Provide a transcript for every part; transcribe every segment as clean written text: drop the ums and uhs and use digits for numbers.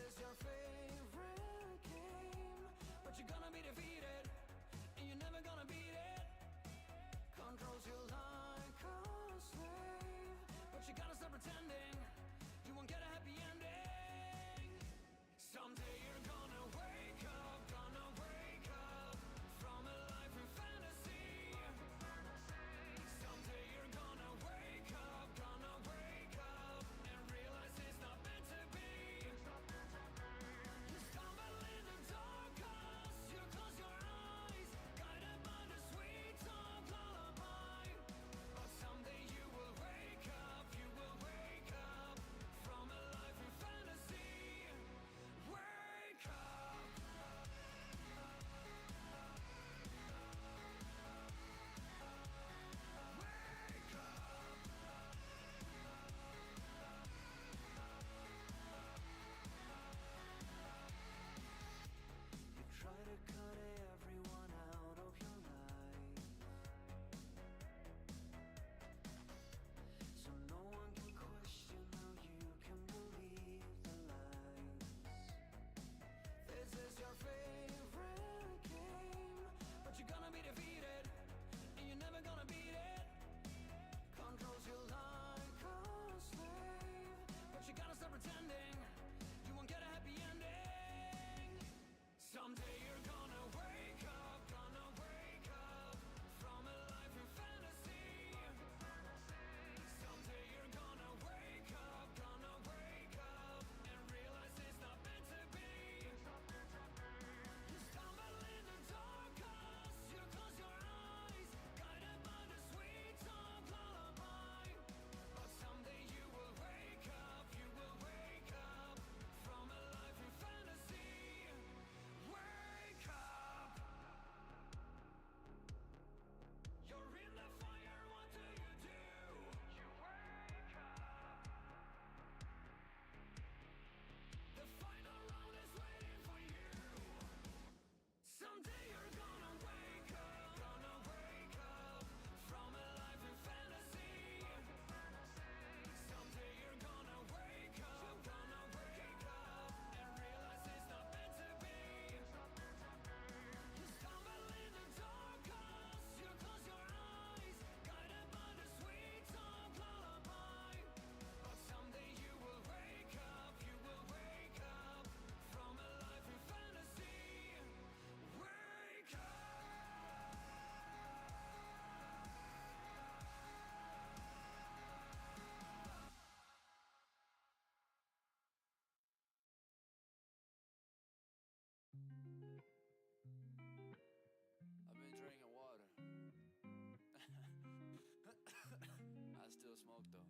is your favorite game, but you're gonna be defeated, and you're never gonna beat it. Controls you like a slave, but you gotta stop pretending. You won't get a happy ending. Someday you're gonna wake up from a life in fantasy. Someday you're gonna wake up and realize it's not meant to be. You stumble in the dark 'cause you close your eyes, guided by the sweet talk lullaby. But someday you will wake up from a life in fantasy. Wake up. Wake up. You try to cut everyone out of your life, so no one can question how you can believe the lies. This is your favorite game, but you're gonna be defeated, and you're never gonna beat it. Controls you like a slave, but you gotta stop pretending. You won't get a happy ending. Someday you're gonna wake up from a life in fantasy. Someday you're gonna wake up and realize it's not meant to be. You stumble in the dark 'cause you close your eyes, guided by the sweet talk lullaby. But someday you will wake up from a life in fantasy. Wake up. You're in the fire, what do? You wake up. The final round is waiting for you. Someday you're gonna wake up from a life in fantasy. Someday you're gonna wake up and realize it's not meant to be. You stumble in the dark 'cause you close your eyes, guided by the sweet talk lullaby. But someday you will wake up from a life in fantasy. Wake up. I've been drinking water. I still smoke though.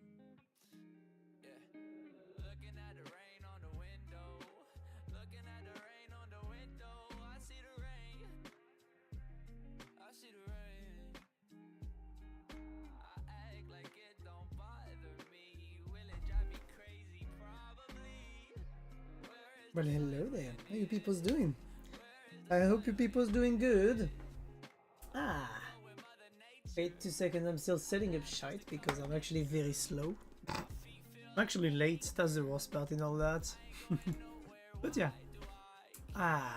Yeah. Looking at the rain on the window. Looking at the rain on the window. I see the rain. I see the rain. I act like it don't bother me. Will it drive me crazy? Probably. Well, hello there. How you people's doing? I hope you people's doing good. Wait 2 seconds, I'm still setting up shite because I'm actually very slow. I'm actually late, that's the worst part in all that. But yeah. I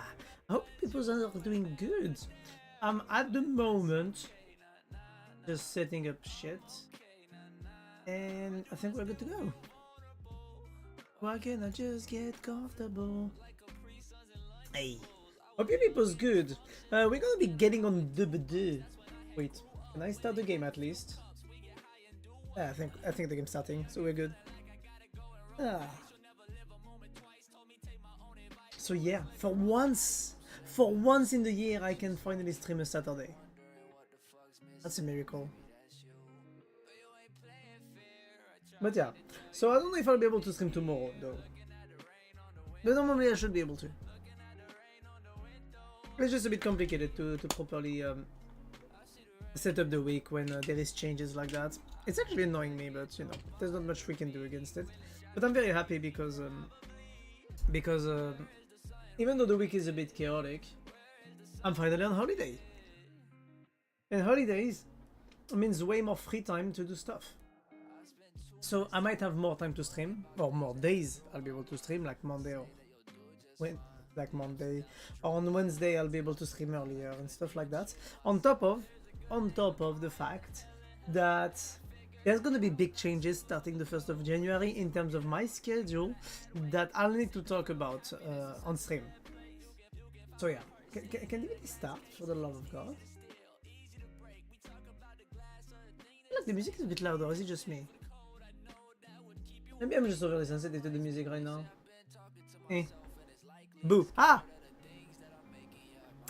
hope people are doing good. I'm at the moment just setting up shit. And I think we're good to go. Why can't I just get comfortable? Hey. Hope you people's good. We're gonna be getting on DBD. Wait, can I start the game at least? Yeah, I think the game's starting, so we're good. So yeah, for once in the year I can finally stream a Saturday. That's a miracle. But yeah, so I don't know if I'll be able to stream tomorrow though. But normally I should be able to. It's just a bit complicated to properly set up the week when there is changes like that. It's actually annoying me, but you know, there's not much we can do against it. But I'm very happy because even though the week is a bit chaotic, I'm finally on holiday. And holidays means way more free time to do stuff. So I might have more time to stream, or more days I'll be able to stream, like Monday when like Monday. On Wednesday I'll be able to stream earlier and stuff like that. On top of the fact that there's gonna be big changes starting the 1st of January in terms of my schedule that I'll need to talk about on stream. So yeah, can DBD start for the love of God? Look, the music is a bit louder, or is it just me? Maybe I'm just overly sensitive to the music right now. Eh. Boo. Ah!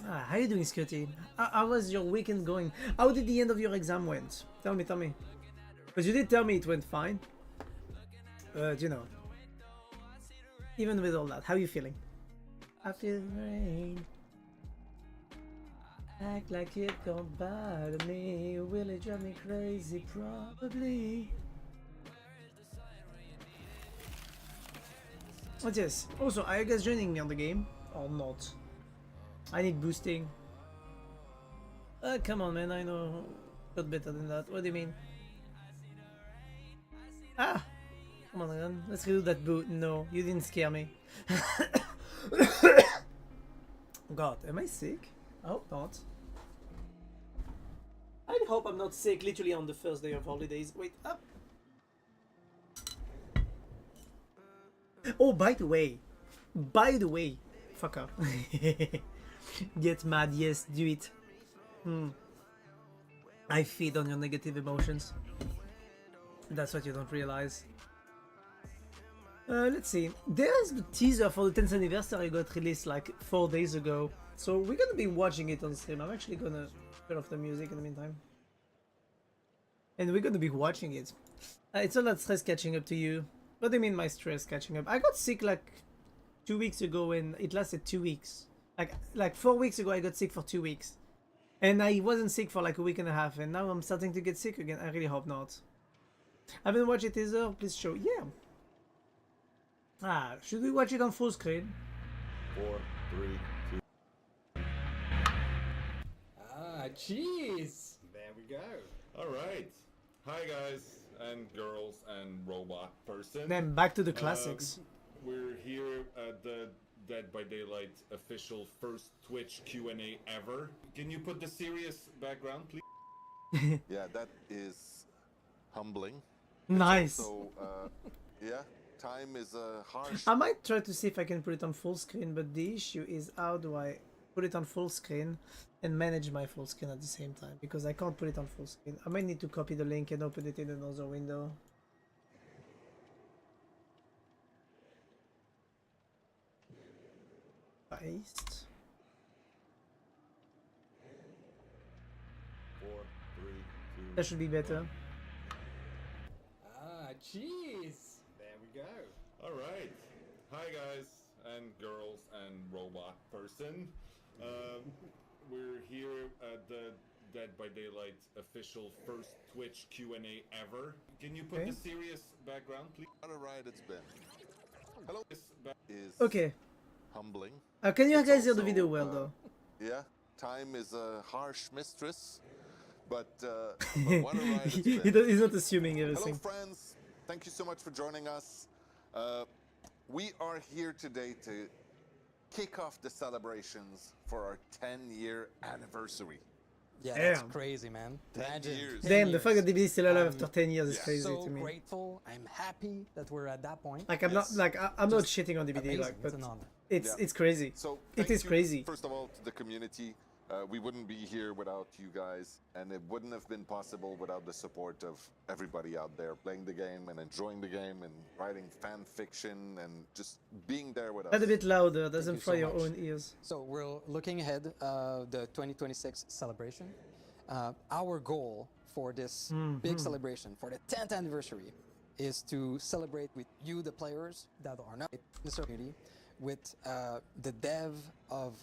How are you doing, Scotty? How was your weekend going? How did the end of your exam went? Tell me. Because you did tell me it went fine. But, you know. Even with all that, how are you feeling? I feel rain. Act like it don't bother me. Will it drive me crazy? Probably. But yes, also, are you guys joining me on the game? Or not? I need boosting. Come on, man, I know got better than that. What do you mean? Ah! Come on, man, let's redo that boot. No, you didn't scare me. God, am I sick? I hope not. I hope I'm not sick literally on the first day of holidays. Wait, up! Oh, by the way, fucker. Get mad, yes, do it. I feed on your negative emotions. That's what you don't realize. Let's see. There's the teaser for the 10th anniversary got released like 4 days ago. So we're gonna be watching it on stream. I'm actually gonna turn off the music in the meantime. And we're gonna be watching it. It's all that stress catching up to you. What do you mean my stress catching up? I got sick like 2 weeks ago and it lasted 2 weeks. Like 4 weeks ago I got sick for 2 weeks. And I wasn't sick for like a week and a half and now I'm starting to get sick again. I really hope not. I haven't watched it teaser, please show. Yeah. Ah, should we watch it on full screen? 4, 3, 2. Ah, jeez. There we go. All right. Hi, guys and girls and robot person. Then back to the classics. We're here at the Dead by Daylight official first Twitch Q&A ever. Can you put the serious background, please? Yeah, that is humbling. Nice. So, yeah, time is a harsh. I might try to see if I can put it on full screen, but the issue is how do I put it on full screen and manage my full screen at the same time, because I can't put it on full screen. I might need to copy the link and open it in another window. Paste. 4, 3, 2. That should be better. Ah, jeez. There we go. All right. Hi, guys and girls and robot person. We're here at the Dead by Daylight official first Twitch Q&A ever. Can you put Okay. the serious background, please? What a ride it's been. Hello. This is Okay. humbling. Can you It's guys hear the also, video well though? Yeah, time is a harsh mistress, but what a ride it's been. He's not assuming Hello, everything. friends. Thank you so much for joining us. We are here today to kick off the celebrations for our 10-year anniversary. Yeah, that's Damn. crazy, man. 10 Imagine. years. 10 Damn, the fact that years. DBD is still alive I'm after 10 years is yeah. crazy So to me. grateful. I'm happy that we're at that point. Like I'm not like I'm not shitting on DBD, Amazing. like, but It's an honor. it's Yeah. it's crazy. So It thank is you, crazy. First of all, to the community. We wouldn't be here without you guys, and it wouldn't have been possible without the support of everybody out there playing the game and enjoying the game and writing fan fiction and just being there with us. Add a bit louder, doesn't you fry so your much. own ears. So we're looking ahead the 2026 celebration. Our goal for this big celebration for the 10th anniversary is to celebrate with you, the players that are not in the community, with the dev of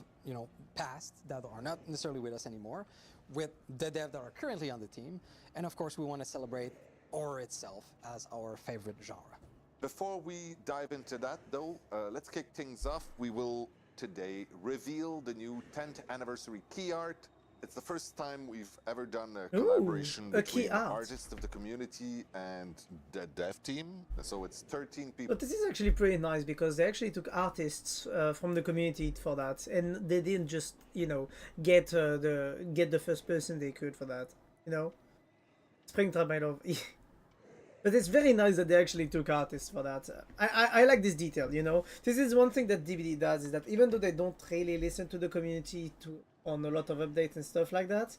past that are not necessarily with us anymore, with the dev that are currently on the team, and of course we want to celebrate horror itself as our favorite genre. Before we dive into that, though, let's kick things off. We will today reveal the new 10th anniversary key art, it's the first time we've ever done a collaboration a key between art. artists of the community and the dev team. So it's 13 people. But this is actually pretty nice because they actually took artists from the community for that, and they didn't just get the first person they could for that. Springtrap I love. But it's very nice that they actually took artists for that. I like this detail, This is one thing that DBD does, is that even though they don't really listen to the community on a lot of updates and stuff like that,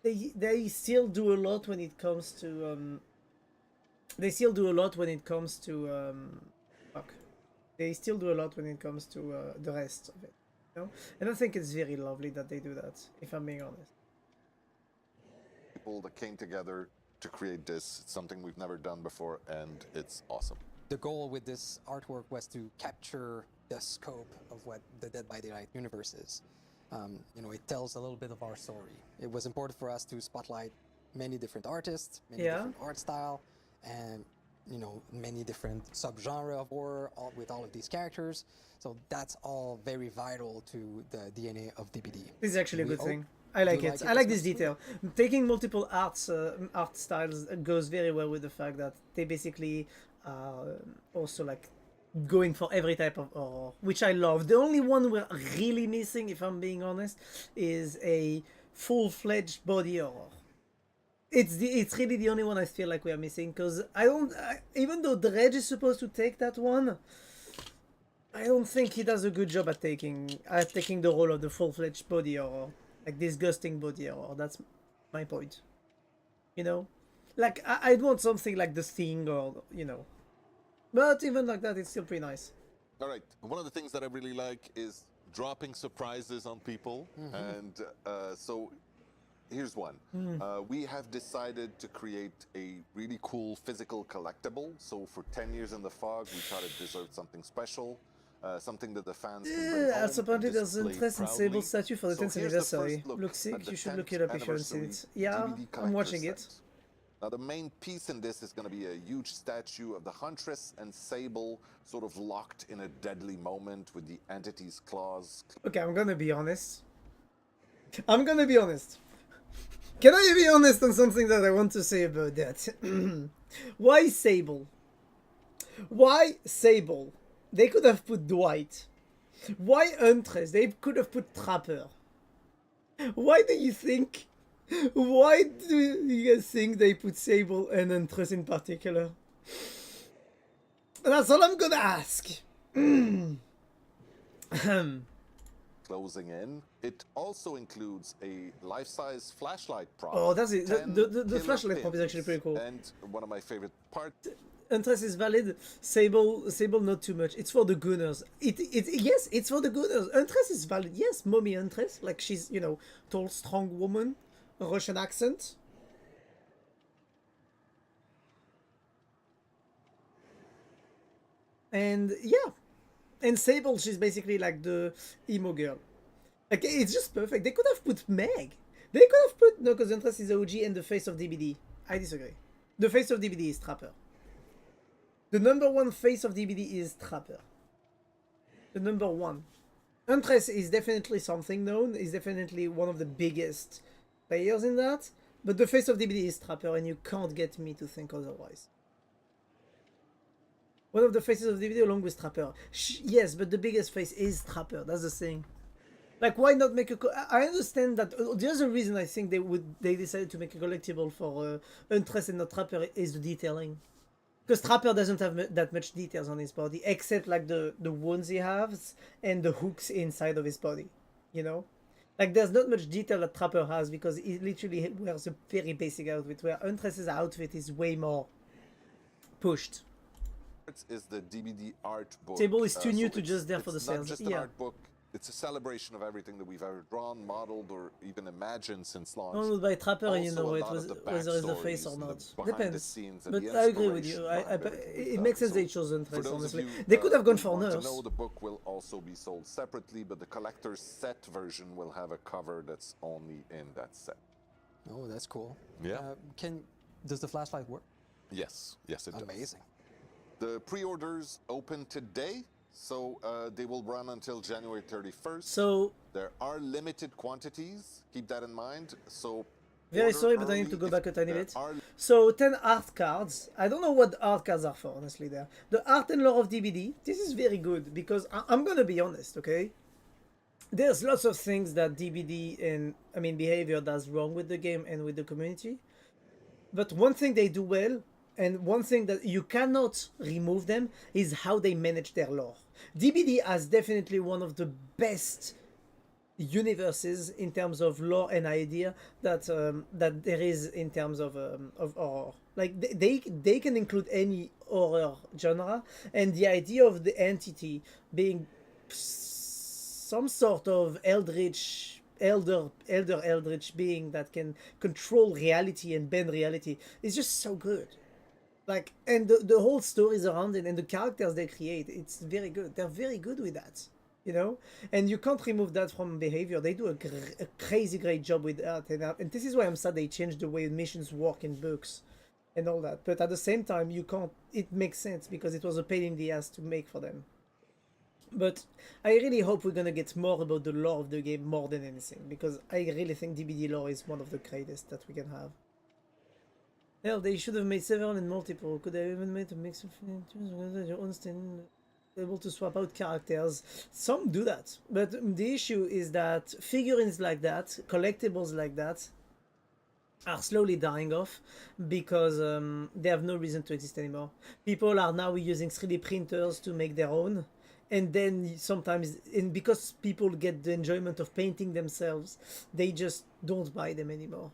they still do a lot when it comes to they still do a lot when it comes to they still do a lot when it comes to the rest of it, And I think it's very lovely that they do that, if I'm being honest. People that came together to create this. It's something we've never done before, and it's awesome. The goal with this artwork was to capture the scope of what the Dead by Daylight universe is. It tells a little bit of our story. It was important for us to spotlight many different artists, many different art style, and many different subgenre of horror, with all of these characters. So that's all very vital to the DNA of DBD. This is actually a good thing. I like it. I like this detail. Taking multiple art styles goes very well with the fact that they basically also like going for every type of horror, which I love. The only one we're really missing, if I'm being honest, is a full-fledged body horror. It's really the only one I feel like we are missing, because even though Dredge is supposed to take that one, I don't think he does a good job at taking the role of the full-fledged body horror. Like disgusting body horror. That's my point. Like I'd want something like The Thing, or But even like that, it's still pretty nice. All right. One of the things that I really like is dropping surprises on people, and so here's one. We have decided to create a really cool physical collectible. So for 10 years in the fog, we thought it deserved something special. Something that the fans can bring home also apparently and there's an display interest in proudly. Sable statue for the 10th here's the anniversary. first look Looks sick, at the you should 10th look it up if you haven't seen anniversary it. Yeah, DVD I'm collector's watching it. set. Now the main piece in this is going to be a huge statue of the Huntress and Sable sort of locked in a deadly moment with the entity's claws. Okay, I'm gonna be honest. Can I be honest on something that I want to say about that? Why Sable? Why Sable? They could have put Dwight. Why Huntress? They could have put Trapper. Why do you guys think they put Sable and Huntress in particular? That's all I'm gonna ask. Closing in. It also includes a life-size flashlight prop. Oh, that's it. 10 The killer flashlight prop is actually pins, pretty cool. And one of my favorite parts. Huntress is valid. Sable not too much. It's for the Gunners. Yes, it's for the Gunners. Huntress is valid. Yes, Mommy Huntress, like she's tall, strong woman, Russian accent. And yeah, and Sable, she's basically like the emo girl. Like it's just perfect. They could have put Meg. They could have put no, because Huntress is OG and the face of DBD. I disagree. The face of DBD is Trapper. The number one face of DBD is Trapper. The number one. Huntress is definitely something known. Is definitely one of the biggest players in that. But the face of DBD is Trapper, and you can't get me to think otherwise. One of the faces of DBD along with Trapper. Yes, but the biggest face is Trapper. That's the thing. Like, why not make a... I understand that the other reason I think they decided to make a collectible for Huntress and not Trapper is the detailing. Because Trapper doesn't have that much details on his body, except like the wounds he has and the hooks inside of his body, Like there's not much detail that Trapper has because he literally wears a very basic outfit, where Huntress's outfit is way more pushed. Is the DBD art book. Sable is too new so to just there for the it's sales. not just an art book. It's a celebration of everything that we've ever drawn, modeled, or even imagined since launch. Owned by Trapper, and Also, it a lot was of the whether it's the face or backstories, not. the behind the Depends. scenes and But the I agree with you. inspiration behind everything It we've makes done. sense they So, chose for Huntress, those of honestly. you, They could have gone who for want to Nurse. know, the book will also be sold separately, but the collector's set version will have a cover that's only in that set. Oh, that's cool. Yeah. Does the flashlight work? Yes, it does. Amazing. The pre-orders open today, So they will run until January 31st. So There are limited quantities. Keep that in mind. So very order sorry, but I need early to go if back a tiny there bit. are- So 10 art cards. I don't know what the art cards are for, honestly. There, the art and lore of DBD. This is very good because I'm gonna be honest, okay? There's lots of things that DBD and behavior does wrong with the game and with the community. But one thing they do well, and one thing that you cannot remove them, is how they manage their lore. DBD has definitely one of the best universes in terms of lore and idea that that there is in terms of horror. Like they can include any horror genre, and the idea of the entity being some sort of elder eldritch being that can control reality and bend reality is just so good. Like, and the whole stories around it and the characters they create, it's very good. They're very good with that, you know. And you can't remove that from behavior. They do a crazy great job with that, and this is why I'm sad they changed the way missions work in books and all that. But at the same time, you can't. It makes sense because it was a pain in the ass to make for them. But I really hope we're gonna get more about the lore of the game more than anything, because I really think DBD lore is one of the greatest that we can have. Hell, they should have made several and multiple. Could they have even made a mix of your own stand, able to swap out characters? Some do that, but the issue is that figurines like that, collectibles like that, are slowly dying off because they have no reason to exist anymore. People are now using 3D printers to make their own, and then sometimes, and because people get the enjoyment of painting themselves, they just don't buy them anymore.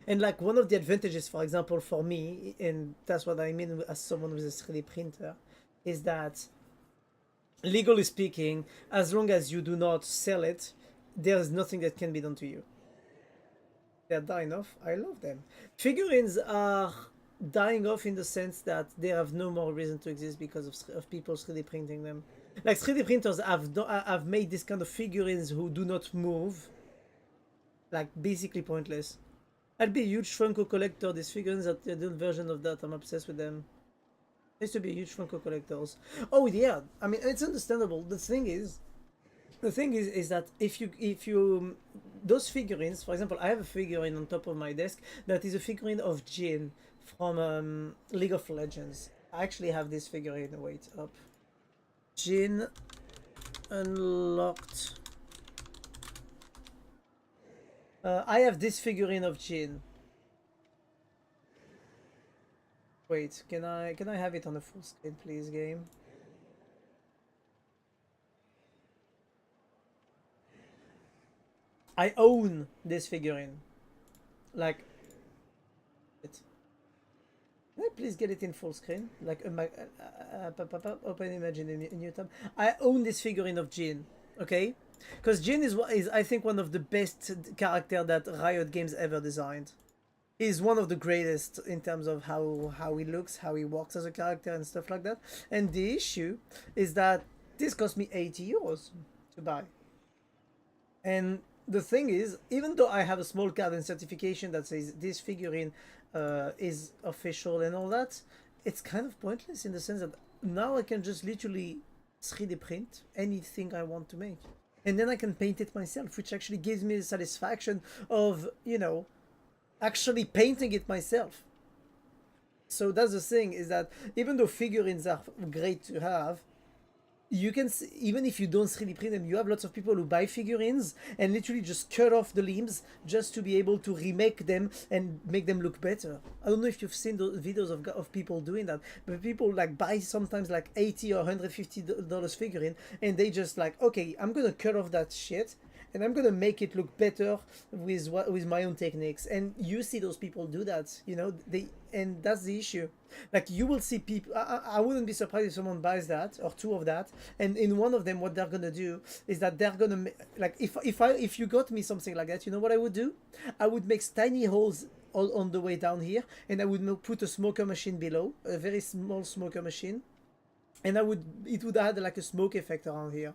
And like one of the advantages, for example, for me, and that's what I mean as someone with a 3D printer, is that legally speaking, as long as you do not sell it, there's nothing that can be done to you. They're dying off. I love them. Figurines are dying off in the sense that they have no more reason to exist because of people 3D printing them. Like 3D printers have made this kind of figurines who do not move, like basically pointless. I'd be a huge Funko collector. These figurines are the adult version of that. I'm obsessed with them. I used to be a huge Funko collectors. Oh yeah, I mean it's understandable. The thing is that if you those figurines, for example, I have a figurine on top of my desk that is a figurine of Jin from League of Legends. I actually have this figurine. Wait up. Jin unlocked. I have this figurine of Jin. Wait, can I have it on the full screen, please, game? I own this figurine. Like, it. Can I please get it in full screen? Like, open image in a new tab. I own this figurine of Jin. Okay, because Jin is I think one of the best character that Riot Games ever designed. He's one of the greatest in terms of how he looks, how he walks as a character and stuff like that. And the issue is that this cost me 80 euros to buy. And the thing is, even though I have a small card and certification that says this figurine is official and all that, it's kind of pointless in the sense that now I can just literally 3D print anything I want to make. And then I can paint it myself, which actually gives me the satisfaction of, you know, actually painting it myself. So that's the thing, is that even though figurines are great to have, you can see, even if you don't 3D print them, you have lots of people who buy figurines and literally just cut off the limbs just to be able to remake them and make them look better. I don't know if you've seen those videos of people doing that, but people like buy sometimes like $80 or $150 figurine, and they just like, okay, I'm gonna cut off that shit and I'm gonna make it look better with my own techniques. And you see those people do that, you know, and that's the issue. Like, you will see people, I wouldn't be surprised if someone buys that or two of that, and in one of them what they're gonna do is that they're gonna like, if you got me something like that, you know what I would do? I would make tiny holes all on the way down here, and I would put a smoker machine below, a very small smoker machine, and it would add like a smoke effect around here,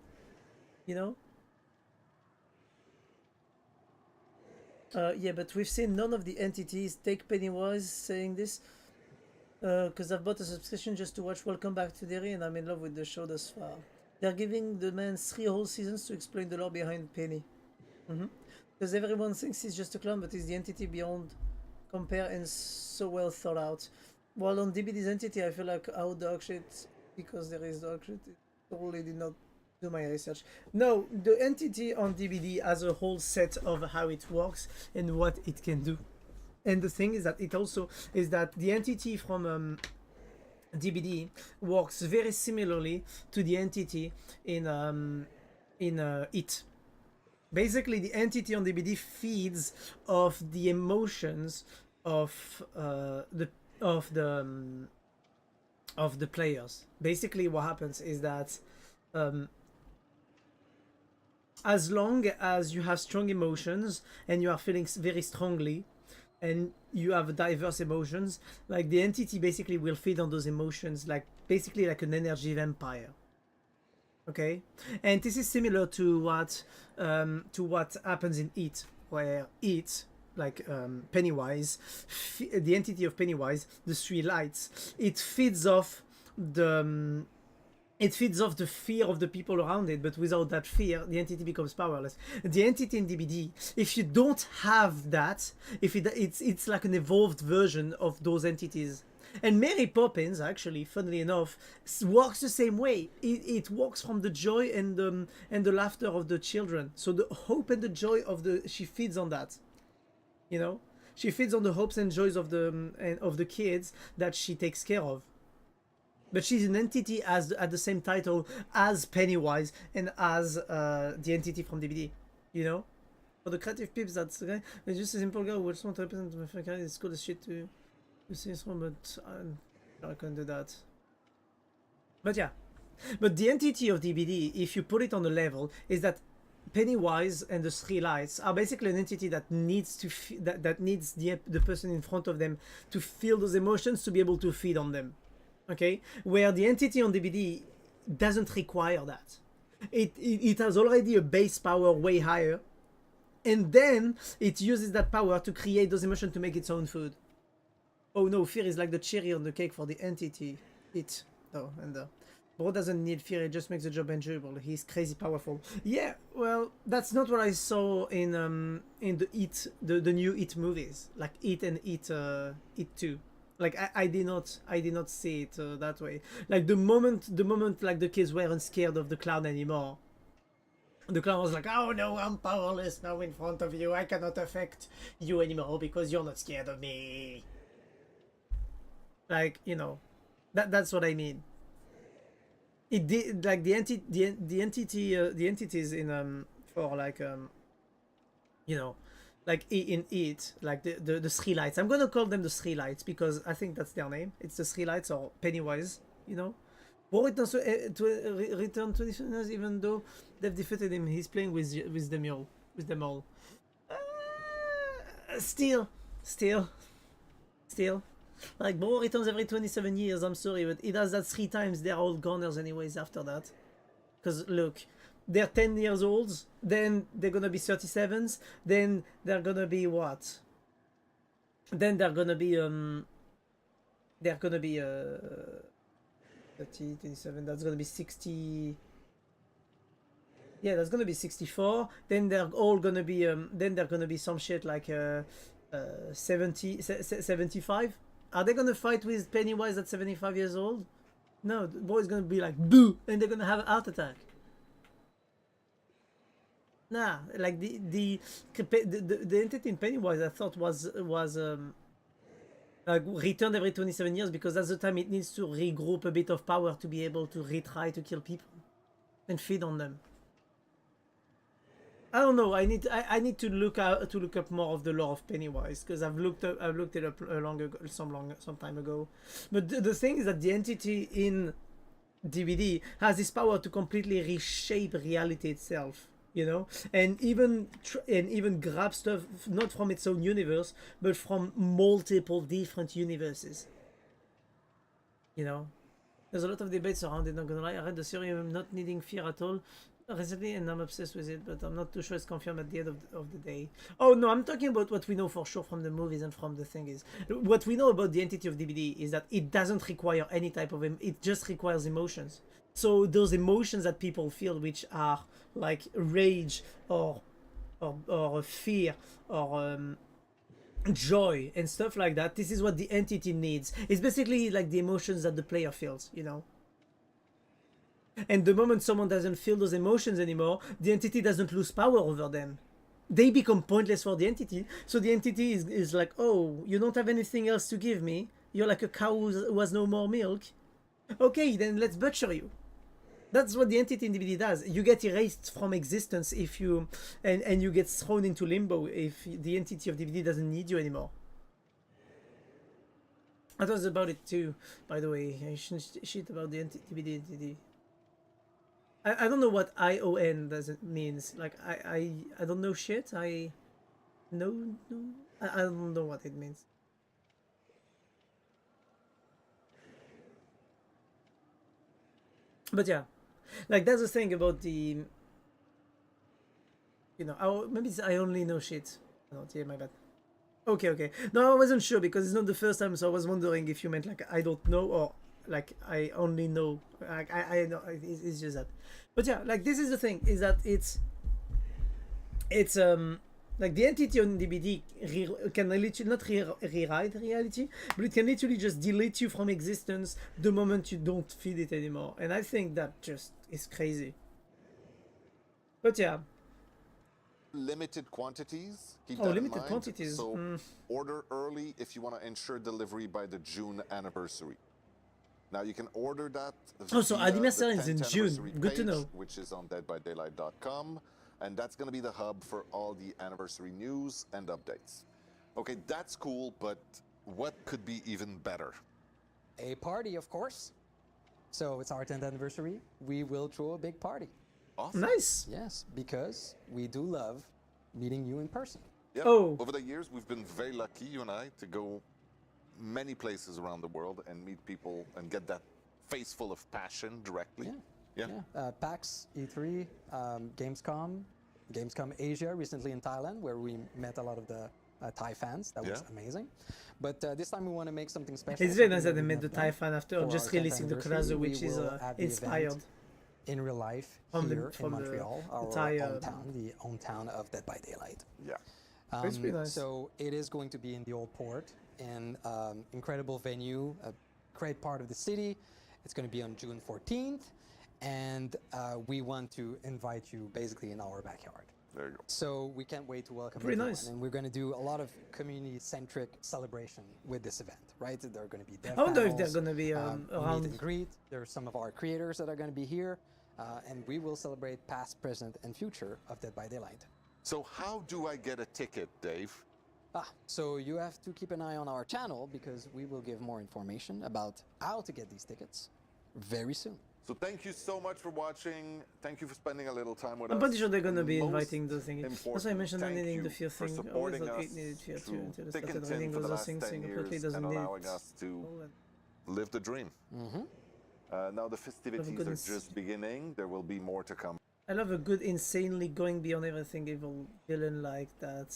you know. Yeah, but we've seen none of the entities take Pennywise saying this. Because I've bought a subscription just to watch Welcome Back to Derry, and I'm in love with the show thus far. They're giving the man 3 whole seasons to explain the lore behind Penny. Because everyone thinks he's just a clone, but he's the entity beyond compare and so well thought out. While on DBD's entity, I feel like how dog shit, because there is dog shit, totally did not do my research. No, the entity on DBD has a whole set of how it works and what it can do. And the thing is that it also is that the entity from DBD works very similarly to the entity in it. Basically, the entity on DBD feeds off the emotions of the players. Basically, what happens is that as long as you have strong emotions and you are feeling very strongly, and you have diverse emotions, like the entity basically will feed on those emotions, like basically like an energy vampire. Okay, and this is similar to what happens in It, where It, like Pennywise, the entity of Pennywise, the three lights, it feeds off the fear of the people around it, but without that fear, the entity becomes powerless. The entity in DBD, if you don't have that, it's like an evolved version of those entities. And Mary Poppins, actually, funnily enough, works the same way. It works from the joy and the laughter of the children. So the hope and the joy she feeds on that. You know, she feeds on the hopes and joys of the kids that she takes care of. But she's an entity at the same title as Pennywise and as the entity from DBD. You know, for the creative peeps, that's the guy. It's just a simple guy who just want to represent my friend. It's cool as shit to see this one, but I can't do that. But yeah, but the entity of DBD, if you put it on the level, is that Pennywise and the three lights are basically an entity that needs to that needs the person in front of them to feel those emotions to be able to feed on them. Okay, where the entity on DBD doesn't require that. It has already a base power way higher, and then it uses that power to create those emotions to make its own food. Oh no, fear is like the cherry on the cake for the entity. Bro doesn't need fear, it just makes the job enjoyable. He's crazy powerful. Yeah, well, that's not what I saw in the the new It movies, like It and It 2. Like I did not see it that way. Like the moment like the kids weren't scared of the clown anymore. The clown was like, oh no, I'm powerless now in front of you. I cannot affect you anymore because you're not scared of me. Like, you know, that's what I mean. It did, like the entities in for like you know, like in It, like the three lights. I'm gonna call them the three lights because I think that's their name. It's the three lights or Pennywise, you know. But return to the even though they've defeated him, he's playing with them all. Still. Like, Bro returns every 27 years, I'm sorry, but he does that 3 times, they're all goners anyways after that. Because, look, they're 10 years old, then they're gonna be 37s, then they're gonna be what? Then they're gonna be 30, 27, that's gonna be 60... Yeah, that's gonna be 64, then they're all gonna be, then they're gonna be some shit like 75? Are they gonna fight with Pennywise at 75 years old? No, the boy's gonna be like, boo! And they're gonna have a heart attack. Nah, like the entity in Pennywise I thought was like returned every 27 years because that's the time it needs to regroup a bit of power to be able to retry to kill people and feed on them. I don't know. I need to look up more of the lore of Pennywise because I've looked it up some time ago. But the thing is that the entity in DBD has this power to completely reshape reality itself, you know, and even grab stuff not from its own universe but from multiple different universes. You know, there's a lot of debates around it. Not gonna lie, I read the theory of not needing fear at all recently and I'm obsessed with it, but I'm not too sure it's confirmed at the end of the day. Oh no, I'm talking about what we know for sure from the movies and from the thing is. What we know about the entity of DBD is that it doesn't require any type of it just requires emotions. So those emotions that people feel, which are like rage or fear or joy and stuff like that, this is what the entity needs. It's basically like the emotions that the player feels, you know. And the moment someone doesn't feel those emotions anymore, the entity doesn't lose power over them. They become pointless for the entity. So the entity is like, oh, you don't have anything else to give me. You're like a cow who has no more milk. Okay, then let's butcher you. That's what the entity in DBD does. You get erased from existence if you and you get thrown into limbo if the entity of DBD doesn't need you anymore. That was about it too, by the way. I shouldn't shit about the DBD entity. I don't know what ION does it means. Like I don't know shit. I don't know what it means. But yeah, like that's the thing about the, you know, maybe it's I only know shit. No, yeah, my bad. Okay. No, I wasn't sure because it's not the first time, so I was wondering if you meant like I don't know or like I only know. Like I know it's just that. But yeah, like this is the thing, is that it's like the entity on DBD can literally not rewrite reality, but it can literally just delete you from existence the moment you don't feed it anymore. And I think that just is crazy. But yeah. Limited quantities. Keep Oh, that in limited mind. quantities. So order early if you want to ensure delivery by the June anniversary. Now you can order that. Oh, so via the anniversary is in 10th June. anniversary Good to page, know. which is on deadbydaylight.com, and that's going to be the hub for all the anniversary news and updates. Okay, that's cool, but what could be even better? A party, of course. So it's our 10th anniversary. We will throw a big party. Awesome. Nice. Yes, because we do love meeting you in person. Yeah. Oh. Over the years, we've been very lucky, you and I, to go many places around the world and meet people and get that face full of passion directly. Yeah. PAX, E3, Gamescom Asia recently in Thailand, where we met a lot of the Thai fans. That was amazing. But this time we want to make something special. It's very nice something that they we've met the never Thai done. fan after For just our 10th releasing the anniversary, Kurazo, which we is will at the inspired. event in real life From here in the Montreal, our Thai, hometown, the hometown of Dead by Daylight. Yeah. It's pretty nice. So it is going to be in the Old Port, in incredible venue, a great part of the city. It's going to be on June 14th, and we want to invite you basically in our backyard. There you go. So we can't wait to welcome Pretty everyone. nice. And we're going to do a lot of community-centric celebration with this event, right? There are going to be dev I wonder if they're panels, going to be meet around. and greet. There's some of our creators that are going to be here, and we will celebrate past, present, and future of Dead by Daylight. So how do I get a ticket, Dave? So you have to keep an eye on our channel because we will give more information about how to get these tickets very soon. So thank you so much for watching. Thank you for spending a little time with us. I'm pretty sure they're going to And be most inviting those things. That's why I mentioned not important, needing the thank fear you for thing. I always supporting thought us 8 needed fear too through until I thick started and thin reading for the those last things 10 saying years apparently it and doesn't need allowing us to all that. live the dream. Now the festivities good are ins- just beginning. There will be more to come. I love a good, insanely going beyond everything evil villain like that.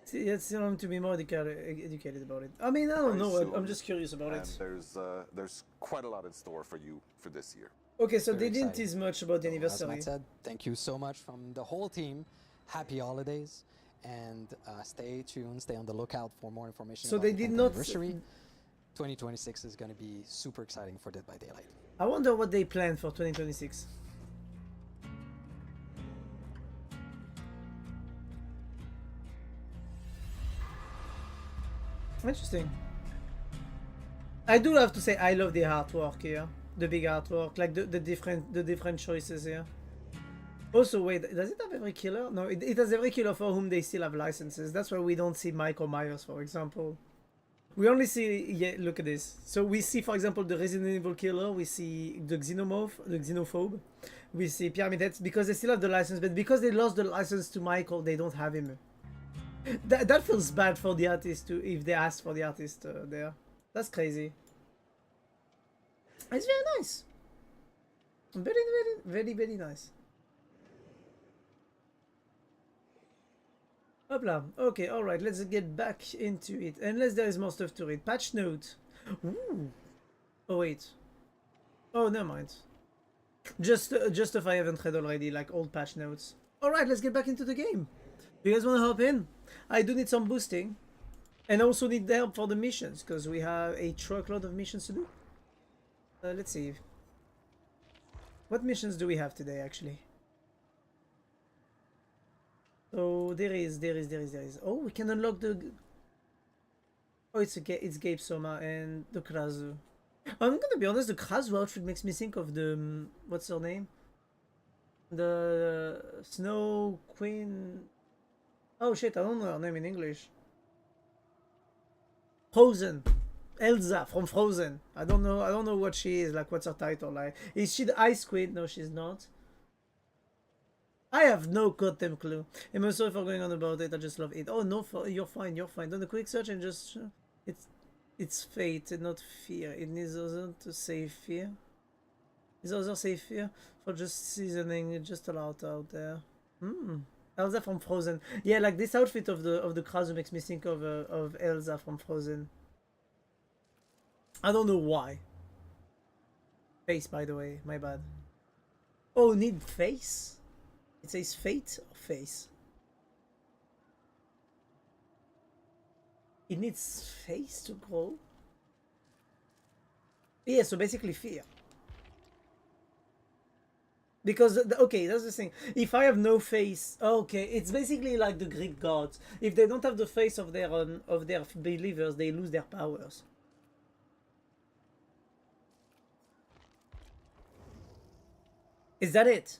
See, it's time to be more educated about it. I mean, I don't Very know. I'm soon, just curious about And it. there's quite a lot in store for you for this year. Okay, so Very they didn't exciting. tease much about the As anniversary. Matt said, thank you so much from the whole team. Happy holidays, and stay tuned. Stay on the lookout for more information. So about they the did 10th not- Anniversary. 2026 is going to be super exciting for Dead by Daylight. I wonder what they plan for 2026. Interesting. I do have to say I love the artwork here, the big artwork, like the different choices here. Also, wait, does it have every killer? No, it has every killer for whom they still have licenses. That's why we don't see Michael Myers, for example. We only see, yeah, look at this. So we see, for example, the Resident Evil killer, we see the xenophobe, we see Pyramid Heads, because they still have the license, but because they lost the license to Michael, they don't have him. That feels bad for the artist, too, if they asked for the artist there. That's crazy. It's very nice. Very nice. Hopla. Okay, alright, let's get back into it. Unless there is more stuff to read. Patch note. Ooh. Oh, wait. Oh, never mind. Just if I haven't read already, like old patch notes. Alright, let's get back into the game. You guys want to hop in? I do need some boosting. And I also need help for the missions, because we have a truckload of missions to do. Let's see. What missions do we have today, actually? So there is. Oh, we can unlock the. Oh, it's Gabe Soma and the Krazu. I'm gonna be honest. The Krazu outfit makes me think of the what's her name? The Snow Queen. Oh shit! I don't know her name in English. Frozen. Elsa from Frozen. I don't know what she is. Like, what's her title? Like, is she the Ice Queen? No, she's not. I have no goddamn clue. I'm sorry for going on about it. I just love it. Oh no, you're fine. You're fine. Done a quick search and just it's fate and not fear. It needs other to say fear. Is other say fear for just seasoning? Just a lot out there. Elsa from Frozen. Yeah, like this outfit of the Krazu makes me think of Elsa from Frozen. I don't know why. Face, by the way, my bad. Oh, need face? It says fate or face? It needs face to grow? Yeah, so basically fear. Because, okay, that's the thing. If I have no face, okay, it's basically like the Greek gods. If they don't have the face of their believers, they lose their powers. Is that it?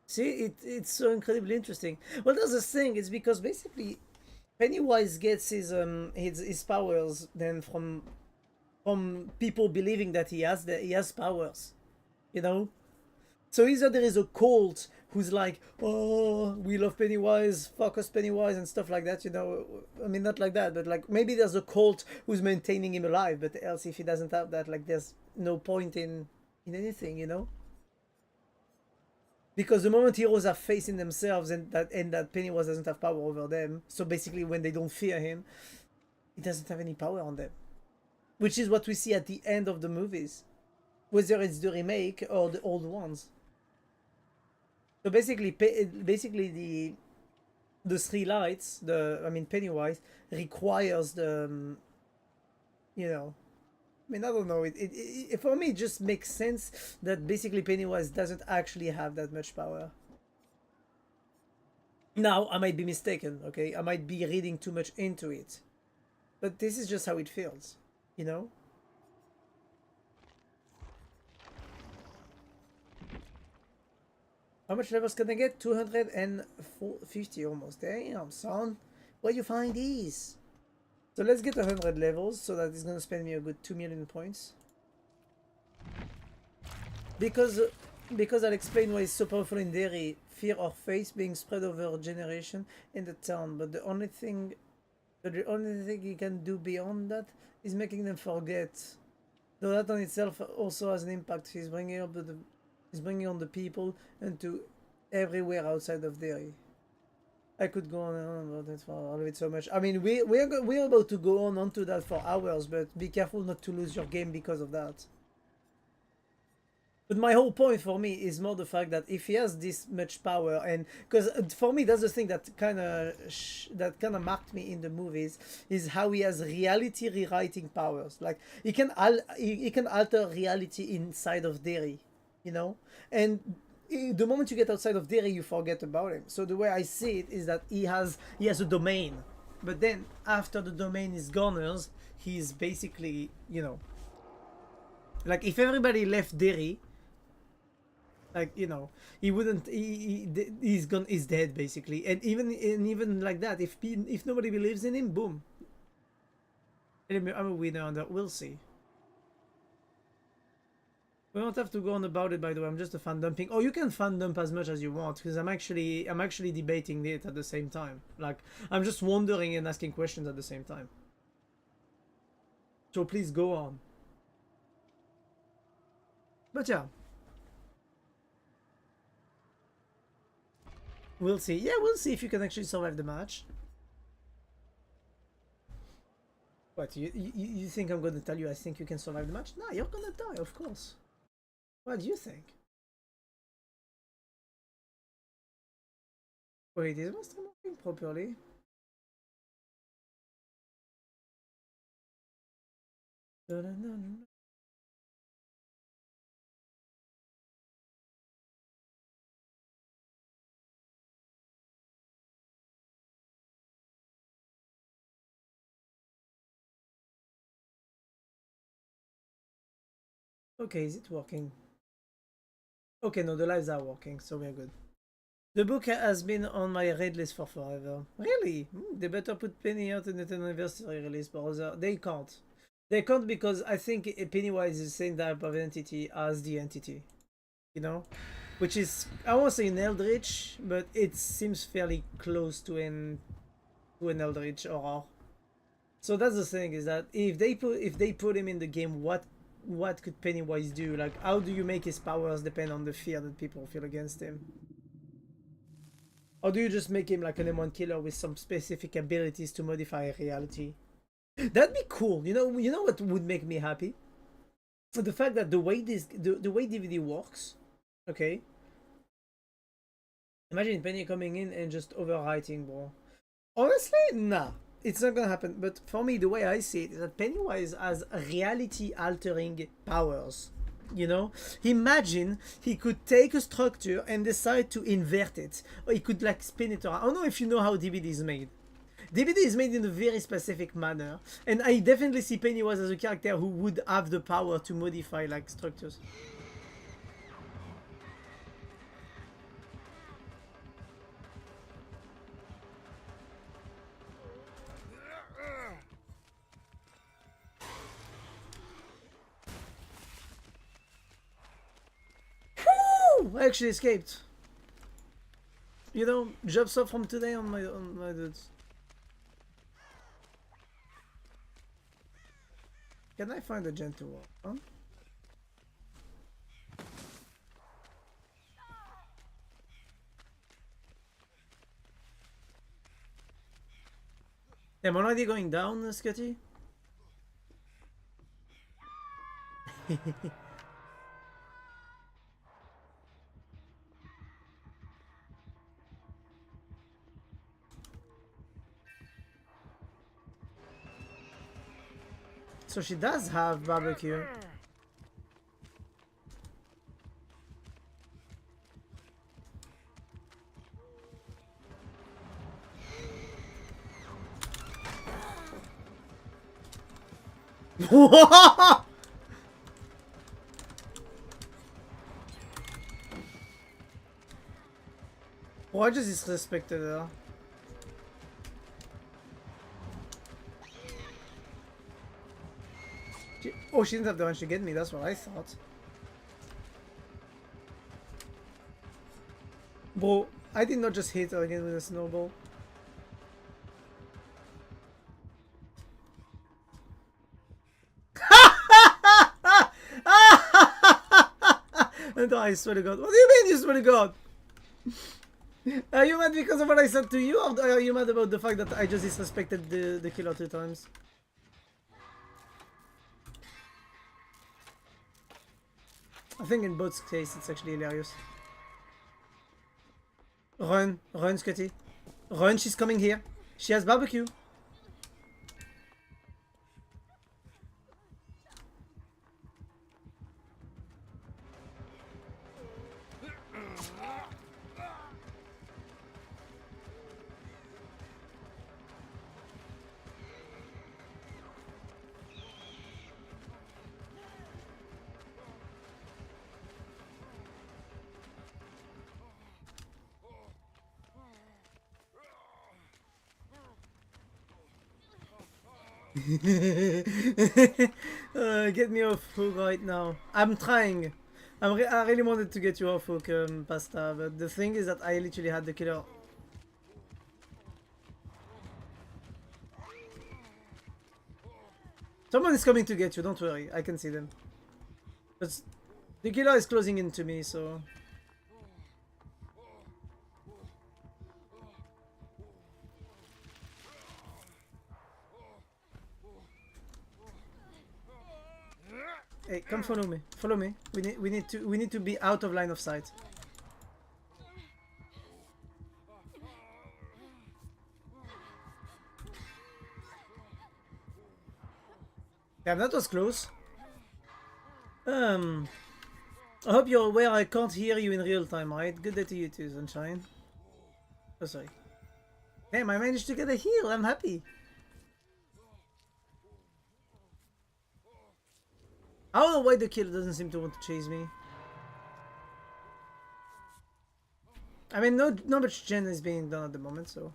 See, it's so incredibly interesting. Well, that's the thing. It's because basically Pennywise gets his powers then from people believing that he has powers, you know. So either there is a cult who's like, oh, we love Pennywise, fuck us Pennywise and stuff like that, you know. I mean, not like that, but like maybe there's a cult who's maintaining him alive, but else if he doesn't have that, like there's no point in anything, you know. Because the moment heroes have faith in themselves and that Pennywise doesn't have power over them, so basically when they don't fear him, he doesn't have any power on them. Which is what we see at the end of the movies, whether it's the remake or the old ones. So basically the three lights, Pennywise requires the, you know, I mean, I don't know. It for me, it just makes sense that basically Pennywise doesn't actually have that much power. Now, I might be mistaken, okay? I might be reading too much into it. But this is just how it feels, you know? How much levels can I get? 250 almost. Damn, son. Where you find these? So let's get 100 levels, so that is gonna spend me a good 2 million points. Because I'll explain why it's so powerful in Derry. Fear or faith being spread over a generation in the town, but the only thing he can do beyond that is making them forget. Though that on itself also has an impact. He's bringing on the people and to everywhere outside of Derry. I could go on and on about it for all of it so much. I mean, we're about to go on onto that for hours, but be careful not to lose your game because of that. But my whole point for me is more the fact that if he has this much power, and because for me that's the thing that kind of marked me in the movies, is how he has reality rewriting powers. Like he can alter reality inside of Derry, you know, and the moment you get outside of Derry, you forget about him. So the way I see it is that he has a domain, but then after the domain is gone, he's basically, you know, like if everybody left Derry, like, you know, he wouldn't. He's gone. He's dead basically. And even like that, if nobody believes in him, boom. I'm a winner on that. We'll see. We don't have to go on about it, by the way. I'm just a fan dumping. Oh, you can fan dump as much as you want, because I'm actually debating it at the same time. Like, I'm just wondering and asking questions at the same time. So please go on. But yeah. We'll see. Yeah, we'll see if you can actually survive the match. What, you think I'm gonna tell you I think you can survive the match? Nah, you're gonna die, of course. What do you think? Wait, is my stream working properly? Dun-dun-dun-dun. Okay, is it working? Okay, no, the lives are working, so we're good. The book has been on my read list for forever. Really? They better put Penny out in the 10th anniversary release, but they can't. They can't because I think Pennywise is the same type of entity as the entity. You know? Which is, I won't say an Eldritch, but it seems fairly close to an Eldritch horror. So that's the thing, is that if they put him in the game, what could Pennywise do? Like, how do you make his powers depend on the fear that people feel against him? Or do you just make him like an M1 killer with some specific abilities to modify reality? That'd be cool. You know what would make me happy? The fact that the way DBD works, okay? Imagine Penny coming in and just overwriting, bro. Honestly, nah. It's not gonna happen. But for me, the way I see it is that Pennywise has reality-altering powers. You know? Imagine he could take a structure and decide to invert it. Or he could like spin it around. I don't know if you know how DBD is made. DBD is made in a very specific manner. And I definitely see Pennywise as a character who would have the power to modify like structures. I actually escaped. You know, jobs up from today on my dudes. Can I find a gen to walk on? Am I already going down, Scotty? So she does have barbecue. What? Why just disrespected her? Oh, she didn't have the range to get me, that's what I thought. Bro, I did not just hit her again with a snowball. No, I swear to God. What do you mean you swear to God? Are you mad because of what I said to you, or are you mad about the fact that I just disrespected the killer 2 times? I think in both cases it's actually hilarious. Run, run, Scotty. Run, she's coming here. She has barbecue. Get me off hook right now. I'm trying. I really wanted to get you off hook, Pasta, but the thing is that I literally had the killer. Someone is coming to get you, don't worry. I can see them. But the killer is closing into me, so... Hey, come follow me. Follow me. We need to be out of line of sight. Damn, that was close. I hope you're aware I can't hear you in real time, right? Good day to you too, Sunshine. Oh, sorry. Damn, I managed to get a heal. I'm happy. I don't know why the killer doesn't seem to want to chase me. I mean, not much gen is being done at the moment, so...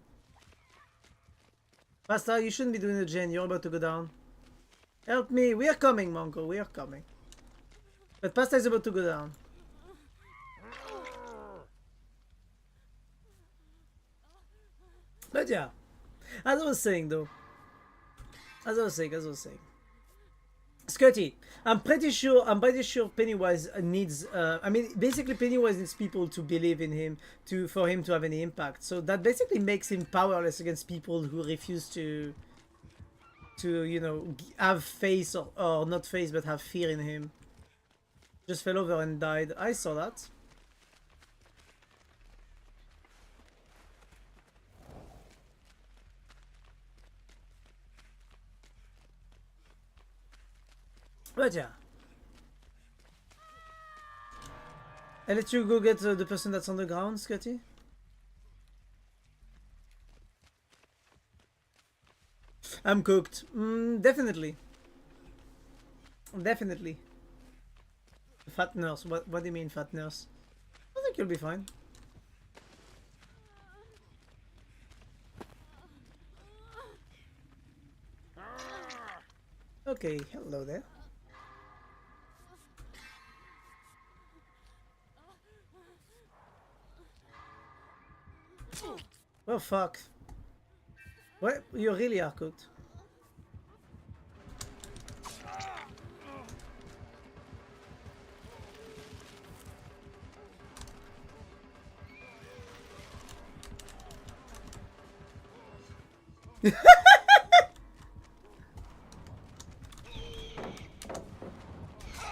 Pasta, you shouldn't be doing the gen. You're about to go down. Help me. We are coming, Monko. We are coming. But Pasta is about to go down. But yeah. As I was saying, though. As I was saying. Scotty, I'm pretty sure Pennywise needs, I mean, basically Pennywise needs people to believe in him for him to have any impact. So that basically makes him powerless against people who refuse to you know, have faith or not faith, but have fear in him. Just fell over and died. I saw that. But yeah. I let you go get the person that's on the ground, Scotty? I'm cooked. Definitely. Definitely. Fat nurse. What do you mean, fat nurse? I think you'll be fine. Okay, hello there. Oh fuck. What? You really are cooked.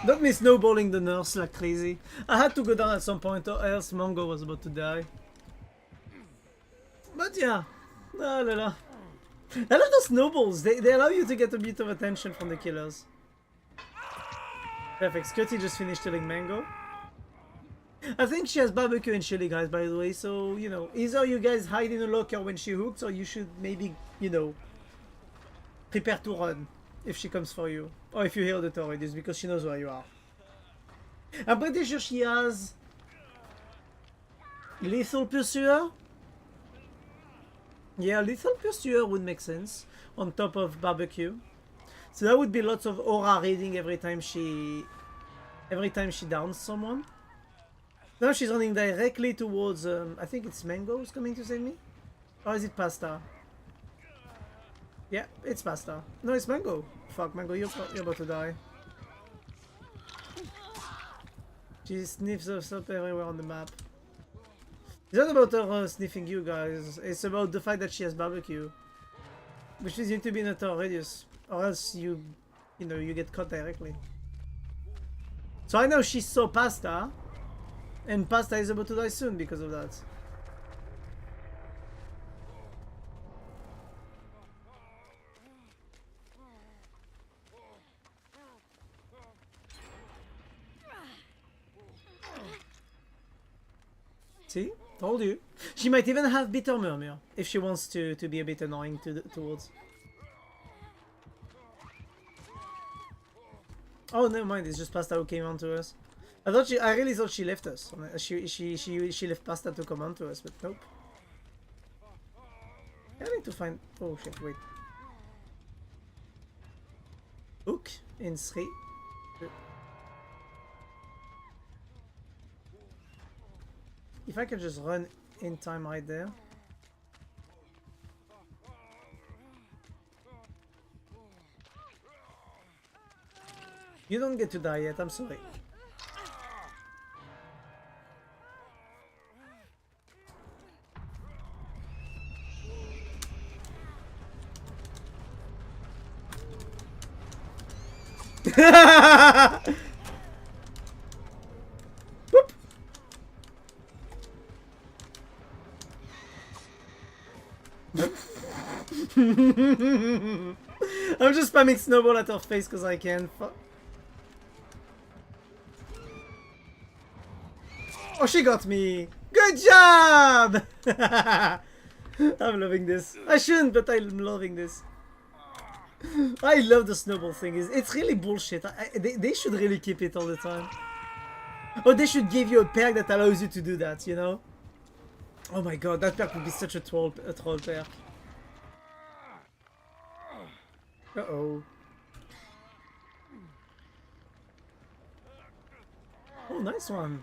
Not me snowballing the nurse like crazy. I had to go down at some point or else Mongo was about to die. But yeah. La la la. I love the snowballs. They allow you to get a bit of attention from the killers. Perfect. Scotty just finished killing Mango. I think she has barbecue and chili, guys, by the way. So, you know, either you guys hide in a locker when she hooks, or you should maybe, you know, prepare to run if she comes for you. Or if you hear the tornadoes, because she knows where you are. I'm pretty sure she has lethal pursuer. Yeah, lethal pursuer would make sense on top of barbecue. So that would be lots of aura reading every time she downs someone. Now she's running directly towards I think it's Mango who's coming to save me. Or is it Pasta? Yeah, it's Pasta. No, it's Mango. Fuck, Mango, you're about to die. She sniffs us up everywhere on the map. It's not about her sniffing you guys, it's about the fact that she has barbecue. Which means you need to be in a tower radius, or else you know, you get caught directly. So I know she saw Pasta, and Pasta is about to die soon because of that. See? Told you. She might even have Bitter Murmur if she wants to be a bit annoying towards. Oh, never mind. It's just Pasta who came on to us. I really thought she left us. She left Pasta to come on to us, but nope. I need to find. Oh shit! Wait. Hook in 3. If I can just run in time right there. You don't get to die yet, I'm sorry. Whoop. I'm just spamming snowball at her face because I can. Oh, she got me! Good job! I'm loving this. I shouldn't, but I'm loving this. I love the snowball thing. It's really bullshit. They should really keep it all the time. Or they should give you a perk that allows you to do that, you know? Oh my god, that perk would be such a troll perk. Uh-oh. Oh, nice one.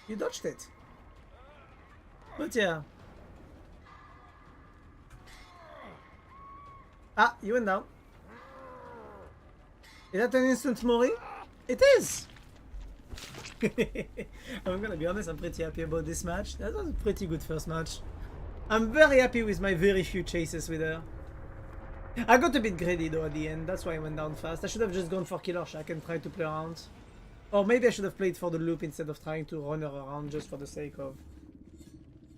You dodged it. But yeah. Ah, you went down. Is that an instant Mori? It is! I'm gonna be honest, I'm pretty happy about this match. That was a pretty good first match. I'm very happy with my very few chases with her. I got a bit greedy though at the end, that's why I went down fast. I should have just gone for Killer Shack and tried to play around. Or maybe I should have played for the loop instead of trying to run her around just for the sake of,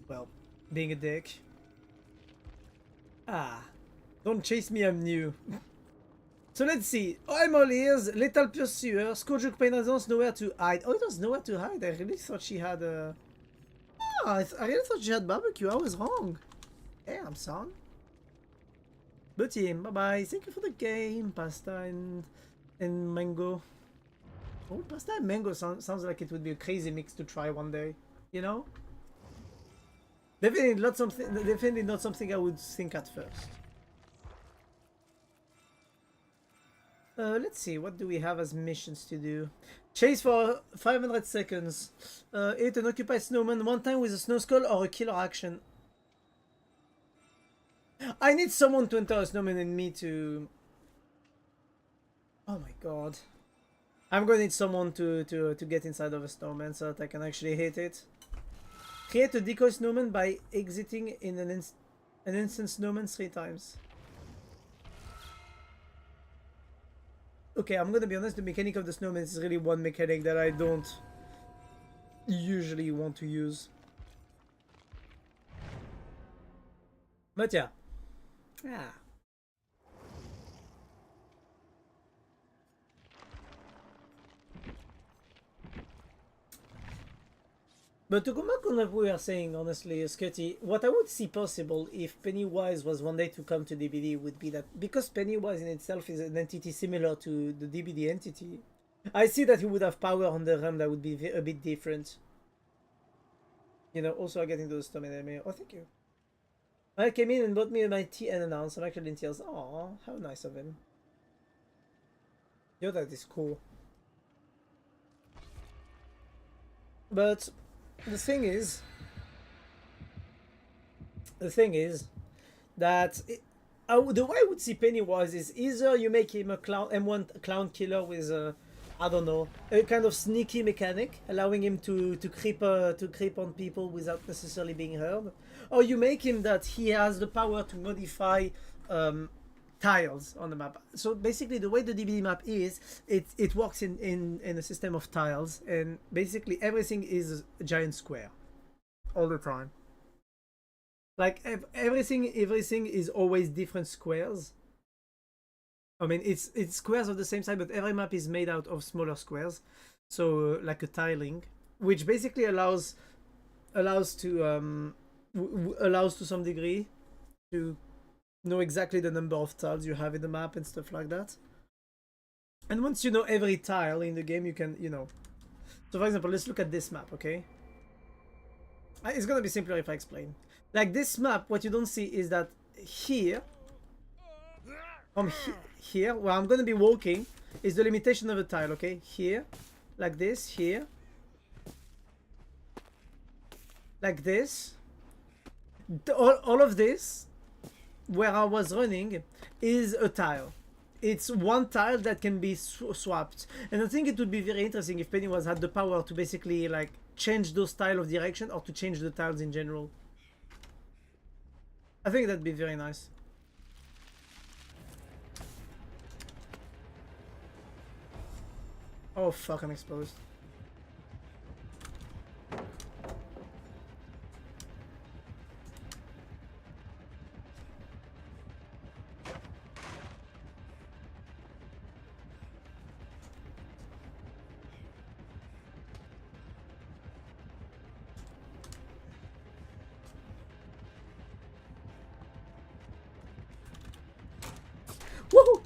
well, being a dick. Ah, don't chase me, I'm new. So let's see. Oh, I'm all ears, Lethal Pursuer, Skojuk Pain Resonance, Nowhere to Hide. Oh, it was Nowhere to Hide. I really thought she had a... Oh, I really thought she had barbecue. I was wrong. Damn, son. But yeah, bye-bye. Thank you for the game, Pasta and Mango. Oh, Pasta and Mango sounds like it would be a crazy mix to try one day. You know? Definitely not something I would think at first. Let's see, what do we have as missions to do? Chase for 500 seconds. Hit an occupied snowman one time with a snow skull or a killer action. I need someone to enter a snowman and me to... Oh my god. I'm gonna need someone to get inside of a snowman so that I can actually hit it. Create a decoy snowman by exiting in an instant snowman 3 times. Okay, I'm gonna be honest, the mechanic of the snowman is really one mechanic that I don't usually want to use. But yeah. Yeah. But to come back on what we were saying, honestly, Scotty, what I would see possible if Pennywise was one day to come to DBD would be that because Pennywise in itself is an entity similar to the DBD entity, I see that he would have power on the realm that would be a bit different. You know, also getting those stomach enemy. Oh, thank you. I came in and bought me my tea and announced I'm actually in tears. Aw, how nice of him. Yo, that is cool. But the thing is that the way I would see Pennywise is either you make him a clown M1 clown killer with a, I don't know, a kind of sneaky mechanic allowing him to creep on people without necessarily being heard, or you make him that he has the power to modify tiles on the map. So basically the way the DBD map is, it works in a system of tiles, and basically everything is a giant square all the time. Like everything is always different squares. I mean, it's squares of the same size, but every map is made out of smaller squares. So like a tiling, which basically allows to some degree to know exactly the number of tiles you have in the map and stuff like that. And once you know every tile in the game, you can, you know. So for example, let's look at this map, okay? It's gonna be simpler if I explain. Like this map, what you don't see is that here, from here, where I'm gonna be walking, is the limitation of a tile, okay? Here, like this, here, like this. All of this, where I was running, is a tile. It's one tile that can be swapped. And I think it would be very interesting if Pennywise had the power to basically like change those tile of direction or to change the tiles in general. I think that'd be very nice. Oh fuck, I'm exposed. Woohoo!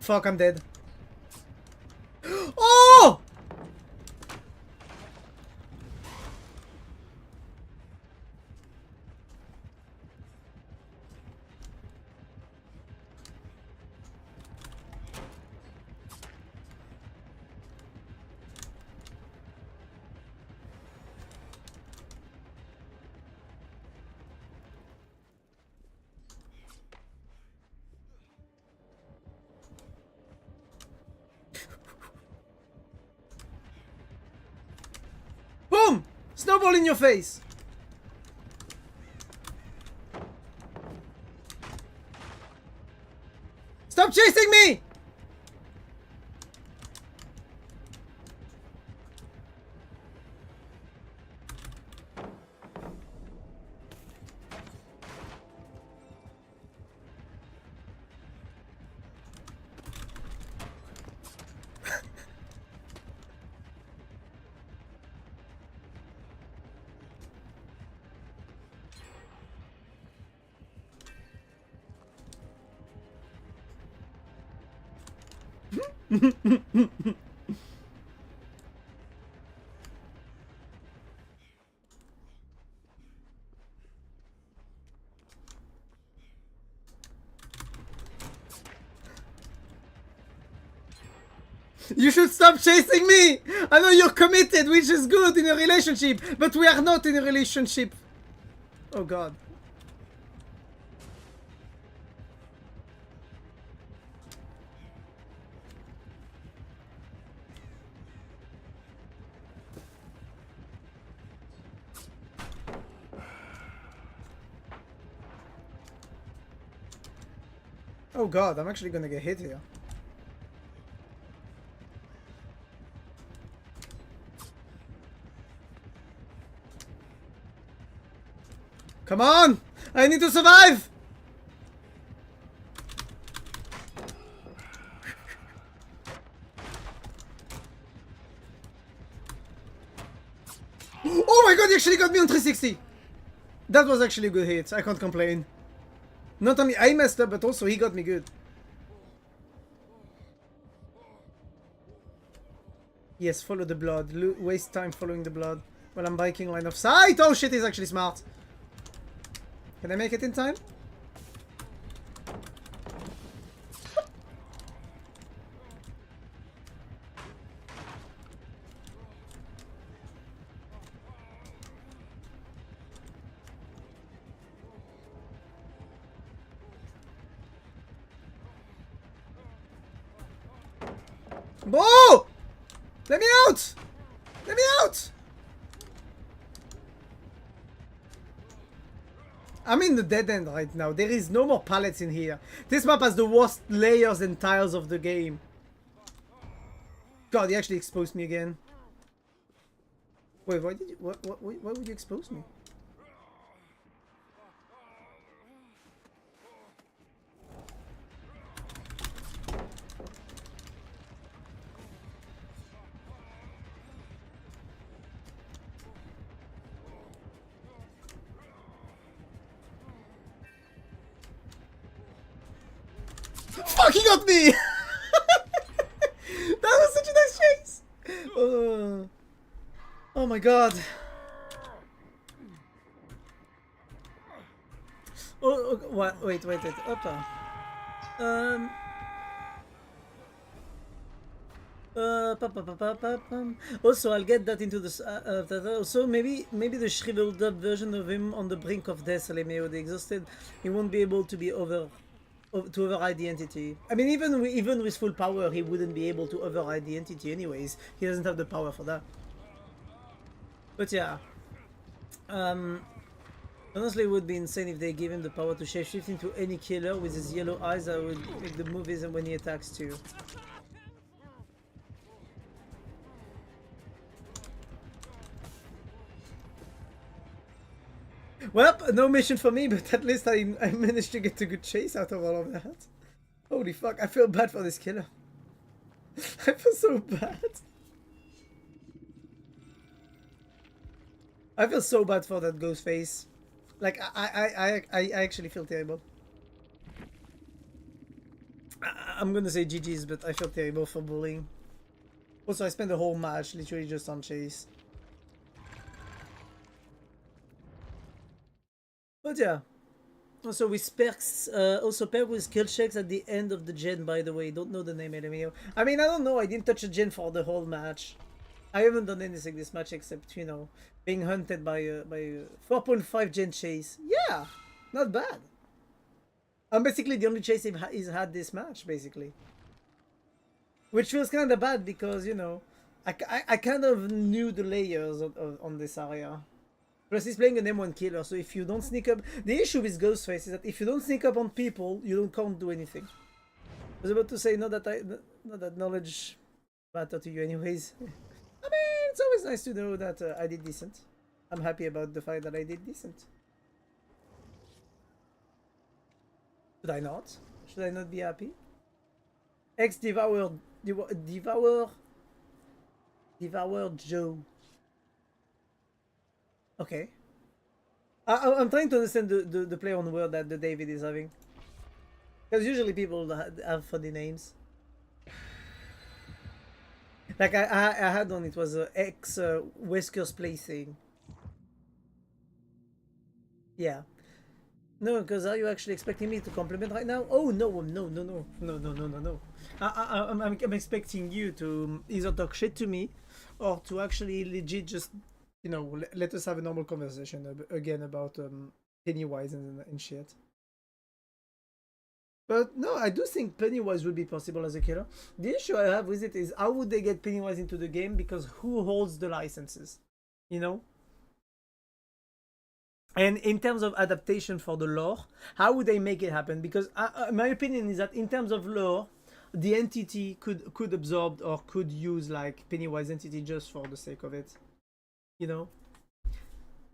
Fuck, I'm dead. Oh! Boom! Snowball in your face! Stop chasing me! You should stop chasing me! I know you're committed, which is good in a relationship, but we are not in a relationship. Oh god. Oh god, I'm actually gonna get hit here. Come on! I need to survive! Oh my god, he actually got me on 360! That was actually a good hit, I can't complain. Not only I messed up, but also he got me good. Yes, follow the blood. Waste time following the blood. While I'm biking line of sight! Oh shit, he's actually smart. Can I make it in time? Bo! Let me out! Let me out! I'm in the dead end right now. There is no more pallets in here. This map has the worst layers and tiles of the game. God, he actually exposed me again. Wait, why did you... why would you expose me? Fuck, he got me! That was such a nice chase! Oh my god. Oh, what? Wait. Oppa. Also, I'll get that into the. Also, maybe the shriveled up version of him on the brink of death, LMAO, the exhausted, he won't be able to be to override the entity. I mean, even with full power, he wouldn't be able to override the entity anyways. He doesn't have the power for that. But yeah, Honestly, it would be insane if they give him the power to shapeshift into any killer with his yellow eyes that would make the movies and when he attacks too. Well, no mission for me, but at least I managed to get a good chase out of all of that. Holy fuck, I feel bad for this killer. I feel so bad. I feel so bad for that ghost face. Like, I actually feel terrible. I'm gonna say GG's, but I feel terrible for bullying. Also, I spent the whole match literally just on chase. But yeah. Also, with perks, also paired with skill checks at the end of the gen, by the way. Don't know the name, LMAO. I mean, I don't know. I didn't touch a gen for the whole match. I haven't done anything this match except, you know, being hunted by a 4.5 gen chase. Yeah, not bad. I'm basically the only chase he's had this match, basically. Which feels kind of bad because, you know, I kind of knew the layers on this area. Plus, he's playing an M1 killer, so if you don't sneak up... The issue with Ghostface is that if you don't sneak up on people, you can't do anything. I was about to say, not that knowledge matter to you anyways. I mean, it's always nice to know that I did decent. I'm happy about the fact that I did decent. Should I not? Should I not be happy? Devour Joe. Okay. I'm trying to understand the play on word that the David is having. Because usually people have funny names. Like I had one, it was a ex Wesker's plaything. Yeah. No, because are you actually expecting me to compliment right now? Oh no, no. I'm expecting you to either talk shit to me, or to actually legit just, you know, let us have a normal conversation again about Pennywise and shit. But no, I do think Pennywise would be possible as a killer. The issue I have with it is how would they get Pennywise into the game, because who holds the licenses? You know? And in terms of adaptation for the lore, how would they make it happen? Because my opinion is that in terms of lore, the entity could absorb or could use like Pennywise entity just for the sake of it. You know?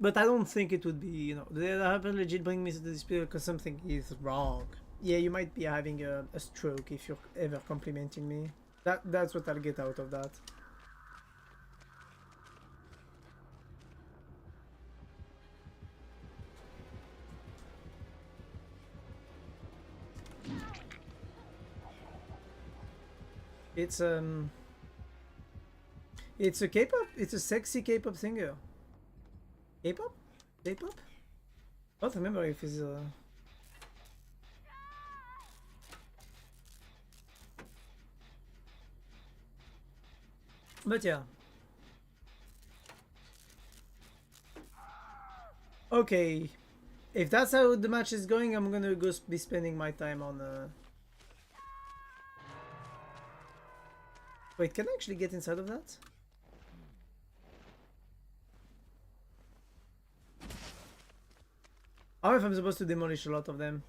But I don't think it would be, you know, they have legit bring me to this because something is wrong. Yeah, you might be having a stroke if you're ever complimenting me. That's what I'll get out of that. It's a K-pop. It's a sexy K-pop singer. K-pop? K-pop? I don't remember if it's But yeah. Okay. If that's how the match is going, I'm gonna go be spending my time on Wait, can I actually get inside of that? I don't know if I'm supposed to demolish a lot of them.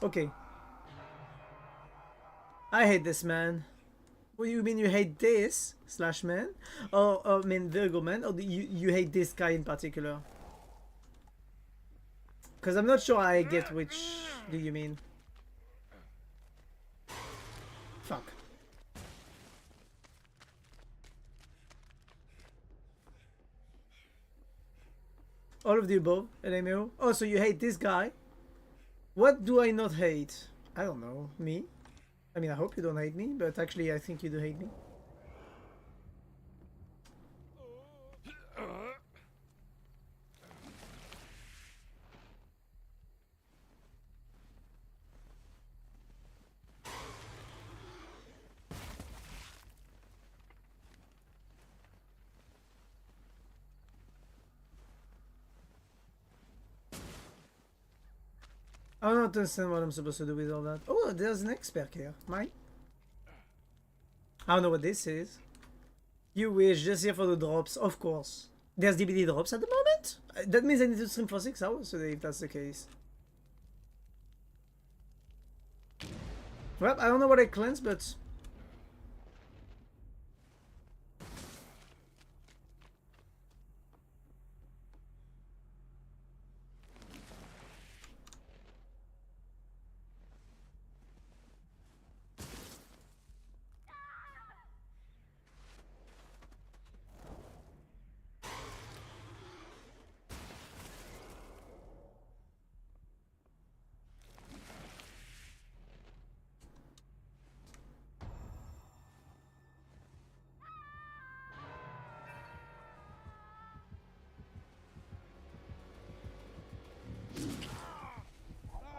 Okay. I hate this man. What do you mean you hate this slash man? Or I mean Virgo man? Or do you hate this guy in particular? Because I'm not sure I get which do you mean. Fuck. All of the above, LMAO. Oh, so you hate this guy? What do I not hate? I don't know. Me? I mean, I hope you don't hate me, but actually I think you do hate me. I don't understand what I'm supposed to do with all that. Oh, there's an expert here. Mine? I don't know what this is. You wish, just here for the drops, of course. There's DBD drops at the moment? That means I need to stream for 6 hours today, if that's the case. Well, I don't know what I cleansed, but...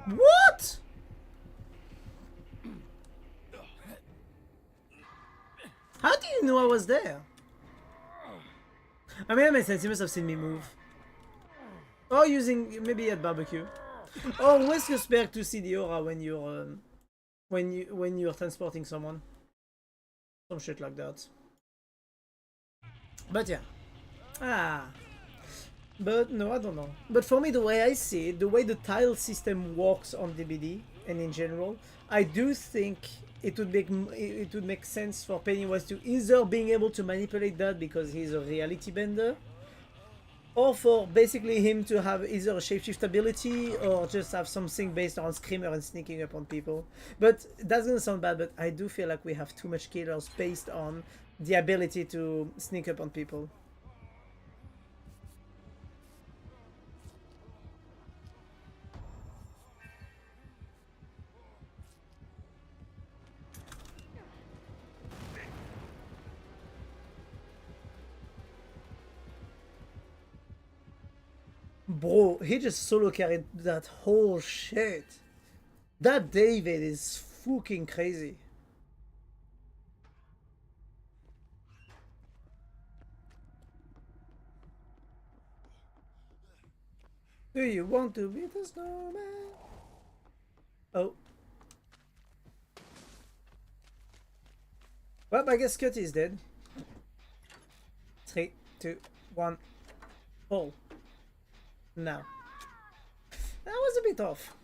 What? How do you know I was there? I mean, that makes sense. You must have seen me move. Or using maybe at barbecue. Or whisk your spare to see the aura when you're when you're transporting someone. Some shit like that. But yeah. Ah. But no, I don't know. But for me, the way I see it, the way the tile system works on DBD and in general, I do think it would make sense for Pennywise to either being able to manipulate that because he's a reality bender, or for basically him to have either a shapeshift ability or just have something based on screamer and sneaking up on people. But that's gonna sound bad, but I do feel like we have too much killers based on the ability to sneak up on people. Bro, he just solo carried that whole shit. That David is fucking crazy. Do you want to be the snowman? Oh. Well, I guess Scotty is dead. 3, 2, 1. Pull. Now. That was a bit off.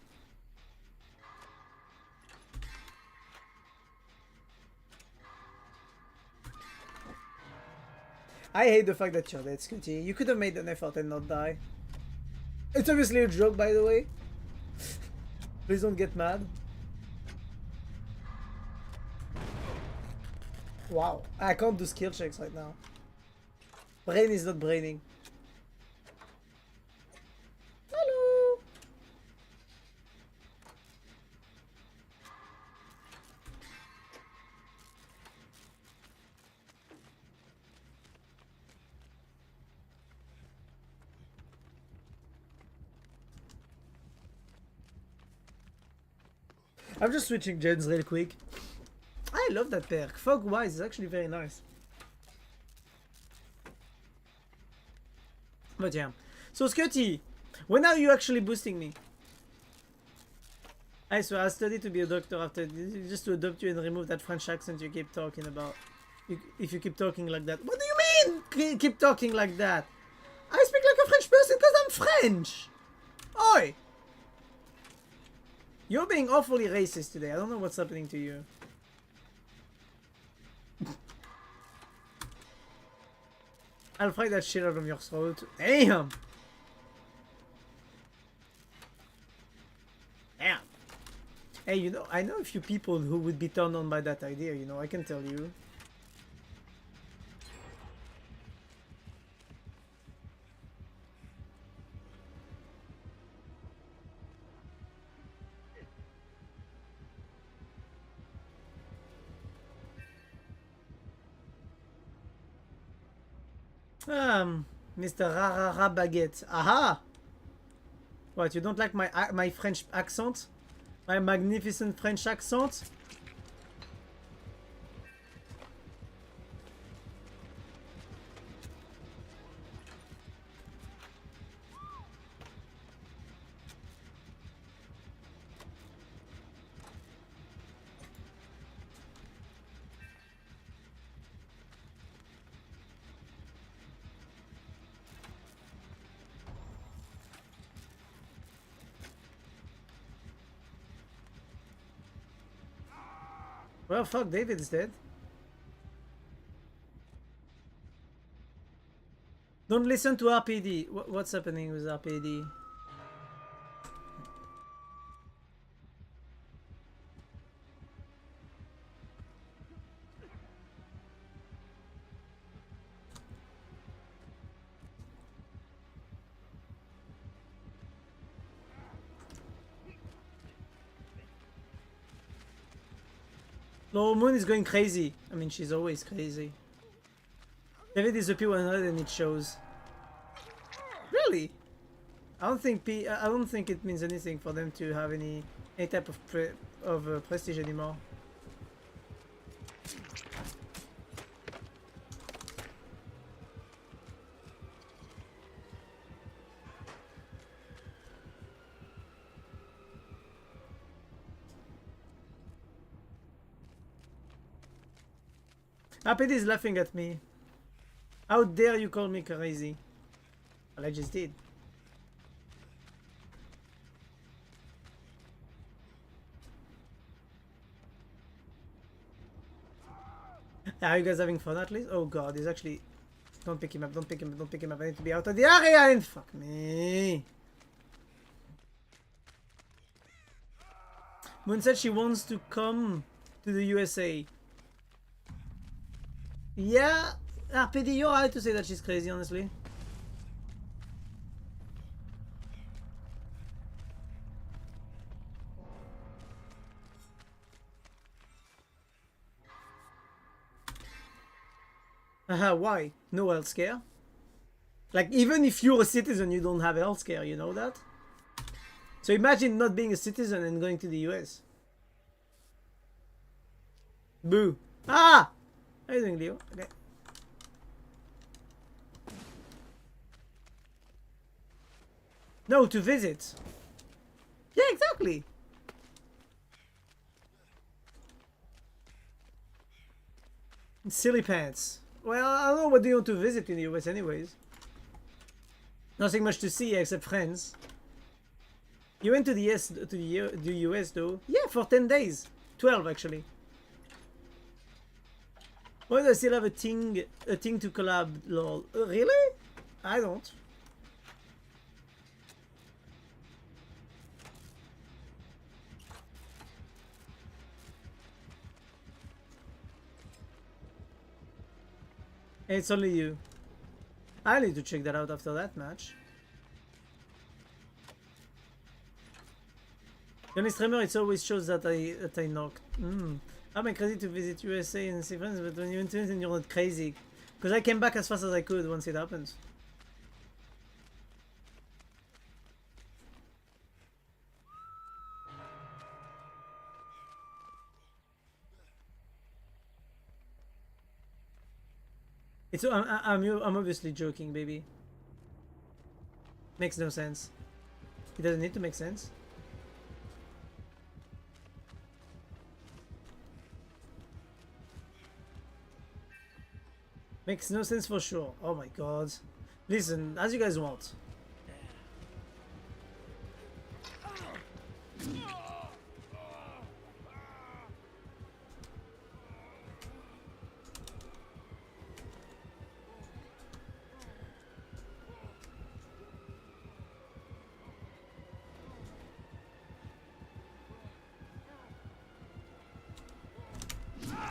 I hate the fact that you're dead, Scotty. You could have made an effort and not die. It's obviously a joke, by the way. Please don't get mad. Wow. I can't do skill checks right now. Brain is not braining. Hello! I'm just switching gens real quick. I love that perk. Fog Wise is actually very nice. But yeah. So Scotty, when are you actually boosting me? I swear I studied to be a doctor after just to adopt you and remove that French accent you keep talking about. If you keep talking like that. What do you mean? Keep talking like that? I speak like a French person because I'm French. Oi! You're being awfully racist today. I don't know what's happening to you. I'll fry that shit out of your throat. Damn! Damn! Hey, you know, I know a few people who would be turned on by that idea, you know, I can tell you. Mr. Rarara Baguette. Aha! What, you don't like my French accent? My magnificent French accent? Well, fuck, David's dead. Don't listen to RPD. What's happening with RPD? No, Moon is going crazy. I mean, she's always crazy. David is a P100 and it shows. Really? I don't think it means anything for them to have any type of prestige anymore. Apid is laughing at me. How dare you call me crazy? Well, I just did. Are you guys having fun at least? Oh god, he's actually... Don't pick him up, don't pick him up, don't pick him up. I need to be out of the area and fuck me. Moon said she wants to come to the USA. Yeah, RPD, you're right to say that she's crazy, honestly. Why? No healthcare? Like, even if you're a citizen, you don't have healthcare, you know that? So imagine not being a citizen and going to the US. Boo. Ah! How are you doing, Leo? Okay. No, to visit. Yeah, exactly. Silly pants. Well, I don't know what do you want to visit in the US anyways. Nothing much to see except friends. You went to the US though? Yeah, for 10 days. 12 actually. Why do I still have a thing to collab, lol? Really? I don't. It's only you. I need to check that out after that match. The only streamer, it always shows that I knocked. I'm crazy to visit USA and see friends, but when you went to it, you're not crazy. Because I came back as fast as I could once it happened. It's I'm obviously joking, baby. Makes no sense. It doesn't need to make sense. Makes no sense for sure. Oh my god. Listen, as you guys want.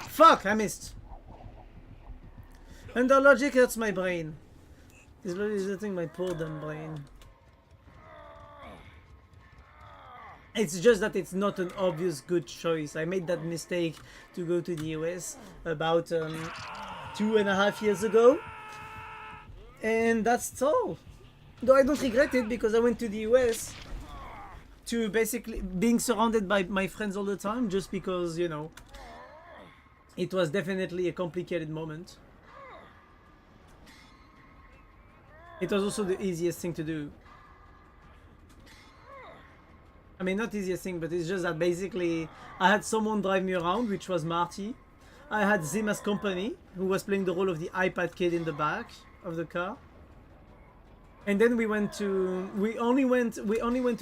Fuck, I missed. Under logic hurts my brain. This blood is hurting my poor dumb brain. It's just that it's not an obvious good choice. I made that mistake to go to the US about 2.5 years ago. And that's all. Though I don't regret it because I went to the US to basically being surrounded by my friends all the time just because, you know, it was definitely a complicated moment. It was also the easiest thing to do. I mean, not easiest thing, but it's just that basically I had someone drive me around, which was Marty. I had Zim as company, who was playing the role of the iPad kid in the back of the car. And then we went to, we only went to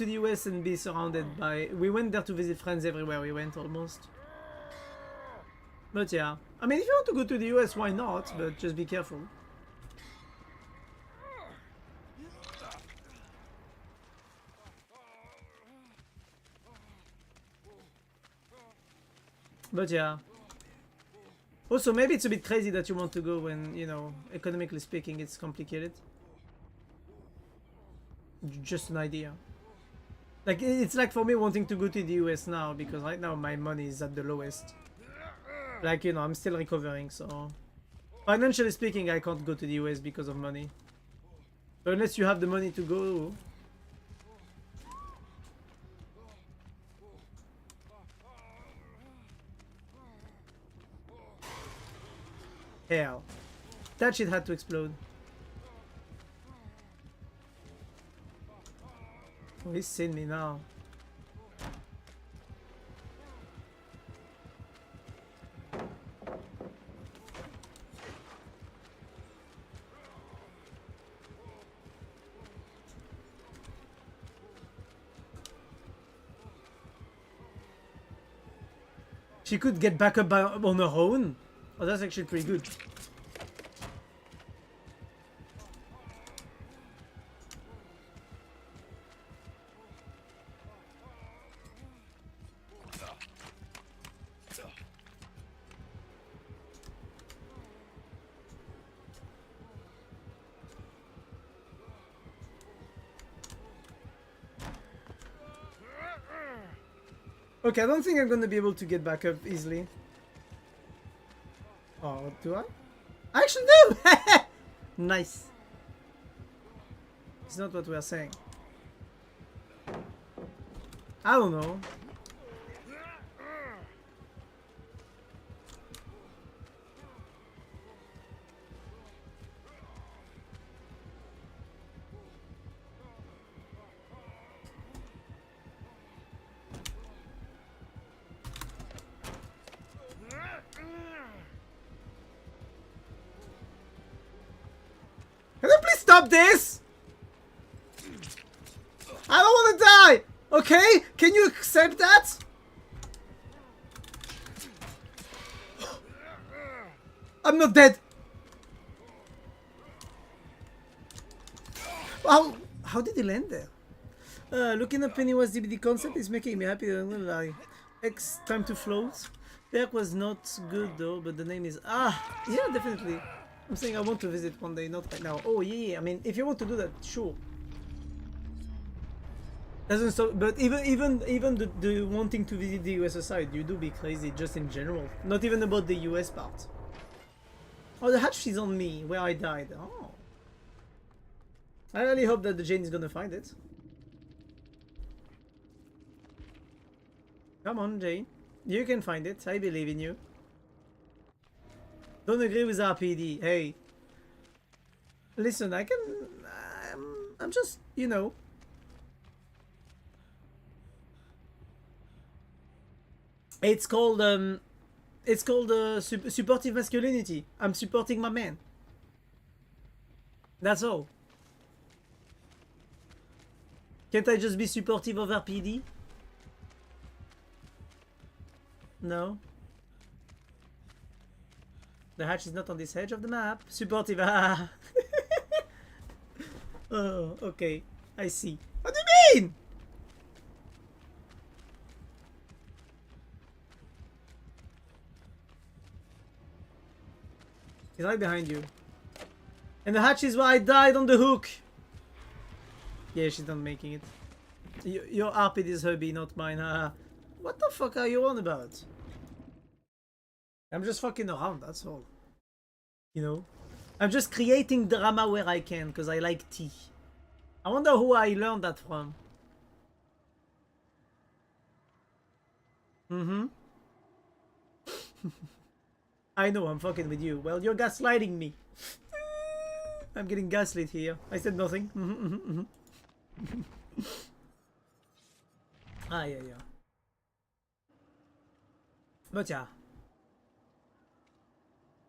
the US and be surrounded by, we went there to visit friends everywhere we went almost. But yeah, I mean, if you want to go to the US, why not? But just be careful. But yeah. Also, maybe it's a bit crazy that you want to go when, you know, economically speaking, it's complicated. Just an idea. Like, it's like for me wanting to go to the US now, because right now my money is at the lowest. Like, you know, I'm still recovering, so... Financially speaking, I can't go to the US because of money. So unless you have the money to go... Hell. That shit had to explode. Oh, he's seen me now. She could get back up on her own. Oh, that's actually pretty good. Okay, I don't think I'm gonna be able to get back up easily. Oh, do I? I actually do! Nice. It's not what we are saying. I don't know. Can I please stop this? I don't want to die! Okay? Can you accept that? I'm not dead. How did he land there? Looking at Pennywise DBD concept is making me happy, I'm gonna lie. X time to float. That was not good though, but the name is... yeah, definitely. I'm saying I want to visit one day, not right now. Oh yeah, I mean, if you want to do that, sure. Doesn't stop, but even the wanting to visit the US aside, you do be crazy just in general. Not even about the US part. Oh, the hatch is on me, where I died. Oh. I really hope that the Jane is gonna find it. Come on, Jane. You can find it. I believe in you. Don't agree with RPD. Hey. Listen, I can... I'm just, you know... It's called supportive masculinity. I'm supporting my man. That's all. Can't I just be supportive of RPD? No. The hatch is not on this edge of the map. Supportive. Ah. Oh, okay. I see. What do you mean? He's right behind you. And the hatch is where I died on the hook. Yeah, she's not making it. Your RPD is Herbie, not mine. What the fuck are you on about? I'm just fucking around, that's all. You know? I'm just creating drama where I can, because I like tea. I wonder who I learned that from. Mm-hmm. I know, I'm fucking with you. Well, you're gaslighting me. I'm getting gaslit here. I said nothing. Yeah. But yeah.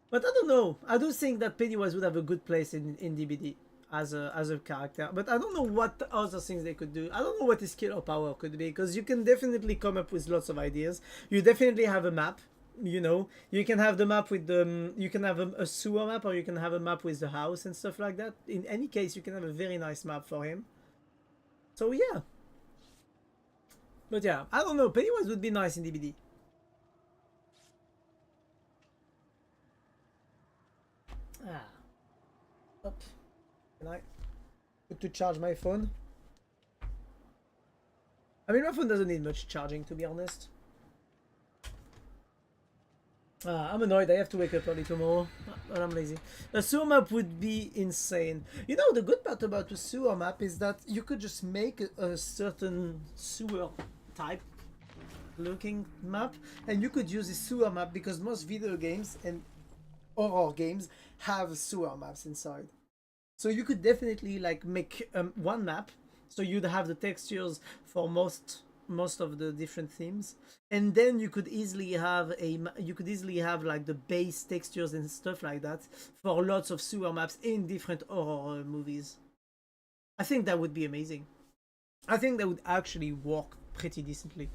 But I don't know. I do think that Pennywise would have a good place in DBD as a character. But I don't know what other things they could do. I don't know what his skill or power could be. Because you can definitely come up with lots of ideas. You definitely have a map. you know, you can have the map with the you can have a sewer map, or you can have a map with the house and stuff like that. In any case, you can have a very nice map for him. So yeah. But yeah, I don't know, Pennywise would be nice in DBD. Ah. Up. Can I put to charge my phone? I mean, my phone doesn't need much charging, to be honest. I'm annoyed. I have to wake up early tomorrow, but I'm lazy. A sewer map would be insane. You know, the good part about a sewer map is that you could just make a certain sewer type looking map, and you could use a sewer map because most video games and horror games have sewer maps inside. So you could definitely like make one map, so you'd have the textures for most of the different themes, and then you could easily have like the base textures and stuff like that for lots of sewer maps in different horror movies. I think that would be amazing. I think that would actually work pretty decently.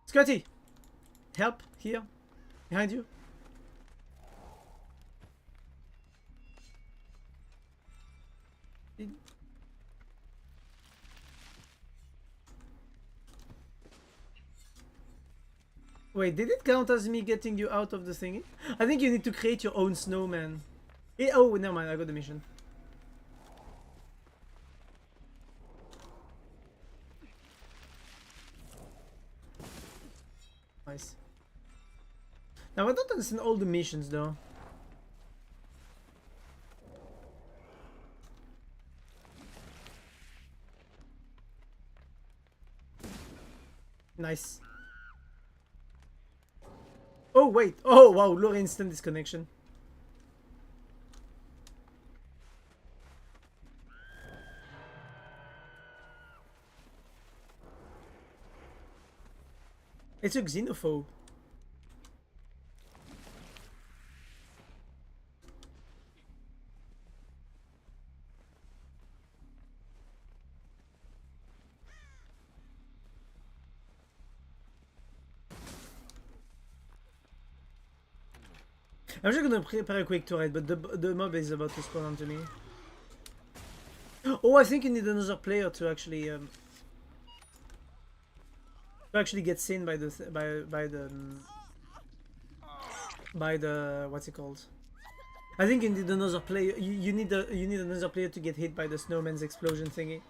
Scotty, help here, behind you. Wait, did it count as me getting you out of the thingy? I think you need to create your own snowman. Oh, never mind, I got the mission. Nice. Now, I don't understand all the missions, though. Nice. Oh, wait. Oh, wow. Low instant disconnection. It's a xenophobe. I'm just gonna prepare a quick turret, but the mob is about to spawn onto me. Oh, I think you need another player to actually get seen by the what's it called? I think you need another player. You need another player to get hit by the snowman's explosion thingy.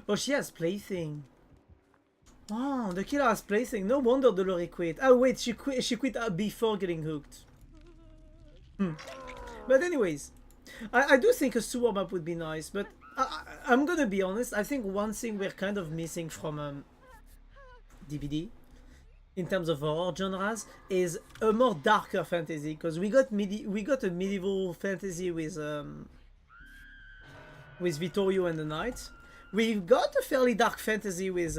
Oh, she has plaything. Oh, the killer has plaything. No wonder Dolores quit. Oh wait, she quit before getting hooked. But anyways, I do think a sewer map would be nice, but I'm gonna be honest, I think one thing we're kind of missing from DBD in terms of horror genres is a more darker fantasy, because we got a medieval fantasy with Vittorio and the Knight. We've got a fairly dark fantasy with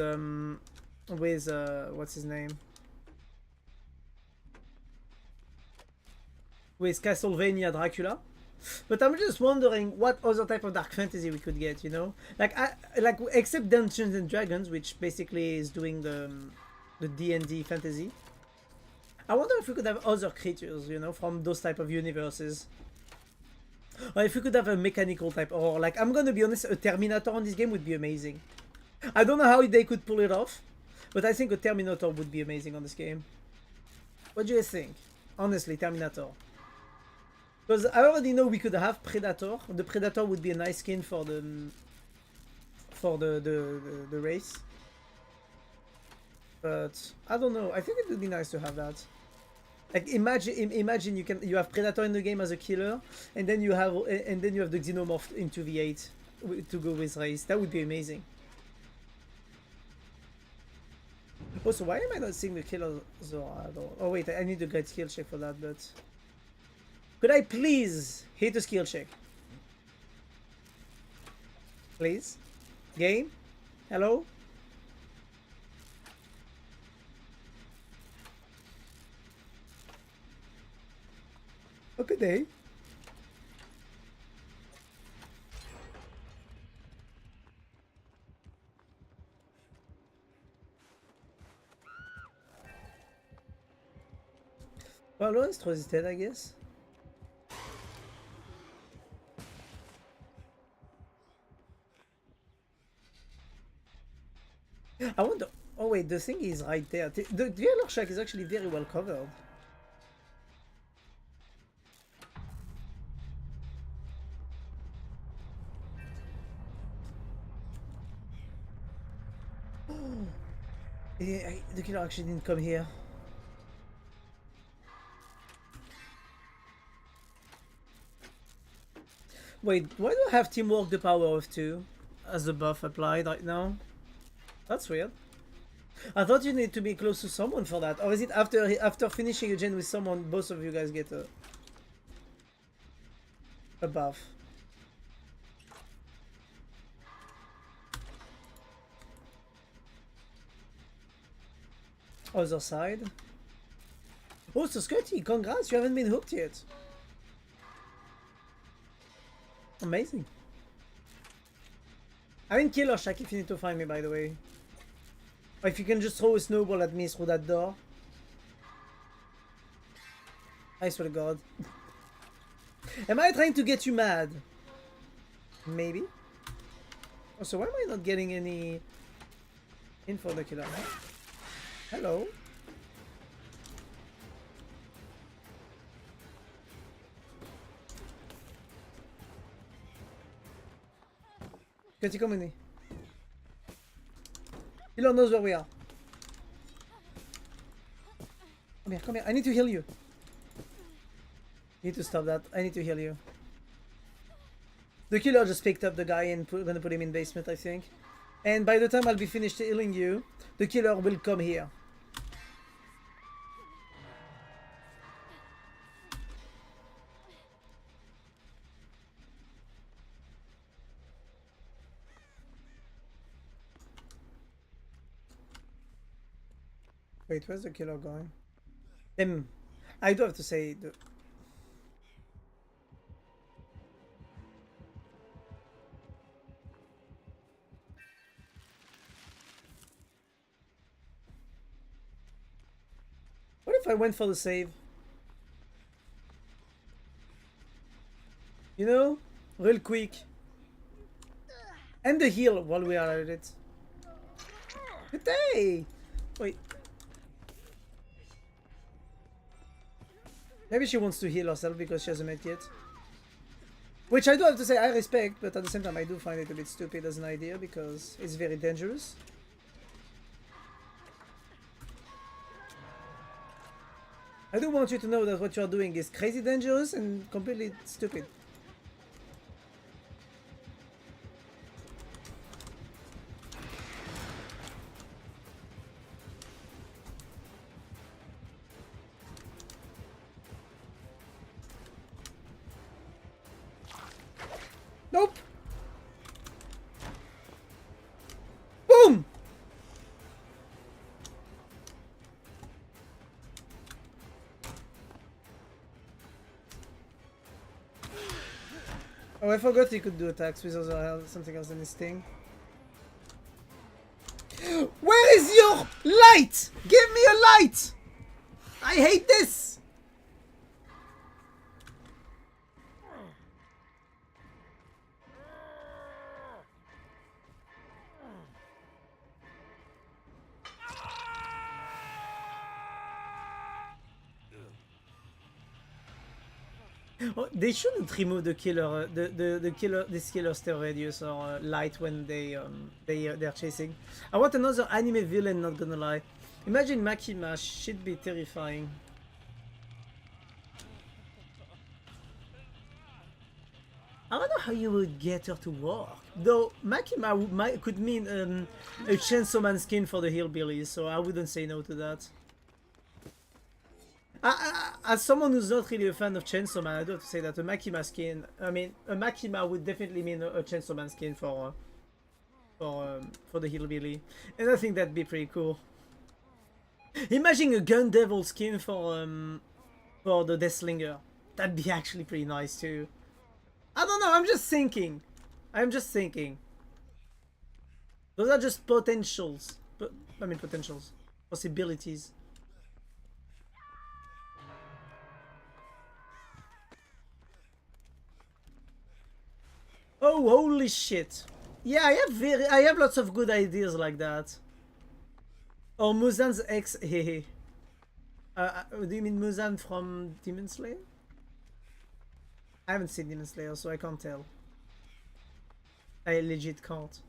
what's his name? With Castlevania Dracula. But I'm just wondering what other type of dark fantasy we could get, you know? Like except Dungeons and Dragons, which basically is doing the D&D fantasy. I wonder if we could have other creatures, you know, from those type of universes. Or if we could have a mechanical type, or like, I'm gonna be honest, a Terminator on this game would be amazing. I don't know how they could pull it off, but I think a Terminator would be amazing on this game. What do you think? Honestly, Terminator. Because I already know we could have Predator. The Predator would be a nice skin for the race. But I don't know. I think it would be nice to have that. Like imagine you have Predator in the game as a killer, and then you have the Xenomorph into V8 to go with race. That would be amazing. Also, why am I not seeing the killer Zora at all? Oh wait, I need a great skill check for that, but could I please hit a skill check? Please? Game? Hello? Good day. Well, Lawrence is dead, I guess. I wonder. Oh wait, the thing is right there. The yellow shack is actually very well covered. Yeah, the killer actually didn't come here. Wait, why do I have teamwork the power of 2 as a buff applied right now? That's weird. I thought you need to be close to someone for that. Or is it after finishing a gen with someone, both of you guys get a buff? Other side. Oh, so Scotty, congrats, you haven't been hooked yet. Amazing. I'm in Killer Shack if you need to find me, by the way. Or if you can just throw a snowball at me through that door. I swear to God. Am I trying to get you mad? Maybe. Oh, so why am I not getting any info on the killer? Hello? Scotty, come with me. Killer knows where we are. Come here, come here. I need to heal you. You need to stop that. I need to heal you. The killer just picked up the guy and gonna put him in basement, I think. And by the time I'll be finished healing you, the killer will come here. Wait, where's the killer going? I do have to say the... What if I went for the save? You know? Real quick. And the heal while we are at it. Good day! Wait. Maybe she wants to heal herself because she hasn't met yet. Which I do have to say I respect, but at the same time I do find it a bit stupid as an idea because it's very dangerous. I do want you to know that what you are doing is crazy dangerous and completely stupid. Nope. Boom. Oh, I forgot he could do attacks with something else than his thing. Where is your light? Give me a light! I hate this! Oh, they shouldn't remove the killer, this killer's terror radius or light when they're chasing. I want another anime villain, not gonna lie. Imagine Makima, she'd be terrifying. I don't know how you would get her to work. Though Makima could mean a Chainsaw Man skin for the hillbillies, so I wouldn't say no to that. As someone who's not really a fan of Chainsaw Man, I do have to say that a Makima skin, I mean, a Makima would definitely mean a Chainsaw Man skin for the hillbilly, and I think that'd be pretty cool. Imagine a Gun Devil skin for the Deathslinger. That'd be actually pretty nice too. I don't know, I'm just thinking. Those are just potentials. But I mean potentials. Possibilities. Oh, holy shit. Yeah, I have lots of good ideas like that. Or Muzan's ex hehe. Do you mean Muzan from Demon Slayer? I haven't seen Demon Slayer, so I can't tell. I legit can't.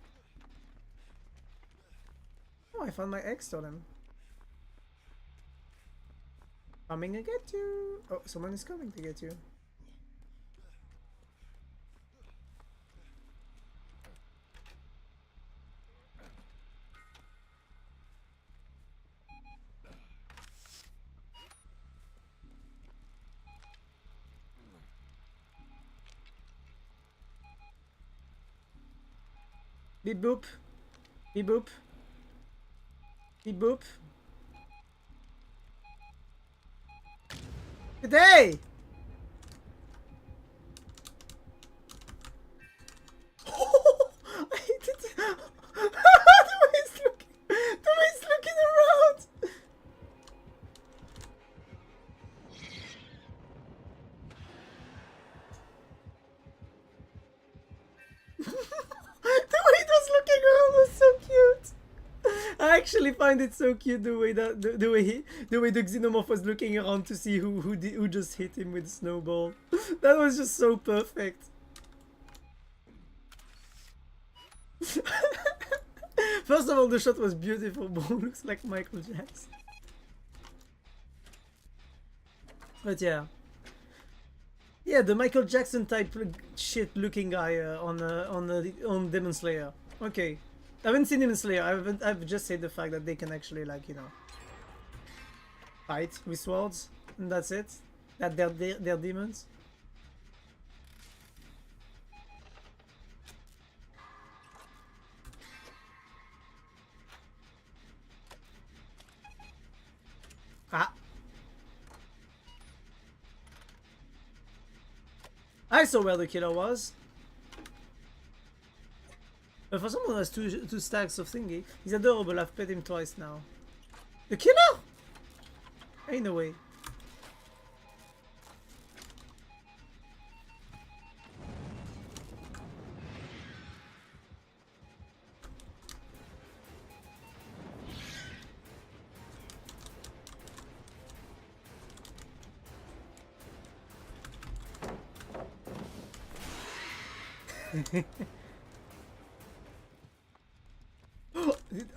Oh, I found my ex totem. Coming to get you. Oh, someone is coming to get you. Beep boop. Beep boop. Beep boop. Good day! I hate it. The way he's looking around. The way it was looking around was so cute. I actually find it so cute the way that the way the xenomorph was looking around to see who just hit him with a snowball. That was just so perfect. First of all, the shot was beautiful. Bro looks like Michael Jackson. But yeah. Yeah, the Michael Jackson type shit looking guy on Demon Slayer. Okay. I haven't seen Demon Slayer. I've just said the fact that they can actually, like, you know, fight with swords, and that's it. That they're demons. Ah. I saw where the killer was. But for someone who has two stacks of thingy, he's adorable. I've pet him twice now. The killer? Ain't no way.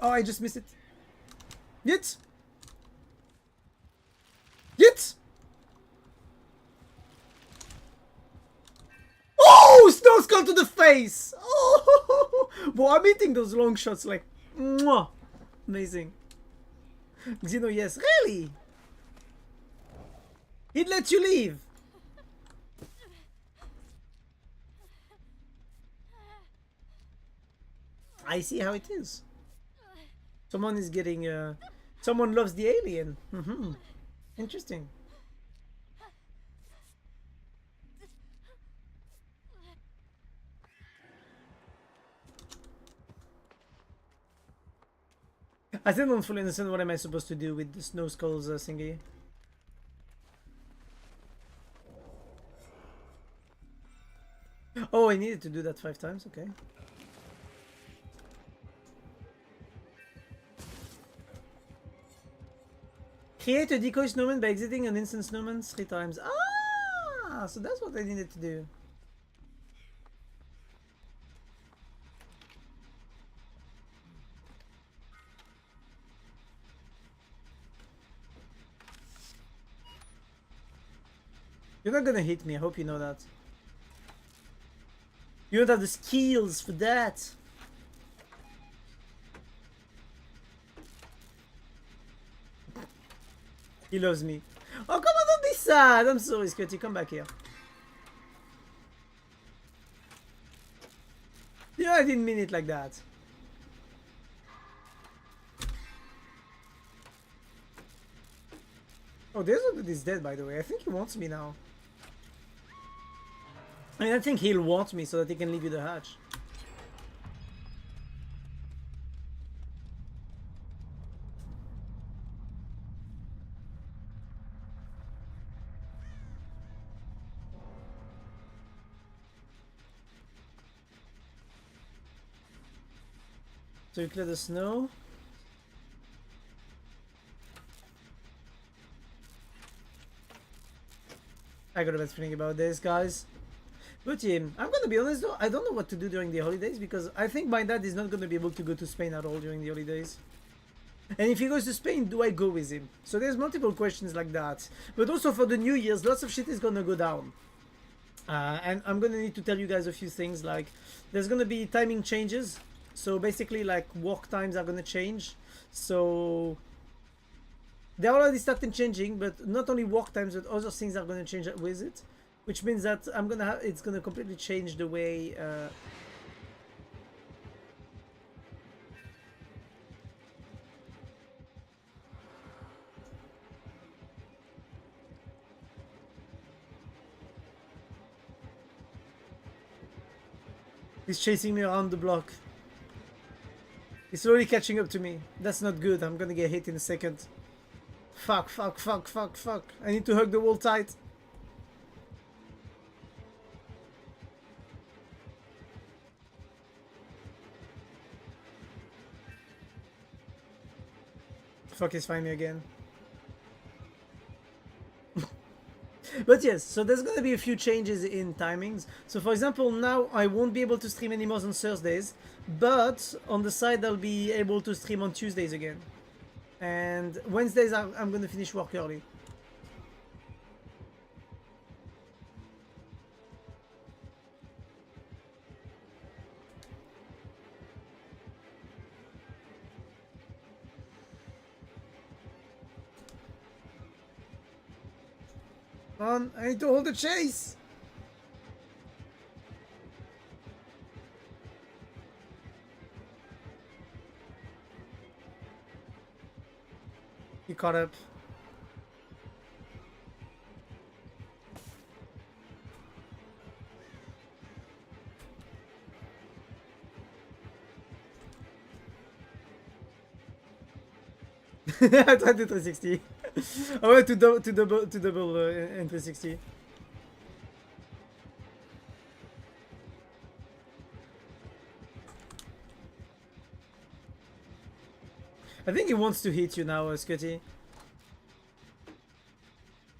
Oh, I just missed it. Yet! Yet! Oh! Snow skull to the face! Oh! Boy, I'm hitting those long shots like... Mwah! Amazing. Xeno, yes. Really? He'd let you leave. I see how it is. Someone is getting, someone loves the alien. Mm-hmm. Interesting. I still don't fully understand what am I supposed to do with the snow skulls thingy. Oh, I needed to do that 5 times, okay. Create a decoy snowman by exiting an instant snowman 3 times. Ah, so that's what I needed to do. You're not gonna hit me, I hope you know that. You don't have the skills for that. He loves me. Oh, come on, don't be sad. I'm sorry, Scotty. Come back here. Yeah, I didn't mean it like that. Oh, this one is dead, by the way. I think he wants me now. I mean, I think he'll want me so that he can leave you the hatch. So you clear the snow. I got a bad feeling about this, guys. But yeah, I'm gonna be honest though, I don't know what to do during the holidays because I think my dad is not gonna be able to go to Spain at all during the holidays. And if he goes to Spain, do I go with him? So there's multiple questions like that. But also for the New Year's, lots of shit is gonna go down. And I'm gonna need to tell you guys a few things, like there's gonna be timing changes. So basically like work times are gonna change. So they're already started changing, but not only work times, but other things are gonna change with it. Which means that it's gonna completely change the way he's chasing me around the block. He's slowly catching up to me. That's not good. I'm gonna get hit in a second. Fuck, fuck, fuck, fuck, fuck. I need to hug the wall tight. Fuck, he's finding me again. But yes, so there's gonna be a few changes in timings. So for example, now I won't be able to stream anymore on Thursdays, but on the side I'll be able to stream on Tuesdays again. And Wednesdays I'm gonna finish work early. Come on, I need to hold the chase! He caught up. I tried the 360. I went to double in 360. I think he wants to hit you now, Scotty.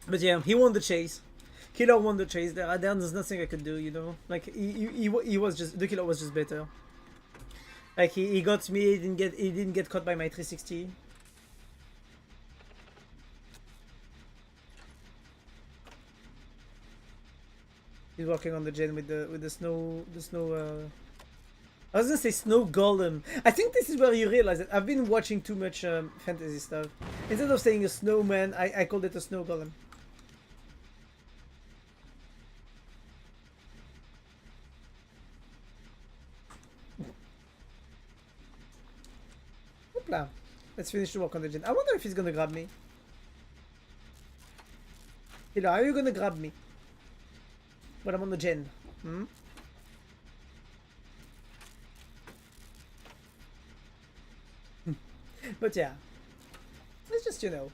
But yeah, he won the chase. Killer won the chase. There's nothing I could do, you know. Like he was just, the killer was just better. Like he got me. He didn't get caught by my 360. He's walking on the gen with the snow I was gonna say snow golem. I think this is where you realize that I've been watching too much fantasy stuff. Instead of saying a snowman, I called it a snow golem. Hoopla. Let's finish the work on the gen. I wonder if he's gonna grab me. Hila, are you gonna grab me? When I'm on the gen. Hmm? But yeah. It's just, you know.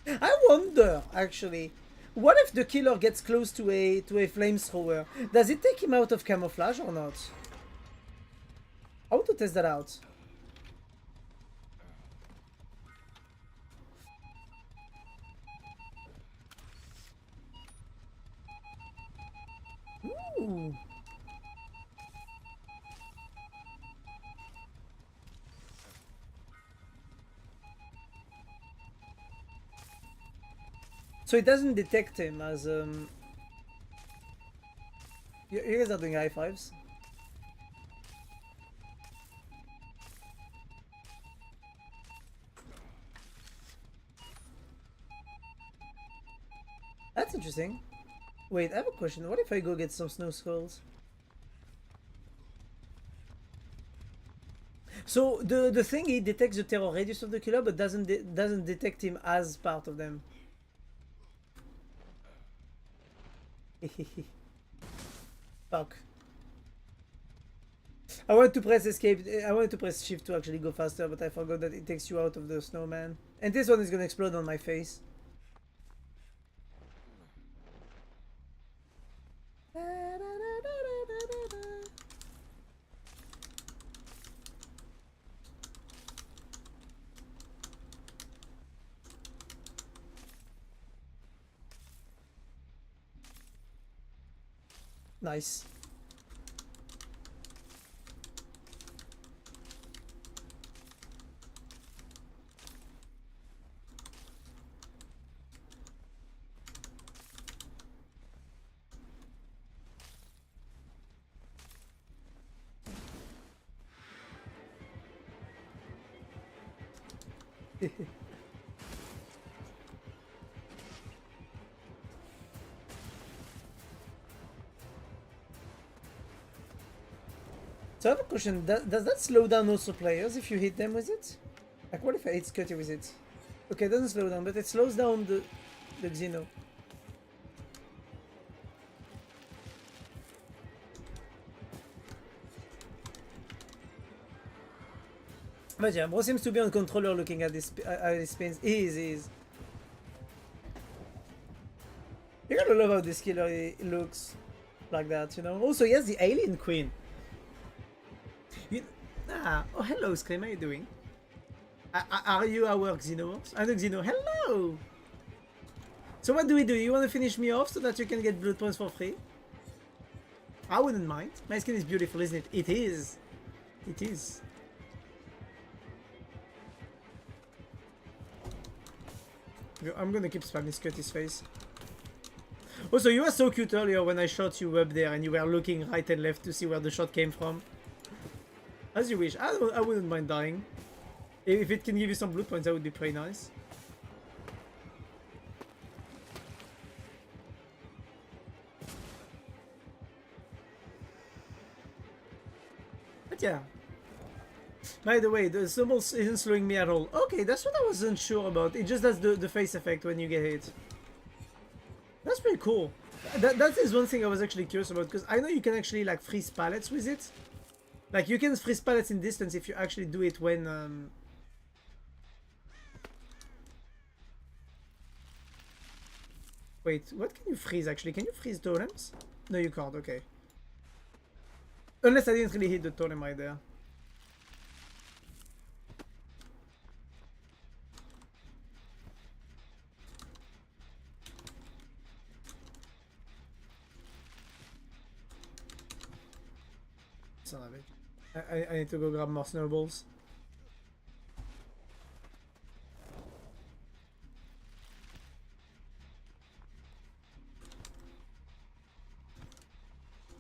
I wonder, actually. What if the killer gets close to a flamethrower? Does it take him out of camouflage or not? I want to test that out. Ooh. So it doesn't detect him as you guys are doing high fives. That's interesting. Wait, I have a question. What if I go get some snow skulls? So the thingy detects the terror radius of the killer, but doesn't detect him as part of them. Fuck. I wanted to press escape. I wanted to press shift to actually go faster, but I forgot that it takes you out of the snowman. And this one is gonna explode on my face. Nice. So I have a question. Does that slow down also players if you hit them with it? Like what if I hit Scotty with it? Okay, it doesn't slow down, but it slows down the Xeno. But yeah, bro seems to be on controller looking at this spins. He is. You gotta love how this killer looks like that, you know? Also, he has the alien queen. Oh, hello, Scream. How you doing? Are you our Xenomorphs? I'm the Xeno. Hello! So what do? You want to finish me off so that you can get blood points for free? I wouldn't mind. My skin is beautiful, isn't it? It is. It is. I'm gonna keep spamming Scotty's face. Also, you were so cute earlier when I shot you up there and you were looking right and left to see where the shot came from. As you wish. I wouldn't mind dying. If it can give you some blood points, that would be pretty nice. But yeah. By the way, the symbol isn't slowing me at all. Okay, that's what I wasn't sure about. It just does the face effect when you get hit. That's pretty cool. That is one thing I was actually curious about, because I know you can actually like freeze pallets with it. Like you can freeze pallets in distance if you actually do it when Wait, what can you freeze actually? Can you freeze totems? No, you can't, okay. Unless I didn't really hit the totem right there. Son of it. I need to go grab more snowballs.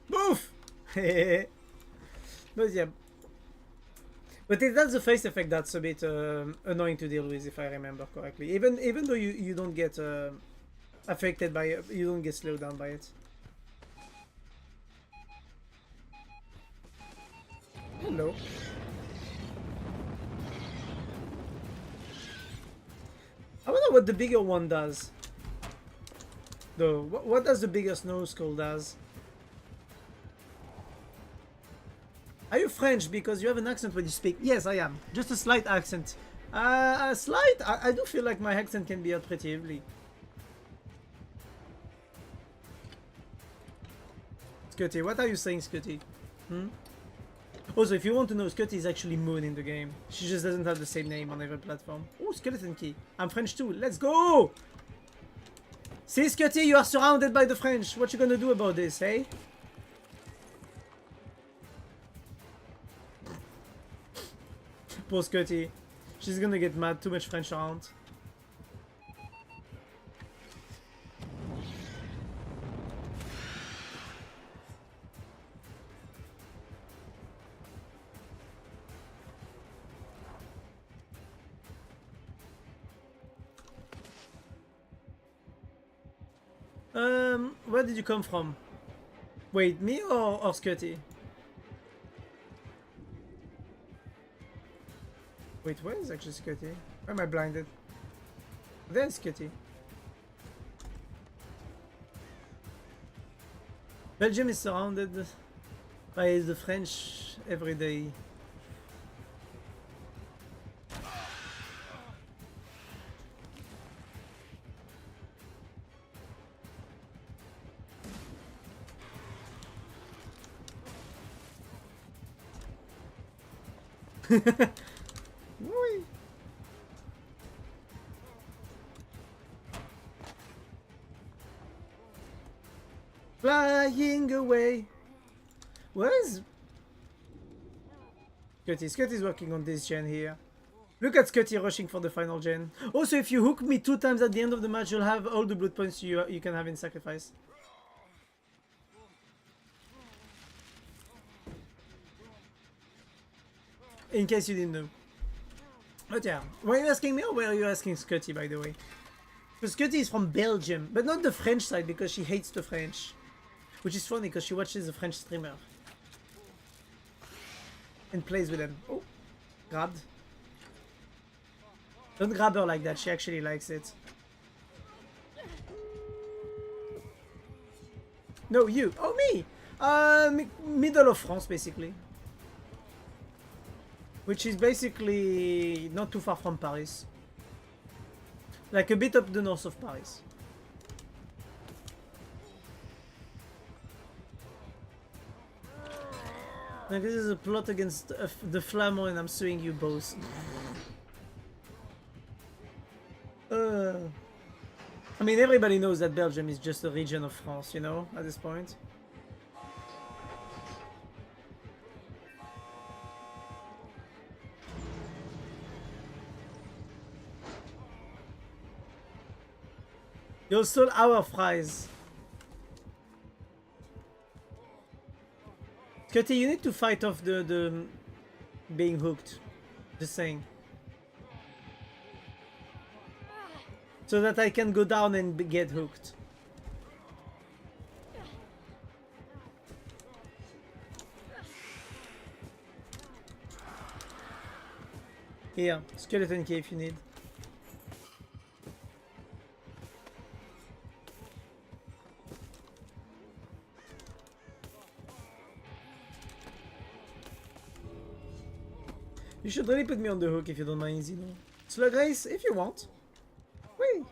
Boof! But yeah. But it does the face effect that's a bit annoying to deal with, if I remember correctly. Even though you don't get affected by it, you don't get slowed down by it. Hello. I wonder what the bigger one does. Though, what does the bigger snow skull does? Are you French? Because you have an accent when you speak. Yes, I am. Just a slight accent. A slight? I do feel like my accent can be out pretty heavily. Scotty, what are you saying, Scotty? Also, if you want to know, Scotty is actually Moon in the game. She just doesn't have the same name on every platform. Oh, skeleton key. I'm French too. Let's go! See, Scotty, you are surrounded by the French. What you gonna do about this, eh? Poor Scotty. She's gonna get mad. Too much French around. Where did you come from? Wait, me or Scotty? Wait, where is actually Scotty? Where am I blinded? There's Scotty. Belgium is surrounded by the French every day. Whee! Flying away. Where is Scotty? Scotty's working on this gen here. Look at Scotty rushing for the final gen. Also, if you hook me 2 times at the end of the match, you'll have all the blood points you can have in sacrifice. In case you didn't know. But yeah, were you asking me or were you asking Scotty, by the way? Because Scotty is from Belgium, but not the French side because she hates the French. Which is funny because she watches a French streamer. And plays with them. Oh, grabbed. Don't grab her like that, she actually likes it. No, you. Oh, me! Middle of France, basically. Which is basically not too far from Paris. Like a bit up the north of Paris. Like this is a plot against the Flamand and I'm suing you both. I mean, everybody knows that Belgium is just a region of France, you know, at this point. You stole our fries. Scotty, you need to fight off the being hooked. Just saying. So that I can go down and get hooked. Here, skeleton key if you need. You should really put me on the hook if you don't mind, Zeno. Slug race if you want. Whee!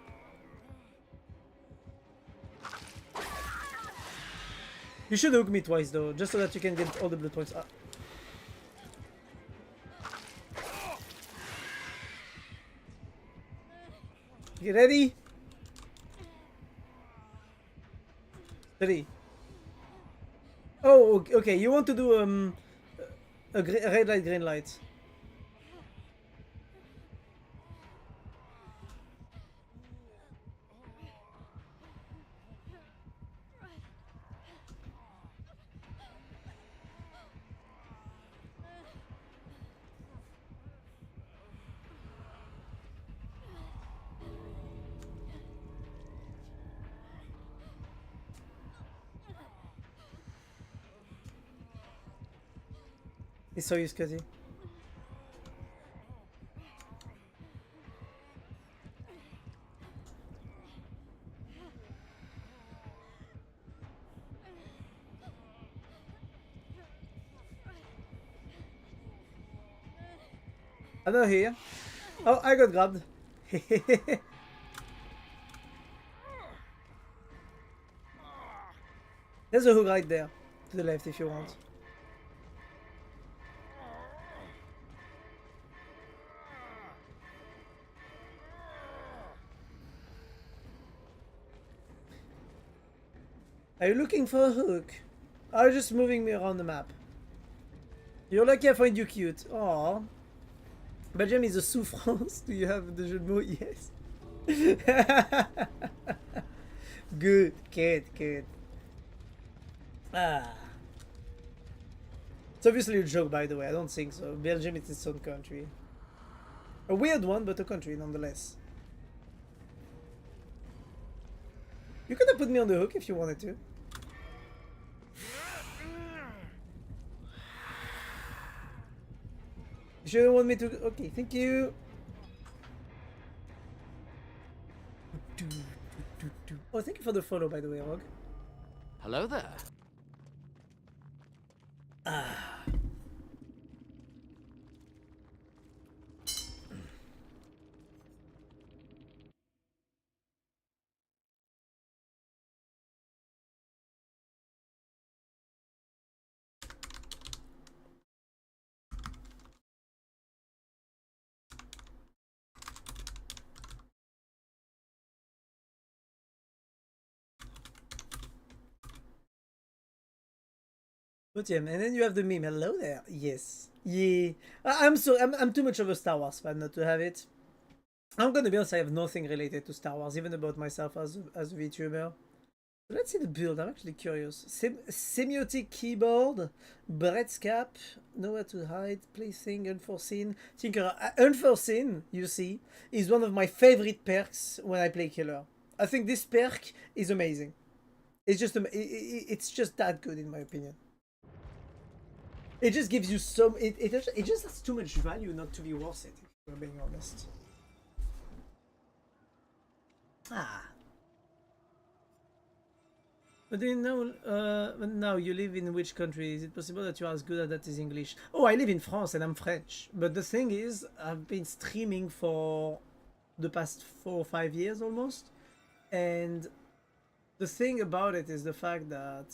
You should hook me twice though, just so that you can get all the blood points. You ready? 3. Oh, okay. You want to do a red light, green light. He saw you, Scotty. I'm not here. Oh, I got grabbed. There's a hook right there. To the left if you want. Are you looking for a hook? Or are you just moving me around the map? You're lucky I find you cute. Aww. Belgium is a souffrance. Do you have the jeu de mots? Yes. Good, good. Ah. It's obviously a joke, by the way. I don't think so. Belgium is its own country. A weird one, but a country nonetheless. You could have put me on the hook if you wanted to. You shouldn't want me to. Okay, thank you. Oh, thank you for the follow, by the way, Rogue. Hello there. But yeah, and then you have the meme. Hello there. Yes. Yeah. I'm too much of a Star Wars fan not to have it. I'm gonna be honest, I have nothing related to Star Wars, even about myself as a VTuber. Let's see the build. I'm actually curious. Semiotic keyboard, Brett's cap, nowhere to hide, placing, unforeseen. Tinker, unforeseen, you see, is one of my favorite perks when I play killer. I think this perk is amazing. It's just that good in my opinion. It just gives you some. It just has too much value not to be worth it. If we're being honest. Ah. But do you know, now you live in which country? Is it possible that you are as good at that as English? Oh, I live in France and I'm French. But the thing is, I've been streaming for the past 4 or 5 years almost. And the thing about it is the fact that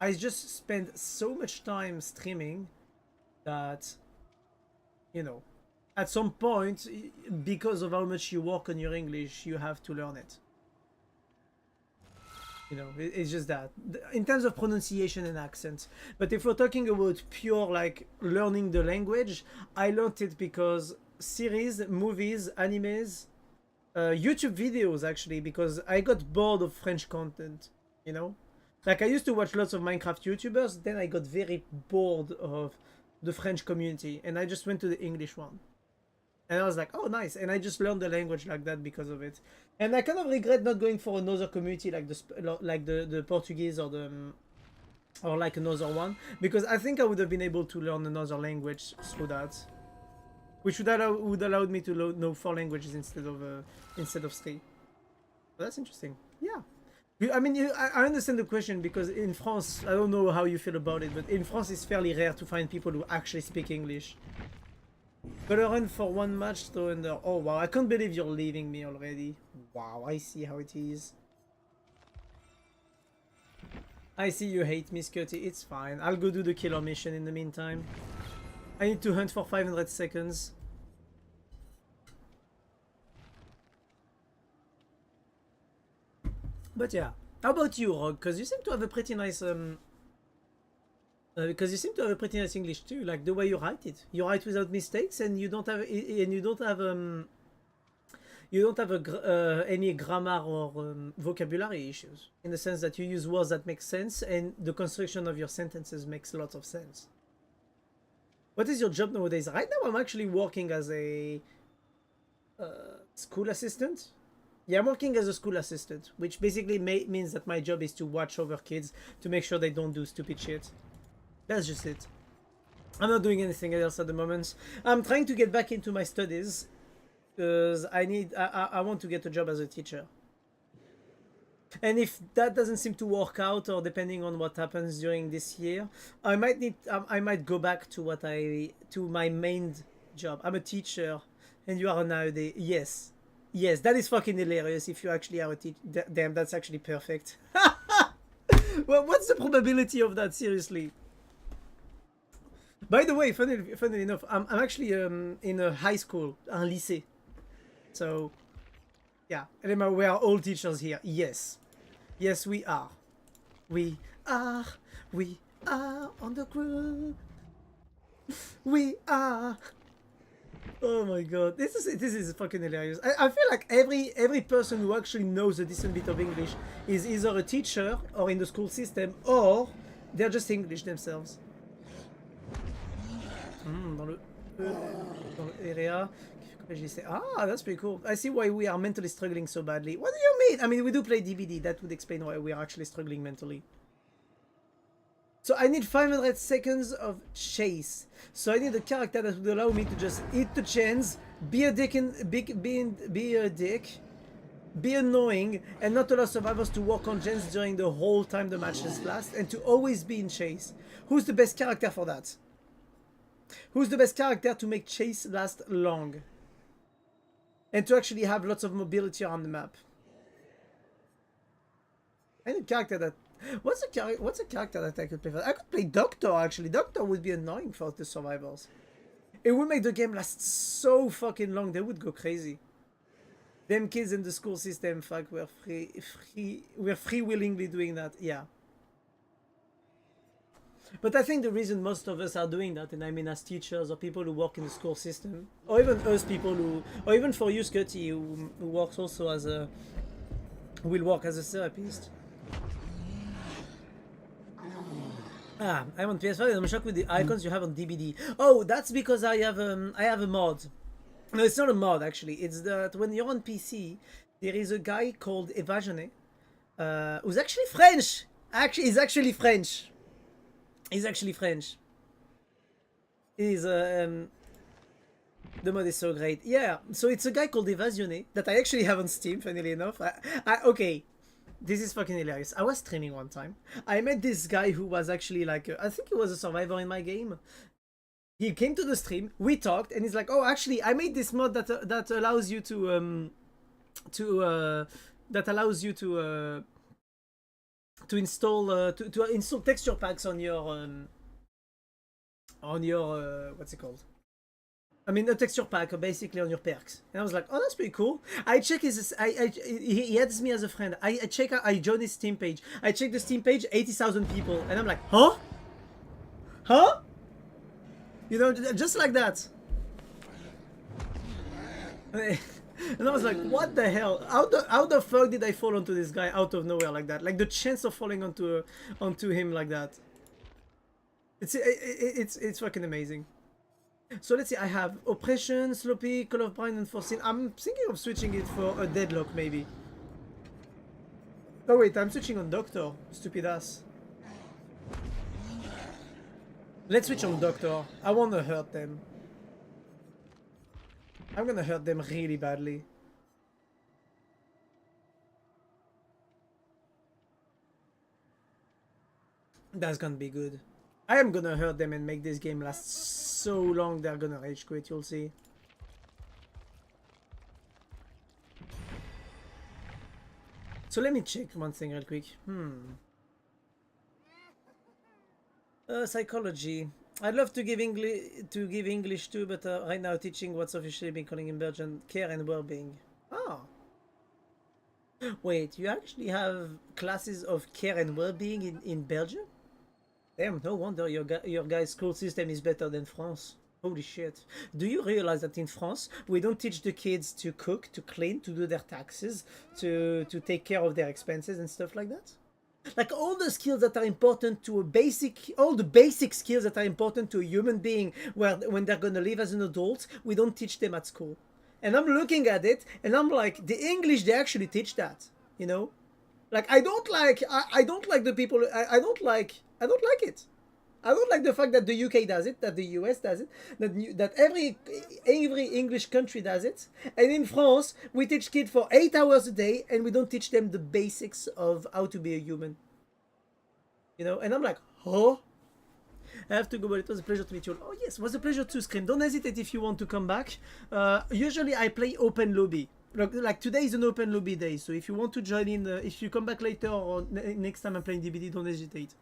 I just spend so much time streaming that, you know, at some point, because of how much you work on your English, you have to learn it. You know, it's just that. In terms of pronunciation and accent. But if we're talking about pure, like, learning the language, I learned it because series, movies, animes, YouTube videos, actually, because I got bored of French content, you know? Like, I used to watch lots of Minecraft YouTubers, then I got very bored of the French community, and I just went to the English one. And I was like, oh, nice. And I just learned the language like that because of it. And I kind of regret not going for another community like the Portuguese or or like another one, because I think I would have been able to learn another language through that, which would allow me to know 4 languages instead of 3. But that's interesting. Yeah. I mean, I understand the question, because in France, I don't know how you feel about it, but in France it's fairly rare to find people who actually speak English. Gotta run for 1 match though, and oh wow, I can't believe you're leaving me already. Wow, I see how it is. I see you hate me, Scotty. It's fine. I'll go do the killer mission in the meantime. I need to hunt for 500 seconds. But yeah, how about you, Rogue? Because you seem to have a pretty nice English too. Like the way you write it, you write without mistakes, and you don't have any grammar or vocabulary issues. In the sense that you use words that make sense, and the construction of your sentences makes lots of sense. What is your job nowadays? Right now, I'm actually working as a school assistant. Yeah, I'm working as a school assistant, which basically means that my job is to watch over kids to make sure they don't do stupid shit. That's just it. I'm not doing anything else at the moment. I'm trying to get back into my studies because I want to get a job as a teacher. And if that doesn't seem to work out, or depending on what happens during this year, I might go back to my main job. I'm a teacher, and you are nowadays. Yes. Yes, that is fucking hilarious if you actually are a teacher. Damn, that's actually perfect. Well, what's the probability of that, seriously? By the way, funnily enough, I'm actually in a high school, un lycée. So, yeah. Remember, we are all teachers here. Yes. Yes, we are. We are on the crew. We are. Oh my god, this is fucking hilarious. I feel like every person who actually knows a decent bit of English is either a teacher or in the school system, or they're just English themselves. Dans le area. Ah, that's pretty cool. I see why we are mentally struggling so badly. What do you mean? I mean, we do play DBD. That would explain why we are actually struggling mentally. So I need 500 seconds of chase. So I need a character that would allow me to just hit the chains, be a dick, be annoying, and not allow survivors to walk on gens during the whole time the matches last, and to always be in chase. Who's the best character for that? Who's the best character to make chase last long? And to actually have lots of mobility on the map. I need a character that... What's a character that I could play for? I could play Doctor, actually. Doctor would be annoying for the survivors. It would make the game last so fucking long. They would go crazy. Them kids in the school system, fuck, we're free willingly doing that. Yeah. But I think the reason most of us are doing that, and I mean as teachers or people who work in the school system, or even us people who, or even for you, Scotty, who works also as a, who will work as a therapist. Ah, I'm on PS5 and I'm shocked with the icons you have on DBD. Oh, that's because I have a mod. No, it's not a mod actually. It's that when you're on PC, there is a guy called Evasione, who's actually French. He's actually French. He's actually French. He's the mod is so great. Yeah, so it's a guy called Evasione that I actually have on Steam, funnily enough. Okay, this is fucking hilarious. I was streaming one time. I met this guy who was actually like, I think he was a survivor in my game. He came to the stream, we talked, and he's like, oh, actually, I made this mod that allows you to install install texture packs on your what's it called? I mean, a texture pack basically on your perks. And I was like, oh, that's pretty cool. I check his, he adds me as a friend. I join his Steam page. I check the Steam page, 80,000 people, and I'm like, huh? Huh? You know, just like that. And I was like, what the hell? How the fuck did I fall onto this guy out of nowhere like that? Like the chance of falling onto him like that. It's fucking amazing. So let's see, I have Oppression, Sloppy, Call of Brine, and Forcing. I'm thinking of switching it for a Deadlock maybe. Oh wait, I'm switching on Doctor. Stupid ass. Let's switch on Doctor. I want to hurt them. I'm gonna hurt them really badly. That's gonna be good. I am gonna hurt them and make this game last so long they're gonna rage quit, you'll see. So let me check one thing real quick. Psychology. I'd love to give English too, but right now teaching what's officially been calling in Belgium care and well-being. Oh. Wait, you actually have classes of care and well-being in Belgium? Damn, no wonder your guys' school system is better than France. Holy shit. Do you realize that in France, we don't teach the kids to cook, to clean, to do their taxes, to take care of their expenses and stuff like that? Like all the skills that are important to all the basic skills that are important to a human being when they're gonna live as an adult, we don't teach them at school. And I'm looking at it and I'm like, the English, they actually teach that, you know? Like I don't like the people, I don't like it. I don't like the fact that the UK does it, that the US does it, that every English country does it. And in France, we teach kids for 8 hours a day and we don't teach them the basics of how to be a human. You know, and I'm like, oh, I have to go, but it was a pleasure to meet you all. Oh yes, it was a pleasure to Scream. Don't hesitate if you want to come back. Usually I play open lobby. Like today is an open lobby day, so if you want to join in, if you come back later or next time I'm playing DBD, don't hesitate.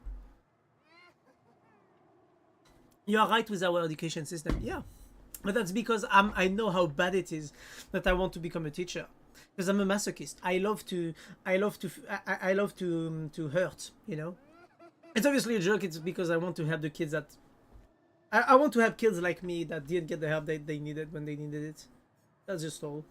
You are right with our education system, yeah. But that's because I know how bad it is that I want to become a teacher. Because I'm a masochist. I love to hurt, you know. It's obviously a joke. It's because I want to help the kids that I want to have kids like me that didn't get the help that they needed when they needed it. That's just all.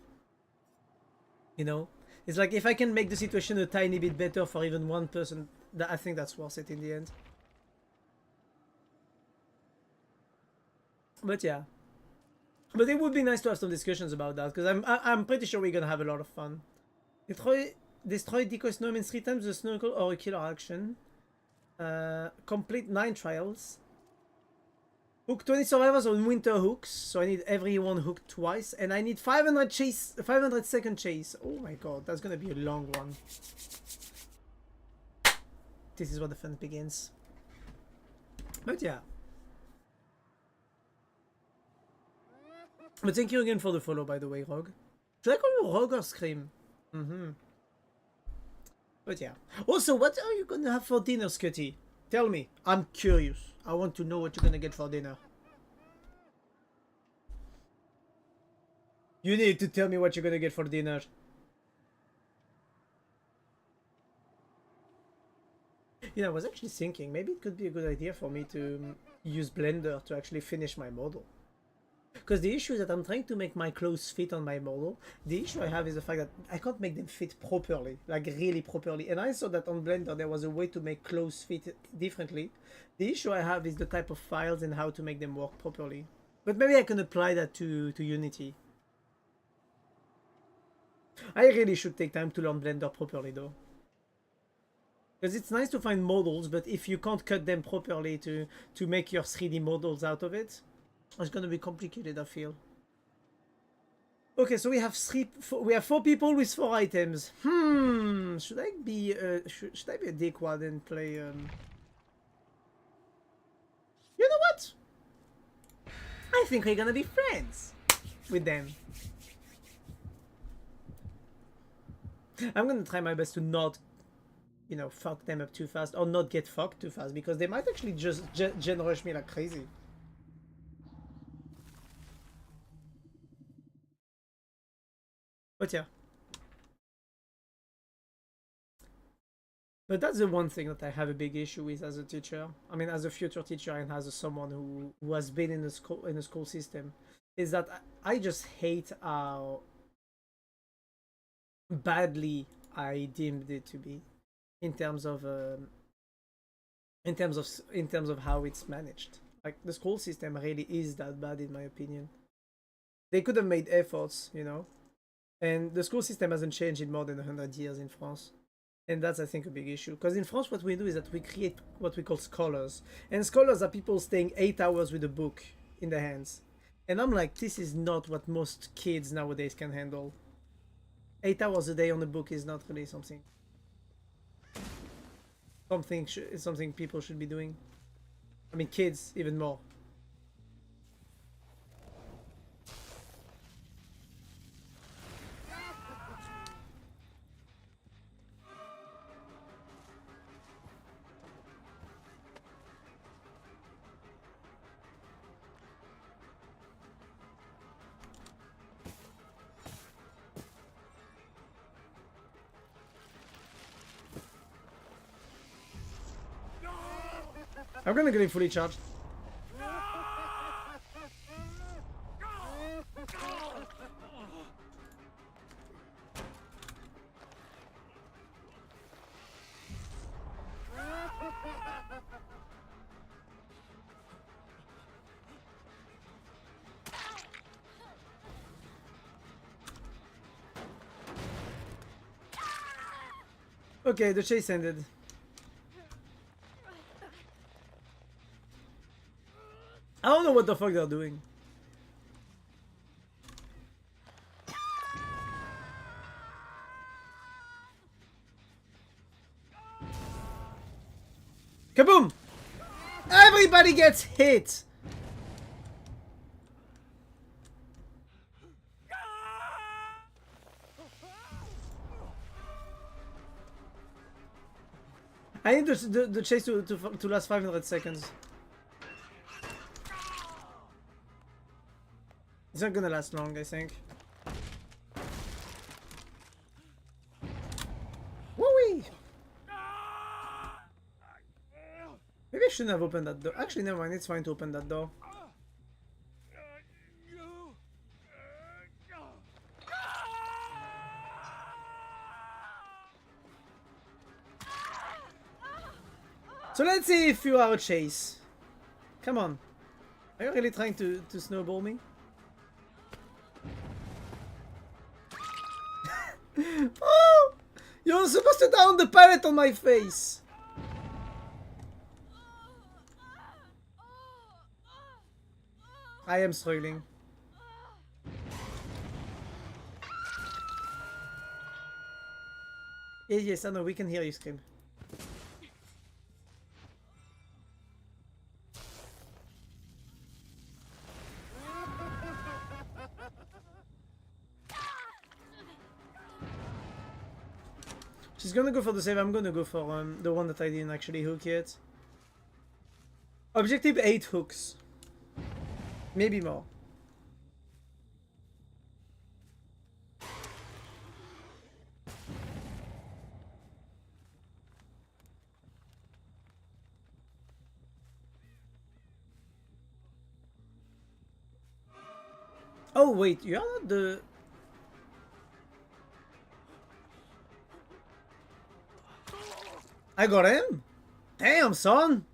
You know, it's like if I can make the situation a tiny bit better for even one person, I think that's worth it in the end. But yeah, but it would be nice to have some discussions about that because I'm pretty sure we're gonna have a lot of fun. Destroy decoy snowmen 3 times the snorkel or a killer action. Complete 9 trials. Hook 20 survivors on winter hooks, so I need everyone hooked twice, and I need 500 second chase. Oh my god, that's gonna be a long one. This is where the fun begins. But yeah. But thank you again for the follow, by the way, Rogue. Should I call you Rogue or Scream? But yeah. Also, what are you gonna have for dinner, Scotty? Tell me. I'm curious. I want to know what you're gonna get for dinner. You need to tell me what you're gonna get for dinner. You know, I was actually thinking maybe it could be a good idea for me to use Blender to actually finish my model. Because the issue is that I'm trying to make my clothes fit on my model. The issue I have is the fact that I can't make them fit properly, like really properly. And I saw that on Blender there was a way to make clothes fit differently. The issue I have is the type of files and how to make them work properly. But maybe I can apply that to Unity. I really should take time to learn Blender properly though. Because it's nice to find models, but if you can't cut them properly to make your 3D models out of it, it's gonna be complicated, I feel. Okay, so we have four people with 4 items. Should I be should I be a dickwad and play You know what? I think we're gonna be friends with them. I'm gonna try my best to not, you know, fuck them up too fast or not get fucked too fast because they might actually just gen rush me like crazy. But yeah. But that's the one thing that I have a big issue with as a teacher. I mean, as a future teacher and as someone who has been in the school system, is that I just hate how badly I deemed it to be in terms of how it's managed. Like the school system really is that bad in my opinion. They could have made efforts, you know. And the school system hasn't changed in more than 100 years in France. And that's, I think, a big issue. Because in France, what we do is that we create what we call scholars. And scholars are people staying 8 hours with a book in their hands. And I'm like, this is not what most kids nowadays can handle. 8 hours a day on a book is not really something people should be doing. I mean, kids, even more. I'm gonna get him fully charged. Okay, the chase ended. I don't know what the fuck they're doing. Kaboom! Everybody gets hit! I need the chase to last 500 seconds. It's not gonna last long, I think. Woo-wee! Maybe I shouldn't have opened that door. Actually, never mind. It's fine to open that door. So let's see if you are a chase. Come on. Are you really trying to snowball me? Oh! You're supposed to down the pallet on my face! I am struggling. Yes, yes, I know, we can hear you scream. She's gonna go for the save, I'm gonna go for the one that I didn't actually hook yet. Objective 8 hooks. Maybe more. Oh wait, you're not the... I got him? Damn, son!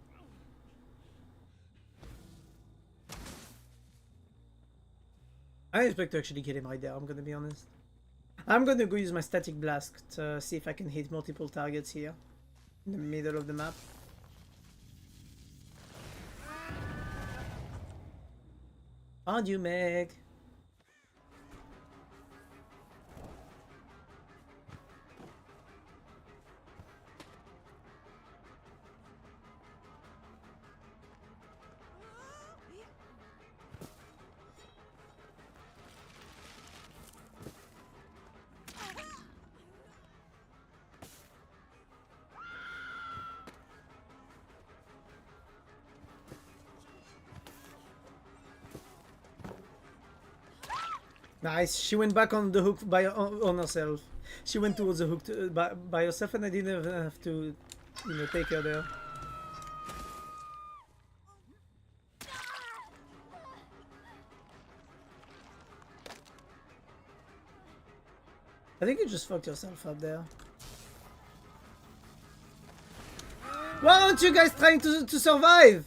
I didn't expect to actually get him right there, I'm gonna be honest. I'm gonna go use my static blast to see if I can hit multiple targets here. In the middle of the map. Found you, Meg. Nice. She went back on the hook by on herself. She went towards the hook by herself, and I didn't have to, you know, take her there. I think you just fucked yourself up there. Why aren't you guys trying to survive?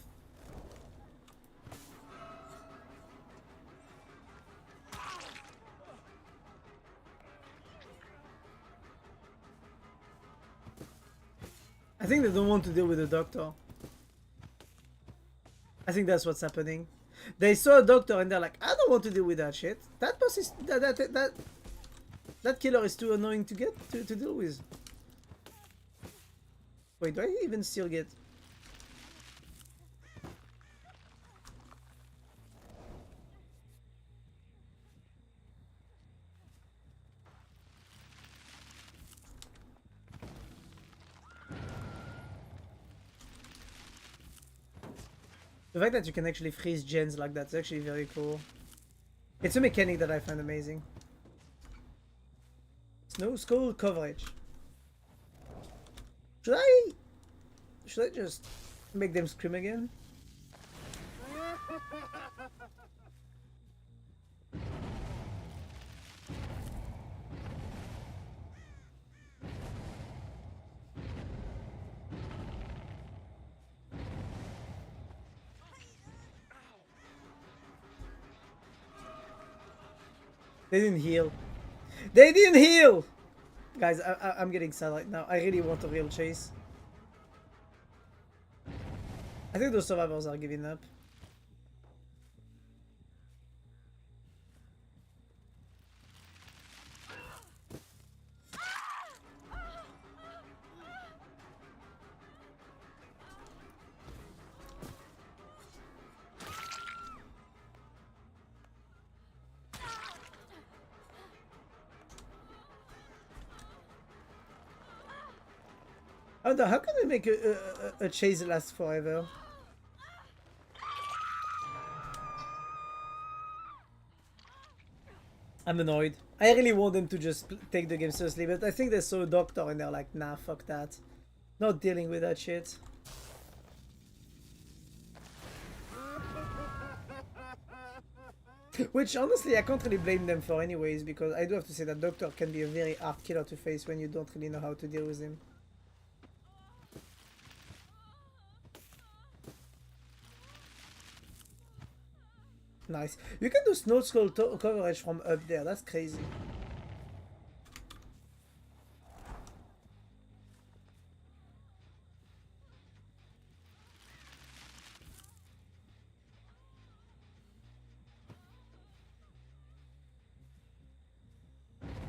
I think they don't want to deal with the doctor. I think that's what's happening. They saw a doctor and they're like, I don't want to deal with that shit. That boss is that killer is too annoying to get to deal with. Wait, do I even still get? The fact that you can actually freeze gens like that's actually very cool. It's a mechanic that I find amazing. Snow skull coverage. Should I just make them scream again? They didn't heal. They didn't heal! Guys, I'm getting sad right now. I really want a real chase. I think those survivors are giving up. I wonder, how can we make a chase last forever? I'm annoyed. I really want them to just take the game seriously, but I think they saw a doctor and they're like, nah, fuck that. Not dealing with that shit. Which, honestly, I can't really blame them for anyways, because I do have to say that Doctor can be a very hard killer to face when you don't really know how to deal with him. Nice. You can do snow skull coverage from up there. That's crazy.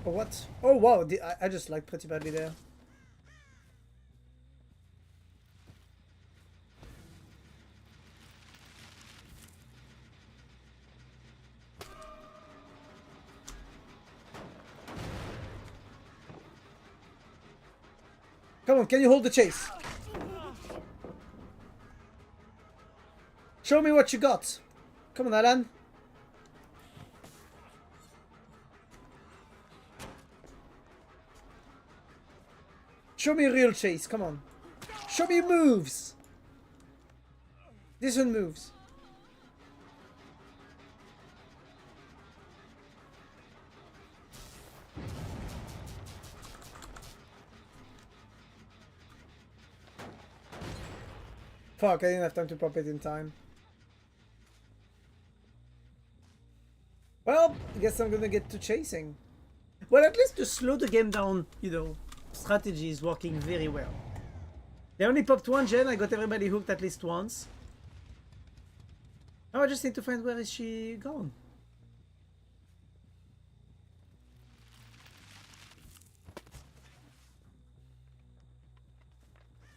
Oh, what? Oh, wow. I just like pretty badly there. Come on, can you hold the chase? Show me what you got. Come on, Alan. Show me a real chase, come on. Show me moves. This one moves. Fuck, I didn't have time to pop it in time. Well, I guess I'm gonna get to chasing. Well, at least to slow the game down, you know, strategy is working very well. They only popped one gen, I got everybody hooked at least once. Now I just need to find where is she gone.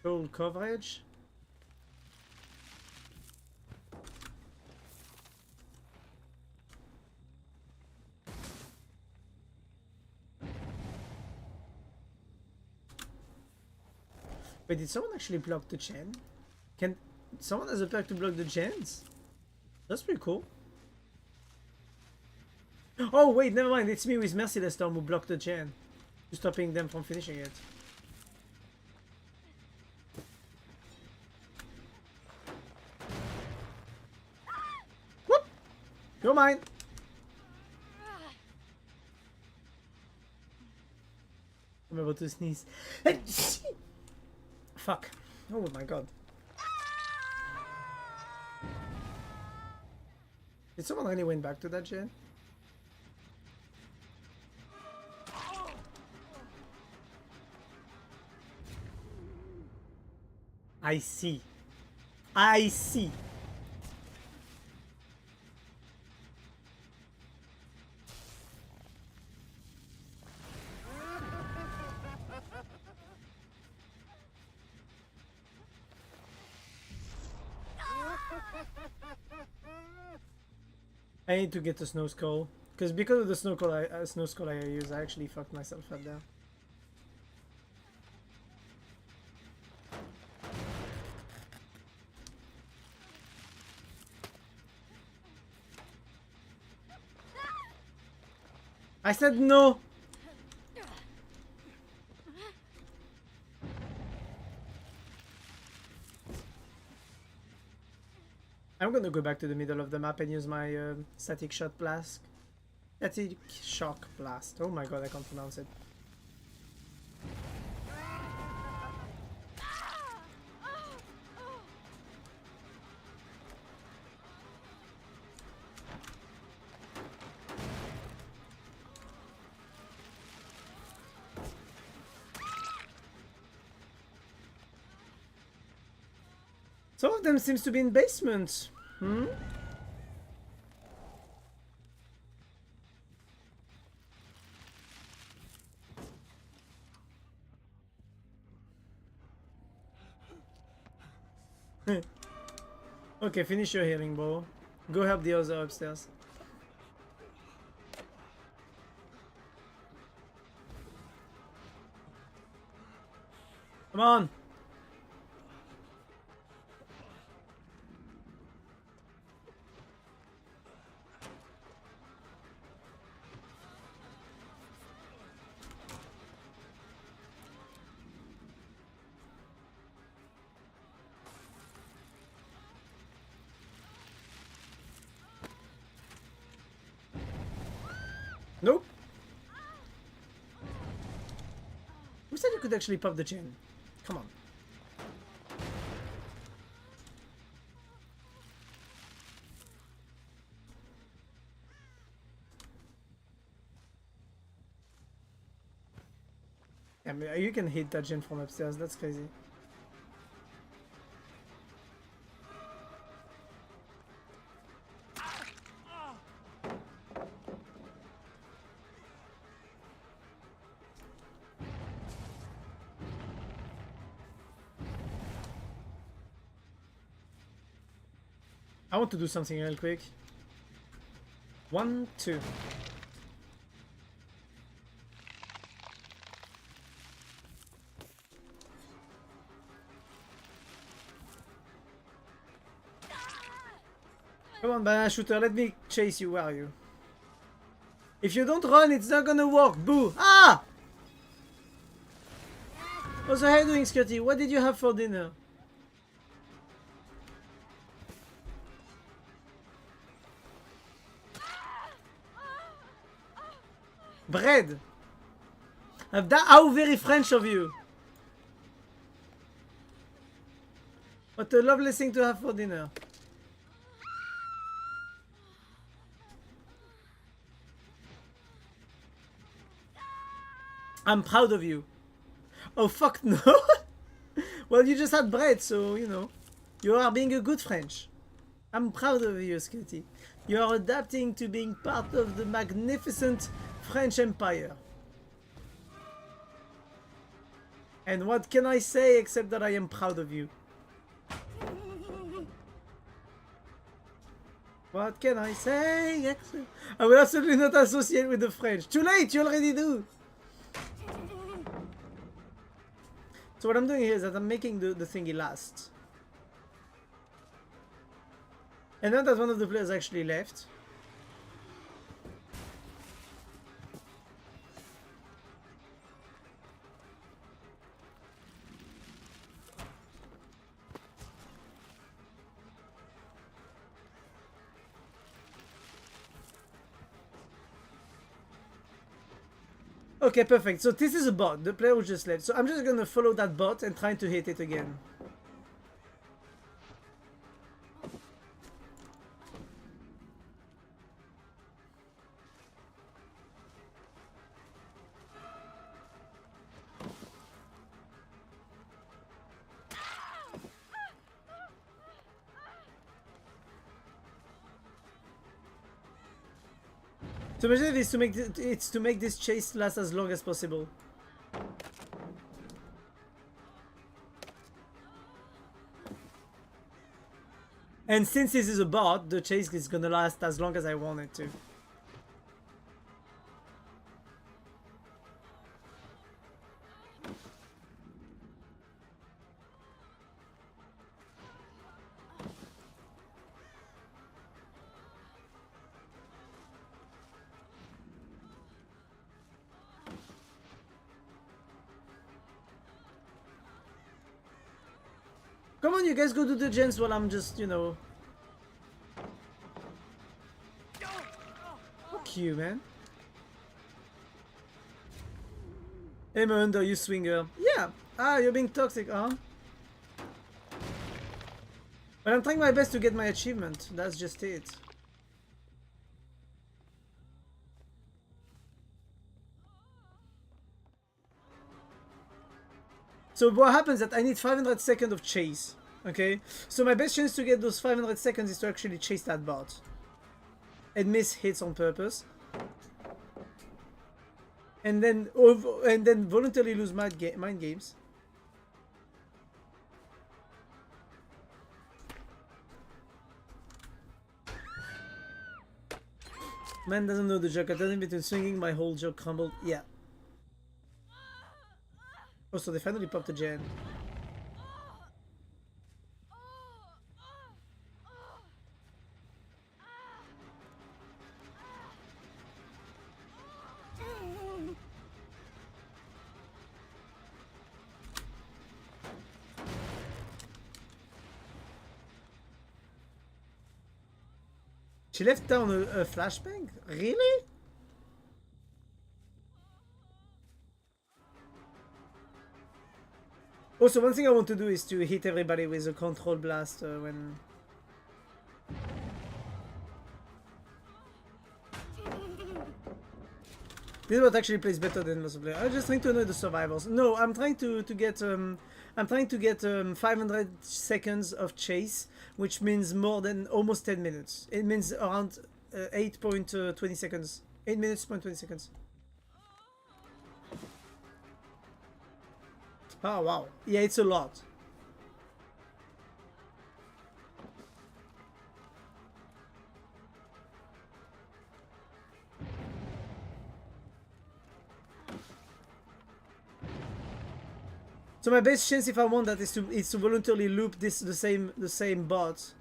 Full coverage. Wait, did someone actually block the gen? Can someone has a perk to block the gens? That's pretty cool. Oh wait, never mind. It's me with Merciless Storm who blocked the gen, stopping them from finishing it. Whoop! You're mine. I'm about to sneeze. Fuck. Oh my god. Did someone really went back to that gen? I see. I see. I need to get the snow skull, because of the snow skull I use, I actually fucked myself up there. I said no. I'm gonna go back to the middle of the map and use my static shot blast. Static shock blast. Oh my god, I can't pronounce it. Some of them seems to be in basement. Hmm? Okay, finish your healing, bro. Go help the other upstairs. Come on! Nope. Who said you could actually pop the chain? Come on. Yeah, I mean, you can hit that gen from upstairs. That's crazy. I want to do something real quick. 1, 2. Come on, banana shooter, let me chase you. Where are you? If you don't run, it's not gonna work. Boo! Ah! What's the head doing, Scotty? What did you have for dinner? Bread! How very French of you! What a lovely thing to have for dinner. I'm proud of you. Oh fuck no! Well, you just had bread, so you know. You are being a good French. I'm proud of you, Scotty. You are adapting to being part of the magnificent French Empire. And what can I say except that I am proud of you? What can I say? I will absolutely not associate with the French. Too late, you already do. So what I'm doing here is that I'm making the thingy last. And now that one of the players actually left. Okay, perfect. So this is a bot, the player who just left. So I'm just gonna follow that bot and try to hit it again. So my objective is to make this chase last as long as possible. And since this is a bot, the chase is gonna last as long as I want it to. Come on, you guys go do the gens while I'm just, you know... Fuck you, man. Hey, Miranda, you swinger. Yeah. Ah, you're being toxic, huh? But I'm trying my best to get my achievement. That's just it. So what happens is that I need 500 seconds of chase, okay? So my best chance to get those 500 seconds is to actually chase that bot. And miss hits on purpose. And then voluntarily lose mind games. Man doesn't know the joke. I told him between swinging, my whole joke crumbled. Yeah. Oh, so they finally popped a gen. She left down a flashbang? Really? Also, one thing I want to do is to hit everybody with a control blast when... This is what actually plays better than lots of players. I'm just trying to annoy the survivors. No, I'm trying to get 500 seconds of chase, which means more than almost 10 minutes. It means around 8.20 seconds. 8 minutes, 20 seconds. Oh wow. Yeah, it's a lot. So my best chance if I want that is to voluntarily loop the same bot.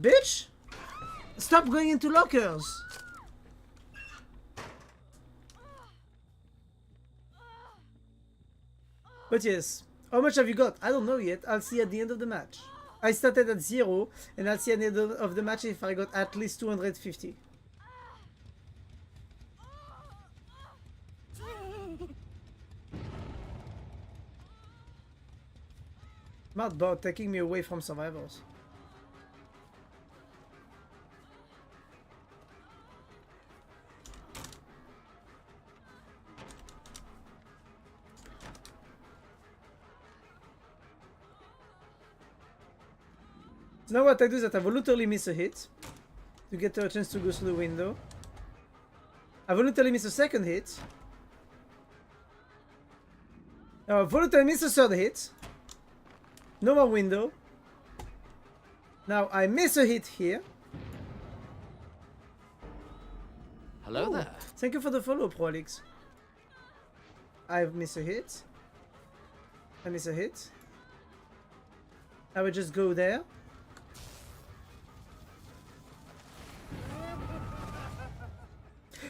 Bitch! Stop going into lockers! But yes, how much have you got? I don't know yet. I'll see at the end of the match. I started at 0, and I'll see at the end of the match if I got at least 250. Smart bot taking me away from survivors. So now what I do is that I voluntarily miss a hit to get a chance to go through the window. I voluntarily miss a second hit. Now I voluntarily miss a third hit. No more window. Now I miss a hit here. Hello there. Thank you for the follow, Prolix. I miss a hit. I miss a hit. I would just go there.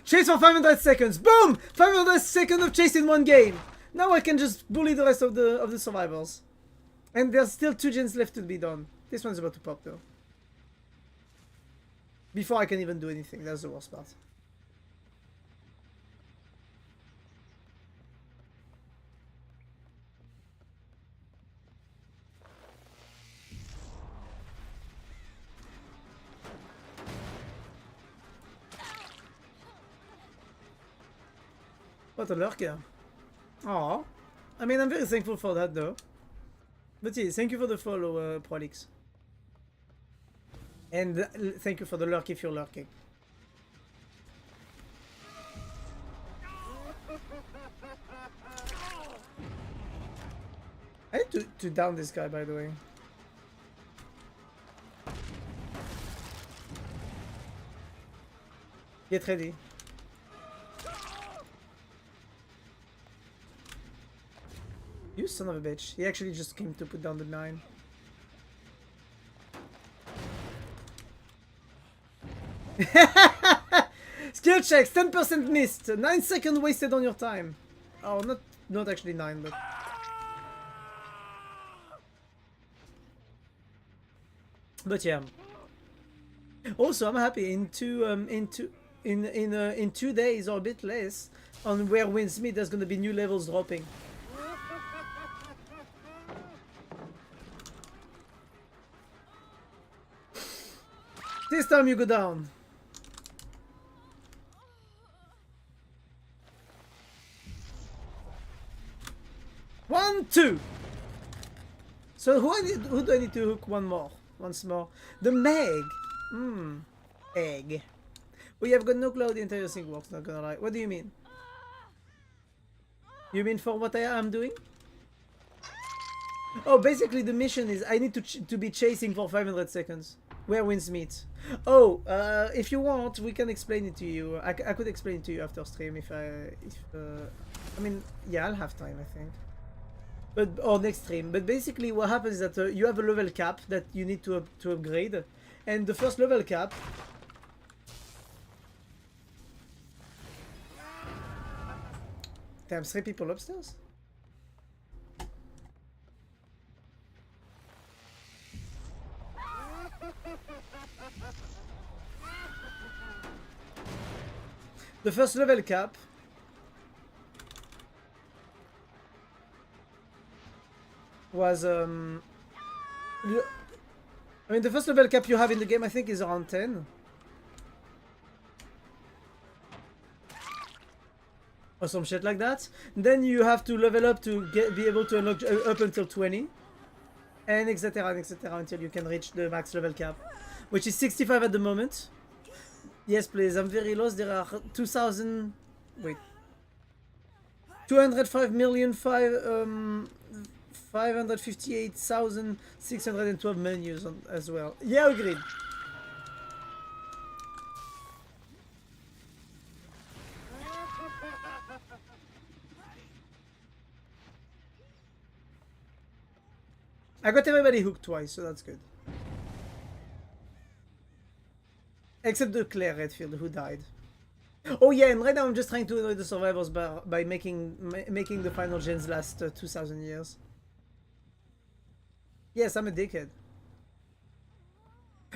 Chase for 500 seconds. Boom! 500 seconds of chase in one game. Now I can just bully the rest of the survivors. And there's still 2 gens left to be done. This one's about to pop though. Before I can even do anything. That's the worst part. What a lurker. Aw. I mean, I'm very thankful for that though. But yeah, thank you for the follow, Prolix. And thank you for the lurk if you're lurking. I need to down this guy, by the way. Get ready. You son of a bitch. He actually just came to put down the 9. Skill checks, 10% missed. 9 seconds wasted on your time. Oh, not actually 9, but... But yeah. Also, I'm happy in 2 days or a bit less on where wins me, there's gonna be new levels dropping. This time you go down. One, two. So who do I need to hook once more? The Meg. Egg. We have got no clue how the entire thing works, not gonna lie. What do you mean? You mean for what I am doing? Oh, basically the mission is I need to be chasing for 500 seconds. Where wins meet. Oh, if you want, we can explain it to you. I could explain it to you after stream I mean, yeah, I'll have time, I think. Or next stream. But basically what happens is that you have a level cap that you need to upgrade. And the first level cap... Damn, 3 people upstairs? The first level cap was I mean, the first level cap you have in the game I think is around 10 or some shit like that. Then you have to level up to be able to unlock up until 20 and etc until you can reach the max level cap, which is 65 at the moment. Yes, please. I'm very lost. There are 205,558,612 menus as well. Yeah, agreed. I got everybody hooked twice, so that's good. Except the Claire Redfield, who died. Oh yeah, and right now I'm just trying to annoy the survivors by making the final gens last 2,000 years. Yes, I'm a dickhead.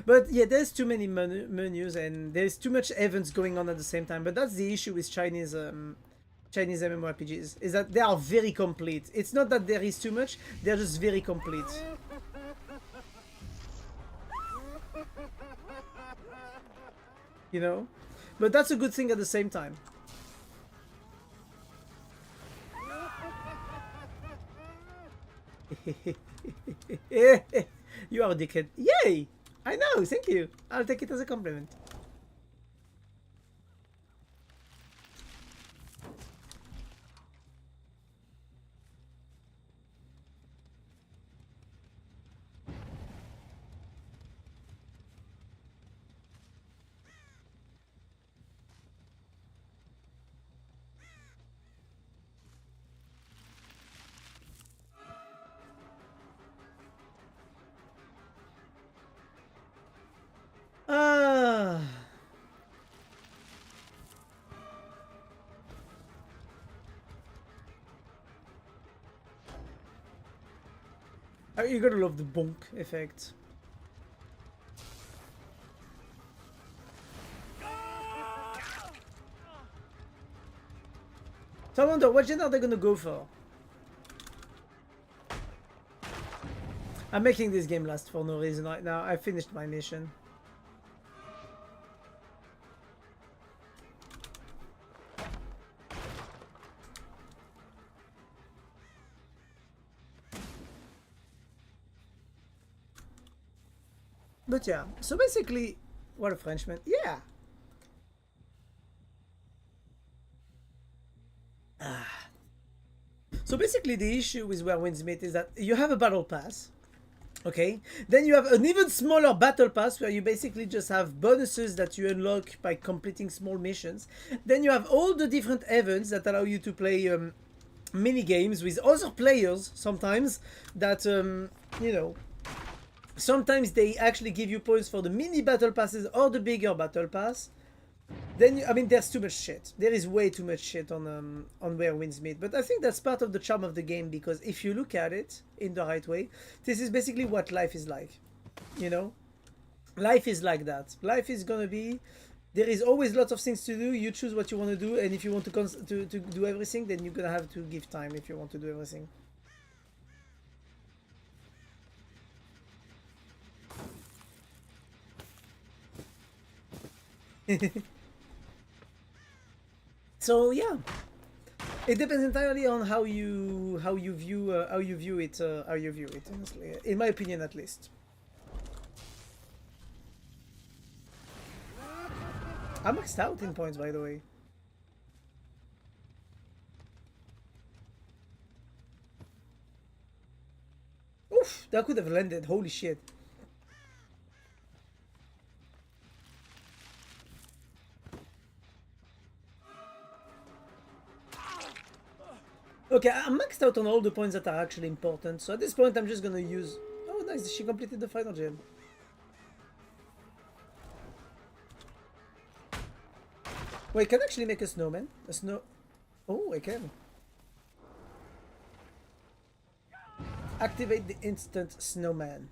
But yeah, there's too many menus and there's too much events going on at the same time. But that's the issue with Chinese MMORPGs, is that they are very complete. It's not that there is too much, they're just very complete. You know? But that's a good thing at the same time. You are a dickhead. Yay! I know, thank you. I'll take it as a compliment. You gotta love the bonk effect. So I wonder, what gen are they gonna go for? I'm making this game last for no reason right now. I finished my mission. But yeah, so basically, what a Frenchman. Yeah. So basically the issue with Where Winds Meet is that you have a battle pass, okay? Then you have an even smaller battle pass where you basically just have bonuses that you unlock by completing small missions. Then you have all the different events that allow you to play mini games with other players sometimes that, you know, sometimes they actually give you points for the mini battle passes or the bigger battle pass. Then, I mean, there's too much shit. There is way too much shit on Where Winds Meet. But I think that's part of the charm of the game, because if you look at it in the right way, this is basically what life is like. You know? Life is like that. Life is gonna be... There is always lots of things to do. You choose what you want to do, and if you want to do everything, then you're gonna have to give time if you want to do everything. So yeah, it depends entirely on how you view it. Honestly, in my opinion, at least. I'm maxed out in points, by the way. Oof, that could have landed. Holy shit. Okay, I'm maxed out on all the points that are actually important, so at this point I'm just gonna use... Oh nice, she completed the final gem. Wait, can I actually make a snowman? A snow... Oh, I can. Activate the instant snowman.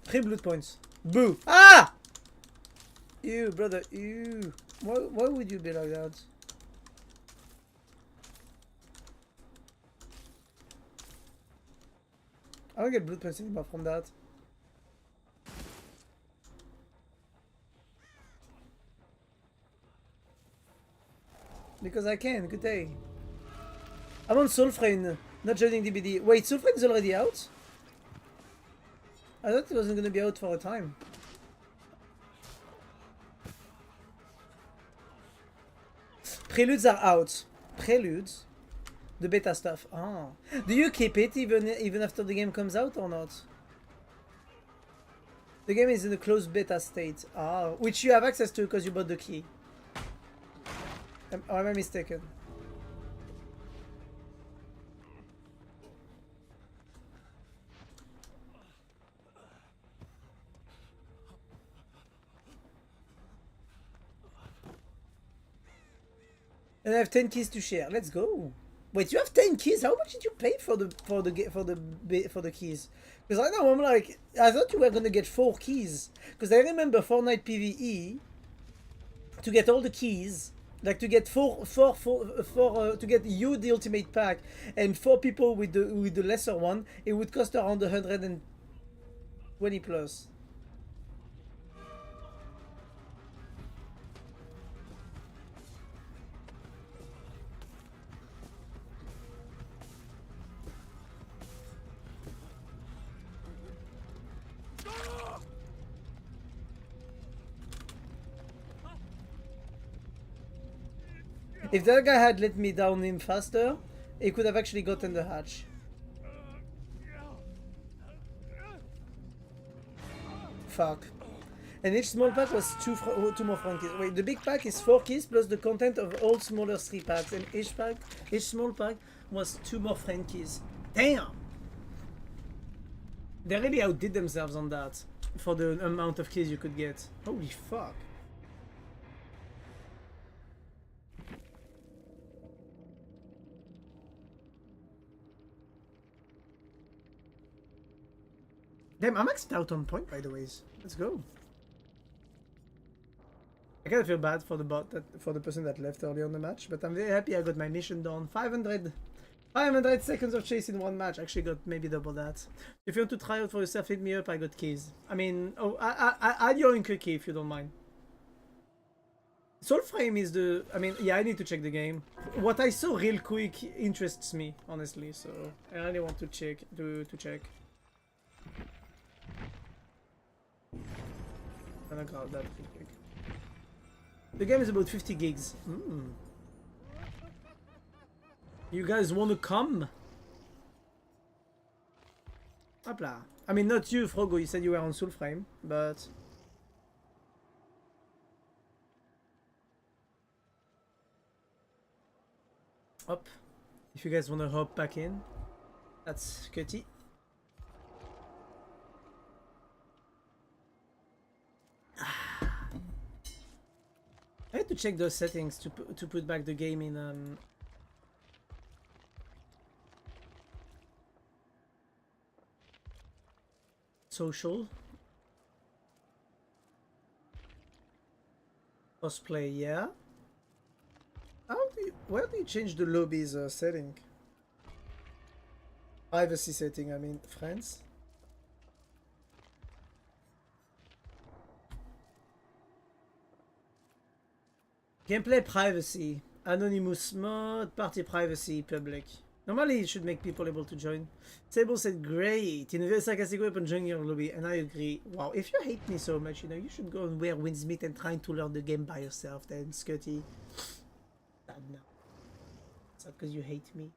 Three blood points. Boo! Ah! Ew, brother, ew. Why would you be like that? I don't get blood points anymore from that. Because I can, good day. I'm on Soulfrane, not joining DBD. Wait, Soulfrane is already out? I thought it wasn't gonna be out for a time. Preludes are out. Preludes? The beta stuff. Ah. Do you keep it even after the game comes out or not? The game is in a closed beta state. Ah, which you have access to because you bought the key. Or am I mistaken? And I have 10 keys to share. Let's go. Wait, you have 10 keys? How much did you pay for the keys? Because right now I'm like, I thought you were gonna get 4 keys. Because I remember Fortnite PvE, to get all the keys, like to get to get you the ultimate pack and 4 people with the lesser one, it would cost around 120 plus. If that guy had let me down him faster, he could have actually gotten the hatch. Fuck. And each small pack was two more frankies. Wait, the big pack is 4 keys plus the content of all smaller 3 packs, and each small pack was 2 more frankies. Damn! They really outdid themselves on that for the amount of keys you could get. Holy fuck. Damn, I'm maxed out on point by the ways. Let's go. I kind of feel bad for the person that left early on the match, but I'm very happy I got my mission done. 500 seconds of chase in one match. Actually got maybe double that. If you want to try out for yourself, hit me up. I got keys. I mean, oh, I add your own key if you don't mind. Soul Frame is the. I mean, yeah, I need to check the game. What I saw real quick interests me, honestly. So I really want to check. To check. I'm gonna grab that real quick. The game is about 50 gigs. You guys want to come? Hopla. I mean, not you, Frogo. You said you were on Soul Frame, but. Hop. If you guys want to hop back in, that's Cutty. I had to check those settings to put back the game in social. Cosplay, yeah. Where do you change the lobbies setting? Privacy setting, I mean, friends. Gameplay privacy, anonymous mode, party privacy, public. Normally it should make people able to join. Sable said great, in a very sarcastic way upon joining your lobby, and I agree. Wow, if you hate me so much, you know, you should go and wear Winsmith and trying to learn the game by yourself then, Scotty. Sad now. Is that because you hate me?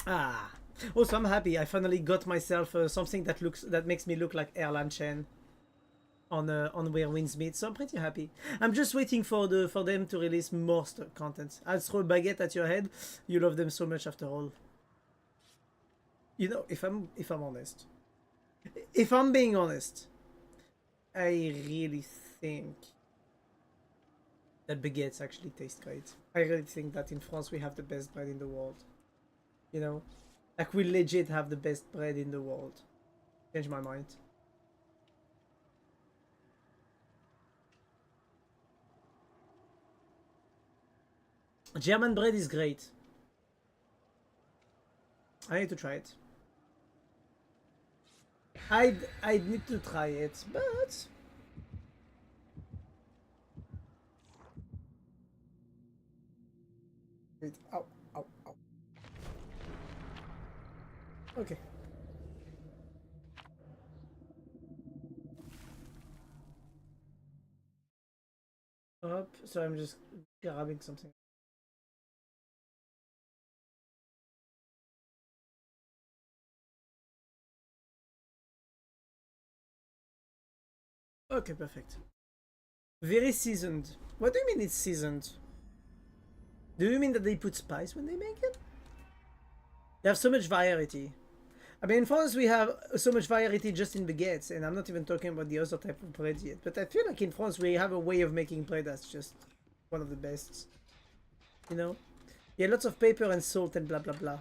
Ah. Also, I'm happy. I finally got myself something that makes me look like Erlan Chen on Where Winds Meet. So I'm pretty happy. I'm just waiting for them to release more content. I'll throw a baguette at your head. You love them so much after all. You know, if I'm honest, if I'm being honest, I really think that baguettes actually taste great. I really think that in France we have the best bread in the world. You know. Like, we legit have the best bread in the world. Change my mind. German bread is great. I need to try it. I need to try it, but... Wait, ow. Okay. So I'm just grabbing something. Okay, perfect. Very seasoned. What do you mean it's seasoned? Do you mean that they put spice when they make it? They have so much variety. I mean, in France we have so much variety just in baguettes, and I'm not even talking about the other type of bread yet. But I feel like in France we have a way of making bread that's just one of the best. You know? Yeah, lots of pepper and salt and blah blah blah.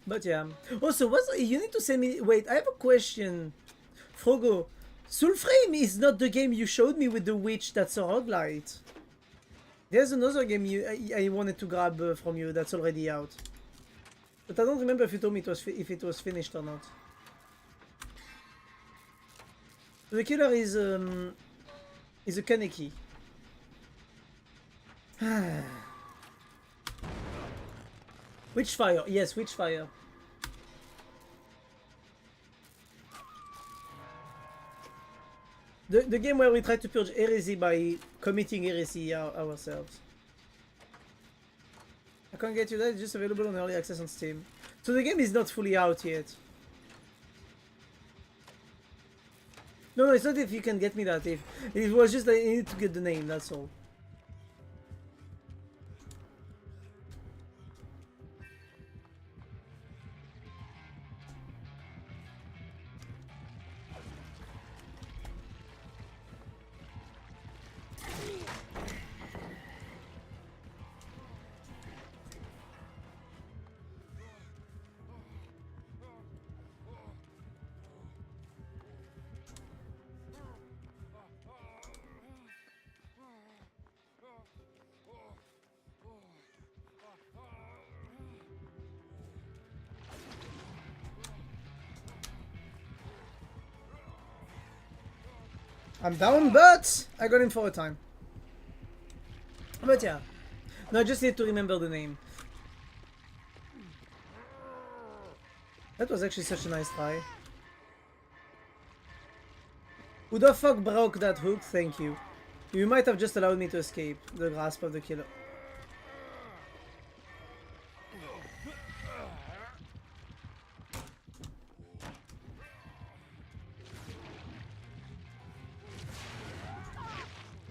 But yeah. Also, you need to send me... Wait, I have a question. Frogo, Soulframe is not the game you showed me with the witch that's a roguelite. There's another game I wanted to grab from you that's already out. But I don't remember if you told me if it was finished or not. The killer is a Kaneki. Witchfire, yes, Witchfire. The game where we try to purge heresy by committing heresy ourselves. I can't get you that, it's just available on early access on Steam. So the game is not fully out yet. No, it's not if you can get me that. If it was just that I need to get the name, that's all. I'm down, but I got him for a time. But yeah. No, I just need to remember the name. That was actually such a nice try. Who the fuck broke that hook? Thank you. You might have just allowed me to escape the grasp of the killer.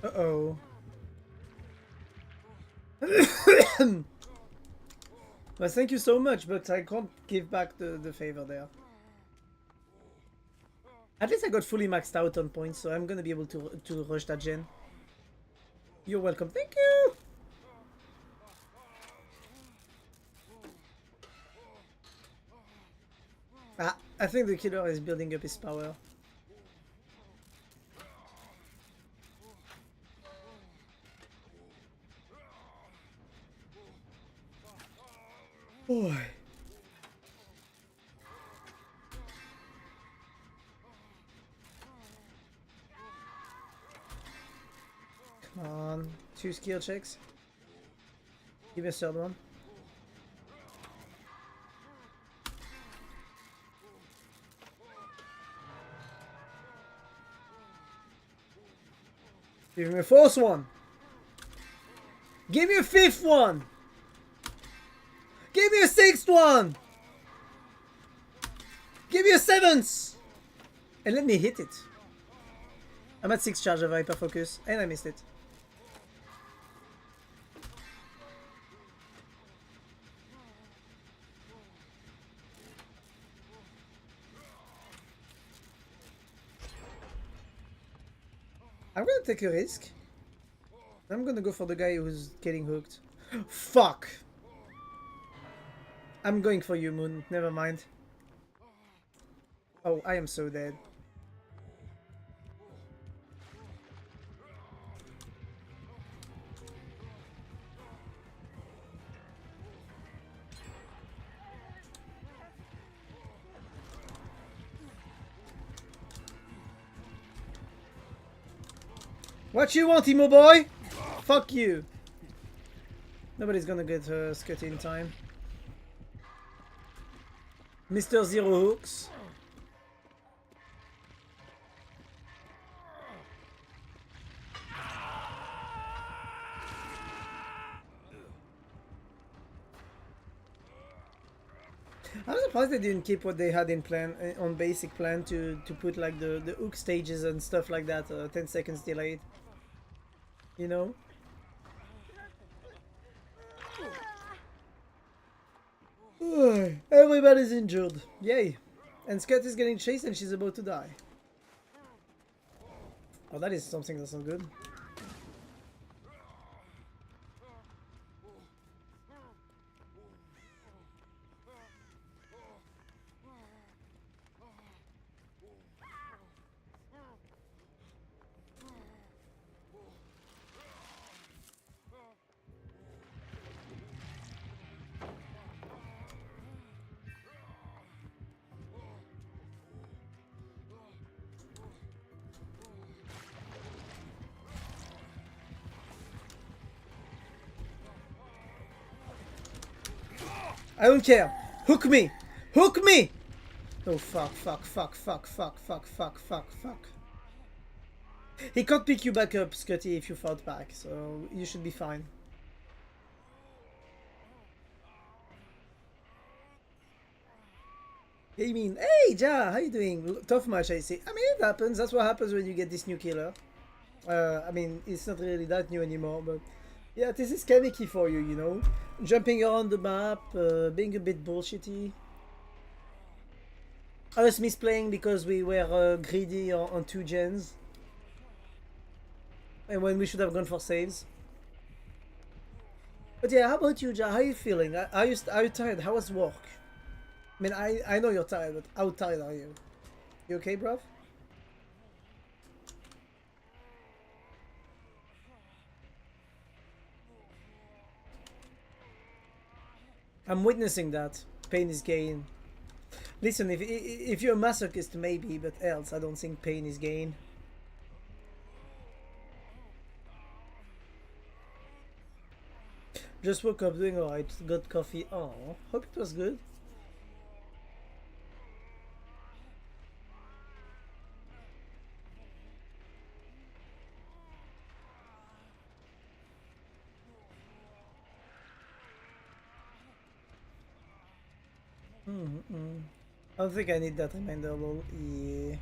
Uh-oh. Well, thank you so much, but I can't give back the favor there. At least I got fully maxed out on points, so I'm gonna be able to rush that gen. You're welcome. Thank you! Ah, I think the killer is building up his power. Boy. Come on. 2 skill checks. Give me a third one. Give me a 4th one. Give me a 5th one. Give me a 6th one! Give me a 7th! And let me hit it. I'm at 6 charge of hyper focus, and I missed it. I'm gonna take a risk. I'm gonna go for the guy who's getting hooked. Fuck! I'm going for you, Moon. Never mind. Oh, I am so dead. What you want, emo boy? Fuck you. Nobody's gonna get Scutty in time. Mr. Zero Hooks. I'm surprised they didn't keep what they had in plan on basic plan to put like the hook stages and stuff like that. 10 seconds delayed. You know. Everybody's injured. Yay. And Scott is getting chased and she's about to die. Oh, that is something that's not good. I don't care. Hook me! Hook me! Oh fuck, fuck, fuck, fuck, fuck, fuck, fuck, fuck, fuck. He can't pick you back up, Scotty, if you fought back, so you should be fine. Hey, mean, hey, Ja, how you doing? Tough match, I see. I mean, it happens. That's what happens when you get this new killer. I mean, it's not really that new anymore, but yeah, this is gimmicky for you, you know? Jumping around the map, being a bit bullshitty. Us misplaying because we were greedy on 2 gens. And when we should have gone for saves. But yeah, how about you, Ja? How are you feeling? Are you tired? How was work? I mean, I know you're tired, but how tired are you? You okay, bruv? I'm witnessing that. Pain is gain. Listen, if you're a masochist, maybe, but else, I don't think pain is gain. Just woke up doing alright. Got coffee. Oh, hope it was good. I don't think I need that reminder, lol. Yeah.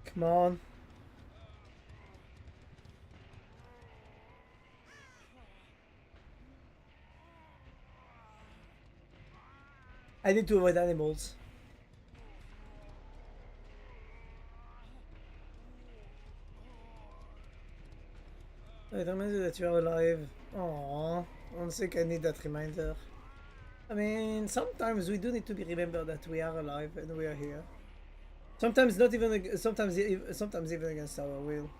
Come on. I need to avoid animals. It reminds you that you're alive. Aww. I don't think I need that reminder. I mean, sometimes we do need to be remembered that we are alive and we are here. Sometimes not even, sometimes even against our will.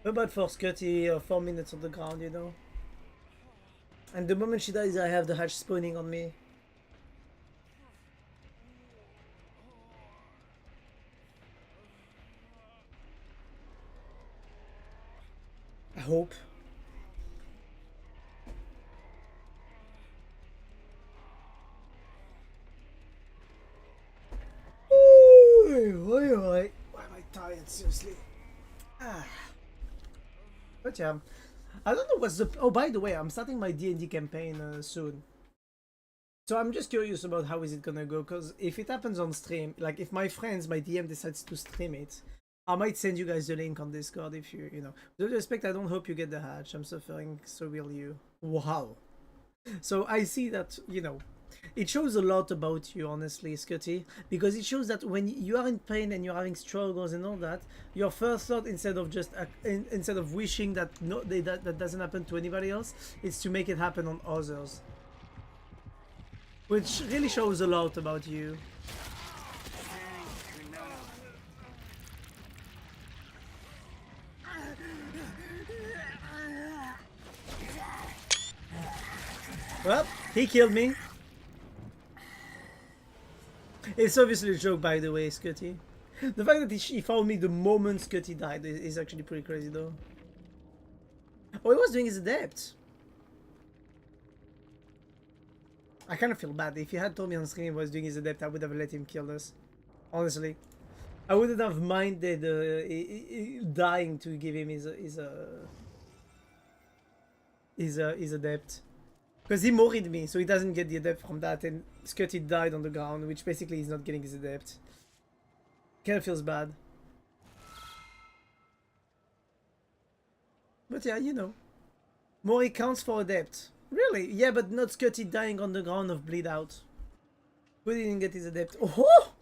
About for Scotty, 4 minutes on the ground, you know. And the moment she dies, I have the hatch spawning on me. I hope. Why am I tired? Seriously. But yeah, I don't know what's the. Oh, by the way, I'm starting my D&D campaign soon. So I'm just curious about how is it gonna go, because if it happens on stream, like if my friends, my DM decides to stream it, I might send you guys the link on Discord if you know. With respect, I don't hope you get the hatch. I'm suffering, so will you. Wow. So I see that, you know, it shows a lot about you, honestly, Scotty, because it shows that when you are in pain and you're having struggles and all that, your first thought, instead of wishing that that doesn't happen to anybody else, is to make it happen on others, which really shows a lot about you. Well, he killed me. It's obviously a joke, by the way, Scotty. The fact that he found me the moment Scotty died is actually pretty crazy though. Oh, he was doing his adept. I kind of feel bad. If he had told me on screen he was doing his adept, I would have let him kill us. Honestly. I wouldn't have minded dying to give him his adept. Because he moried me, so he doesn't get the adept from that, and Scotty died on the ground, which basically he's not getting his adept. Kind of feels bad. But yeah, you know. Mori counts for adept. Really? Yeah, but not Scotty dying on the ground of bleed out. Who didn't get his adept? Oh!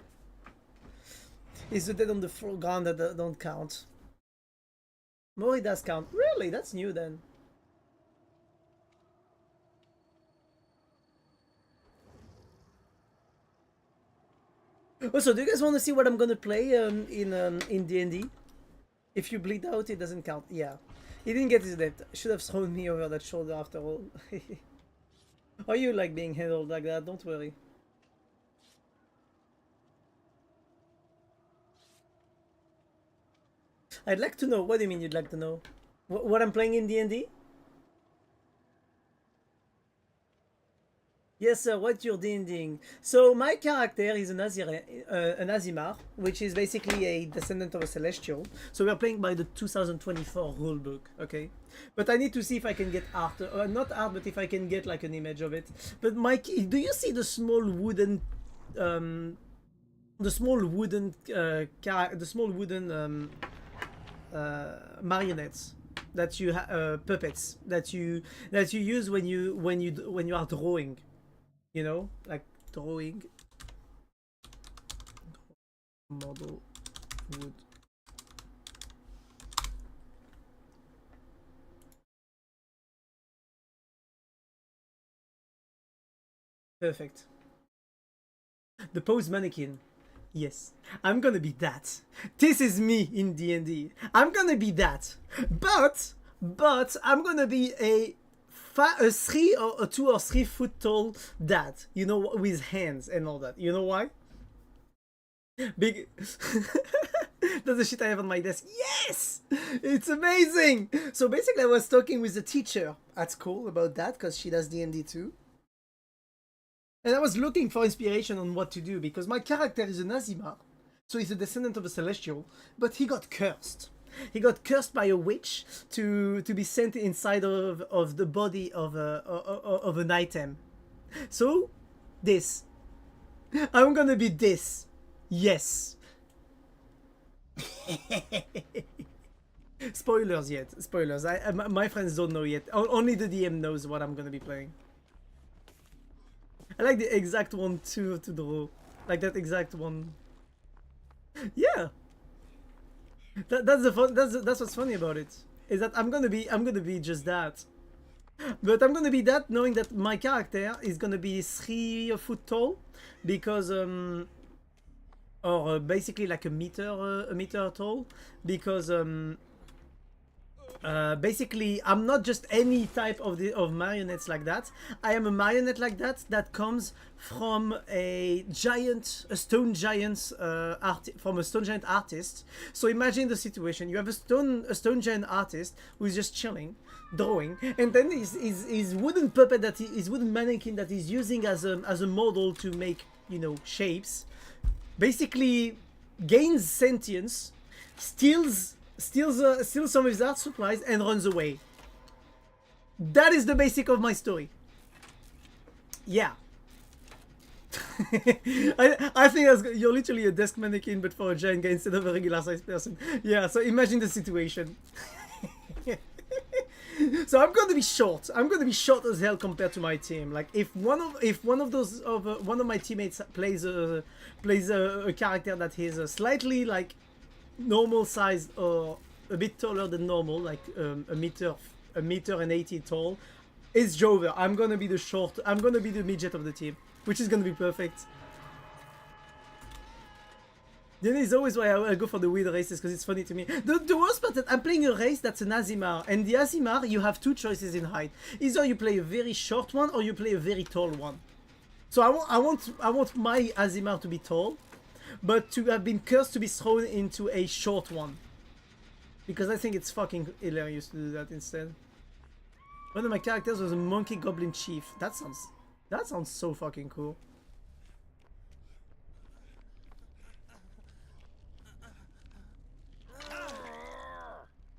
Is the dead on the ground that don't count? Mori does count. Really? That's new then. Also, do you guys want to see what I'm gonna play in D&D? If you bleed out, it doesn't count. Yeah. He didn't get his adept. Should have thrown me over that shoulder after all. Are you like being handled like that? Don't worry. I'd like to know. What do you mean you'd like to know? What I'm playing in D&D? Yes, sir. What you're D&Ding? So my character is an Azimar, which is basically a descendant of a Celestial. So we're playing by the 2024 rulebook, okay? But I need to see if I can get art, not art, but if I can get like an image of it. But Mike, do you see the small wooden, marionettes that you puppets that you use when you are drawing? You know, like drawing model wood. Perfect. The pose mannequin. Yes, I'm gonna be that. This is me in D&D. I'm gonna be that. But I'm gonna be a 3 or 2 or 3 foot tall dad, you know, with hands and all that. You know why? Big. That's the shit I have on my desk. Yes! It's amazing! So basically I was talking with the teacher at school about that, because she does D&D too. And I was looking for inspiration on what to do, because my character is an Azimar. So he's a descendant of a Celestial, but he got cursed. He got cursed by a witch to be sent inside of the body of an item. So, this. I'm gonna be this. Yes. Spoilers yet. Spoilers. My friends don't know yet. Only the DM knows what I'm gonna be playing. I like the exact one to draw. Like that exact one. Yeah. That's what's funny about it, is that I'm gonna be just that, but I'm gonna be that knowing that my character is gonna be 3 foot tall, because or basically like a meter tall, because basically I'm not just any type of marionettes like that. I am a marionette like that comes from a stone giant artist. So imagine the situation: you have a stone giant artist who is just chilling, drawing, and then his wooden puppet his wooden mannequin that he's using as a model to make, you know, shapes, basically gains sentience, steals some of his art supplies and runs away. That is the basic of my story. Yeah. I think you're literally a desk mannequin, but for a giant guy instead of a regular sized person. Yeah, so imagine the situation. So I'm going to be short. I'm going to be short as hell compared to my team. Like if one of my teammates plays a character that is slightly like normal size or a bit taller than normal, like a meter and 80 tall, it's Jover. I'm gonna be the midget of the team, which is gonna be perfect. Then is always why I go for the weird races, because it's funny to me. The worst part is that I'm playing a race that's an Azimar, and the Azimar, you have 2 choices in height. Either you play a very short one or you play a very tall one. So I want my Azimar to be tall, but to have been cursed to be thrown into a short one. Because I think it's fucking hilarious to do that instead. One of my characters was a monkey goblin chief. That sounds so fucking cool.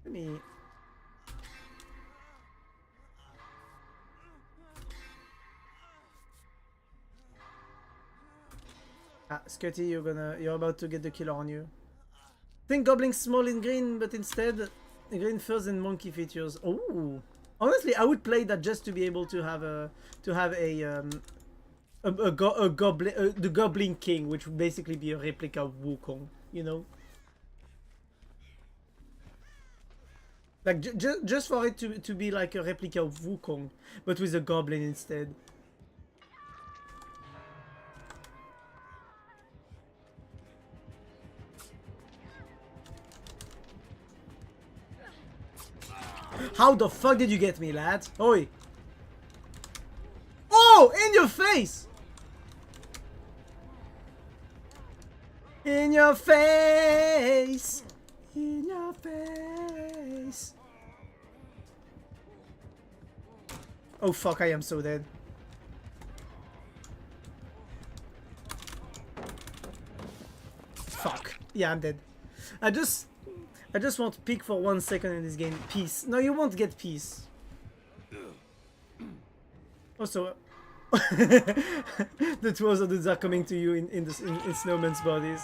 Let me... Ah, Scotty, you're about to get the killer on you. Think goblins small in green, but instead green furs and monkey features. Oh, honestly, I would play that just to be able to have the Goblin King, which would basically be a replica of Wukong, you know? Like, just for it to be like a replica of Wukong, but with a goblin instead. How the fuck did you get me, lad? Oi! Oh! In your face! In your face! In your face! Oh fuck, I am so dead. Fuck. Yeah, I'm dead. I just want peek for 1 second in this game. Peace. No, you won't get peace. Also, the two other dudes are coming to you in snowman's bodies.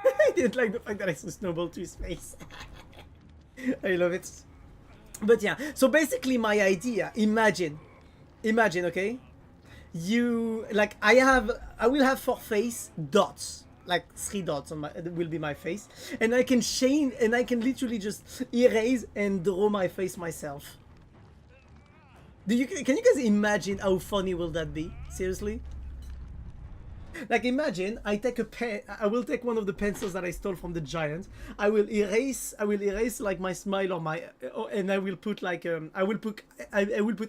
I didn't like the fact that I threw snowball to his face. I love it. But yeah, so basically my idea, imagine, okay? You, like, I will have 4 face dots. Like 3 dots on my will be my face, and I can change, and I can literally just erase and draw my face myself. Can you guys imagine how funny will that be? Seriously? Like, imagine I take a pen. I will take one of the pencils that I stole from the giant. I will erase like my smile or my, and I will put like I will put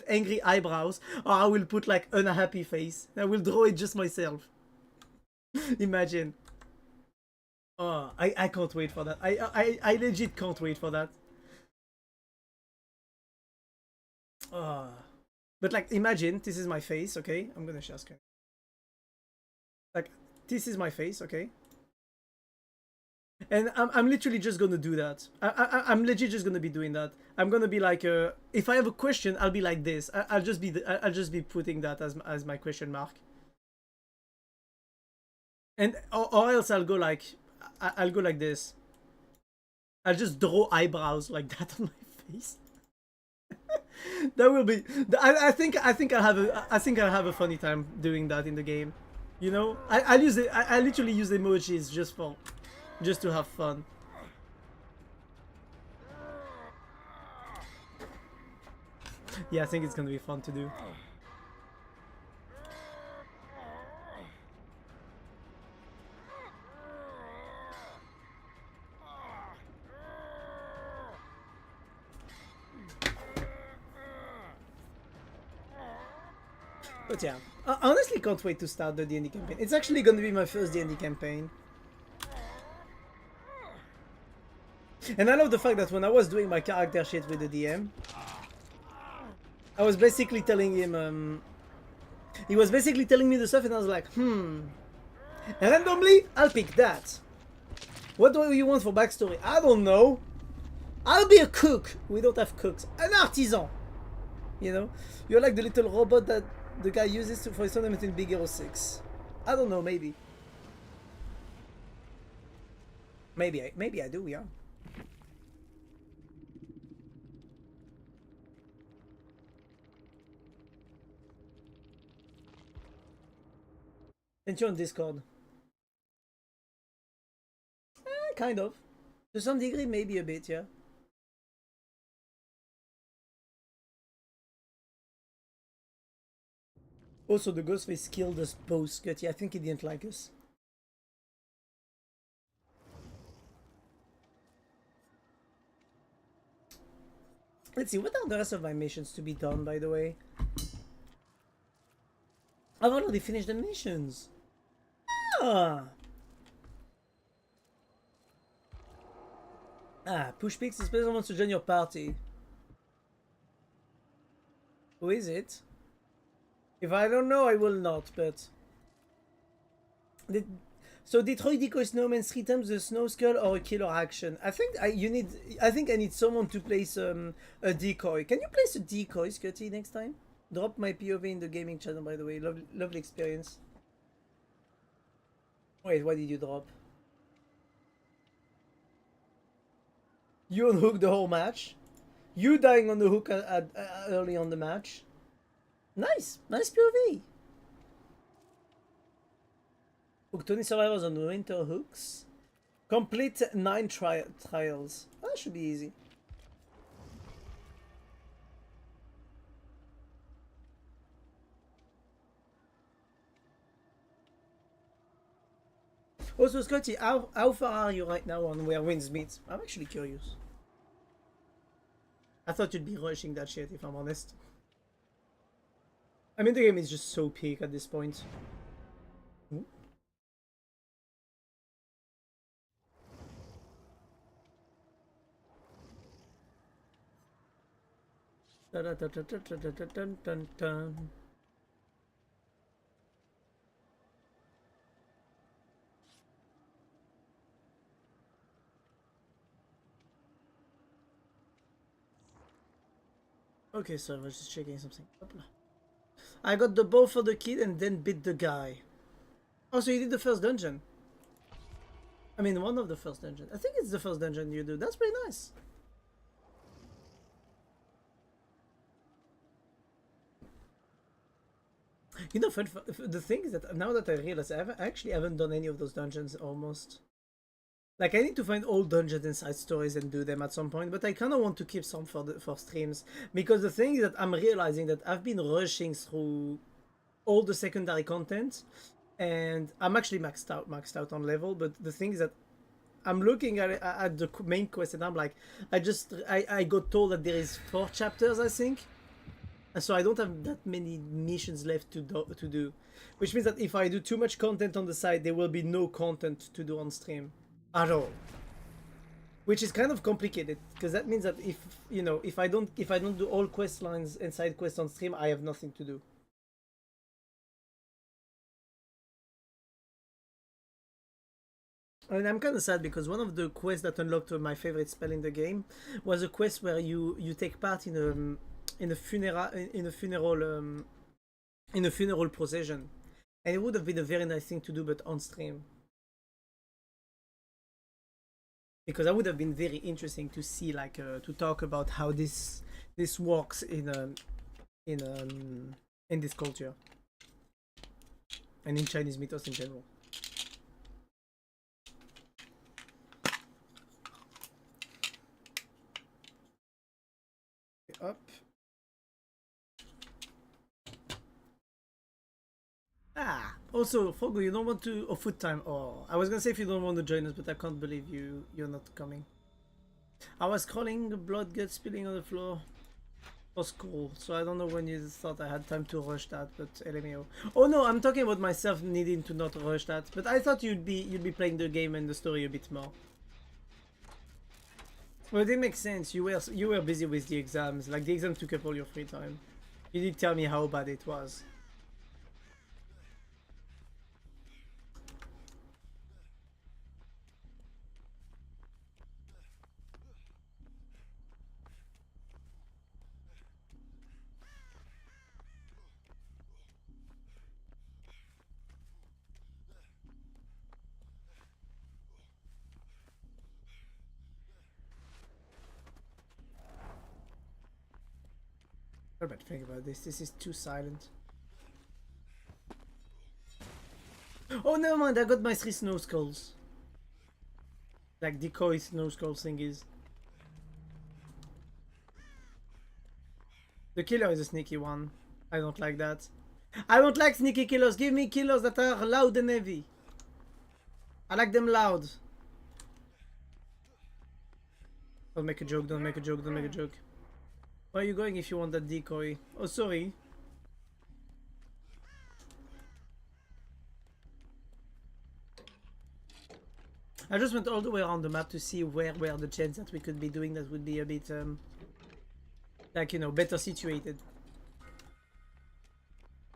angry eyebrows, or I will put like unhappy face. I will draw it just myself. Imagine. Oh, I can't wait for that. I legit can't wait for that. But like, imagine this is my face, okay? I'm gonna share screen. Like, this is my face, okay? And I'm literally just gonna do that. I'm legit just gonna be doing that. I'm gonna be like, if I have a question, I'll be like this. I'll just be putting that as my question mark. And or else I'll go like this. I'll just draw eyebrows like that on my face. That will be. I think I'll have a funny time doing that in the game. You know, I literally use emojis just to have fun. Yeah, I think it's gonna be fun to do. But yeah, I honestly can't wait to start the D&D campaign. It's actually going to be my first D&D campaign. And I love the fact that when I was doing my character shit with the DM, I was basically telling him, he was basically telling me the stuff, and I was like, and randomly, I'll pick that. What do you want for backstory? I don't know. I'll be a cook. We don't have cooks. An artisan. You know? You're like the little robot that the guy uses for his tournament in Big Hero 6. I don't know, maybe. Maybe I do, yeah. And you're on Discord. Kind of. To some degree, maybe a bit, yeah. Also, the Ghostface killed us both, Scotty. I think he didn't like us. Let's see, what are the rest of my missions to be done, by the way? I've already finished the missions. Ah! Ah, push picks is person wants to join your party. Who is it? If I don't know, I will not, but... So Detroit decoy snowman 3 times the snow skull or a killer action. I think I need someone to place a decoy. Can you place a decoy, Scotty, next time? Drop my POV in the gaming channel, by the way. Lovely experience. Wait, what did you drop? You unhook the whole match. You dying on the hook early on the match. Nice POV. Hook 20 survivors on winter hooks. Complete 9 trials. That should be easy. Also, Scotty, how far are you right now on where winds meet? I'm actually curious. I thought you'd be rushing that shit, if I'm honest. I mean, the game is just so peak at this point. Ooh. Dun, dun, dun, dun, dun, dun, dun, dun, dun. Okay, so I was just checking something. I got the bow for the kid and then beat the guy. Oh, so you did the first dungeon. I mean, one of the first dungeons. I think it's the first dungeon you do. That's pretty nice. You know, the thing is that now that I realize I actually haven't done any of those dungeons almost. Like, I need to find all dungeons and side stories and do them at some point, but I kind of want to keep some for streams, because the thing is that I'm realizing that I've been rushing through all the secondary content, and I'm actually maxed out on level. But the thing is that I'm looking at the main quest, and I'm like, I got told that there is 4 chapters, I think, and so I don't have that many missions left to do, which means that if I do too much content on the side, there will be no content to do on stream at all, which is kind of complicated, because that means that if I don't do all quest lines and side quests on stream, I have nothing to do. And I'm kind of sad, because one of the quests that unlocked my favorite spell in the game was a quest where you take part in a funeral procession, and it would have been a very nice thing to do, but on stream. Because that would have been very interesting to see, like, to talk about how this works in this culture and in Chinese mythos in general. Up. Ah, also, Fogo, you don't want to... Oh, food time. Oh, I was gonna say if you don't want to join us, but I can't believe you're not coming. I was scrolling, blood gets spilling on the floor for school, so I don't know when you thought I had time to rush that, but LMAO. Oh no, I'm talking about myself needing to not rush that, but I thought you'd be playing the game and the story a bit more. Well, it makes sense. You were busy with the exams. Like, the exam took up all your free time. You did tell me how bad it was. But think about this. This is too silent. Oh, never mind. I got my 3 snow skulls. Like decoy snow skull thingies. The killer is a sneaky one. I don't like that. I don't like sneaky killers. Give me killers that are loud and heavy. I like them loud. Don't make a joke. Don't make a joke. Don't make a joke. Where are you going if you want that decoy? Oh, sorry. I just went all the way around the map to see where were the gens that we could be doing that would be a bit, like, you know, better situated.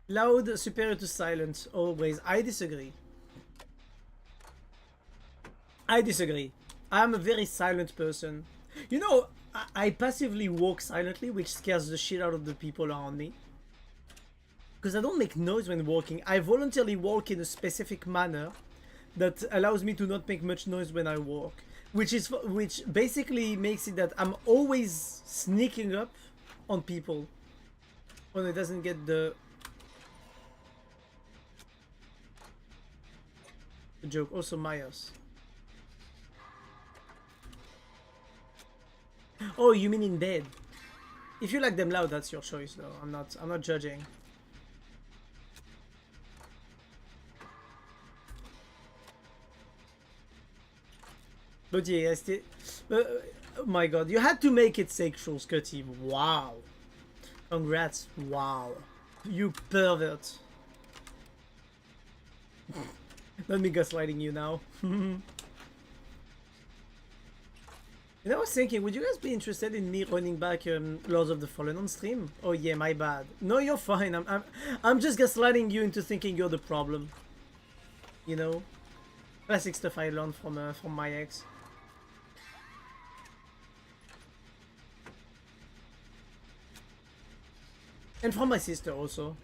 Loud, superior to silent, always. I disagree. I disagree. I'm a very silent person. You know, I passively walk silently, which scares the shit out of the people around me. Because I don't make noise when walking. I voluntarily walk in a specific manner that allows me to not make much noise when I walk. Which basically makes it that I'm always sneaking up on people when it doesn't get the joke. Also Myers. Oh, you mean in bed? If you like them loud, that's your choice, though. I'm not judging. But yeah, oh my god, you had to make it sexual, Scotty. Wow. Congrats. Wow. You pervert. Not me gaslighting you now. And I was thinking, would you guys be interested in me running back Lords of the Fallen on stream? Oh yeah, my bad. No, you're fine. I'm just gaslighting you into thinking you're the problem. You know, classic stuff I learned from my ex. And from my sister also.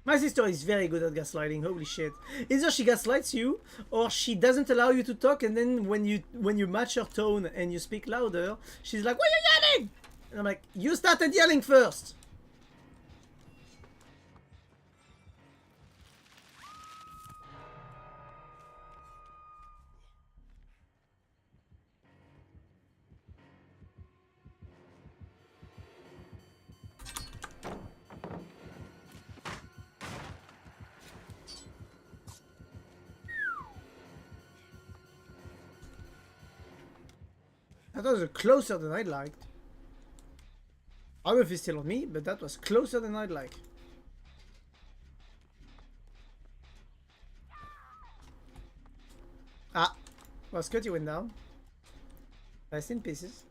My sister is very good at gaslighting, holy shit. Either she gaslights you, or she doesn't allow you to talk, and then when you match her tone and you speak louder, she's like, "Why are you yelling?" And I'm like, "You started yelling first." That was closer than I'd liked. I don't know if it's still on me, but that was closer than I'd like. Ah, well, Scotty went down. Rest in pieces.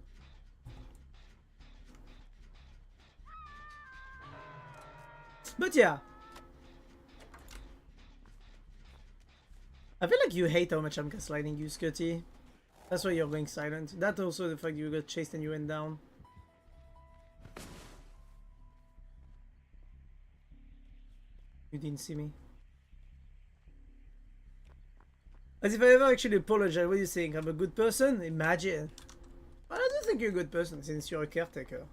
But yeah. I feel like you hate how much I'm gaslighting you, Scotty. That's why you're going silent. That also the fact you got chased and you went down. You didn't see me. As if I ever actually apologize. What do you think? I'm a good person? Imagine. Well, I don't think you're a good person since you're a caretaker.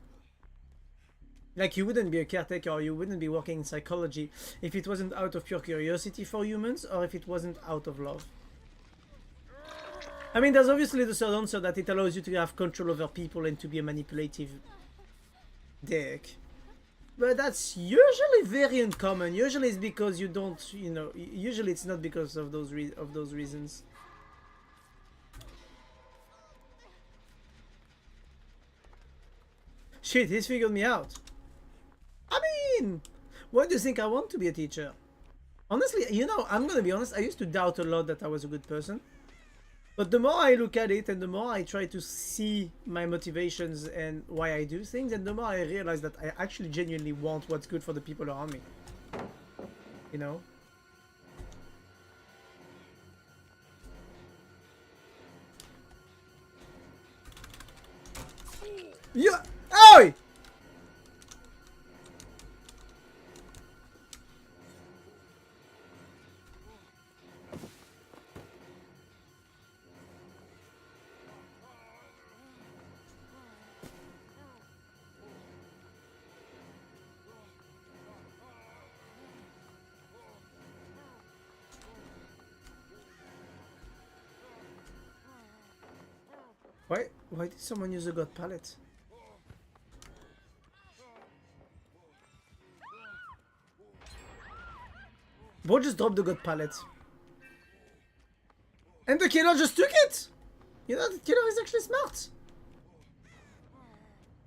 Like, you wouldn't be a caretaker or you wouldn't be working in psychology if it wasn't out of pure curiosity for humans or if it wasn't out of love. I mean, there's obviously the third answer that it allows you to have control over people and to be a manipulative dick. But that's usually very uncommon. Usually it's because you don't, you know, usually it's not because of those reasons. Shit, he's figured me out. I mean, why do you think I want to be a teacher? Honestly, you know, I'm gonna be honest, I used to doubt a lot that I was a good person. But the more I look at it and the more I try to see my motivations and why I do things, and the more I realize that I actually genuinely want what's good for the people around me. You know? Yeah! Oi! Why did someone use a god pallet? Bro just dropped the god pallet. And the killer just took it! You know, the killer is actually smart.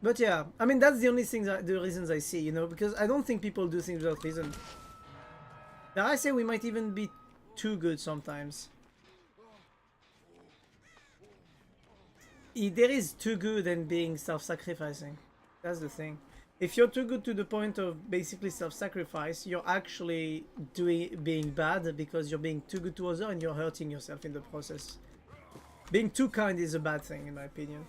But yeah, I mean, that's the only thing, the reasons I see, you know, because I don't think people do things without reason. Now I say we might even be too good sometimes. there is too good in being self-sacrificing. That's the thing. If you're too good to the point of basically self-sacrifice, you're actually being bad because you're being too good to others and you're hurting yourself in the process. Being too kind is a bad thing, in my opinion.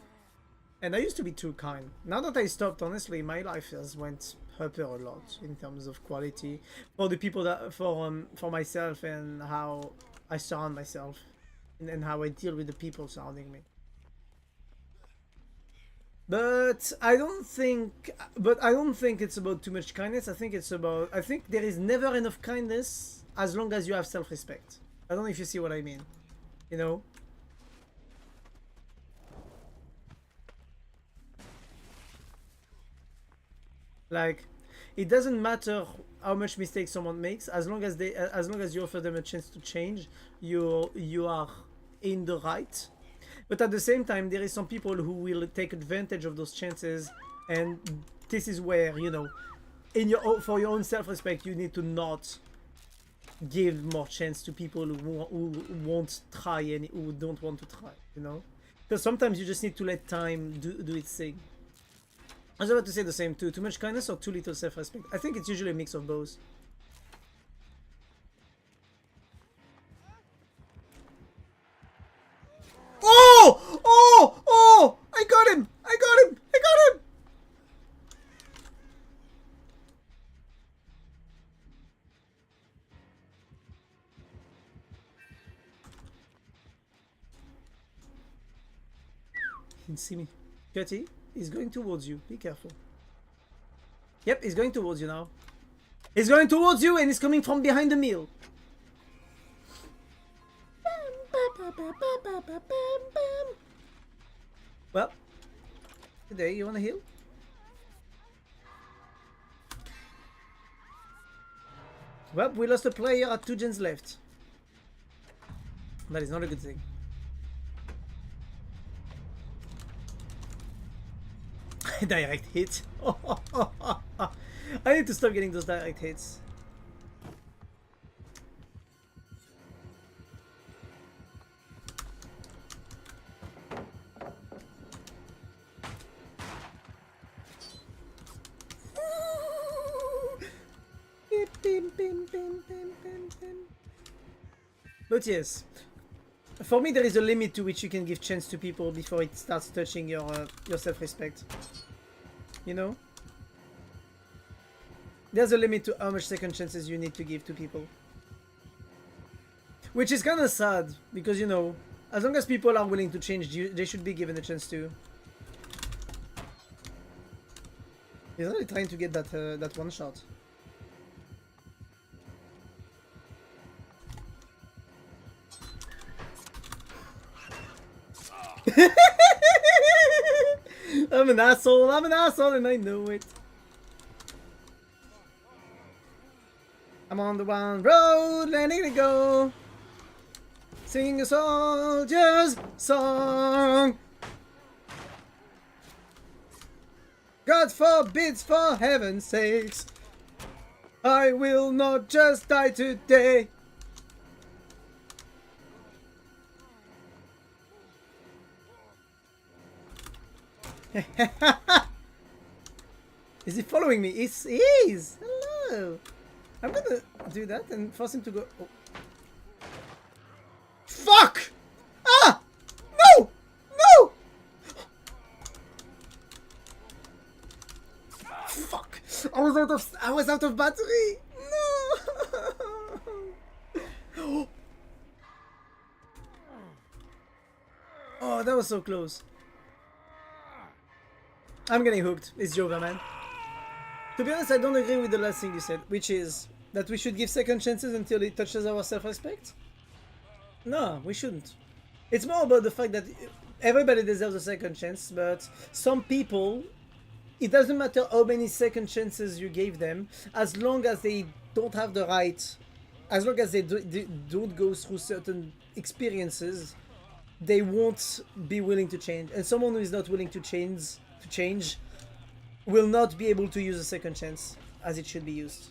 And I used to be too kind. Now that I stopped, honestly, my life has went up a lot in terms of quality for the people that for myself and how I surround myself and how I deal with the people surrounding me. But I don't think it's about too much kindness. I think there is never enough kindness as long as you have self-respect. I don't know if you see what I mean. You know? Like, it doesn't matter how much mistakes someone makes, as long as you offer them a chance to change, you are in the right. But at the same time, there is some people who will take advantage of those chances, and this is where, you know, for your own self-respect, you need to not give more chance to people who won't try and who don't want to try, you know? Because sometimes you just need to let time do its thing. I was about to say the same too. Too much kindness or too little self-respect? I think it's usually a mix of both. Oh! Oh! Oh! I got him! I got him! I got him! He didn't see me. Cutty, he's going towards you. Be careful. Yep, he's going towards you now. He's going towards you and he's coming from behind the mill. Well, today you wanna heal? Well, we lost a player at 2 gens left. That is not a good thing. Direct hit. I need to stop getting those direct hits. But yes, for me there is a limit to which you can give chance to people before it starts touching your self-respect. You know? There's a limit to how much second chances you need to give to people. Which is kind of sad, because, you know, as long as people are willing to change, they should be given a chance to. He's only trying to get that one shot. I'm an asshole, and I know it. I'm on the one road, letting it go. Singing a soldier's song. God forbids, for heaven's sakes, I will not just die today. Is he following me? He is! Hello! I'm gonna do that and force him to go... Oh. Fuck! Ah! No! No! Fuck! I was out of battery! No! Oh, that was so close. I'm getting hooked. It's over, man. To be honest, I don't agree with the last thing you said, which is that we should give second chances until it touches our self-respect. No, we shouldn't. It's more about the fact that everybody deserves a second chance, but some people, it doesn't matter how many second chances you gave them, as long as they don't have the right, as long as they don't go through certain experiences, they won't be willing to change. And someone who is not willing to change will not be able to use a second chance as it should be used.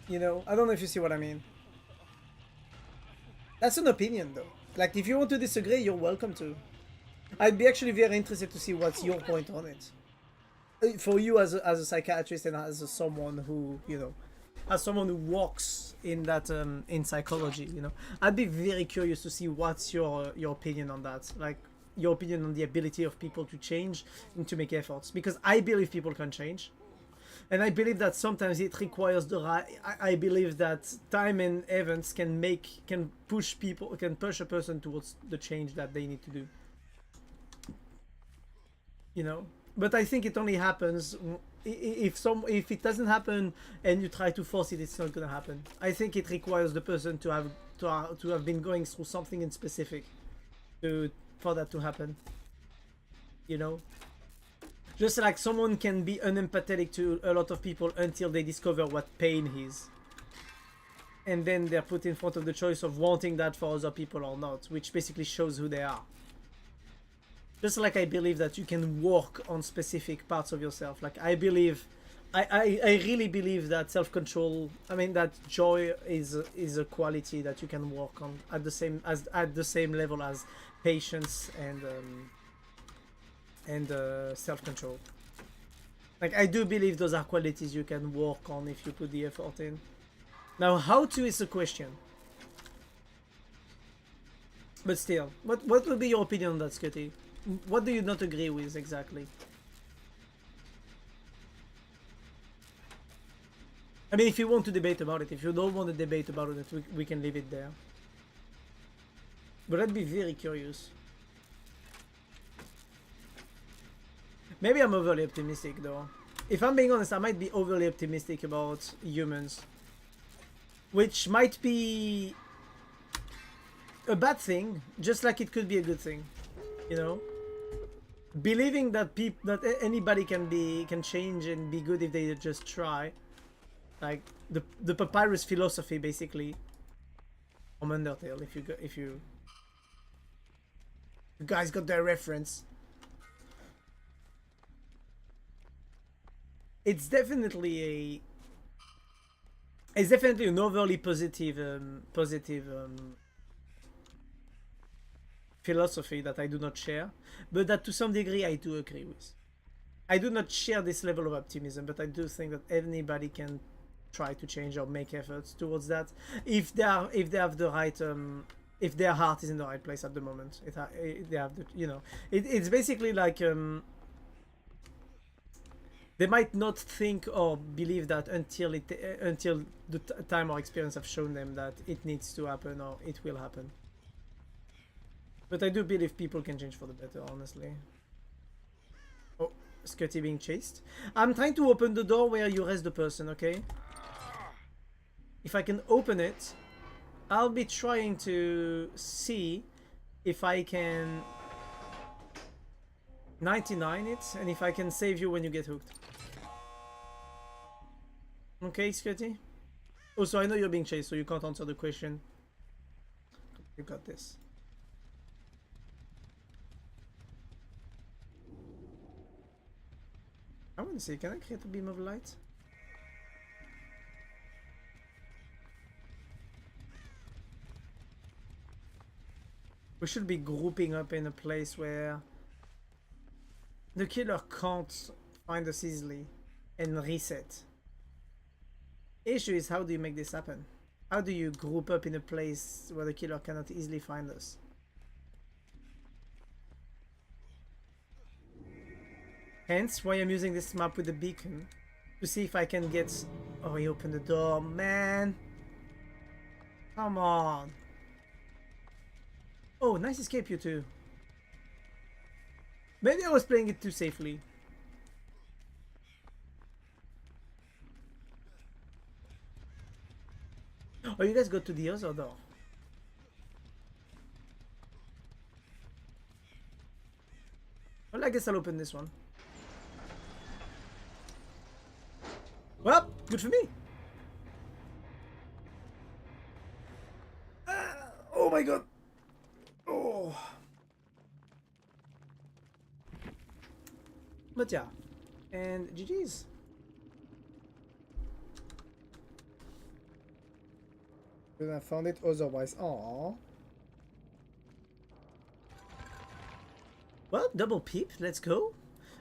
You know, I don't know if you see what I mean. That's an opinion though. Like, if you want to disagree, you're welcome to. I'd be actually very interested to see what's your point on it. For you as a psychiatrist and as someone who, you know, as someone who works in that in psychology, you know, I'd be very curious to see what's your opinion on that, like your opinion on the ability of people to change and to make efforts, because I believe people can change, and I believe that sometimes it requires the right. I believe that time and events can push a person towards the change that they need to do, you know. But I think it only happens if it doesn't happen and you try to force it, it's not gonna happen. I think it requires the person to have been going through something in specific for that to happen. You know, just like someone can be unempathetic to a lot of people until they discover what pain is, and then they're put in front of the choice of wanting that for other people or not, which basically shows who they are. Just like I believe that you can work on specific parts of yourself. Like I really believe that self-control, I mean that joy is a quality that you can work on at the same level as patience and self-control. Like I do believe those are qualities you can work on if you put the effort in. Now how to is a question. But still, what would be your opinion on that, Scotty? What do you not agree with exactly? I mean, if you want to debate about it, if you don't want to debate about it, we can leave it there. But I'd be very curious. Maybe I'm overly optimistic though. If I'm being honest, I might be overly optimistic about humans. Which might be a bad thing, just like it could be a good thing. You know? Believing that anybody can change and be good if they just try, like the papyrus philosophy basically from Undertale. If you guys got that reference, it's definitely an overly positive philosophy that I do not share, but that to some degree I do agree with. I do not share this level of optimism, but I do think that anybody can try to change or make efforts towards that if they have the right if their heart is in the right place at the moment. They have the, you know, it's basically like they might not think or believe that until the time or experience have shown them that it needs to happen or it will happen. But I do believe people can change for the better, honestly. Oh, Scotty being chased. I'm trying to open the door where you rest the person, okay? If I can open it, I'll be trying to see if I can 99 it, and if I can save you when you get hooked. Okay, Scotty? Also, I know you're being chased, so you can't answer the question. You got this. I want to see, can I create a beam of light? We should be grouping up in a place where the killer can't find us easily and reset. Issue is, how do you make this happen? How do you group up in a place where the killer cannot easily find us? Hence why I'm using this map with the beacon to see if I can get... Oh, he opened the door, man. Come on. Oh, nice escape, you two. Maybe I was playing it too safely. Oh, you guys go to the other door. Well, I guess I'll open this one. Well, good for me. Oh my god. Oh. But yeah. And GG's. I found it otherwise. Aww. Well, double peep. Let's go.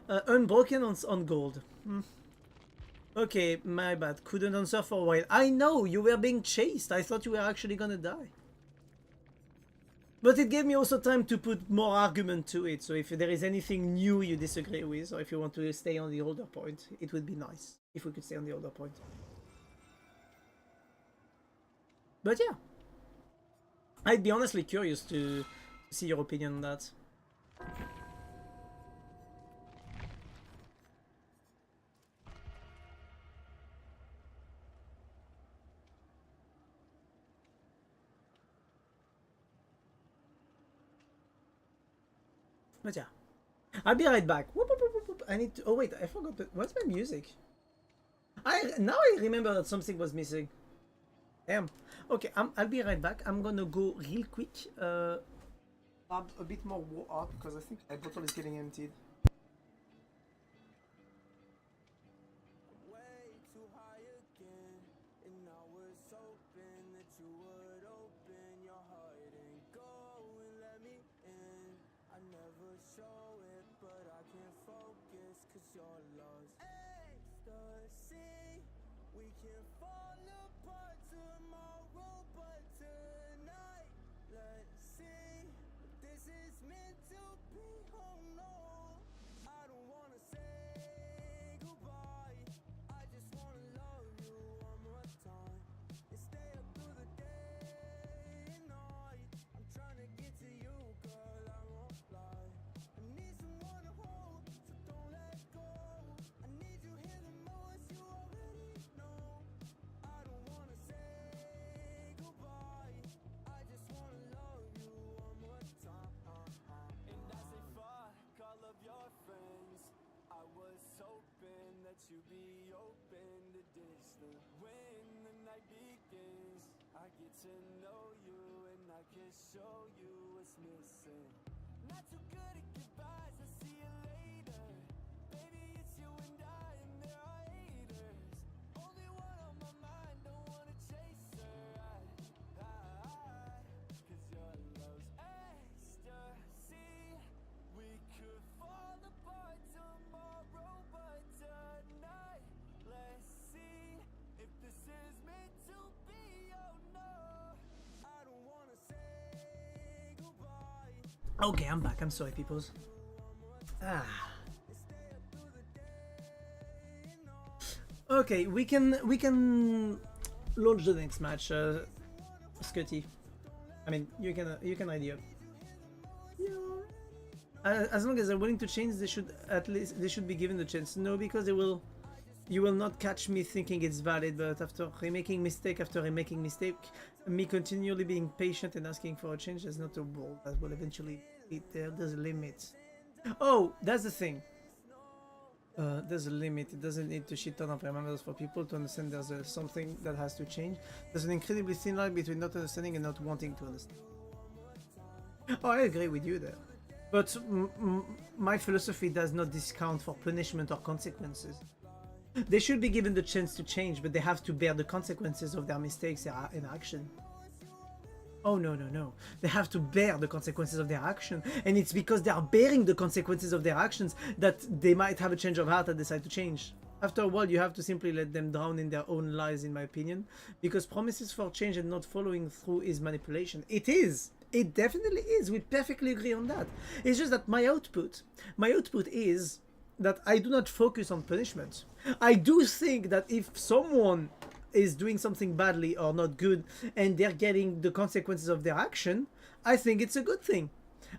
Unbroken on gold. Okay, my bad. Couldn't answer for a while. I know, you were being chased. I thought you were actually gonna die. But it gave me also time to put more argument to it. So if there is anything new you disagree with, or if you want to stay on the older point, it would be nice if we could stay on the older point. But yeah. I'd be honestly curious to see your opinion on that. But yeah, I'll be right back. Whoop, whoop, whoop, whoop. I need to. Oh wait, I forgot. What's my music? Now I remember that something was missing. Damn. Okay, I'll be right back. I'm gonna go real quick. Grab a bit more water because I think my bottle is getting emptied. Way too high again, and I was hoping that you would open your heart and go and let me in. I never show it, but I can't focus 'cause you're lost. Ecstasy, we can fall apart tomorrow, but tonight, let's see if this is meant to be. Oh no, I don't wanna say goodbye. I just wanna love you one more time and stay up through the day and night. I'm trying to get to you, girl, I won't lie. I need someone to hold, so don't let go. I need you here the most, you already know. I don't wanna say goodbye. I just wanna love you one more time. And I say fuck all of your friends. I was hoping that you'd be open to distance. When the night begins, I get to know you and I can show you what's missing. Not too good at goodbyes, I'll see you later. Baby, it's you and I, and there are haters. Only one on my mind, don't wanna chase her. Cause your love's ecstasy. We could fall apart tomorrow, but tonight, let's see if this is meant to be. Oh no, I don't wanna say goodbye. Okay, I'm back. I'm sorry, peoples. Okay, we can launch the next match, Scotty. I mean, you can idea. As long as they're willing to change, they should be given the chance. No, because you will not catch me thinking it's valid. But after remaking mistake after remaking mistake, me continually being patient and asking for a change is not a wall that will eventually be there. There's a limit. Oh, that's the thing. There's a limit. It doesn't need to shit ton of reminders for people to understand there's something that has to change. There's an incredibly thin line between not understanding and not wanting to understand. Oh, I agree with you there. But my philosophy does not discount for punishment or consequences. They should be given the chance to change, but they have to bear the consequences of their mistakes in action. Oh no, no, no. They have to bear the consequences of their action. And it's because they are bearing the consequences of their actions that they might have a change of heart and decide to change. After a while, you have to simply let them drown in their own lies, in my opinion. Because promises for change and not following through is manipulation. It is! It definitely is. We perfectly agree on that. It's just that my output is that I do not focus on punishment. I do think that if someone is doing something badly or not good and they're getting the consequences of their action, I think it's a good thing.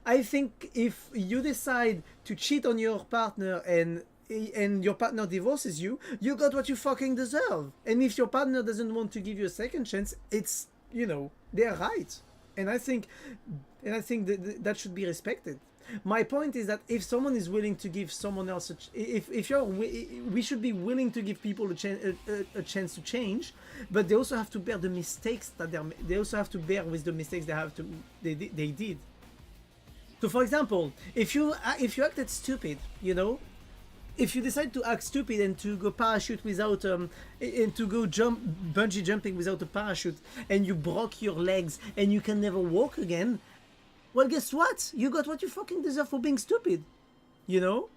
I think if you decide to cheat on your partner and your partner divorces you, you got what you fucking deserve. And if your partner doesn't want to give you a second chance, it's, you know, they're right. And I think that should be respected. My point is that if someone is willing to give someone else we should be willing to give people a chance to change, but they also have to bear the mistakes that they also have to bear with the mistakes they did. So, for example, if you acted stupid, you know, if you decide to act stupid and to go parachute without and to go bungee jumping without a parachute, and you broke your legs and you can never walk again, well, guess what? You got what you fucking deserve for being stupid. You know?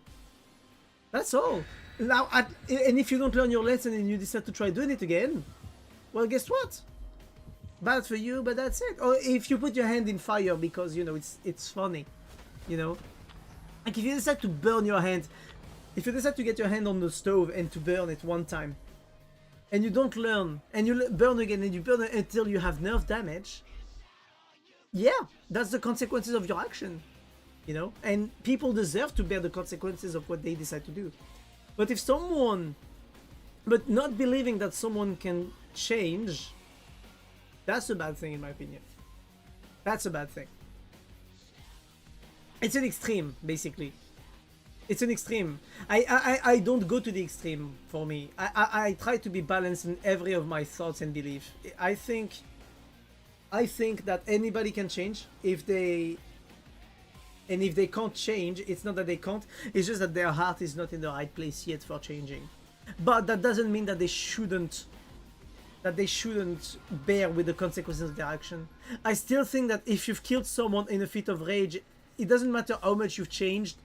That's all. Now, and if you don't learn your lesson and you decide to try doing it again, well, guess what? Bad for you, but that's it. Or if you put your hand in fire because, you know, it's funny, you know? Like, if you decide to burn your hand, if you decide to get your hand on the stove and to burn it one time, and you don't learn, and you burn again, and you burn it until you have nerve damage, yeah, that's the consequences of your action, you know? And people deserve to bear the consequences of what they decide to do. But if someone... But not believing that someone can change, that's a bad thing in my opinion. That's a bad thing. It's an extreme, basically. It's an extreme. I don't go to the extreme for me. I try to be balanced in every of my thoughts and beliefs. I think that anybody can change if they... And if they can't change, it's not that they can't, it's just that their heart is not in the right place yet for changing. But that doesn't mean that they shouldn't bear with the consequences of their action. I still think that if you've killed someone in a fit of rage, it doesn't matter how much you've changed,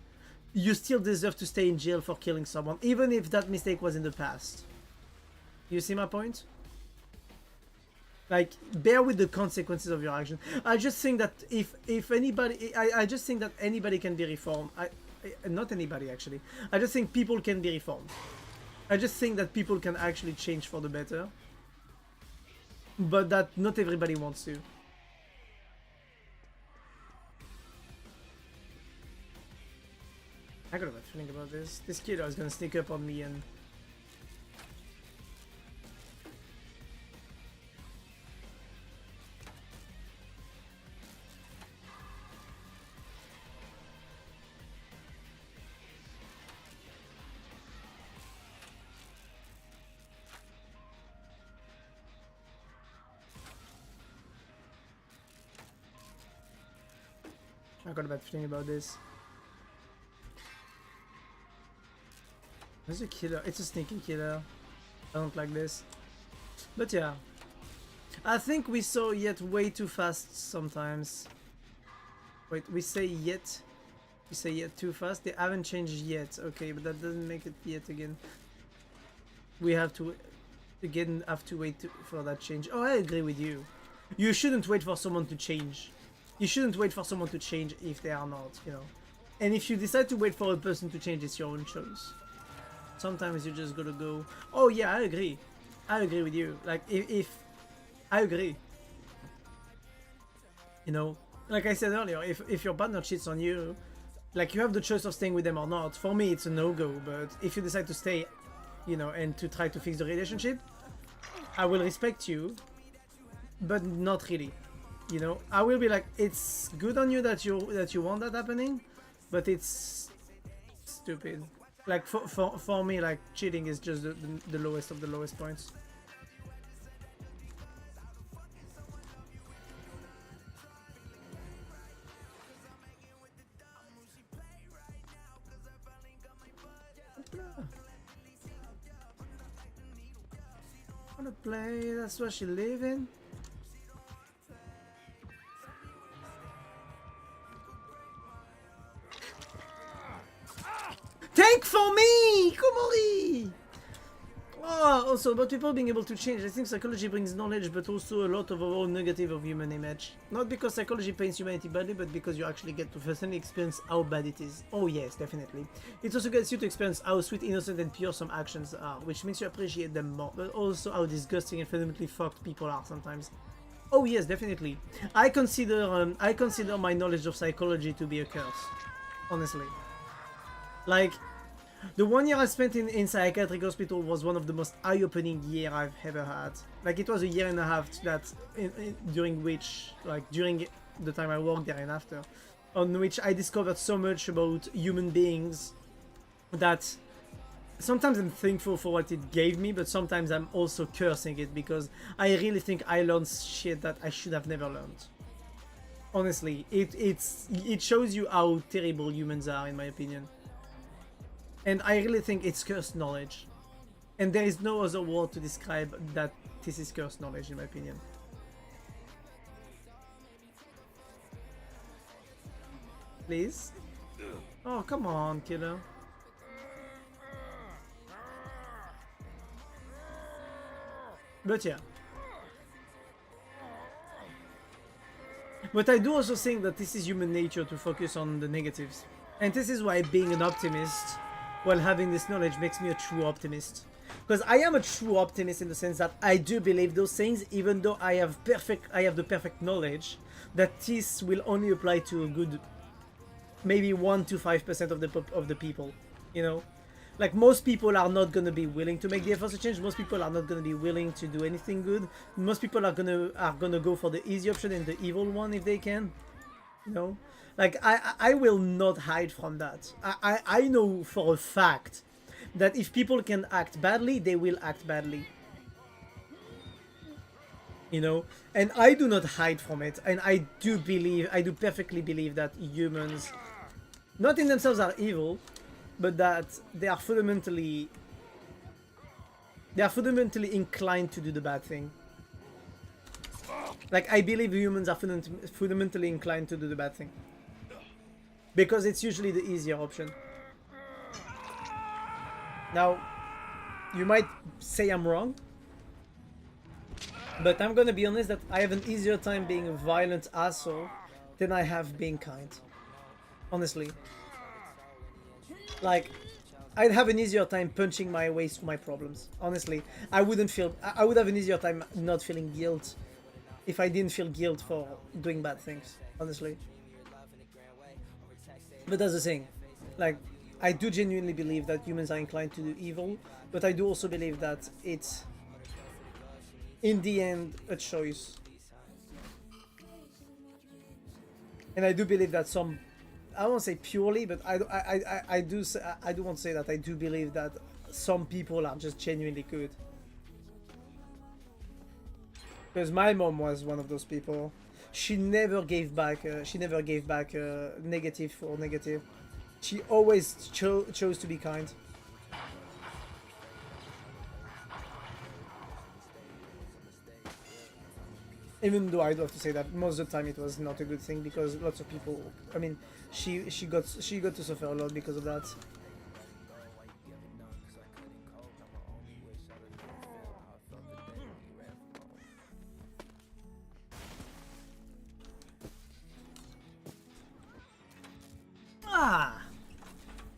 you still deserve to stay in jail for killing someone, even if that mistake was in the past. You see my point? Like, bear with the consequences of your action. I just think that if anybody... I just think that anybody can be reformed. Not anybody, actually. I just think people can be reformed. I just think that people can actually change for the better. But that not everybody wants to. I got a bad feeling about this. This killer is gonna sneak up on me and... I got a bad feeling about this. There's a killer. It's a sneaky killer. I don't like this. But yeah. I think we saw yet way too fast sometimes. Wait, we say yet? We say yet too fast? They haven't changed yet. Okay, but that doesn't make it yet again. We have to... Again, have to wait for that change. Oh, I agree with you. You shouldn't wait for someone to change. You shouldn't wait for someone to change if they are not, you know. And if you decide to wait for a person to change, it's your own choice. Sometimes you just gotta go, oh yeah, I agree. I agree with you. Like, if I agree. You know, like I said earlier, if your partner cheats on you, like, you have the choice of staying with them or not. For me, it's a no-go, but if you decide to stay, you know, and to try to fix the relationship, I will respect you, but not really. You know, I will be like, it's good on you that you want that happening, but it's stupid. Like, for me, like, cheating is just the lowest of the lowest points. Wanna play, that's what she live in. Tank for me! Komori! Oh, also about people being able to change, I think psychology brings knowledge, but also a lot of overall negative of human image. Not because psychology paints humanity badly, but because you actually get to personally experience how bad it is. Oh yes, definitely. It also gets you to experience how sweet, innocent, and pure some actions are, which makes you appreciate them more, but also how disgusting and fundamentally fucked people are sometimes. Oh yes, definitely. I consider my knowledge of psychology to be a curse, honestly. Like, the 1 year I spent in psychiatric hospital was one of the most eye-opening year I've ever had. Like, it was a year and a half that during the time I worked there and after, on which I discovered so much about human beings that sometimes I'm thankful for what it gave me, but sometimes I'm also cursing it because I really think I learned shit that I should have never learned. Honestly, it shows you how terrible humans are, in my opinion. And I really think it's cursed knowledge. And there is no other word to describe that this is cursed knowledge, in my opinion. Please. Oh, come on, kiddo. But yeah. But I do also think that this is human nature to focus on the negatives. And this is why being an optimist while having this knowledge makes me a true optimist. Because I am a true optimist in the sense that I do believe those things, even though I have the perfect knowledge that this will only apply to a good, maybe 1 to 5% of the people, you know. Like, most people are not gonna be willing to make the effort to change. Most people are not gonna be willing to do anything good. Most people are gonna go for the easy option and the evil one if they can. You know, like I will not hide from that. I know for a fact that if people can act badly, they will act badly. You know, and I do not hide from it. And I do perfectly believe that humans, not in themselves, are evil, but that they are fundamentally inclined to do the bad thing. Like, I believe humans are fundamentally inclined to do the bad thing because it's usually the easier option. Now, you might say I'm wrong, but I'm gonna be honest that I have an easier time being a violent asshole than I have being kind. Honestly. Like, I'd have an easier time punching my way through my problems. Honestly, I would have an easier time not feeling guilt if I didn't feel guilt for doing bad things. Honestly. But that's the thing. Like, I do genuinely believe that humans are inclined to do evil, but I do also believe that it's, in the end, a choice. And I do believe that some, I won't say purely, but I do want to say that I do believe that some people are just genuinely good. Because my mom was one of those people. She never gave back. Negative for negative. She always chose to be kind. Even though I do have to say that most of the time it was not a good thing because lots of people. I mean, she got to suffer a lot because of that.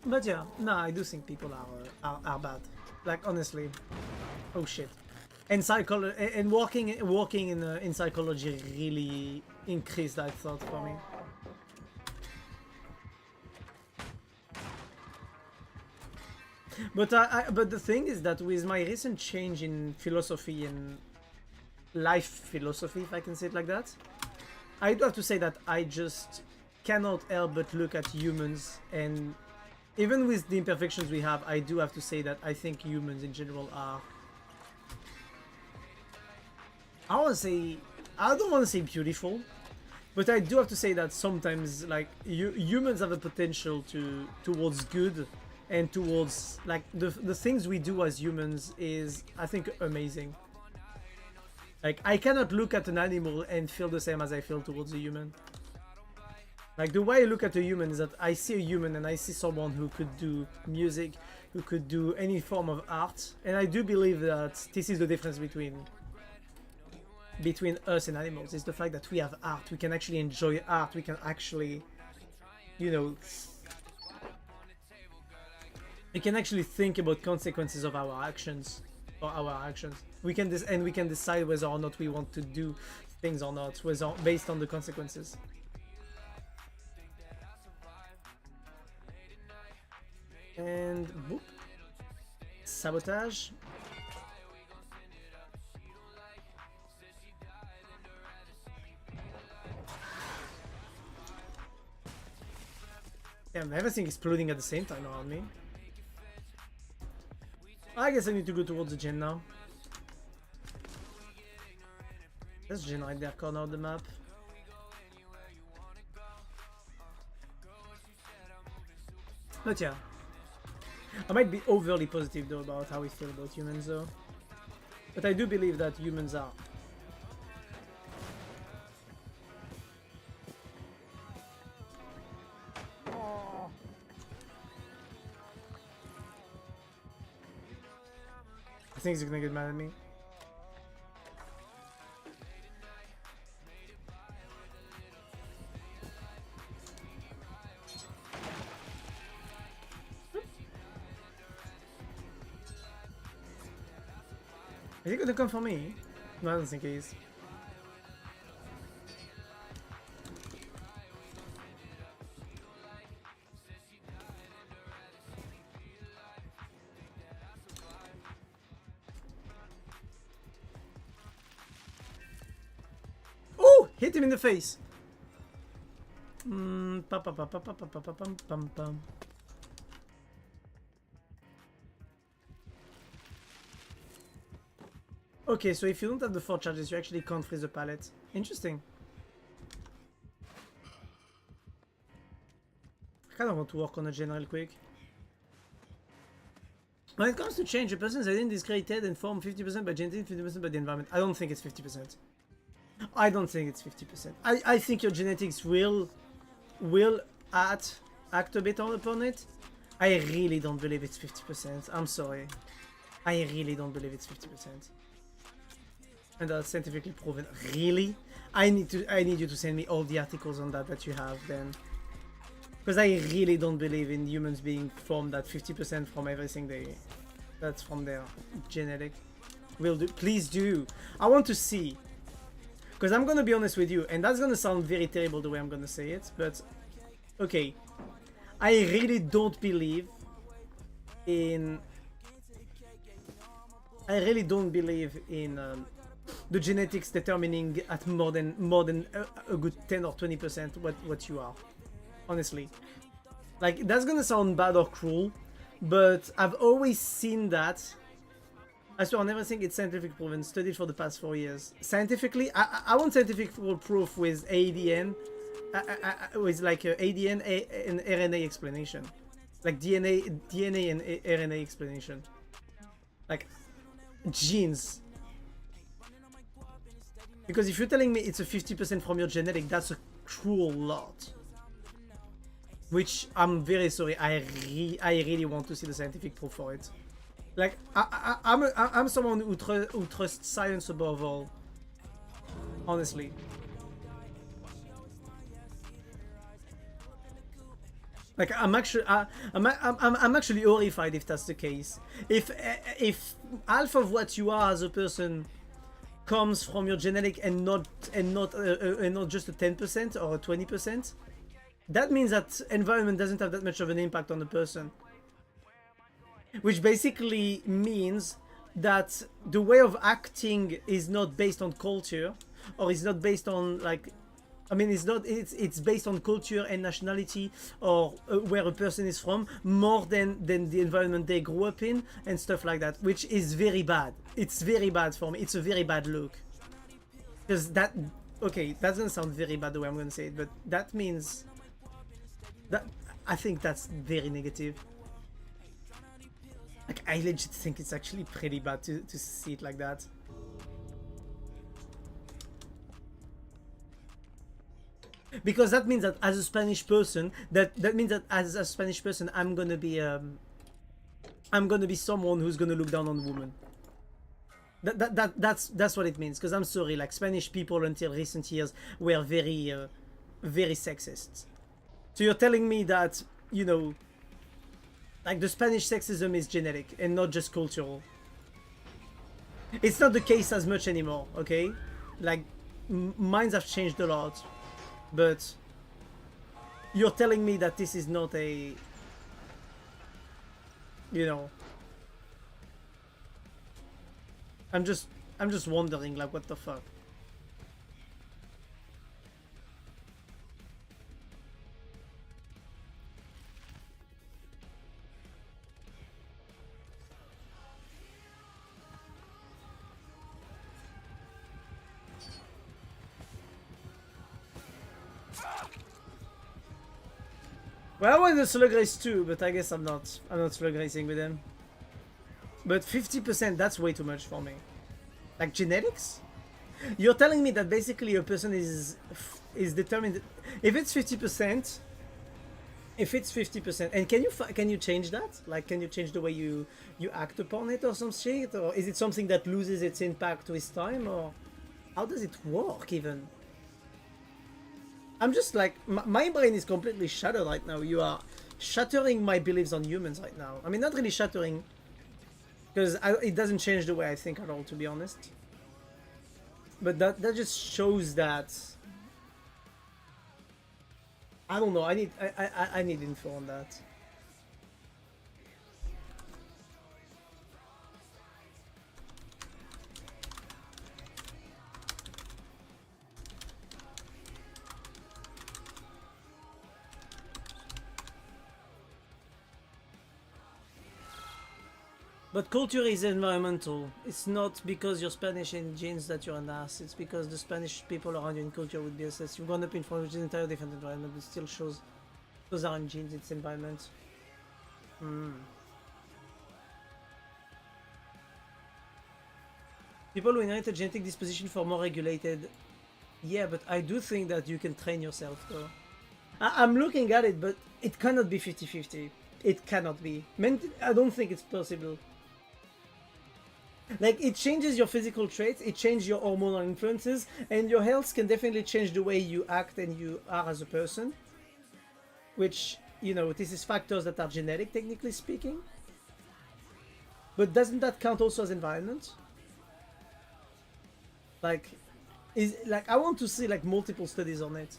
But yeah, no, I do think people are bad. Like, honestly. Oh shit. And psychology and working in psychology really increased that thought for me. But but the thing is that with my recent change in philosophy and life philosophy, if I can say it like that, I do have to say that I just cannot help but look at humans, and even with the imperfections we have, I do have to say that I think humans in general are, I don't want to say beautiful, but I do have to say that sometimes, like, humans have a potential towards good, and towards, like, the things we do as humans is, I think, amazing. Like, I cannot look at an animal and feel the same as I feel towards a human. Like, the way I look at a human is that I see a human and I see someone who could do music, who could do any form of art, and I do believe that this is the difference between us and animals, is the fact that we have art, we can actually enjoy art, we can actually, you know, we can actually think about consequences of our actions, we can decide whether or not we want to do things or not, whether based on the consequences. And boop. Sabotage. Damn, everything exploding at the same time around me. I guess I need to go towards the gen now. There's gen right there, corner of the map. But yeah. I might be overly positive though about how we feel about humans though. But I do believe that humans are. I think he's gonna get mad at me. Is he gonna come for me? No, I don't think he is. Oh! Hit him in the face! Okay, so if you don't have the 4 charges, you actually can't freeze the pallet. Interesting. I kind of want to work on a gen real quick. When it comes to change, a person's identity is created and formed 50% by genetic, 50% by the environment. I don't think it's 50%. I don't think it's 50%. I think your genetics will act a bit upon it. I really don't believe it's 50%. I'm sorry. I really don't believe it's 50%. And that's scientifically proven. Really? I need you to send me all the articles on that you have then. Because I really don't believe in humans being formed at 50% from everything that's from their genetic. Will do. Please do. I want to see. Because I'm gonna be honest with you, and that's gonna sound very terrible the way I'm gonna say it, but okay. I really don't believe in the genetics determining at more than a good 10 or 20% what you are. Honestly, like that's gonna sound bad or cruel, but I've always seen that. I swear on everything it's scientific proven, studied for the past 4 years. Scientifically, I want scientific proof with ADN, with like ADN and RNA explanation, like DNA and RNA explanation, like genes. Because if you're telling me it's a 50% from your genetic, that's a cruel lot. Which I'm very sorry. I really want to see the scientific proof for it. Like I'm someone who trusts science above all. Honestly. Like I'm actually horrified if that's the case. If half of what you are as a person comes from your genetic and not just a 10% or a 20%, that means that environment doesn't have that much of an impact on the person. Which basically means that the way of acting is not based on culture, or is not based on like, I mean, it's based on culture and nationality, or where a person is from, more than the environment they grew up in and stuff like that, which is very bad. It's very bad for me. It's a very bad look. Because that, okay, that doesn't sound very bad the way I'm going to say it, but that means that I think that's very negative. Like, I legit think it's actually pretty bad to see it like that. Because that means that as a Spanish person, that means that as a Spanish person, I'm gonna be someone who's gonna look down on women. That's what it means. Because I'm sorry, like Spanish people until recent years were very sexist. So you're telling me that, you know, like the Spanish sexism is genetic and not just cultural. It's not the case as much anymore, okay? Like, minds have changed a lot. But you're telling me that this is not a, you know, I'm just wondering, like, what the fuck? Well, I wanted a slug race too, but I guess I'm not slug racing with him. But 50%, that's way too much for me. Like genetics? You're telling me that basically a person is determined. If it's 50%, If it's 50%, and can you change that? Like, can you change the way you act upon it or some shit? Or is it something that loses its impact with time? Or how does it work even? I'm just like, my brain is completely shattered right now. You are shattering my beliefs on humans right now. I mean, not really shattering, because it doesn't change the way I think at all, to be honest. But that just shows that, I don't know. I need info on that. But culture is environmental. It's not because you're Spanish in genes that you're an ass. It's because the Spanish people around you in culture would be assessed. You've grown up in France, which is an entirely different environment. It still shows those aren't genes, it's environment. People who inherit a genetic disposition for more regulated. Yeah, but I do think that you can train yourself though. I'm looking at it, but it cannot be 50-50. It cannot be. I don't think it's possible. Like, it changes your physical traits, it changes your hormonal influences, and your health can definitely change the way you act and you are as a person. Which, you know, this is factors that are genetic, technically speaking. But doesn't that count also as environment? Like, I want to see like multiple studies on it.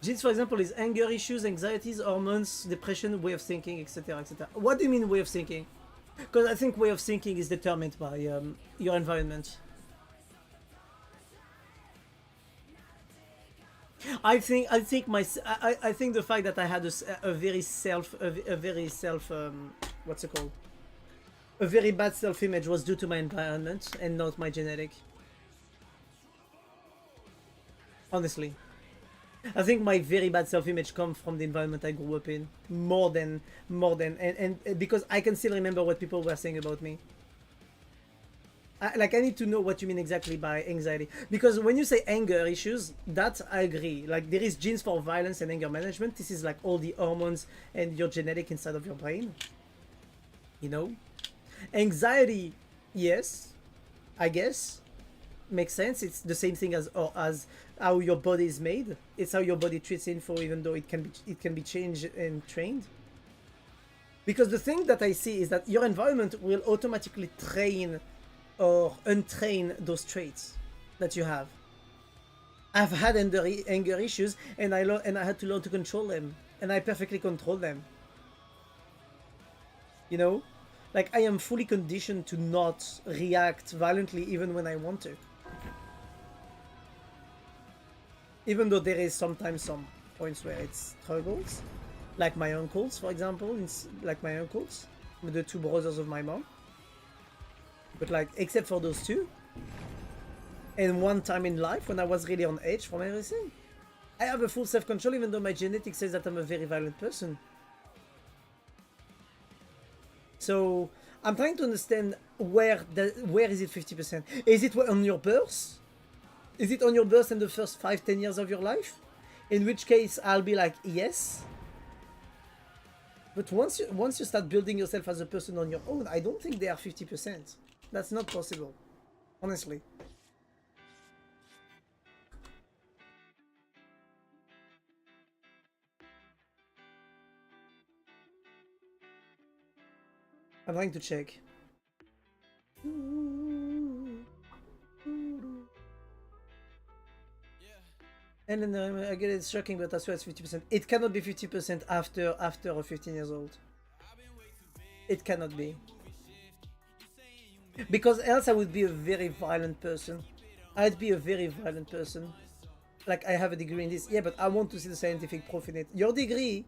Genes, for example, is anger issues, anxieties, hormones, depression, way of thinking, etc., etc. What do you mean way of thinking? Because I think way of thinking is determined by your environment. I think the fact that I had a very bad self-image was due to my environment and not my genetic. Honestly. I think my very bad self-image comes from the environment I grew up in more than and because I can still remember what people were saying about me. I need to know what you mean exactly by anxiety, because when you say anger issues, that I agree. Like, there is genes for violence and anger management. This is like all the hormones and your genetic inside of your brain. You know, anxiety, yes, I guess. Makes sense. It's the same thing as how your body is made. It's how your body treats info, even though it can be changed and trained. Because the thing that I see is that your environment will automatically train or untrain those traits that you have. I've had anger issues, and I had to learn to control them, and I perfectly control them. You know, like, I am fully conditioned to not react violently even when I want to. Even though there is sometimes some points where it struggles, like my uncles, for example, the two brothers of my mom. But like, except for those two, and one time in life when I was really on edge from everything, I have a full self-control, even though my genetics says that I'm a very violent person. So I'm trying to understand where is it 50%? Is it on your birth? Is it on your birth in the first 5-10 years of your life? In which case I'll be like, yes. But once you start building yourself as a person on your own, I don't think they are 50%. That's not possible, honestly. I'm trying to check. And then I get it's shocking, but I swear it's 50%. It cannot be 50% after 15 years old. It cannot be. Because else I would be a very violent person. I'd be a very violent person. Like, I have a degree in this. Yeah, but I want to see the scientific proof in it. Your degree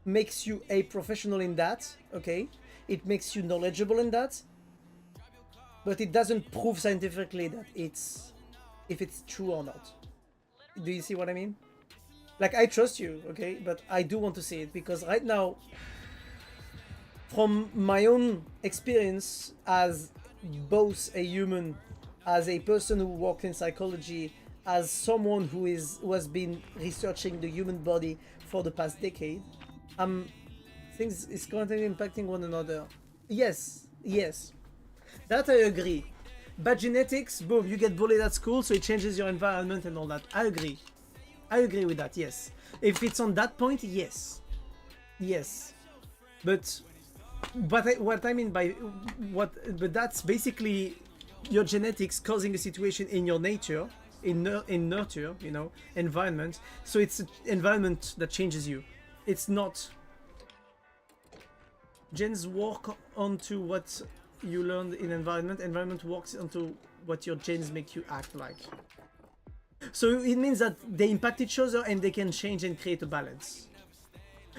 makes you a professional in that, okay? It makes you knowledgeable in that. But it doesn't prove scientifically that if it's true or not. Do you see what I mean? Like, I trust you, okay? But I do want to see it, because right now, from my own experience as both a human, as a person who worked in psychology, as someone who has been researching the human body for the past decade, things is constantly impacting one another. Yes, yes, that I agree. Bad genetics, boom, you get bullied at school, so it changes your environment and all that. I agree with that. Yes, if it's on that point, yes, yes, but what I mean by but that's basically your genetics causing a situation in your nature, in nurture, you know, environment. So it's an environment that changes you. It's not gens work onto what you learned in environment works onto what your genes make you act like. So it means that they impact each other and they can change and create a balance.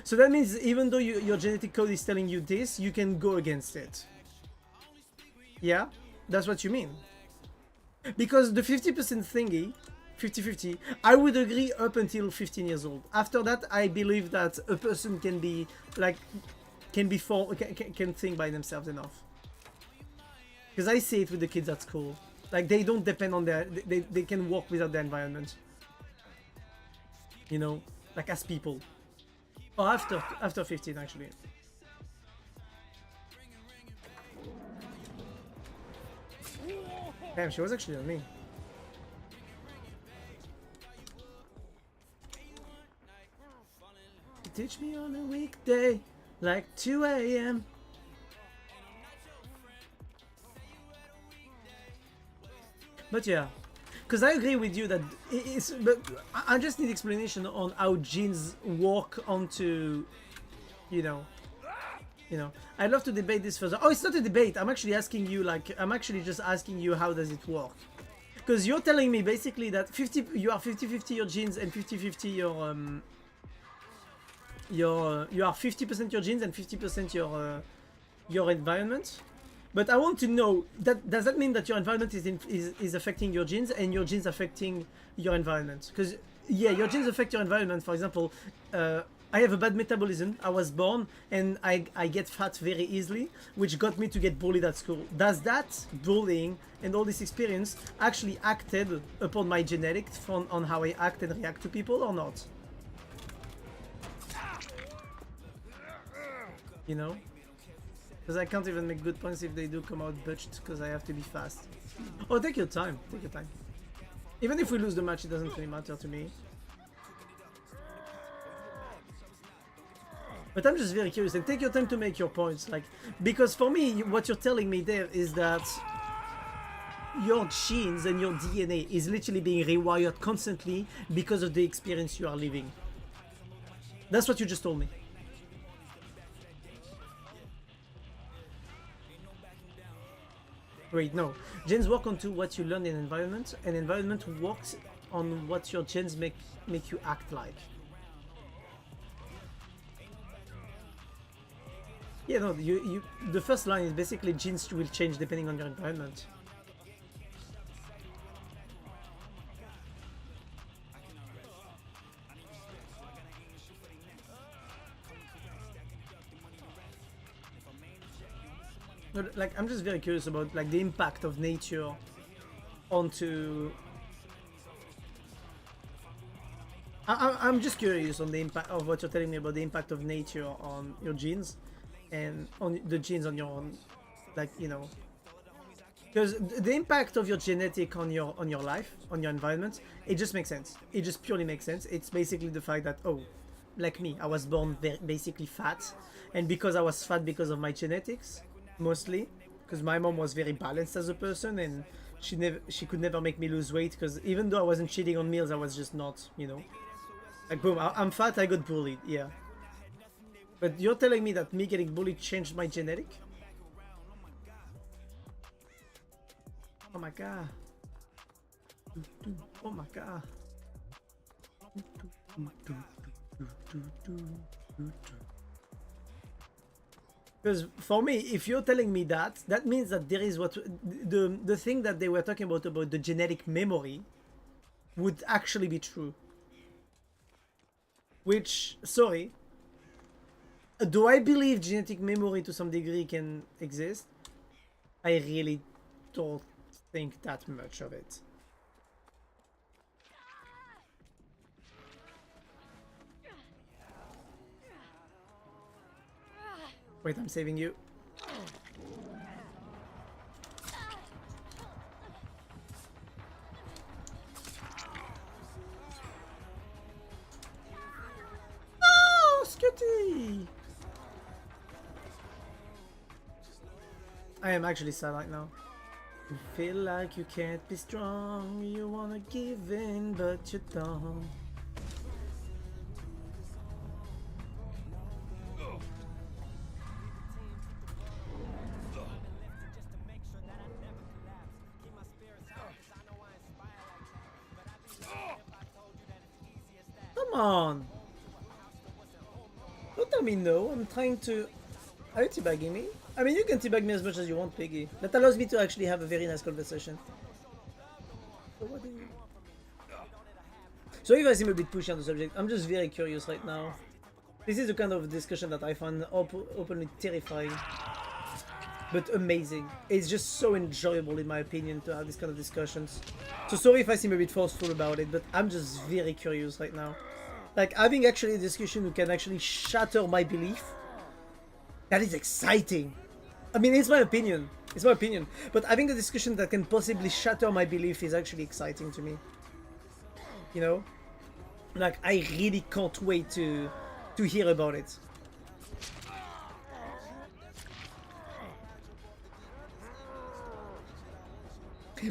So that means even though your genetic code is telling you this, you can go against it. Yeah? That's what you mean. Because the 50% thingy, 50-50, I would agree up until 15 years old. After that, I believe that a person can be, like, can think by themselves enough. Because I see it with the kids at school. Like, they don't depend on they can walk without the environment. You know? Like, as people. Or after 15, actually. Damn, she was actually on me. Teach me on a weekday, like 2 a.m. But yeah, because I agree with you that it's. But I just need explanation on how genes work onto, you know. I'd love to debate this further. Oh, it's not a debate. I'm actually asking you, like, I'm actually just asking you how does it work? Because you're telling me basically that you are 50-50 your genes and 50-50 you are 50% your genes and 50% your environment. But I want to know that does that mean that your environment is affecting your genes and your genes affecting your environment? Because yeah, your genes affect your environment. For example, I have a bad metabolism. I was born and I get fat very easily, which got me to get bullied at school. Does that bullying and all this experience actually acted upon my genetics on how I act and react to people or not? You know? Because I can't even make good points if they do come out butched because I have to be fast. Oh, take your time. Take your time. Even if we lose the match, it doesn't really matter to me. But I'm just very curious, and take your time to make your points, like, because for me, what you're telling me there is that your genes and your DNA is literally being rewired constantly because of the experience you are living. That's what you just told me. Wait, no. Genes work onto what you learn in environment, and environment works on what your genes make you act like. Yeah, no, the first line is basically genes will change depending on your environment. But, like, I'm just very curious about, like, the impact of nature onto... I'm just curious on the impact of what you're telling me about the impact of nature on your genes and on the genes on your own, like, you know, because the impact of your genetic on your life, on your environment, it just makes sense. It just purely makes sense. It's basically the fact that, oh, like me, I was born basically fat, and because I was fat because of my genetics, mostly, because my mom was very balanced as a person, and she could never make me lose weight, because even though I wasn't cheating on meals, I was just not, you know, like, boom, I'm fat, I got bullied, yeah. But you're telling me that me getting bullied changed my genetic? Oh my god. Oh my god. Because for me, if you're telling me that, that means that there is what the thing that they were talking about the genetic memory would actually be true. Which, sorry, do I believe genetic memory to some degree can exist? I really don't think that much of it. Wait, I'm saving you. Oh, Scotty! I am actually sad right now. You feel like you can't be strong. You wanna give in, but you don't. Come on! Don't tell me no, I'm trying to... Are you teabagging me? I mean, you can teabag me as much as you want, Piggy. That allows me to actually have a very nice conversation. So what do you... So if I seem a bit pushy on the subject, I'm just very curious right now. This is the kind of discussion that I find openly terrifying. But amazing. It's just so enjoyable in my opinion to have these kind of discussions. So sorry if I seem a bit forceful about it, but I'm just very curious right now. Like having actually a discussion who can actually shatter my belief. That is exciting. I mean, it's my opinion. It's my opinion. But having a discussion that can possibly shatter my belief is actually exciting to me. You know? Like, I really can't wait to hear about it.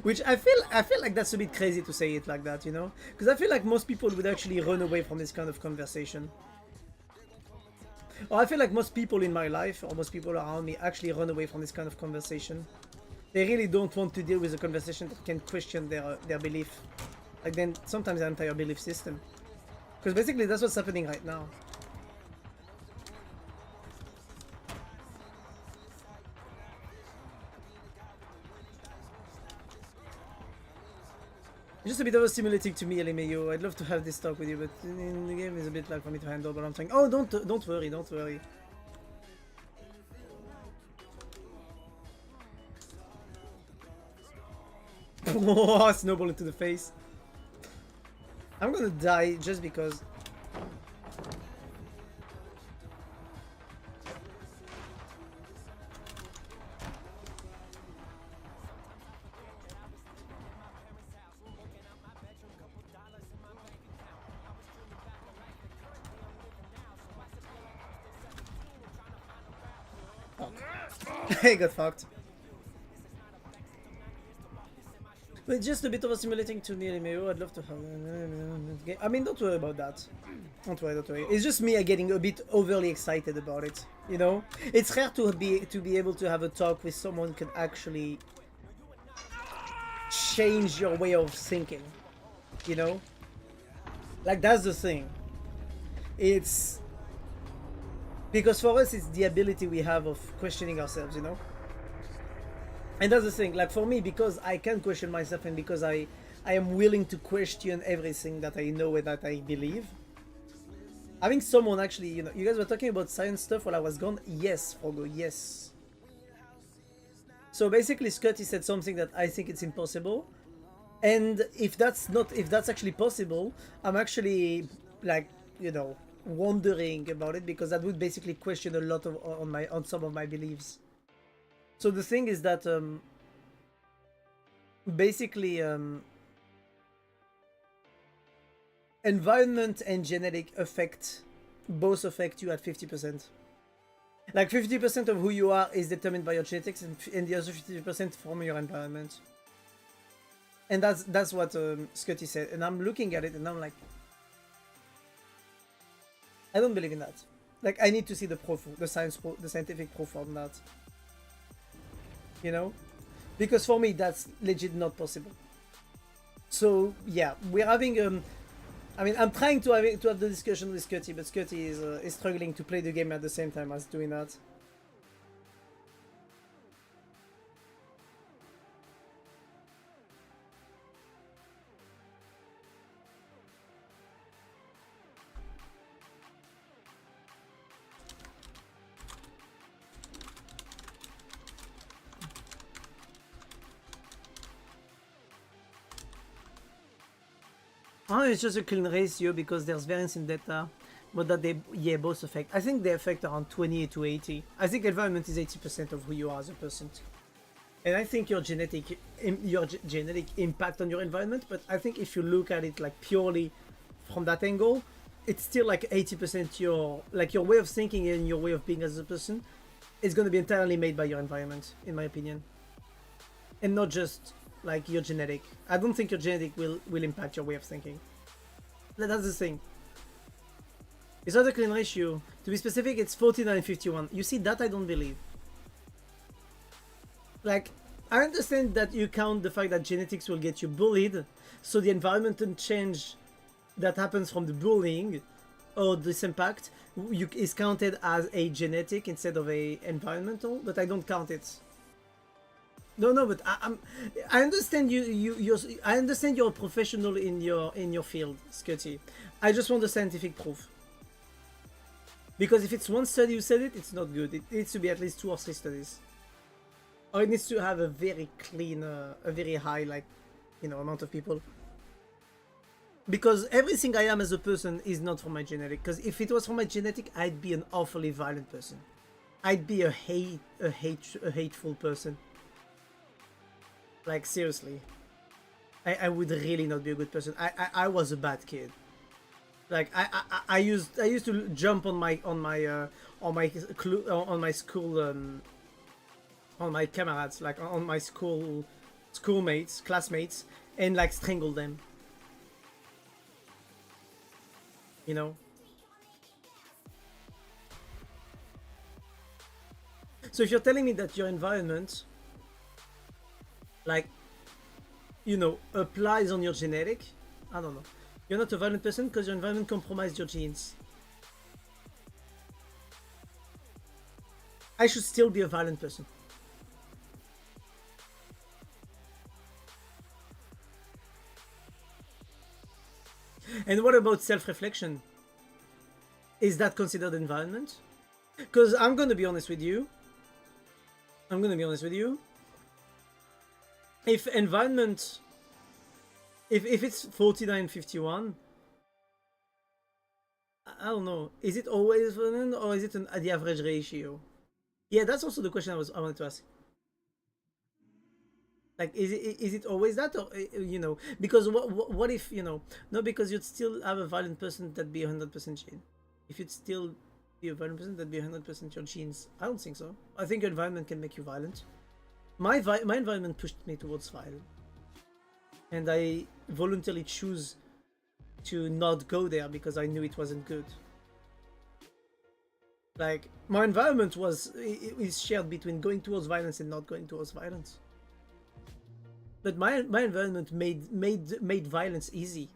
Which I feel like that's a bit crazy to say it like that, you know? Because I feel like most people would actually run away from this kind of conversation. Or I feel like most people in my life, or most people around me, actually run away from this kind of conversation. They really don't want to deal with a conversation that can question their belief. Like then sometimes their entire belief system. Because basically that's what's happening right now. It's just a bit overstimulating to me, LMAO. I'd love to have this talk with you, but in the game it's a bit like for me to handle, but I'm trying. Oh, don't worry, don't worry. Oh, snowball into the face. I'm gonna die just because. He got fucked. But it's just a bit overstimulating to me, LMAO. I'd love to have... I mean, don't worry about that. Don't worry, don't worry. It's just me getting a bit overly excited about it, you know? It's rare to be able to have a talk with someone who can actually change your way of thinking, you know? Like, that's the thing. It's... Because for us, it's the ability we have of questioning ourselves, you know? And that's the thing, like for me, because I can question myself and because I am willing to question everything that I know and that I believe. Having someone actually, you know, you guys were talking about science stuff while I was gone. Yes, Frogo, yes. So basically, Scotty said something that I think it's impossible. And if that's actually possible, I'm actually, like, you know, wondering about it because that would basically question a lot of on some of my beliefs. So the thing is that basically environment and genetic both affect you at 50%. Like 50% of who you are is determined by your genetics and the other 50% from your environment. And that's what Scotty said. And I'm looking at it and I'm like, I don't believe in that. Like I need to see the scientific proof on that. You know, because for me that's legit not possible. So yeah, we're having I mean, I'm trying to have the discussion with Scotty, but Scotty is struggling to play the game at the same time as doing that. Oh, it's just a clean ratio because there's variance in data. but that they both affect. I think they affect around 20 to 80. I think environment is 80% of who you are as a person. And I think your genetic impact on your environment, but I think if you look at it like purely from that angle, it's still like 80% your way of thinking and your way of being as a person is going to be entirely made by your environment, in my opinion, and not just like your genetic. I don't think your genetic will impact your way of thinking. That's the thing. It's not a clean ratio. To be specific, it's 49-51. You see, that I don't believe. Like, I understand that you count the fact that genetics will get you bullied, so the environmental change that happens from the bullying or this impact is counted as a genetic instead of a environmental, but I don't count it. No, but I understand I understand you're a professional in your field, Scotty. I just want the scientific proof. Because if it's one study who said it, it's not good. It needs to be at least 2 or 3 studies. Or it needs to have a very clean, a very high, like, amount of people. Because everything I am as a person is not from my genetic. Because if it was from my genetic, I'd be an awfully violent person. I'd be a hateful person. Like, seriously. I would really not be a good person. I was a bad kid. Like I used to jump on my school on my comrades, like on my schoolmates, classmates, and like strangle them. You know? So if you're telling me that your environment, like, applies on your genetic, I don't know. You're not a violent person because your environment compromised your genes. I should still be a violent person. And what about self-reflection? Is that considered environment? Because I'm gonna be honest with you. If environment, if it's 49-51, I don't know. Is it always violent or is it the average ratio? Yeah, that's also the question I wanted to ask. Like, is it always that, or because what if no, because you'd still have a violent person that'd be 100% gene. If you'd still be a violent person, that'd be 100% your genes. I don't think so. I think your environment can make you violent. My environment pushed me towards violence, and I voluntarily choose to not go there because I knew it wasn't good. Like, my environment is shared between going towards violence and not going towards violence. But my environment made violence easy.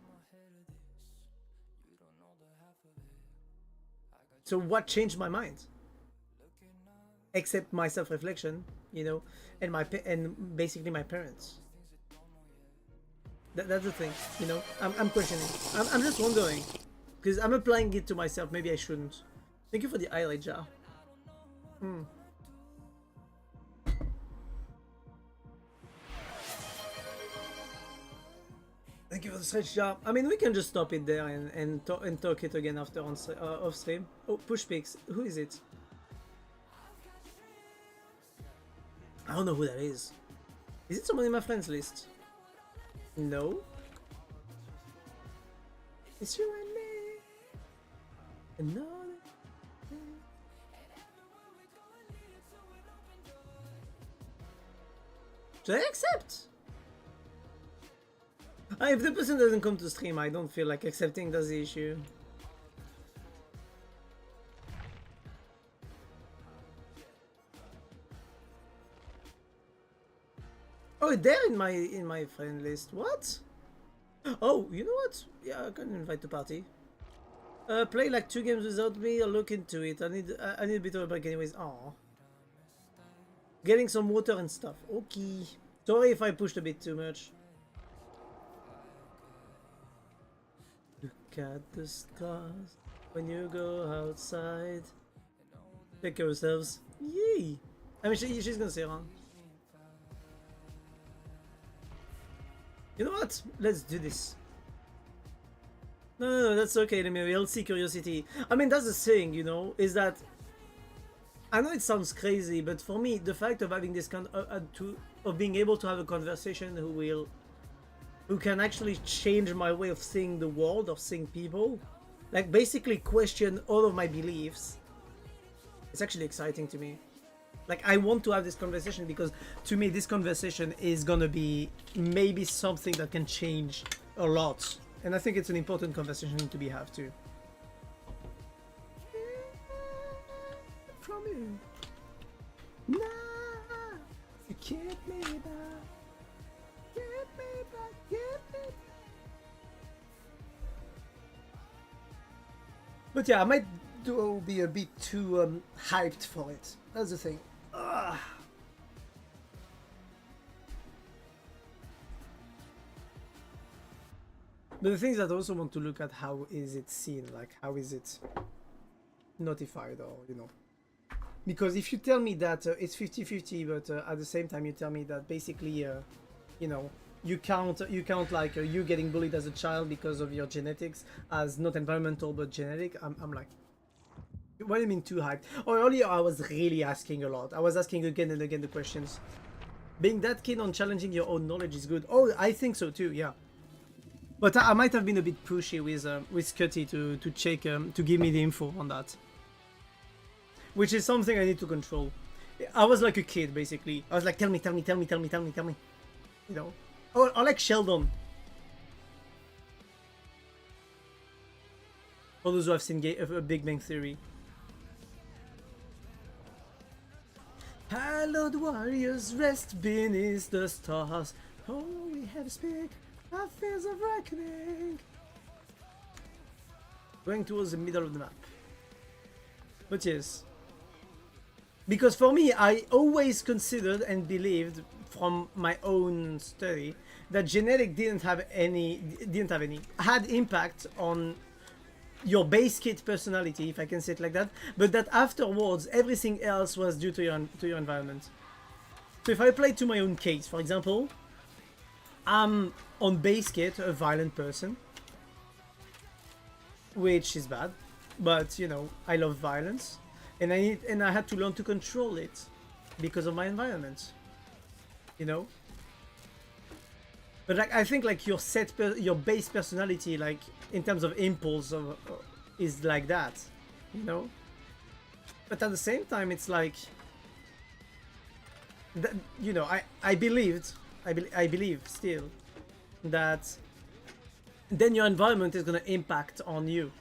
So what changed my mind? Except my self-reflection, and basically my parents. That's the thing, I'm questioning. I'm just wondering, because I'm applying it to myself. Maybe I shouldn't. Thank you for the highlight jar. Thank you for the stretch jar. I mean, we can just stop it there and talk it again after off stream. Oh, push picks. Who is it? I don't know who that is. Is it someone in my friends list? No. It's you and me. No. Should I accept? If the person doesn't come to stream, I don't feel like accepting. That's the issue. Oh, they're in my friend list. What? Oh, you know what? Yeah, I can invite to party. Play like 2 games without me. I'll look into it. I need a bit of a break, anyways. Aw. Getting some water and stuff. Okay. Sorry if I pushed a bit too much. Look at the stars when you go outside. Take care of yourselves. Yay! I mean, she's gonna stay around. You know what? Let's do this. No, that's okay, let me healthy curiosity. I mean, that's the thing, you know, is that I know it sounds crazy, but for me, the fact of having this of being able to have a conversation who can actually change my way of seeing the world or seeing people, like basically question all of my beliefs, it's actually exciting to me. Like, I want to have this conversation because to me this conversation is gonna be maybe something that can change a lot, and I think it's an important conversation to be have too. From you, nah, you keep me back, get me back, get me back. But yeah, I might be a bit too hyped for it. That's the thing. Ugh. But the thing is that I also want to look at how is it seen, like how is it notified, or you know. Because if you tell me that it's 50-50, but at the same time you tell me that basically, you know, you count like you getting bullied as a child because of your genetics as not environmental but genetic, I'm like, what do you mean too hyped? Oh, earlier I was really asking a lot. I was asking again and again the questions. Being that keen on challenging your own knowledge is good. Oh, I think so too, yeah. But I might have been a bit pushy with Scotty to check to give me the info on that, which is something I need to control. I was like a kid basically. I was like, tell me, you know. Oh, I like Sheldon. For those who have seen Big Bang Theory. Hallowed warriors rest beneath the stars. Oh, we have to speak our fears of reckoning. Going towards the middle of the map. But yes. Because for me, I always considered and believed from my own study that genetic had impact on your base kit personality, if I can say it like that, but that afterwards everything else was due to your environment. So if I apply to my own case, for example, I'm on base kit a violent person, which is bad, but you know, I love violence, and I had to learn to control it because of my environment, you know. But like, I think like your base personality, like in terms of impulse, is like that, you know. But at the same time, it's like that, you know. I believe still that then your environment is gonna impact on you,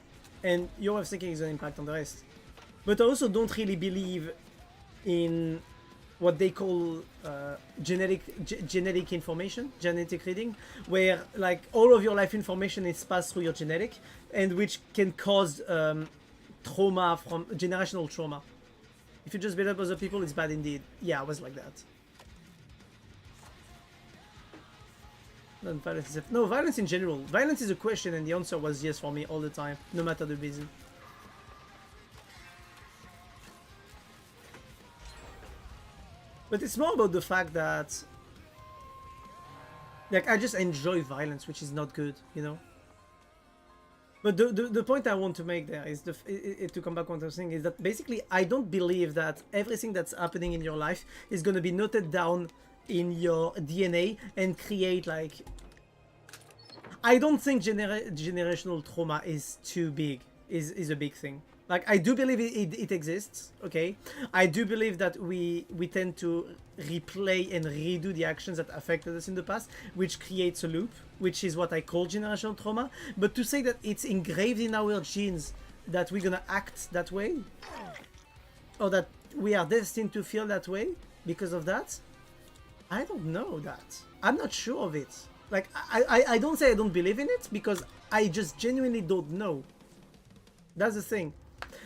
and your way of thinking is gonna impact on the rest. But I also don't really believe in what they call genetic information, genetic reading, where like all of your life information is passed through your genetic, and which can cause trauma, from generational trauma. If you just beat up other people, it's bad indeed. Yeah, I was like that. No, violence in general. Violence is a question, and the answer was yes for me all the time, no matter the reason. But it's more about the fact that, like, I just enjoy violence, which is not good, you know. But the point I want to make there is to come back on what I'm saying is that basically I don't believe that everything that's happening in your life is gonna be noted down in your DNA and create like. I don't think generational trauma is too big. Is a big thing. Like, I do believe it exists, okay? I do believe that we tend to replay and redo the actions that affected us in the past, which creates a loop, which is what I call generational trauma. But to say that it's engraved in our genes that we're gonna act that way, or that we are destined to feel that way because of that, I don't know that. I'm not sure of it. Like, I don't say I don't believe in it, because I just genuinely don't know. That's the thing.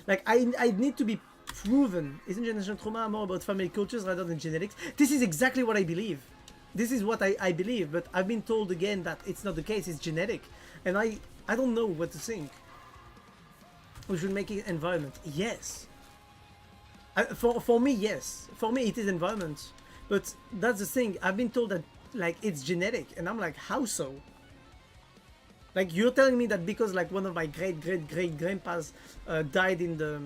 Like, I need to be proven. Isn't generational trauma more about family cultures rather than genetics? This is exactly what I believe. This is what I believe, but I've been told again that it's not the case, it's genetic. And I don't know what to think. We should make it environment. Yes. For me, yes. For me, it is environment. But that's the thing. I've been told that, like, it's genetic. And I'm like, how so? Like you're telling me that because like one of my great grandpas died in the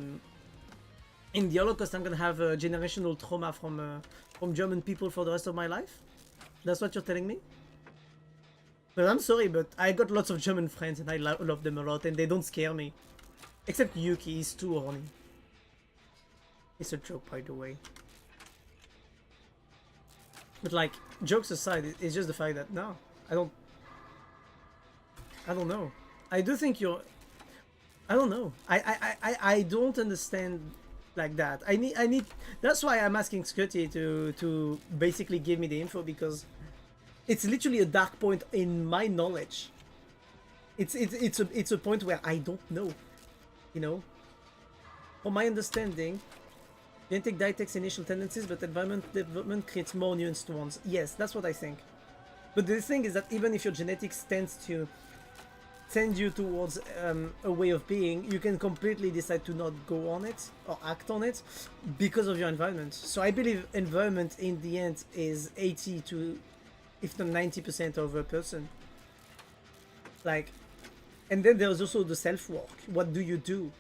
Holocaust, I'm gonna have a generational trauma from German people for the rest of my life? That's what you're telling me? But I'm sorry, but I got lots of German friends and I love them a lot and they don't scare me. Except Yuki, he's too horny. It's a joke, by the way. But like, jokes aside, it's just the fact that no, I don't know. I do think you're. I don't know. I don't understand like that. I need. That's why I'm asking Scotty to basically give me the info, because it's literally a dark point in my knowledge. It's a point where I don't know. You know. From my understanding, genetic dietex initial tendencies, but environment development creates more nuanced ones. Yes, that's what I think. But the thing is that even if your genetics tends to send you towards a way of being, you can completely decide to not go on it or act on it because of your environment. So I believe environment in the end is 80 to, if not 90% of a person. Like, and then there's also the self-work. What do you do?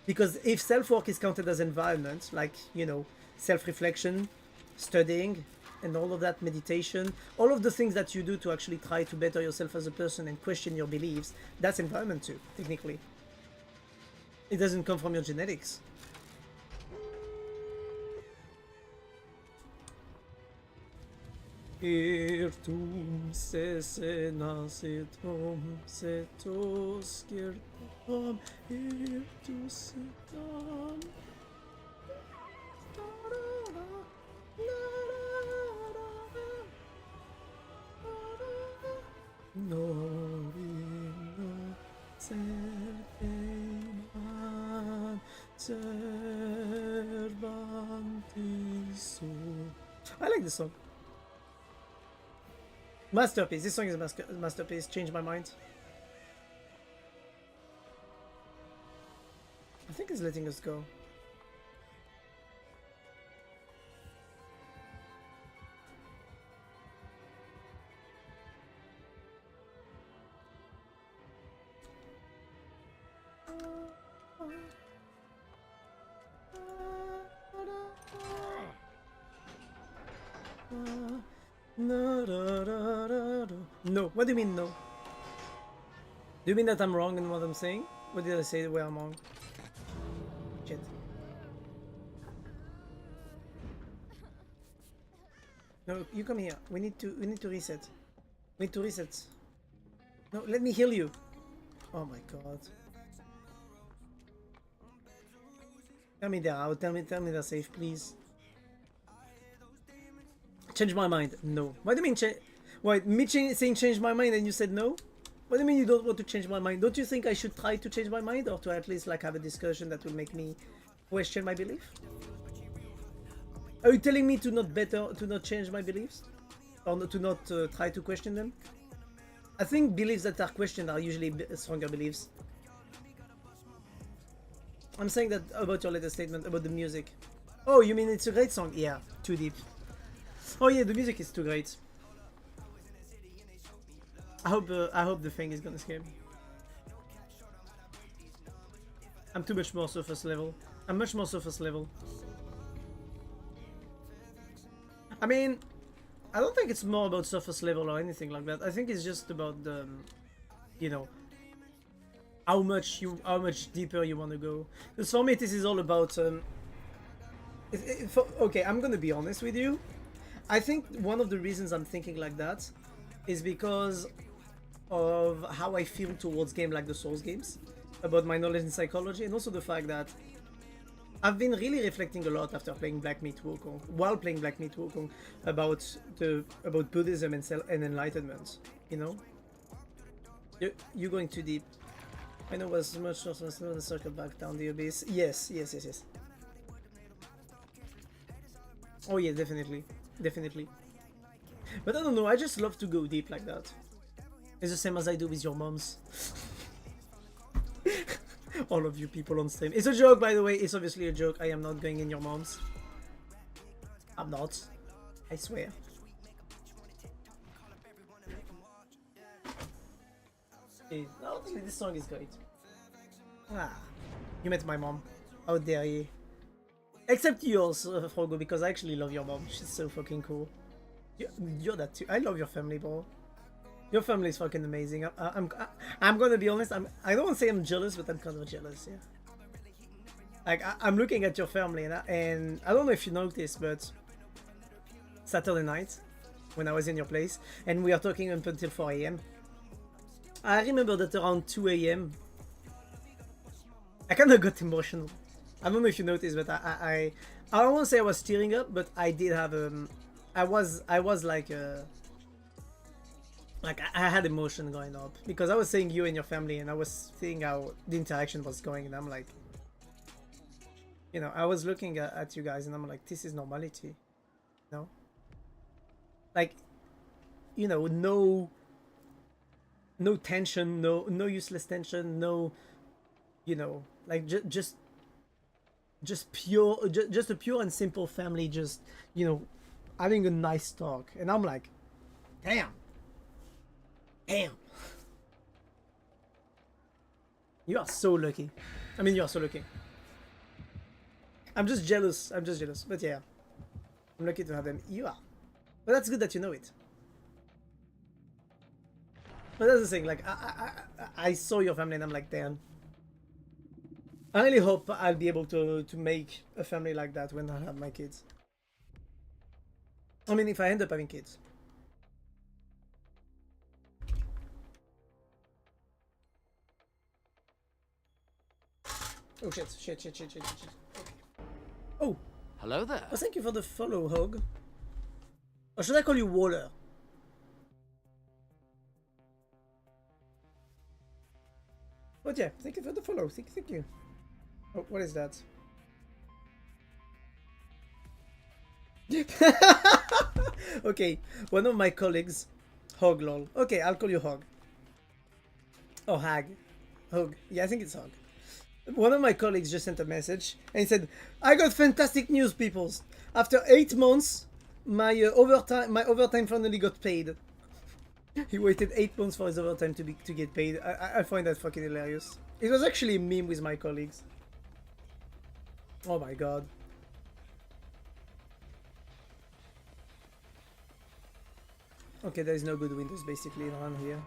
Because if self-work is counted as environment, like, you know, self-reflection, studying, and all of that, meditation, all of the things that you do to actually try to better yourself as a person and question your beliefs, that's environment too, technically. It doesn't come from your genetics. Irtum se nasetum se toskirtum irtusitam. Norino serpeman servantiso. I like this song. Masterpiece. This song is a masterpiece. Changed my mind. I think it's letting us go. No. What do you mean no? Do you mean that I'm wrong in what I'm saying? What did I say where I'm wrong? Shit. No, you come here. We need to reset. We need to reset. No, let me heal you. Oh my god. Tell me they're out. Tell me they're safe, please. Change my mind. No. What do you mean change? Wait, me saying change my mind and you said no? What do you mean you don't want to change my mind? Don't you think I should try to change my mind, or to at least like have a discussion that will make me question my belief? Are you telling me to not change my beliefs? Or to not try to question them? I think beliefs that are questioned are usually stronger beliefs. I'm saying that about your latest statement about the music. Oh, you mean it's a great song? Yeah, too deep. Oh yeah, the music is too great. I hope the thing is gonna scare me. I'm too much more surface level. I'm much more surface level. I mean, I don't think it's more about surface level or anything like that. I think it's just about the, you know, how much deeper you want to go. Because for me, this is all about. Okay, I'm gonna be honest with you. I think one of the reasons I'm thinking like that is because of how I feel towards games like the Souls games, about my knowledge in psychology, and also the fact that I've been really reflecting a lot after playing Black Myth Wukong, while playing Black Myth Wukong, about Buddhism and enlightenment. You know, you're going too deep. I know was much shorter than the circle back down the abyss. Yes. Oh yeah, definitely. But I don't know, I just love to go deep like that. It's the same as I do with your moms. All of you people on stream. It's a joke, by the way. It's obviously a joke. I am not going in your moms. I'm not. I swear. Honestly, this song is great. Ah, you met my mom. How dare you? Except yours, Frogo, because I actually love your mom. She's so fucking cool. You're that too. I love your family, bro. Your family is fucking amazing. I'm gonna be honest. I don't want to say I'm jealous, but I'm kind of jealous. Yeah. Like I'm looking at your family, and I don't know if you noticed, but Saturday night when I was in your place, and we are talking up until 4 a.m. I remember that around 2 a.m. I kind of got emotional. I don't know if you noticed, but I don't want to say I was tearing up, but I did have I was like I had emotion going up because I was seeing you and your family, and I was seeing how the interaction was going, and I'm like, you know, I was looking at you guys, and I'm like, this is normality, you know, like, you know, no tension, no useless tension, no, you know, like just pure, just a pure and simple family, just, you know, having a nice talk, and I'm like, damn. You are so lucky. I mean, you are so lucky. I'm just jealous. But yeah, I'm lucky to have them. You are. But that's good that you know it. But that's the thing. Like, I saw your family, and I'm like, damn. I really hope I'll be able to make a family like that when I have my kids. I mean, if I end up having kids. Oh shit. Okay. Oh! Hello there. Oh, thank you for the follow, Hog. Or should I call you Waller? But yeah, thank you for the follow. Thank you. Oh, what is that? Okay, one of my colleagues, Hog lol. Okay, I'll call you Hog. Oh, Hag. Hog. Yeah, I think it's Hog. One of my colleagues just sent a message and he said, I got fantastic news, peoples. After 8 months, my overtime finally got paid. He waited 8 months for his overtime to get paid. I find that fucking hilarious. It was actually a meme with my colleagues. Oh my god. Okay, there is no good windows basically around here.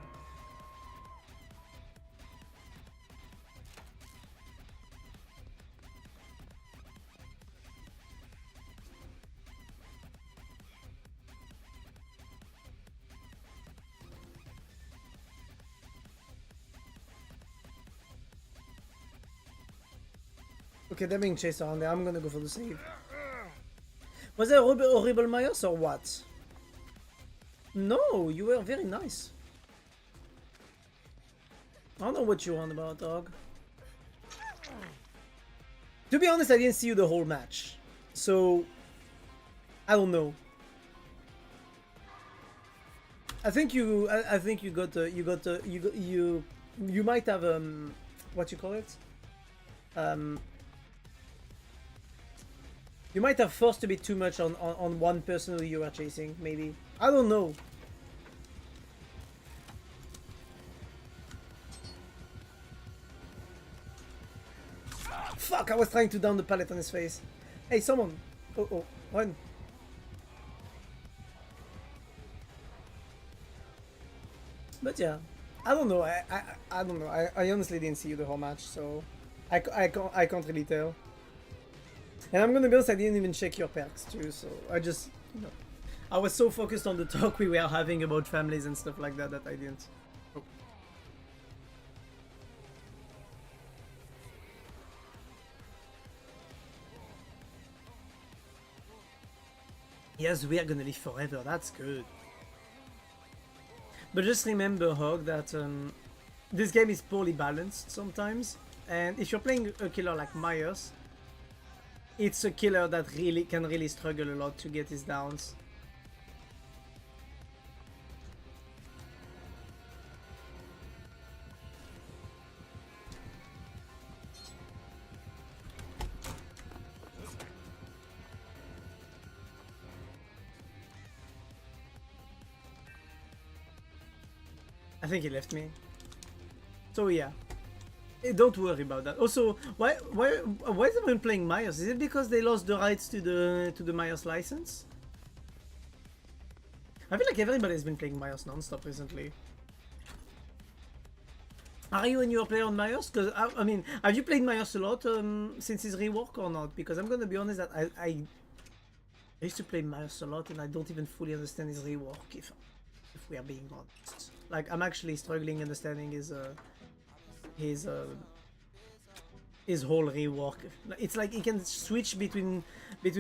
Okay, they're being chased around there. I'm gonna go for the save. Was there horrible Myers or what? No, you were very nice. I don't know what you're on about, dog. To be honest, I didn't see you the whole match, so I don't know. I think you might have what you call it, you might have forced a bit too much on one person who you were chasing, maybe. I don't know. Fuck, I was trying to down the pallet on his face. Hey, someone. Oh, run. But yeah, I don't know. I don't know. I honestly didn't see you the whole match, so I can't really tell. And I'm gonna be honest, I didn't even check your perks too, so I just, you know, I was so focused on the talk we were having about families and stuff like that that I didn't. Oh. Yes, we are gonna live forever. That's good. But just remember, Hog, that this game is poorly balanced sometimes, and if you're playing a killer like Myers, it's a killer that can really struggle a lot to get his downs. I think he left me. So yeah. Don't worry about that. Also, why is everyone playing Myers? Is it because they lost the rights to the Myers license? I feel like everybody's been playing Myers non-stop recently. Are you a newer player on Myers? Because I mean, have you played Myers a lot since his rework or not? Because I'm gonna be honest that I used to play Myers a lot and I don't even fully understand his rework if we are being honest. Like I'm actually struggling understanding his whole rework. It's like he can switch between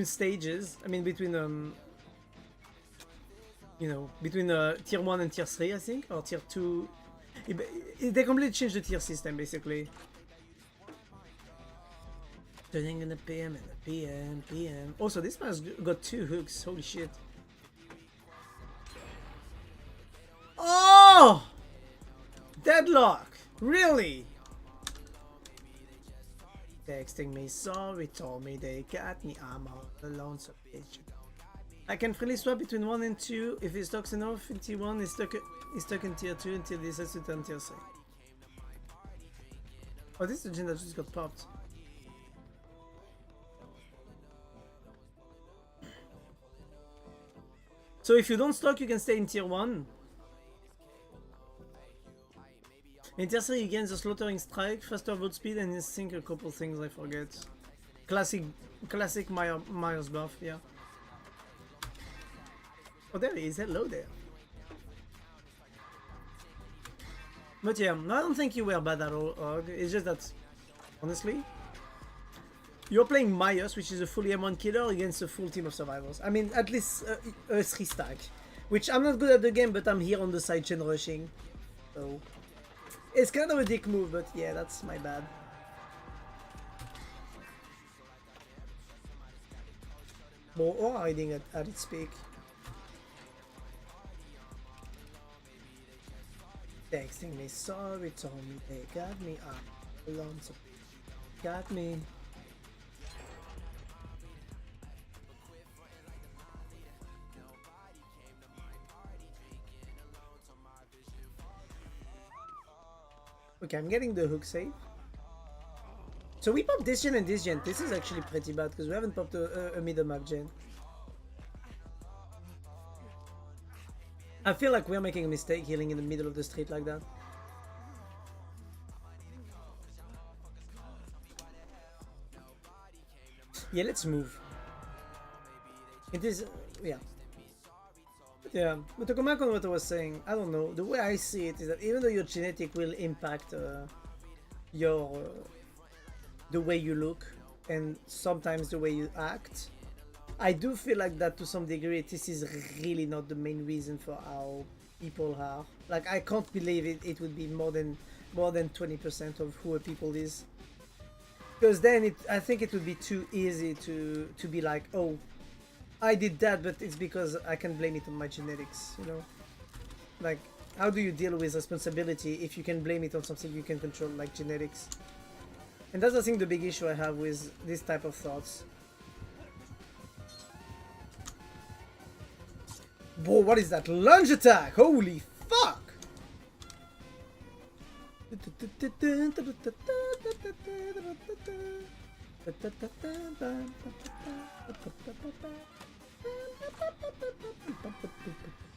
stages. I mean between you know, between tier 1 and tier 3 I think, or tier 2. They completely changed the tier system basically. Turning in the PM and the PM. Also this man's got 2 hooks, holy shit. Oh! Deadlock! Really? Texting me, sorry, told me they got me, I'm all alone, so bitch. I can freely swap between 1 and 2 if he stocks enough in tier 1, he's stuck in tier 2 until he decides to turn tier 3. Oh, this is the gen that just got popped. So if you don't stock, you can stay in tier 1. In tier 3 he gains a slaughtering strike, faster vote speed, and I think a couple things I forget. Classic Myers buff, yeah. Oh, there he is, hello there. But yeah, I don't think you were bad at all, Og. It's just that, honestly, you're playing Myers, which is a fully M1 killer, against a full team of survivors. I mean, at least a 3 stack. Which I'm not good at the game, but I'm here on the side chain rushing. So it's kind of a dick move, but yeah, that's my bad. Or hiding at its peak. Texting me, sorry, told me they got me up alone, so got me. Okay, I'm getting the hook save. So we popped this gen and this gen. This is actually pretty bad because we haven't popped a middle map gen. I feel like we're making a mistake healing in the middle of the street like that. Yeah, let's move. It is, yeah. Yeah, but to come back on what I was saying, I don't know, the way I see it is that even though your genetic will impact your the way you look and sometimes the way you act, I do feel like that to some degree this is really not the main reason for how people are. Like I can't believe it would be more than 20% of who a people is. Because then I think it would be too easy to be like, oh, I did that, but it's because I can blame it on my genetics, you know? Like, how do you deal with responsibility if you can blame it on something you can control, like genetics? And that's, I think, the big issue I have with this type of thoughts. Whoa, what is that lunge attack? Holy fuck!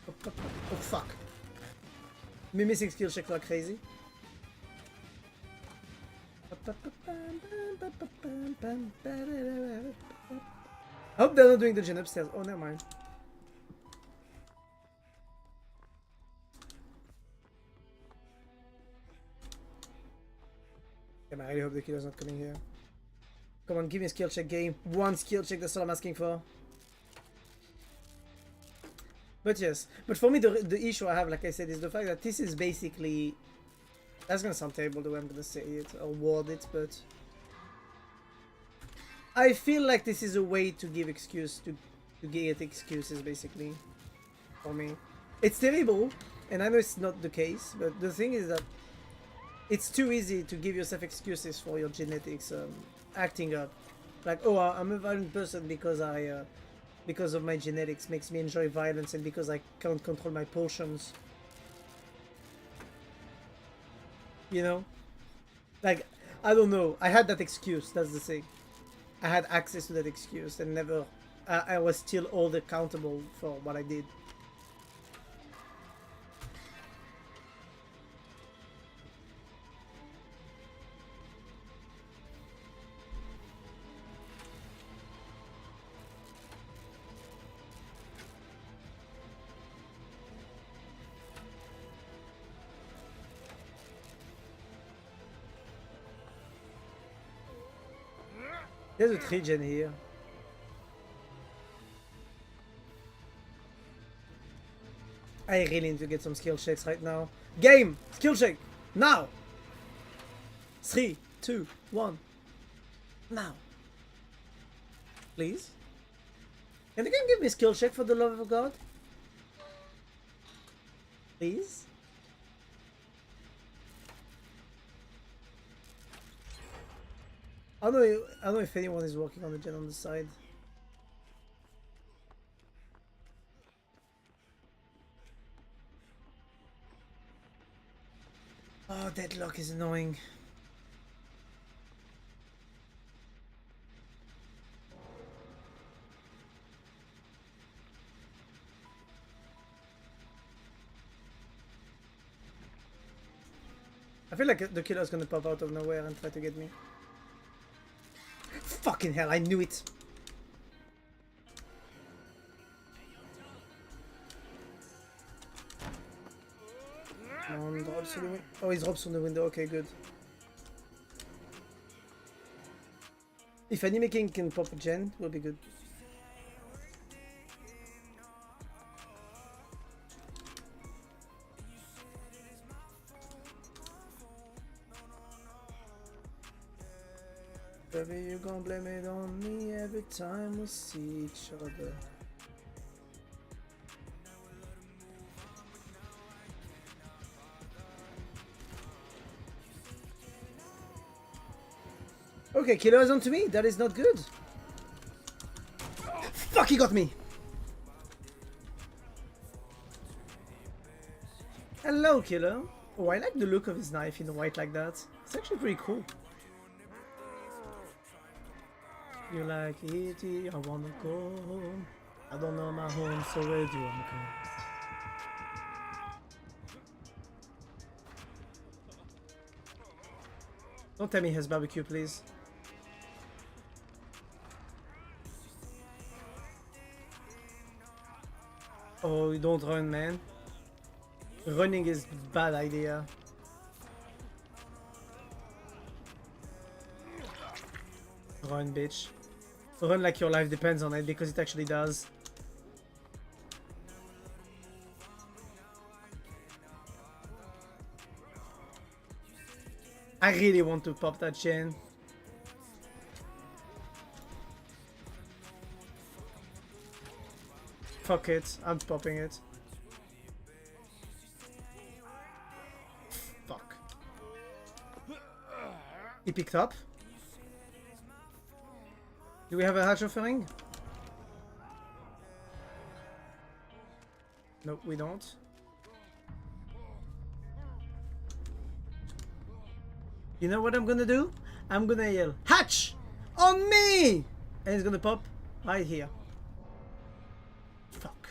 Oh fuck. Me missing skill check like crazy. I hope they're not doing the gen upstairs. Oh, never mind. Damn, I really hope the killer's not coming here. Come on, give me a skill check game. One skill check, that's all I'm asking for. But yes, but for me the issue I have, like I said, is the fact that this is basically... That's gonna sound terrible the way I'm gonna say it, or word it, but... I feel like this is a way to give excuse, to get excuses, basically. For me. It's terrible, and I know it's not the case, but the thing is that it's too easy to give yourself excuses for your genetics acting up. Like, oh, I'm a violent person because because of my genetics makes me enjoy violence, and because I can't control my potions. You know? Like, I don't know. I had that excuse, that's the thing. I had access to that excuse and never... I was still all accountable for what I did. There's a 3-gen here. I really need to get some skill checks right now. Game! Skill check! Now! 3, 2, 1. Now. Please? Can you give me skill check for the love of God? Please? I don't know if anyone is working on the gen on the side. Oh, deadlock is annoying. I feel like the killer's gonna pop out of nowhere and try to get me. Fucking hell, I knew it! Come on, drops through the window. Oh, he drops from the window, okay, good. If Anime King can pop a gen, will be good. Baby, you gon' blame it on me every time we see each other. Okay, killer is onto me. That is not good. Fuck, he got me. Hello, killer. Oh, I like the look of his knife in white like that. It's actually pretty cool. You like it, I wanna go home. I don't know my home, so where do you wanna go? Don't tell me he has barbecue, please. Oh, you don't run, man. Running is a bad idea. Run, bitch. Run like your life depends on it, because it actually does. I really want to pop that chain. Fuck it, I'm popping it. Fuck. He picked up. Do we have a hatch offering? Nope, we don't. You know what I'm gonna do? I'm gonna yell, hatch! On me! And it's gonna pop right here. Fuck.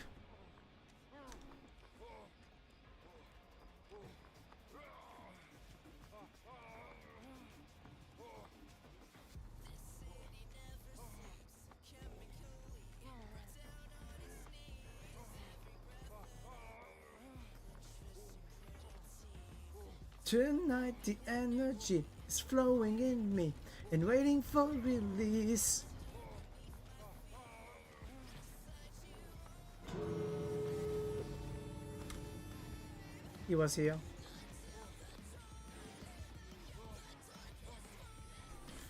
Tonight the energy is flowing in me and waiting for release. He was here.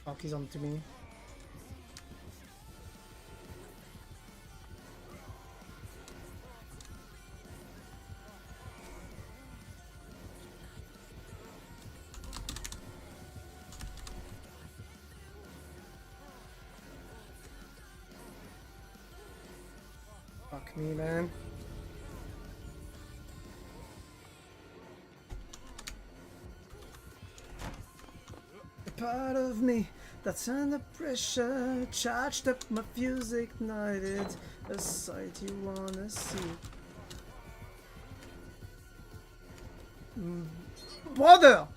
Fuck, he's on to me. Fuck me, man. part of me that's under pressure, charged up, my fuse ignited, a sight you wanna see. Brother!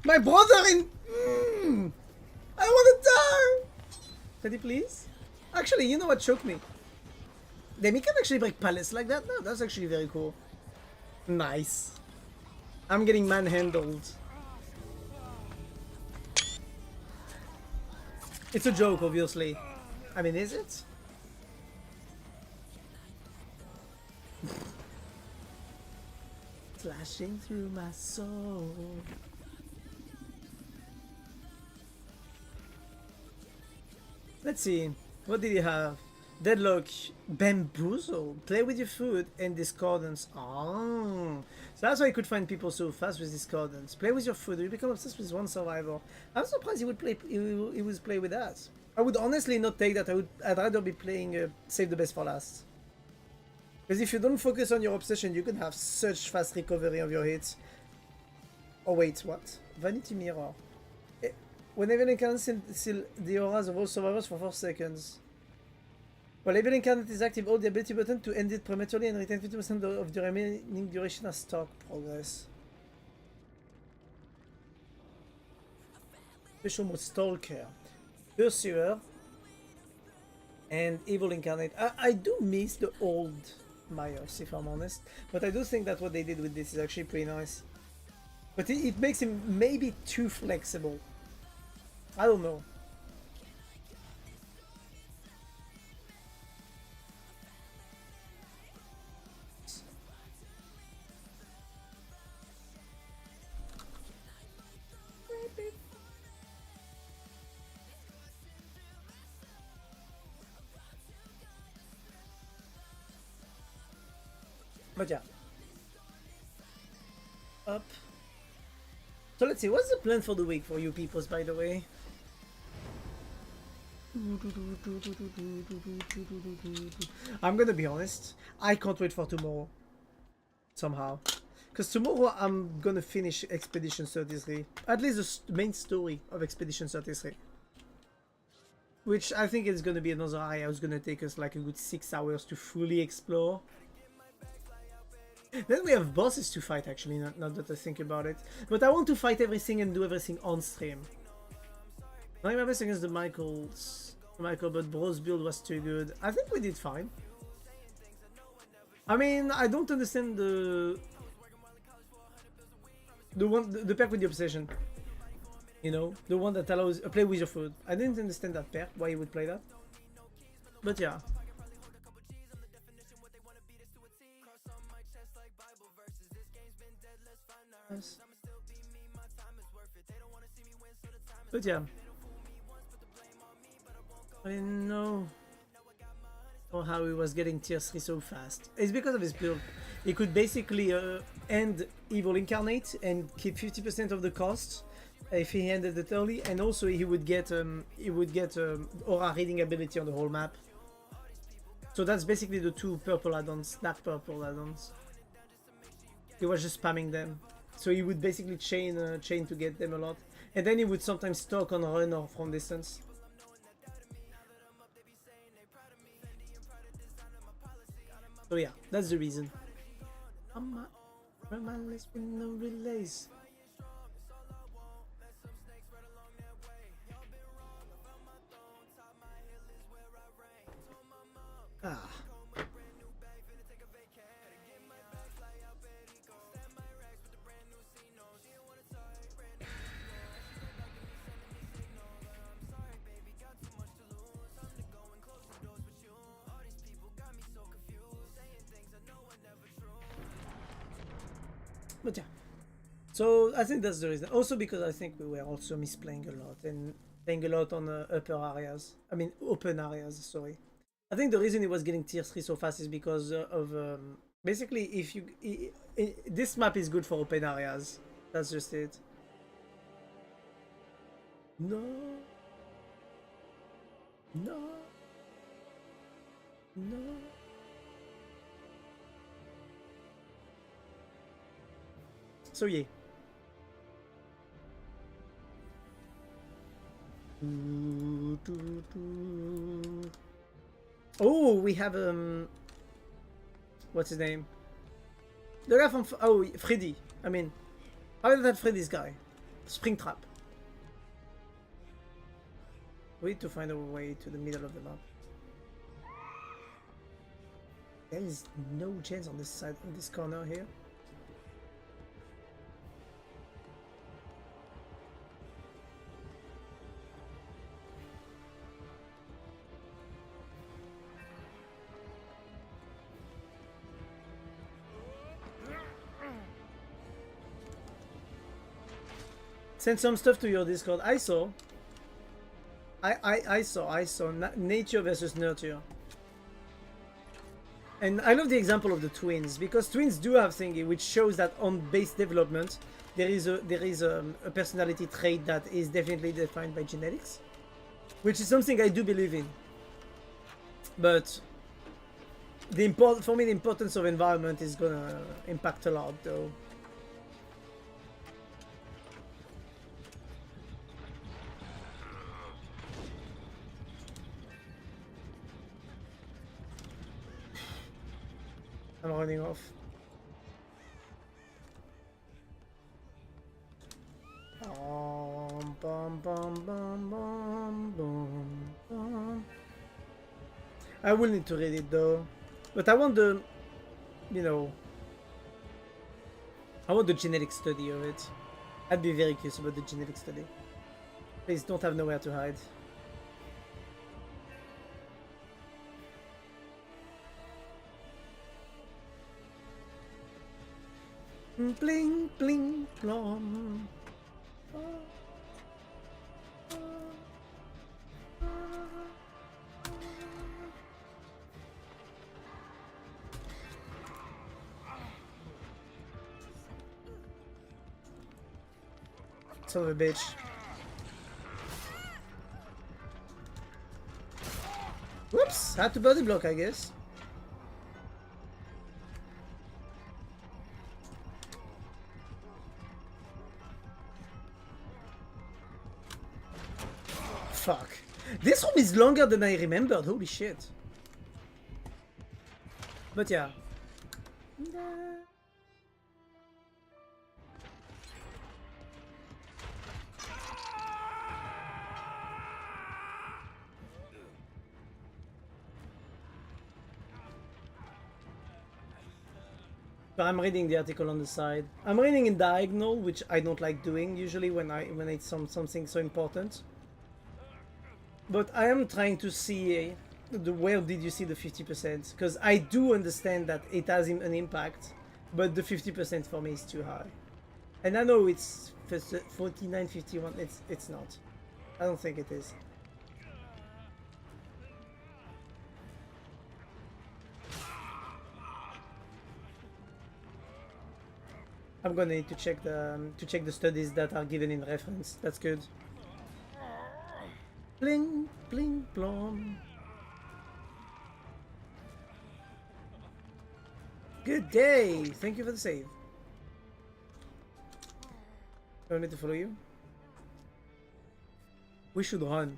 My brother in... I wanna die! Teddy, please? Actually, you know what choked me? Demi can actually break pallets like that? No, that's actually very cool. Nice. I'm getting manhandled. It's a joke, obviously. I mean, is it? Flashing through my soul. Let's see. What did he have? Deadlock, bamboozle, play with your food, and discordance. Oh, so that's why you could find people so fast with discordance. Play with your food. You become obsessed with one survivor. I'm surprised he would play. He would play with that. I would honestly not take that. I'd rather be playing save the best for last. Because if you don't focus on your obsession, you can have such fast recovery of your hits. Oh wait, what? Vanity mirror. Whenever you can seal the auras of all survivors for 4 seconds. While Evil Incarnate is active, hold the ability button to end it prematurely and retain 50% of the remaining duration as stock progress. Special mode Stalker, Pursuer, and Evil Incarnate. I do miss the old Myers, if I'm honest, but I do think that what they did with this is actually pretty nice. But it makes him maybe too flexible. I don't know. But yeah. Up. So let's see, what's the plan for the week for you peoples, by the way? I'm gonna be honest, I can't wait for tomorrow. Somehow. Because tomorrow I'm gonna finish Expedition 33. At least the main story of Expedition 33. Which I think is gonna be another area that's gonna take us like a good 6 hours to fully explore. Then we have bosses to fight, actually, not that I think about it. But I want to fight everything and do everything on stream. I my best against the Michael, but Bro's build was too good. I think we did fine. I mean, I don't understand the perk with the obsession. You know, the one that allows play with your food. I didn't understand that perk, why you would play that. But yeah. Yes. But yeah, I didn't know how he was getting tier 3 so fast. It's because of his build. He could basically end Evil Incarnate and keep 50% of the cost if he ended it early, and also he would get aura reading ability on the whole map. So that's basically the 2 purple add-ons, dark purple add-ons. He was just spamming them. So he would basically chain to get them a lot. And then he would sometimes stalk on run or from distance. So yeah, that's the reason. I'm my list with no relays. Ah. But yeah, so I think that's the reason. Also because I think we were also misplaying a lot and playing a lot on upper areas. I mean open areas, sorry. I think the reason it was getting tier 3 so fast is because of basically if you this map is good for open areas. That's just it. No. No. No. So yeah. Oh, we have what's his name? The guy from Freddy. I mean, how is that Freddy's guy? Springtrap. We need to find a way to the middle of the map. There is no chance on this side, on this corner here. Send some stuff to your Discord. I saw. I saw nature versus nurture. And I love the example of the twins, because twins do have thingy, which shows that on base development there is a personality trait that is definitely defined by genetics, which is something I do believe in. But for me the importance of environment is gonna impact a lot, though. I'm running off. Bum, bum, bum, bum, bum, bum. I will need to read it though, but I want the, you know, I want the genetic study of it. I'd be very curious about the genetic study. Please don't have nowhere to hide. Bling, bling, blom. Son of a bitch. Whoops! Had to body block, I guess. Fuck. This one is longer than I remembered. Holy shit. But yeah. But I'm reading the article on the side. I'm reading in diagonal, which I don't like doing usually when it's something so important. But I am trying to see where did you see the 50%? Because I do understand that it has an impact, but the 50% for me is too high. And I know it's 49, 51. It's not. I don't think it is. I'm gonna need to check the studies that are given in reference. That's good. Bling, bling, blom. Good day. Thank you for the save. Do I need to follow you? We should run.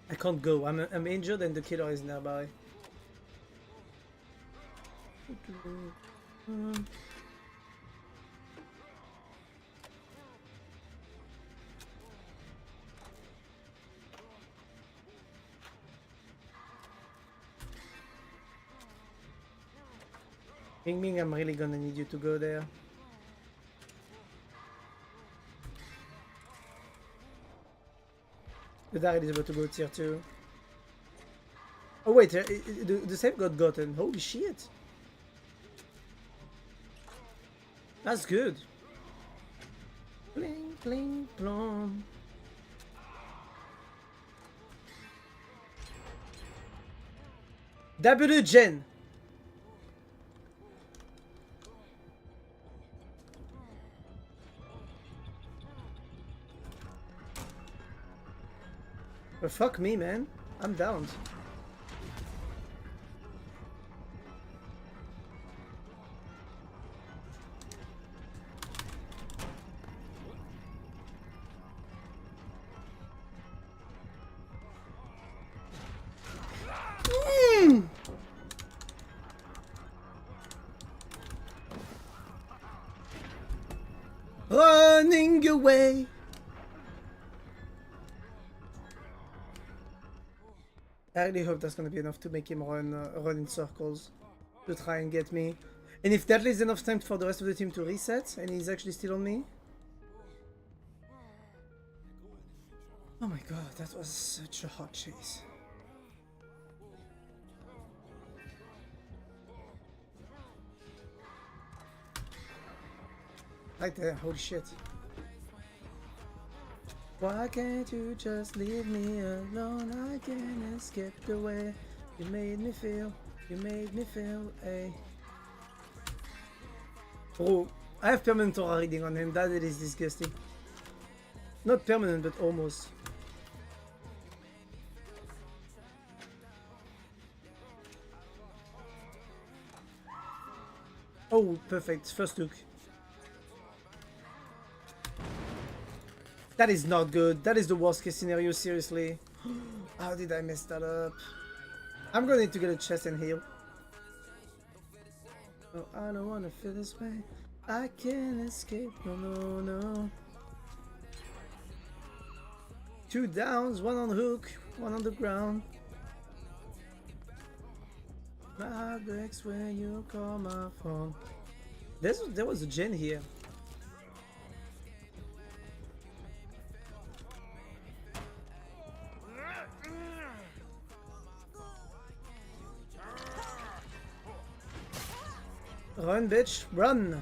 I can't go. I'm injured and the killer is nearby. Ming Ming, I'm really gonna need you to go there. The Daryl is about to go tier 2. Oh wait, the save got gotten. Holy shit. That's good. Bling, bling, blom. DBD Gen. But fuck me, man. I'm down. Running away. I really hope that's gonna be enough to make him run in circles to try and get me. And if that leaves enough time for the rest of the team to reset, and he's actually still on me. Oh my god, that was such a hot chase. Right there, holy shit. Why can't you just leave me alone? I can't escape the way you made me feel, hey. Oh, I have permanent aura reading on him, that is disgusting. Not permanent, but almost. Oh, perfect, first hook. That is not good. That is the worst case scenario, seriously. How did I mess that up? I'm gonna need to get a chest and heal. Oh, I don't wanna feel this way. I can't escape, no. 2 downs, 1 on hook, 1 on the ground. My heart breaks when you call my phone. There was a gen here. Run, bitch, run!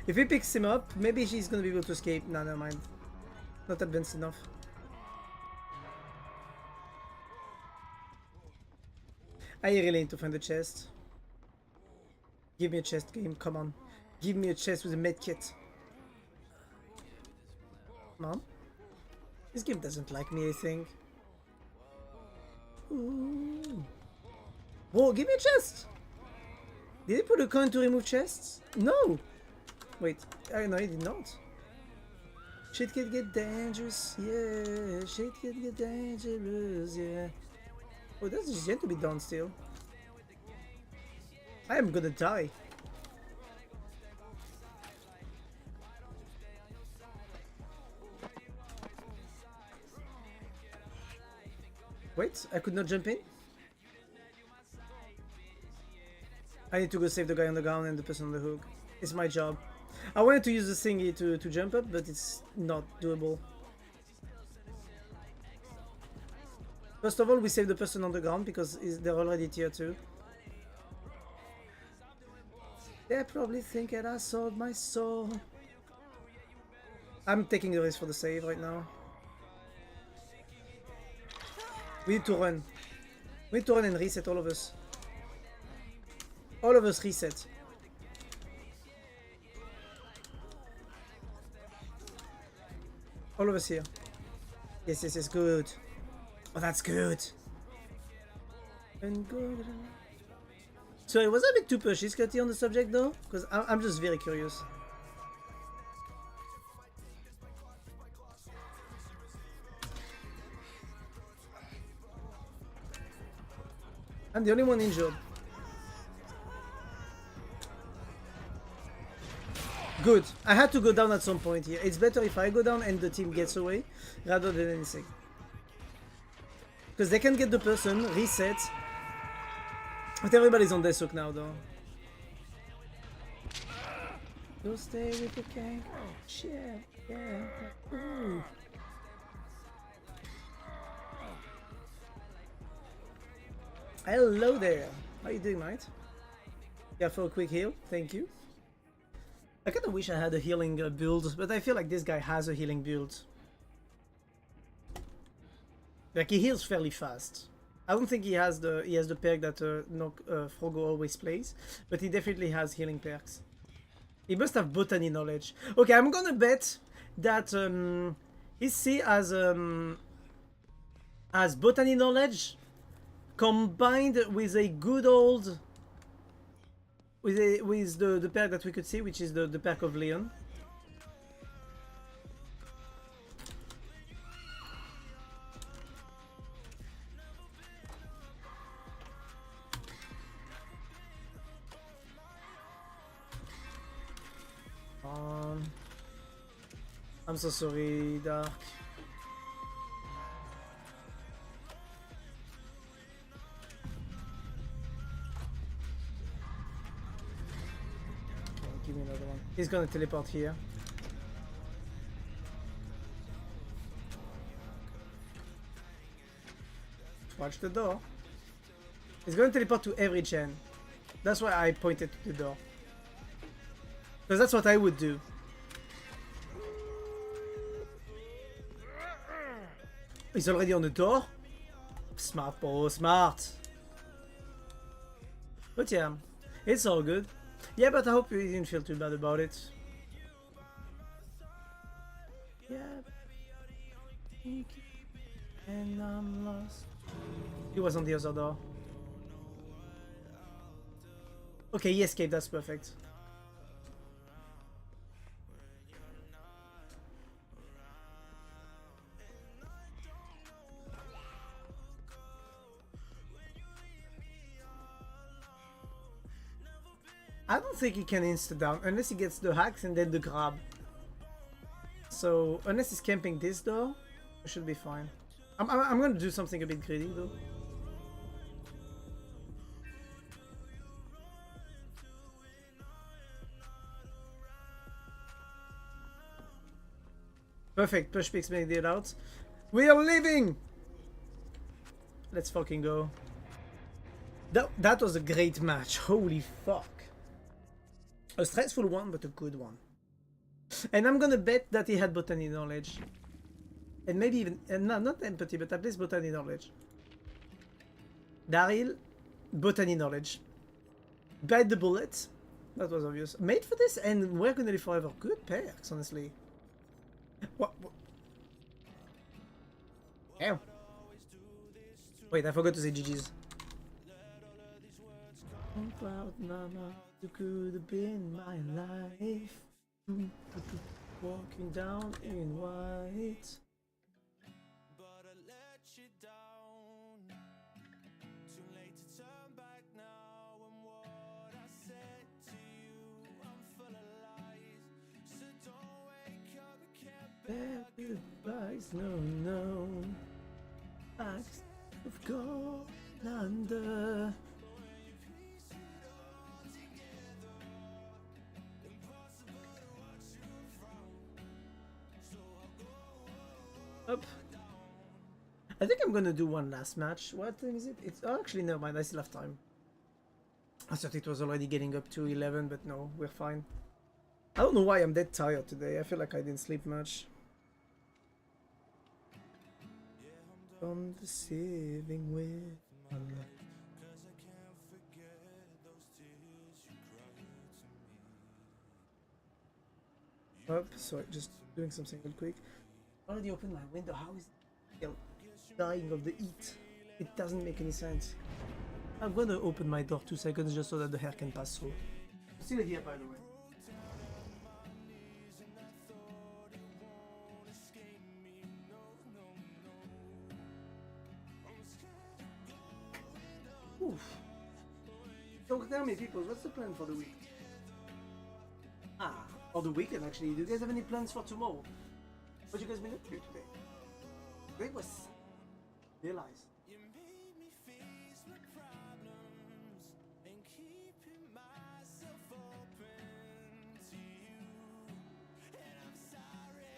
If he picks him up, maybe he's gonna be able to escape. Nah, never mind. Not advanced enough. I really need to find a chest. Give me a chest, game, come on. Give me a chest with a medkit. Come on. This game doesn't like me, I think. Ooh. Whoa, give me a chest! Did he put a coin to remove chests? No! Wait, no, he did not. Shit can get dangerous, yeah. Shit can get dangerous, yeah. Oh, that's yet to be done still. I am gonna die. Wait, I could not jump in? I need to go save the guy on the ground and the person on the hook. It's my job. I wanted to use the thingy to jump up, but it's not doable. First of all, we save the person on the ground because they're already tier 2. They're probably thinking I sold my soul. I'm taking the risk for the save right now. We need to run. We need to run and reset, all of us. All of us reset. All of us here. Yes, yes, yes, good. Oh, that's good. And good. Sorry, was I a bit too pushy, Scotty, on the subject though? Because I'm just very curious. I'm the only one injured. Good. I had to go down at some point here. It's better if I go down and the team gets away rather than anything. Because they can get the person, reset. But everybody's on this hook now though. Go stay with the gang. Oh shit. Yeah. Ooh. Hello there. How you doing, mate? Yeah, for a quick heal. Thank you. I kind of wish I had a healing build, but I feel like this guy has a healing build. Like, he heals fairly fast. I don't think he has the perk that Frogo always plays, but he definitely has healing perks. He must have botany knowledge. Okay, I'm gonna bet that his C has as botany knowledge combined with a good old with the perk that we could see, which is the perk of Leon. I'm so sorry, Dark. Okay, give me another one. He's gonna teleport here. Watch the door. He's gonna teleport to every gen. That's why I pointed to the door. Because that's what I would do. He's already on the door? Smart, bro, smart. But yeah, it's all good. Yeah, but I hope you didn't feel too bad about it. Yeah. And I'm lost. He was on the other door. Okay, he escaped, that's perfect. I don't think he can insta-down unless he gets the hacks and then the grab. So, unless he's camping this door, it should be fine. I'm gonna do something a bit greedy though. Perfect, push picks made it out. We are leaving! Let's fucking go. That was a great match, holy fuck. A stressful one, but a good one. And I'm gonna bet that he had botany knowledge. And maybe even, no, not empathy, but at least botany knowledge. Daryl, botany knowledge. Bite the bullet. That was obvious. Made for this, and we're gonna live forever. Good perks, honestly. What? Damn. Wait, I forgot to say GG's. About mama, you could have been my life. Walking down in white. But I let you down. Too late to turn back now. And what I said to you, I'm full of lies. So don't wake up, I can't bear Goodbyes, no, no. Acts of gold under. Up. I think I'm gonna do one last match. What time is it? It's oh, actually never mind. I still have time. I thought it was already getting up to 11, but no, we're fine. I don't know why I'm dead tired today. I feel like I didn't sleep much. On the saving with my life. Up, sorry, just doing something real quick. Already opened my window. How is it dying of the heat? It doesn't make any sense. I'm gonna open my door 2 seconds just so that the hair can pass through. Still here, by the way. Oof. So tell me, people, what's the plan for the week? Or the weekend, actually. Do you guys have any plans for tomorrow? What you guys been up to today? Today was realize. You made me face my problems and keeping myself open to you. And I'm sorry.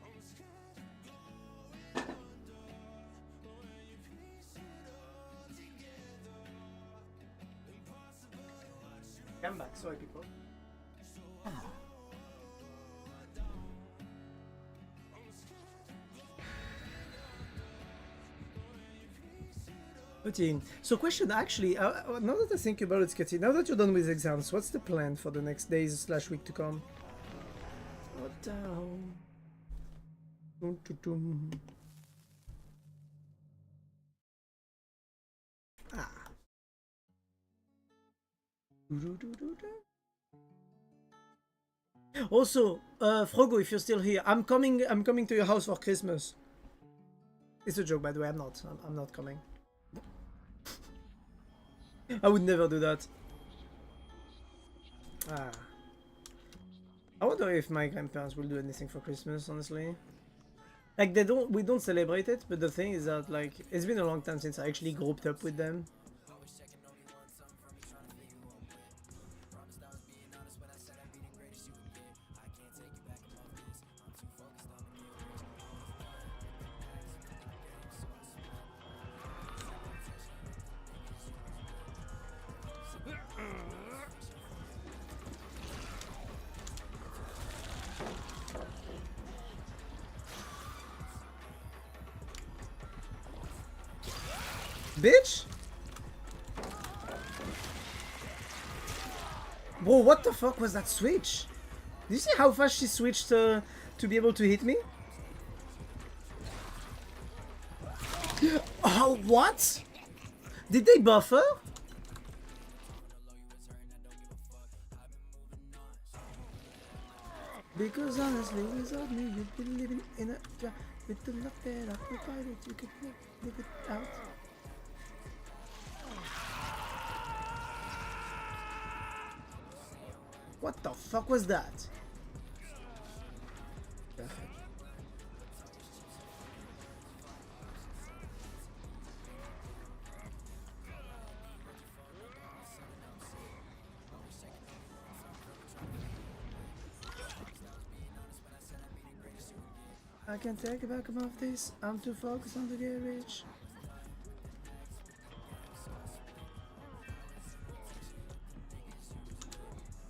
I'm scared of going under when you piece it all together. Impossible to watch you. Come back, sorry, people. Okay, so question actually, now that I think about it, Sketty, now that you're done with exams, what's the plan for the next days / week to come? Oh, down. Dum, dum, dum. Ah. Also, Frogo, if you're still here, I'm coming to your house for Christmas. It's a joke, by the way. I'm not coming. I would never do that. Ah. I wonder if my grandparents will do anything for Christmas, honestly. Like, we don't celebrate it, but the thing is that, like, it's been a long time since I actually grouped up with them. Bitch! Bro, what the fuck was that switch? Did you see how fast she switched to be able to hit me? Oh, what? Did they buffer? Because honestly, without me, you'd be living in a trap with the luck that I provided. You could live it out. What the fuck was that? I can't take a back off this. I'm too focused on the get rich.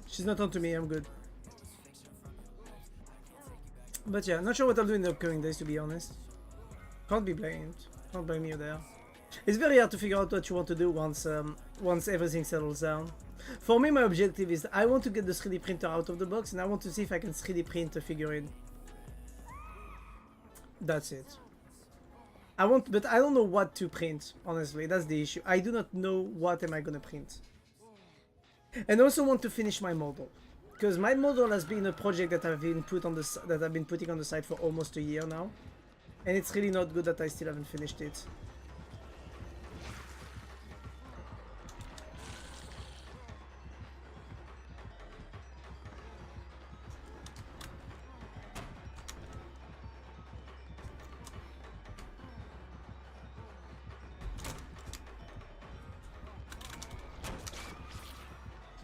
She's not onto me, I'm good. But yeah, not sure what I'll do in the upcoming days, to be honest. Can't be blamed. Can't blame you there. It's very hard to figure out what you want to do once everything settles down. For me, my objective is I want to get the 3D printer out of the box and I want to see if I can 3D print a figurine. That's it. But I don't know what to print, honestly. That's the issue. I do not know what am I gonna print. And also want to finish my model, because my model has been a project that I've been putting on the side for almost a year now, and it's really not good that I still haven't finished it.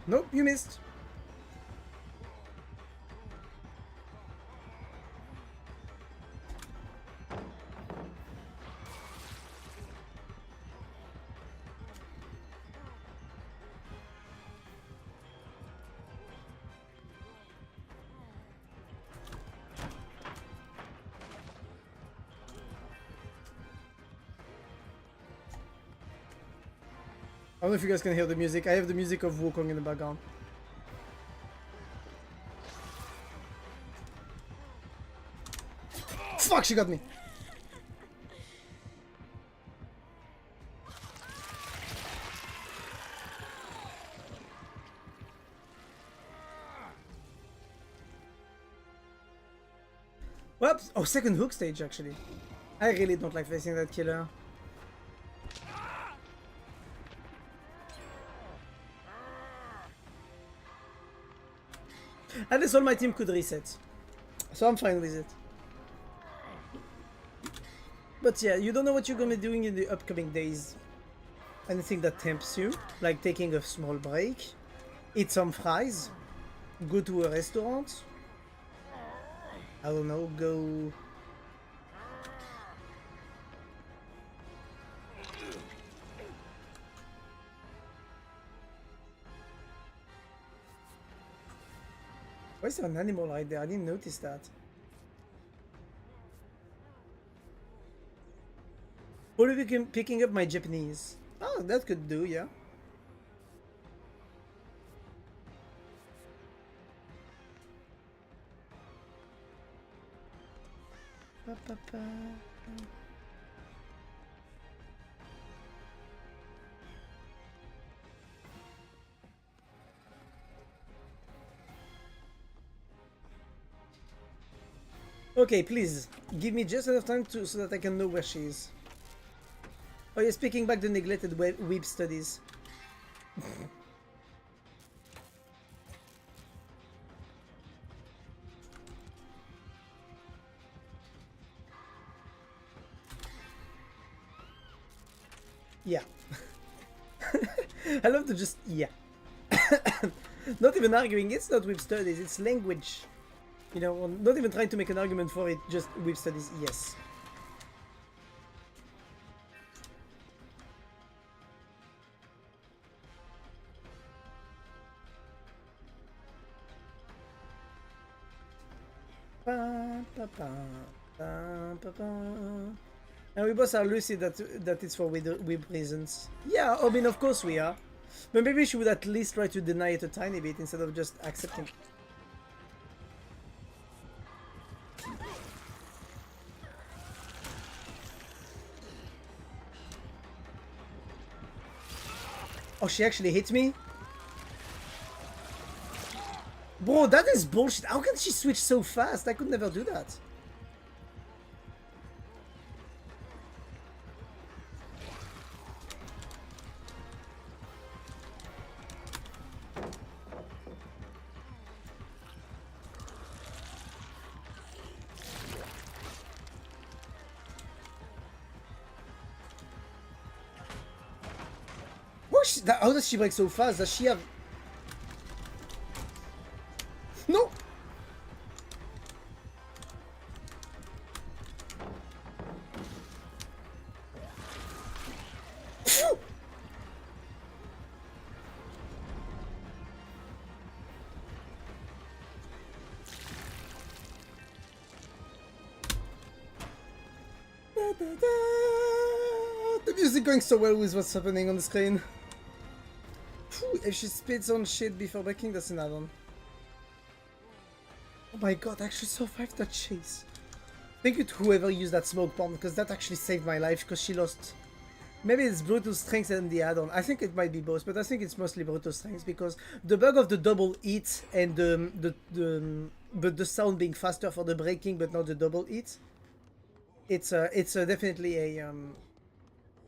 Nope, you missed. I don't know if you guys can hear the music. I have the music of Wukong in the background. Fuck, she got me. Whoops. Oh, second hook stage, actually. I really don't like facing that killer. At least all my team could reset. So I'm fine with it. But yeah, you don't know what you're gonna be doing in the upcoming days. Anything that tempts you, like taking a small break, eat some fries, go to a restaurant, I don't know, go... Why is there an animal right there? I didn't notice that. Probably picking up my Japanese. Oh, that could do, yeah. Pa, pa, pa. Okay, please give me just enough time so that I can know where she is. Oh, you're speaking back the neglected weeb studies. Yeah. I love to just yeah. Not even arguing. It's not weeb studies. It's language. You know, I'm not even trying to make an argument for it. Just weeb studies. Yes. And we both are lucid that it's for weeb reasons. Yeah, I mean, of course we are. But maybe she would at least try to deny it a tiny bit instead of just accepting. Oh, she actually hit me? Bro, that is bullshit. How can she switch so fast? I could never do that. How does she break so fast? Does she have... No! The music going so well with what's happening on the screen. If she spits on shit before breaking, that's an add-on. Oh my god, I actually survived that chase. Thank you to whoever used that smoke bomb, because that actually saved my life, because she lost... Maybe it's brutal strength and the add-on. I think it might be both, but I think it's mostly brutal strength, because the bug of the double hit and but the sound being faster for the breaking, but not the double hit, it's definitely a...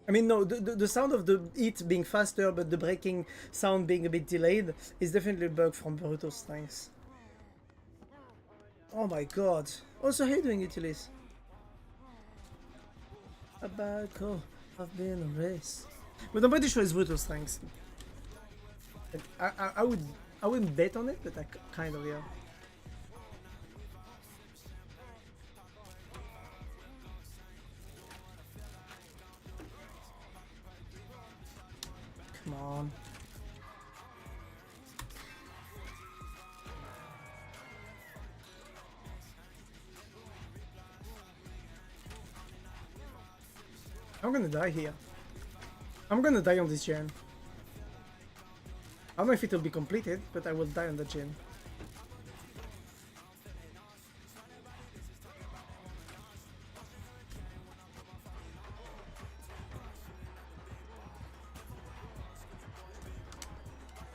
I mean, no, the sound of the hit being faster, but the breaking sound being a bit delayed is definitely a bug from brutal strength. Oh my god. Also, how are you doing, Utilis? A bad call. I've been a race. But I'm pretty sure it's brutal strength. I wouldn't bet on it, but I kind of, yeah. Come on. I'm gonna die here. I'm gonna die on this gen. I don't know if it'll be completed, but I will die on the gen.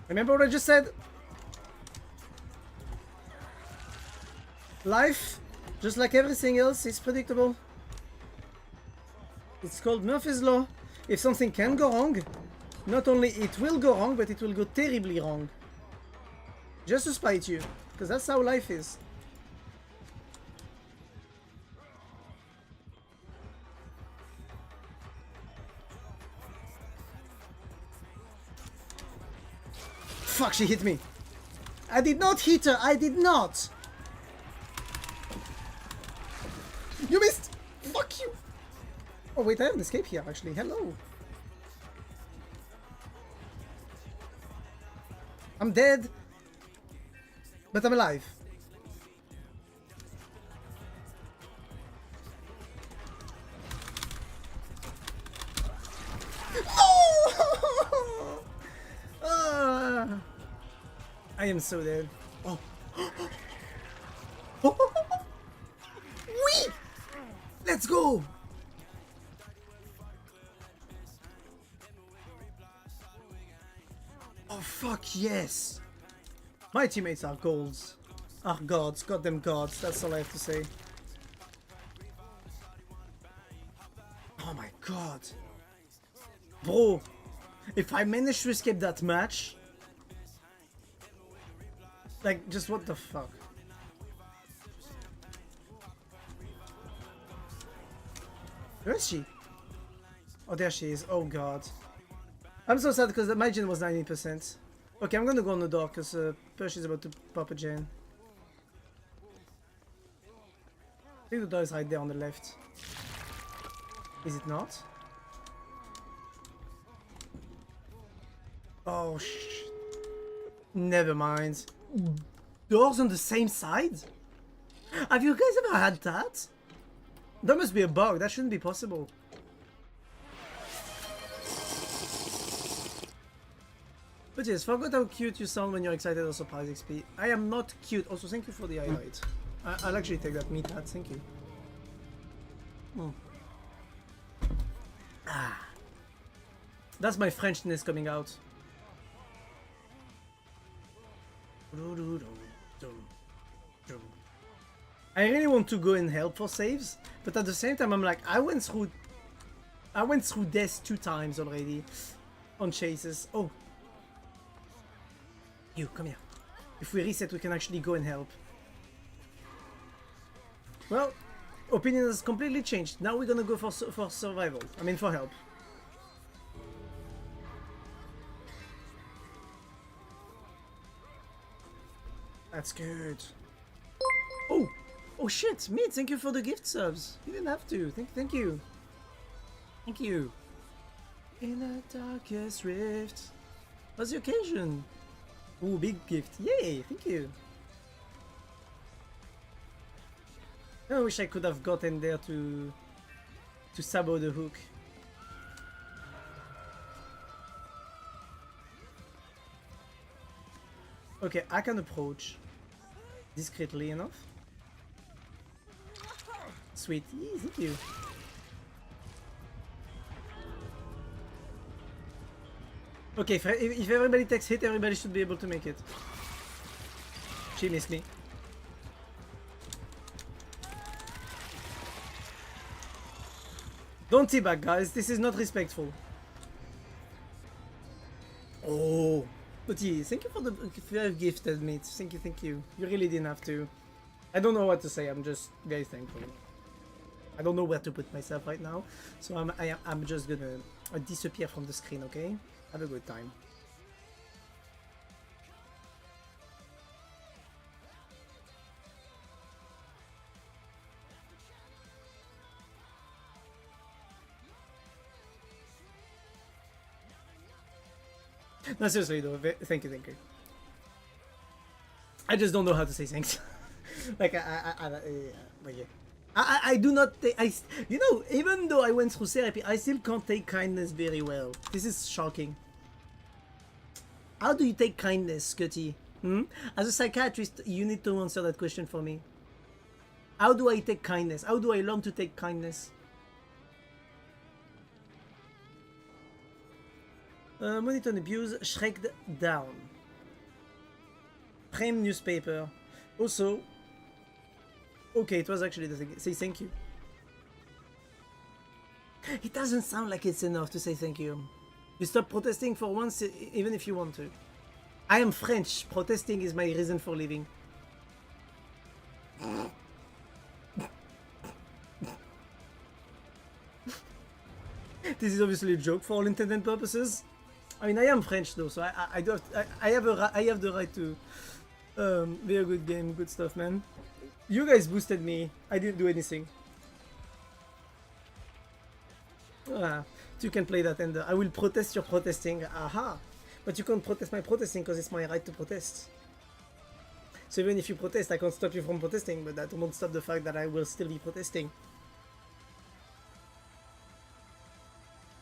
Remember what I just said? Life, just like everything else, is predictable. It's called Murphy's Law. If something can go wrong, not only it will go wrong, but it will go terribly wrong. Just to spite you, because that's how life is. Fuck, she hit me. I did not hit her. I did not. You missed. Fuck you. Oh wait, I have an escape here actually. Hello. I'm dead. But I'm alive. No! I am so dead. Oh. Wee! Let's go! Oh fuck yes! My teammates are golds. Are gods, goddamn gods, that's all I have to say. Oh my god. Bro, if I manage to escape that match... Like, just what the fuck? Where is she? Oh, there she is. Oh god. I'm so sad because my gen was 90%. Okay, I'm gonna go on the door because Persh is about to pop a gen. I think the door is right there on the left. Is it not? Oh never mind. Doors on the same side? Have you guys ever had that? That must be a bug, that shouldn't be possible. But yes, forgot how cute you sound when you're excited or surprised XP. I am not cute. Also, thank you for the highlight. I'll actually take that meat hat, thank you. Ah. That's my Frenchness coming out. I really want to go and help for saves, but at the same time I'm like, I went through death 2 times already on chases. Oh, you come here. If we reset, we can actually go and help. Well, opinion has completely changed. Now we're gonna go for survival. I mean, for help. That's good. Oh! Oh shit! Meat, thank you for the gift subs. You didn't have to. Thank you. Thank you. In the darkest rift. What's the occasion? Ooh, big gift. Yay! Thank you. I wish I could have gotten there to sabo the hook. Okay, I can approach discreetly enough. Sweet, thank you. Okay, if everybody takes hit, everybody should be able to make it. She missed me. Don't teabag, guys. This is not respectful. Oh. But yeah, thank you for the gifted meat. Thank you. You really didn't have to. I don't know what to say. I'm just very thankful. I don't know where to put myself right now, so I'm just gonna disappear from the screen. Okay? Have a good time. No, seriously though, thank you. I just don't know how to say thanks. Like, but yeah. I do not you know, even though I went through therapy, I still can't take kindness very well. This is shocking. How do you take kindness, Scotty? As a psychiatrist, you need to answer that question for me. How do I take kindness? How do I learn to take kindness? Monitor abuse, shreked down. Frame newspaper. Also, okay, it was actually the thing. Say thank you. It doesn't sound like it's enough to say thank you. You stop protesting for once, even if you want to. I am French. Protesting is my reason for living. This is obviously a joke for all intents and purposes. I mean, I am French though, so I have the right to. Very good game, good stuff, man. You guys boosted me. I didn't do anything. You can play that, and I will protest your protesting. Aha! But you can't protest my protesting because it's my right to protest. So even if you protest, I can't stop you from protesting, but that won't stop the fact that I will still be protesting.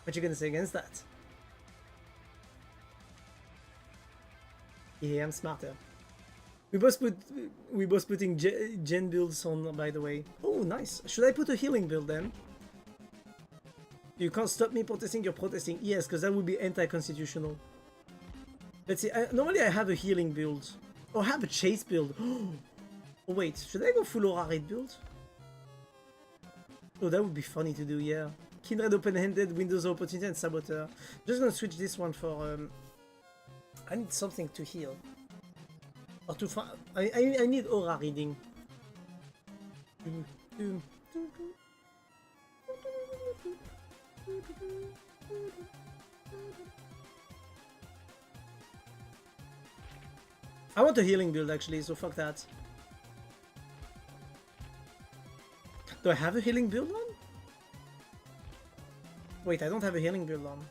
What you gonna say against that? Yeah, I'm smarter. We both putting gen builds on, by the way. Oh, nice. Should I put a healing build then? You can't stop me protesting, you're protesting. Yes, because that would be anti-constitutional. Let's see, normally I have a healing build. Or have a chase build. Oh wait, should I go full aura raid build? Oh, that would be funny to do, yeah. Kindred open-handed, Windows opportunity and saboteur. Just gonna switch this one for I need something to heal. Or to find I need aura reading. I want a healing build actually, so fuck that. Do I have a healing build on? Wait, I don't have a healing build on.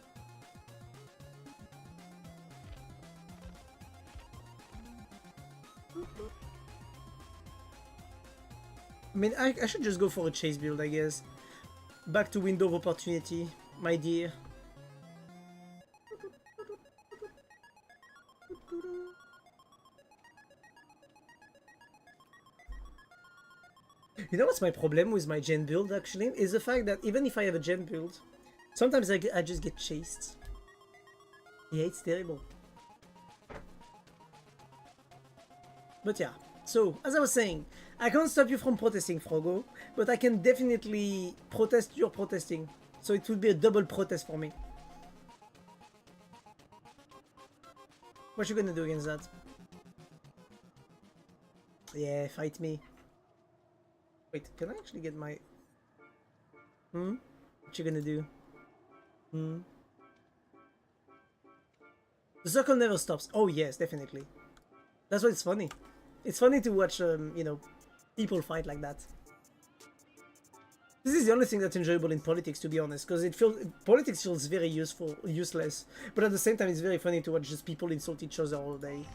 I mean, I should just go for a chase build, I guess. Back to window of opportunity, my dear. You know what's my problem with my gen build, actually? Is the fact that even if I have a gen build, sometimes I just get chased. Yeah, it's terrible. But yeah, so, as I was saying, I can't stop you from protesting, Frogo, but I can definitely protest your protesting. So it would be a double protest for me. What you gonna do against that? Yeah, fight me. Wait, can I actually get my... What you gonna do? The circle never stops. Oh yes, definitely. That's why it's funny. It's funny to watch, you know, people fight like that. This is the only thing that's enjoyable in politics, to be honest, because politics feels very useless, but at the same time it's very funny to watch just people insult each other all day.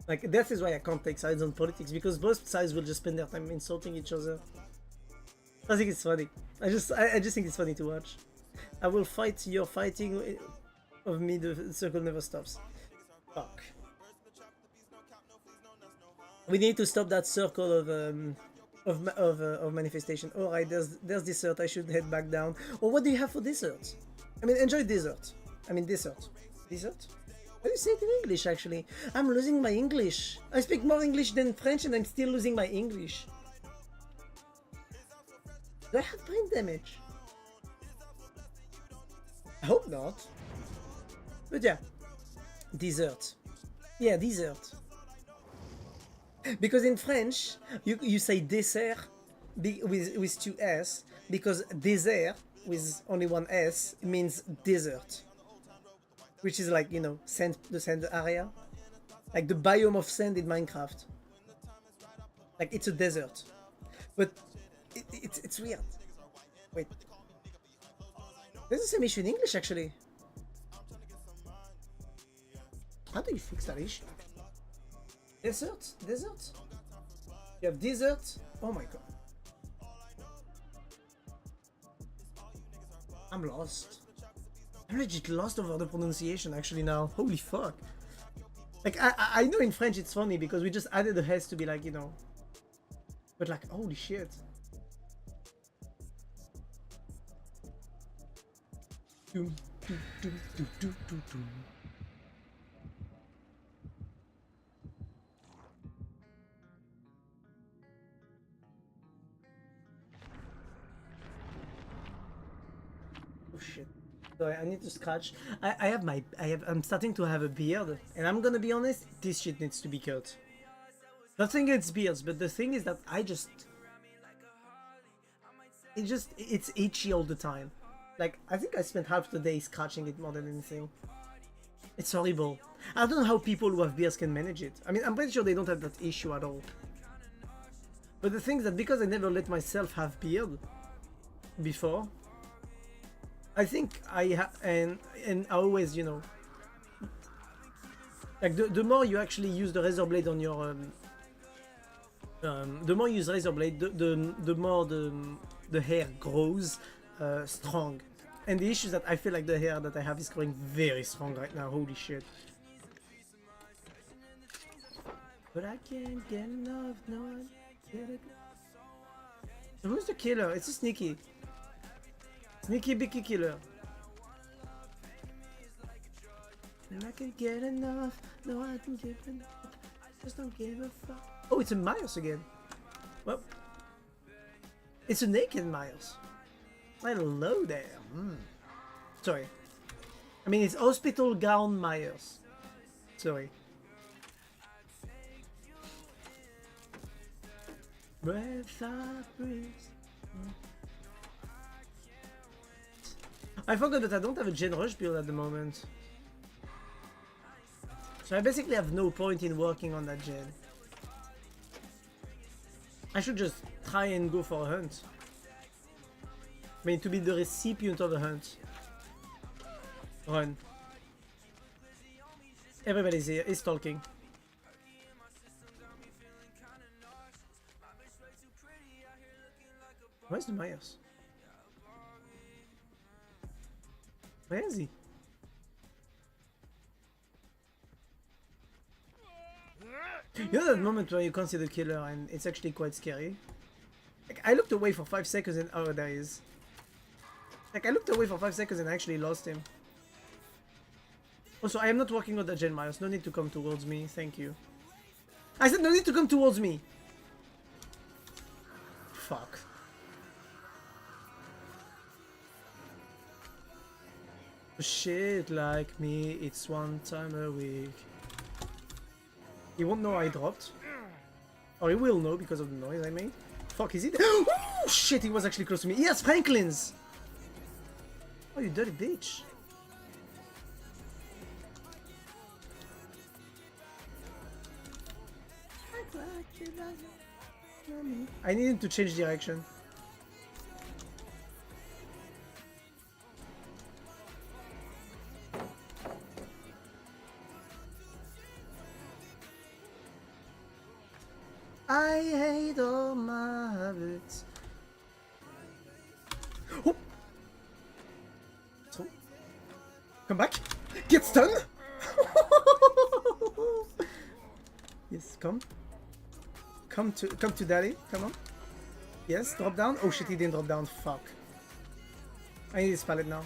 Like, that is why I can't take sides on politics, because both sides will just spend their time insulting each other. I think it's funny. I just think it's funny to watch. I will fight your fighting of me, the circle never stops. Fuck. We need to stop that circle of manifestation. Alright, there's dessert. I should head back down. Or what do you have for dessert? I mean, enjoy dessert. I mean, dessert. Dessert? How do you say it in English, actually? I'm losing my English. I speak more English than French and I'm still losing my English. Do I have brain damage? I hope not. But yeah. Dessert. Yeah, dessert. Because in French, you say dessert with two S, because dessert with only one S means desert. Which is like, you know, sand, the sand area. Like the biome of sand in Minecraft. Like, it's a desert. But it's weird. Wait. There's the same issue in English, actually. How do you fix that issue? Desert? Desert? You have desert? Oh my god. I'm lost. I'm legit lost over the pronunciation actually now. Holy fuck. Like, I know in French it's funny because we just added the S to be like, you know. But like, holy shit. Doom, doom, doom, doom, doom, doom, doom. Oh shit. So I need to scratch. I'm starting to have a beard, and I'm gonna be honest, this shit needs to be cut. Nothing against beards, but the thing is that it's itchy all the time. Like, I think I spent half the day scratching it more than anything. It's horrible. I don't know how people who have beards can manage it. I mean, I'm pretty sure they don't have that issue at all. But the thing is that because I never let myself have beard before, I think and I always, you know, like the more you actually use the razor blade on your the more you use razor blade, the more the hair grows strong. And the issue is that I feel like the hair that I have is growing very strong right now. Holy shit. But I can't get enough, no one get it. Who's the killer? It's a sneaky. Sneaky Bicky killer. And I can't get enough, no I can give enough. I just don't give a fuck. Oh, it's a Miles again. Well, it's a naked Miles. Hello there. Sorry. I mean, it's hospital gown Myers. Sorry. Breath I breathe. I forgot that I don't have a gen rush build at the moment. So I basically have no point in working on that gen. I should just try and go for a hunt. I mean, to be the recipient of a hunt. Run. Everybody's here, is talking. Where's the Myers? Where is he? You know that moment where you can't see the killer and it's actually quite scary? Like, I looked away for 5 seconds and oh, there he is. Like, I looked away for 5 seconds and I actually lost him. Also, I am not working on the gen Myers. No need to come towards me. Thank you. I said no need to come towards me. Fuck. Shit like me, it's 1 time a week. He won't know I dropped. Or he will know because of the noise I made. Fuck, is he there? Oh shit, he was actually close to me. Yes, Franklin's! Oh, you dirty bitch. I need him to change direction. I hate all my habits. Oh. So, come back. Get stunned. Yes, come. Come to daddy. Come on. Yes, drop down. Oh shit, he didn't drop down. Fuck. I need this pallet now.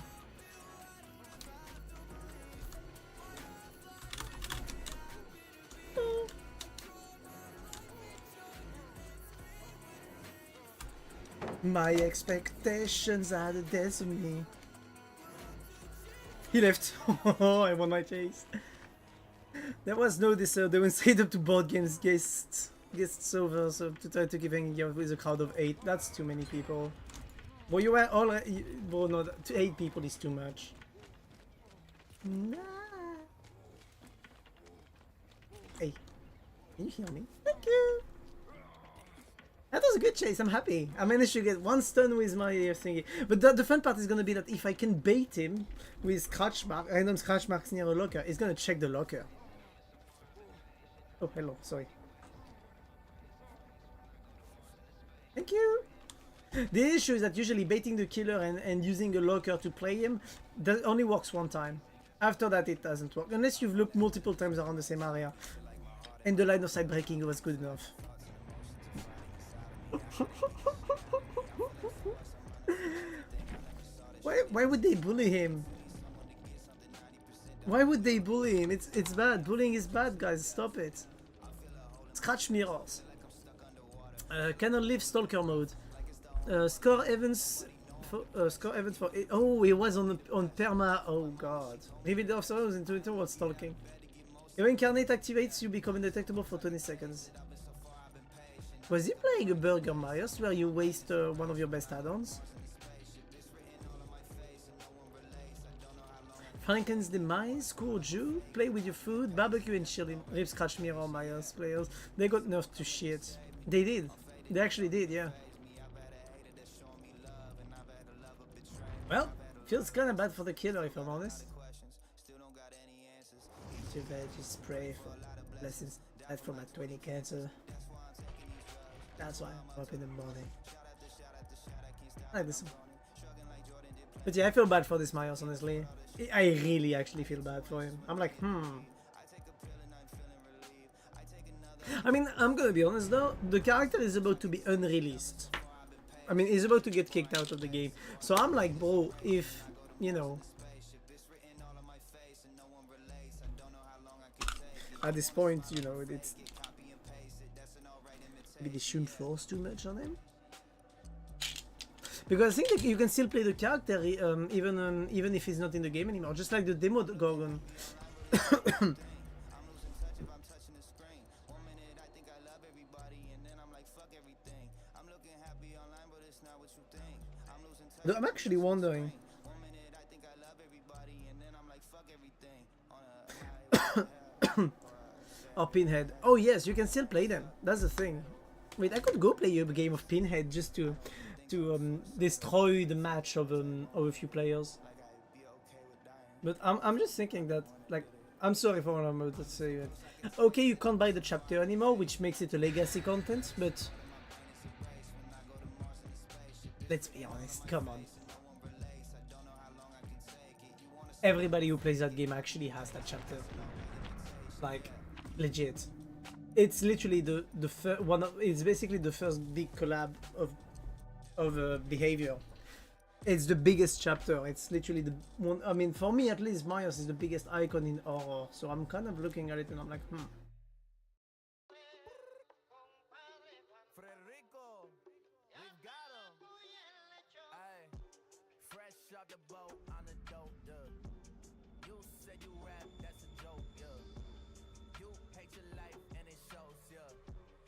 My expectations are the death of me. He left. Oh, I won my chase. There was no deserve. They went straight up to board games guests over, so to try to keep hanging out with a crowd of 8. That's too many people. Well, you were all. Well, no, 8 people is too much. Nah. Hey, can you hear me? Thank you. That was a good chase, I'm happy. I managed to get 1 stun with my thingy. But the fun part is gonna be that if I can bait him with random scratch marks near a locker, he's gonna check the locker. Oh, hello, sorry. Thank you! The issue is that usually baiting the killer and using a locker to play him, that only works 1 time. After that it doesn't work, unless you've looked multiple times around the same area. And the line of sight breaking was good enough. Why would they bully him? Why would they bully him? It's bad. Bullying is bad, guys. Stop it. Scratch mirrors. Cannot leave stalker mode. Score events for 8. Oh, he was on perma. Oh god. Reveal the obstacles into Twitter while stalking. Your incarnate activates, you become undetectable for 20 seconds. Was he playing a Burger Myers where you waste one of your best add-ons? Franken's Demise, Cool Jew, play with your food, barbecue and chilling. Rip Scratch Mirror Myers players. They got nerfed to shit. They did. They actually did, yeah. Well, feels kinda bad for the killer if I'm honest. Too bad, just spray for lessons. That's for my 20 cancer. That's why I'm up in the morning. I like this one. But yeah, I feel bad for this Myers, honestly. I really actually feel bad for him. I'm like, I mean, I'm gonna be honest though, the character is about to be unreleased. I mean, he's about to get kicked out of the game. So I'm like, bro, if, you know, at this point, you know, it's maybe they shouldn't force too much on him. Because I think that you can still play the character even if he's not in the game anymore, just like the demo Gorgon. I'm actually wondering. Oh, Pinhead. Oh yes, you can still play them. That's the thing. Wait, I could go play a game of Pinhead just to destroy the match of a few players. But I'm just thinking that, like, I'm sorry for what I'm about to say. But okay, you can't buy the chapter anymore, which makes it a legacy content. But let's be honest, come on. Everybody who plays that game actually has that chapter. Like, legit. It's literally the one of, it's basically the first big collab of behavior. It's the biggest chapter. It's literally the one. I mean, for me at least, Myers is the biggest icon in horror. So I'm kind of looking at it and I'm like,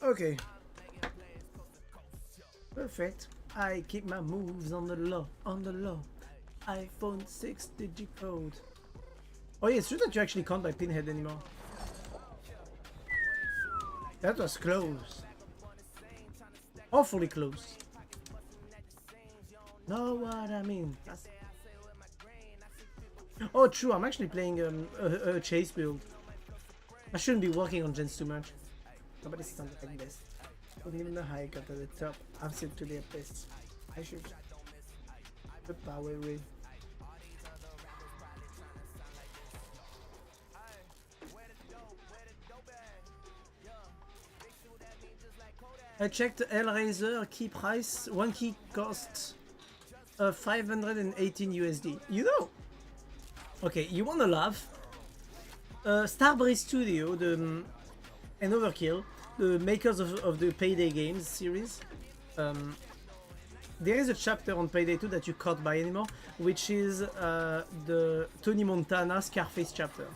Okay. Perfect. I keep my moves on the low, iPhone 6 digit code. Oh yeah, it's true that you actually can't buy Pinhead anymore. That was close. Awfully close. Know what I mean? Oh true, I'm actually playing a chase build. I shouldn't be working on gens too much. Nobody sounds like this. I don't even know how I got to the top. I'm still to the best. I should. The power way. I checked the Hellraiser key price. One key costs 518 USD. You know? Okay, you wanna laugh? Starbreeze Studio, and Overkill, the makers of the Payday games series, there is a chapter on Payday 2 that you can't buy anymore, which is the Tony Montana Scarface chapter,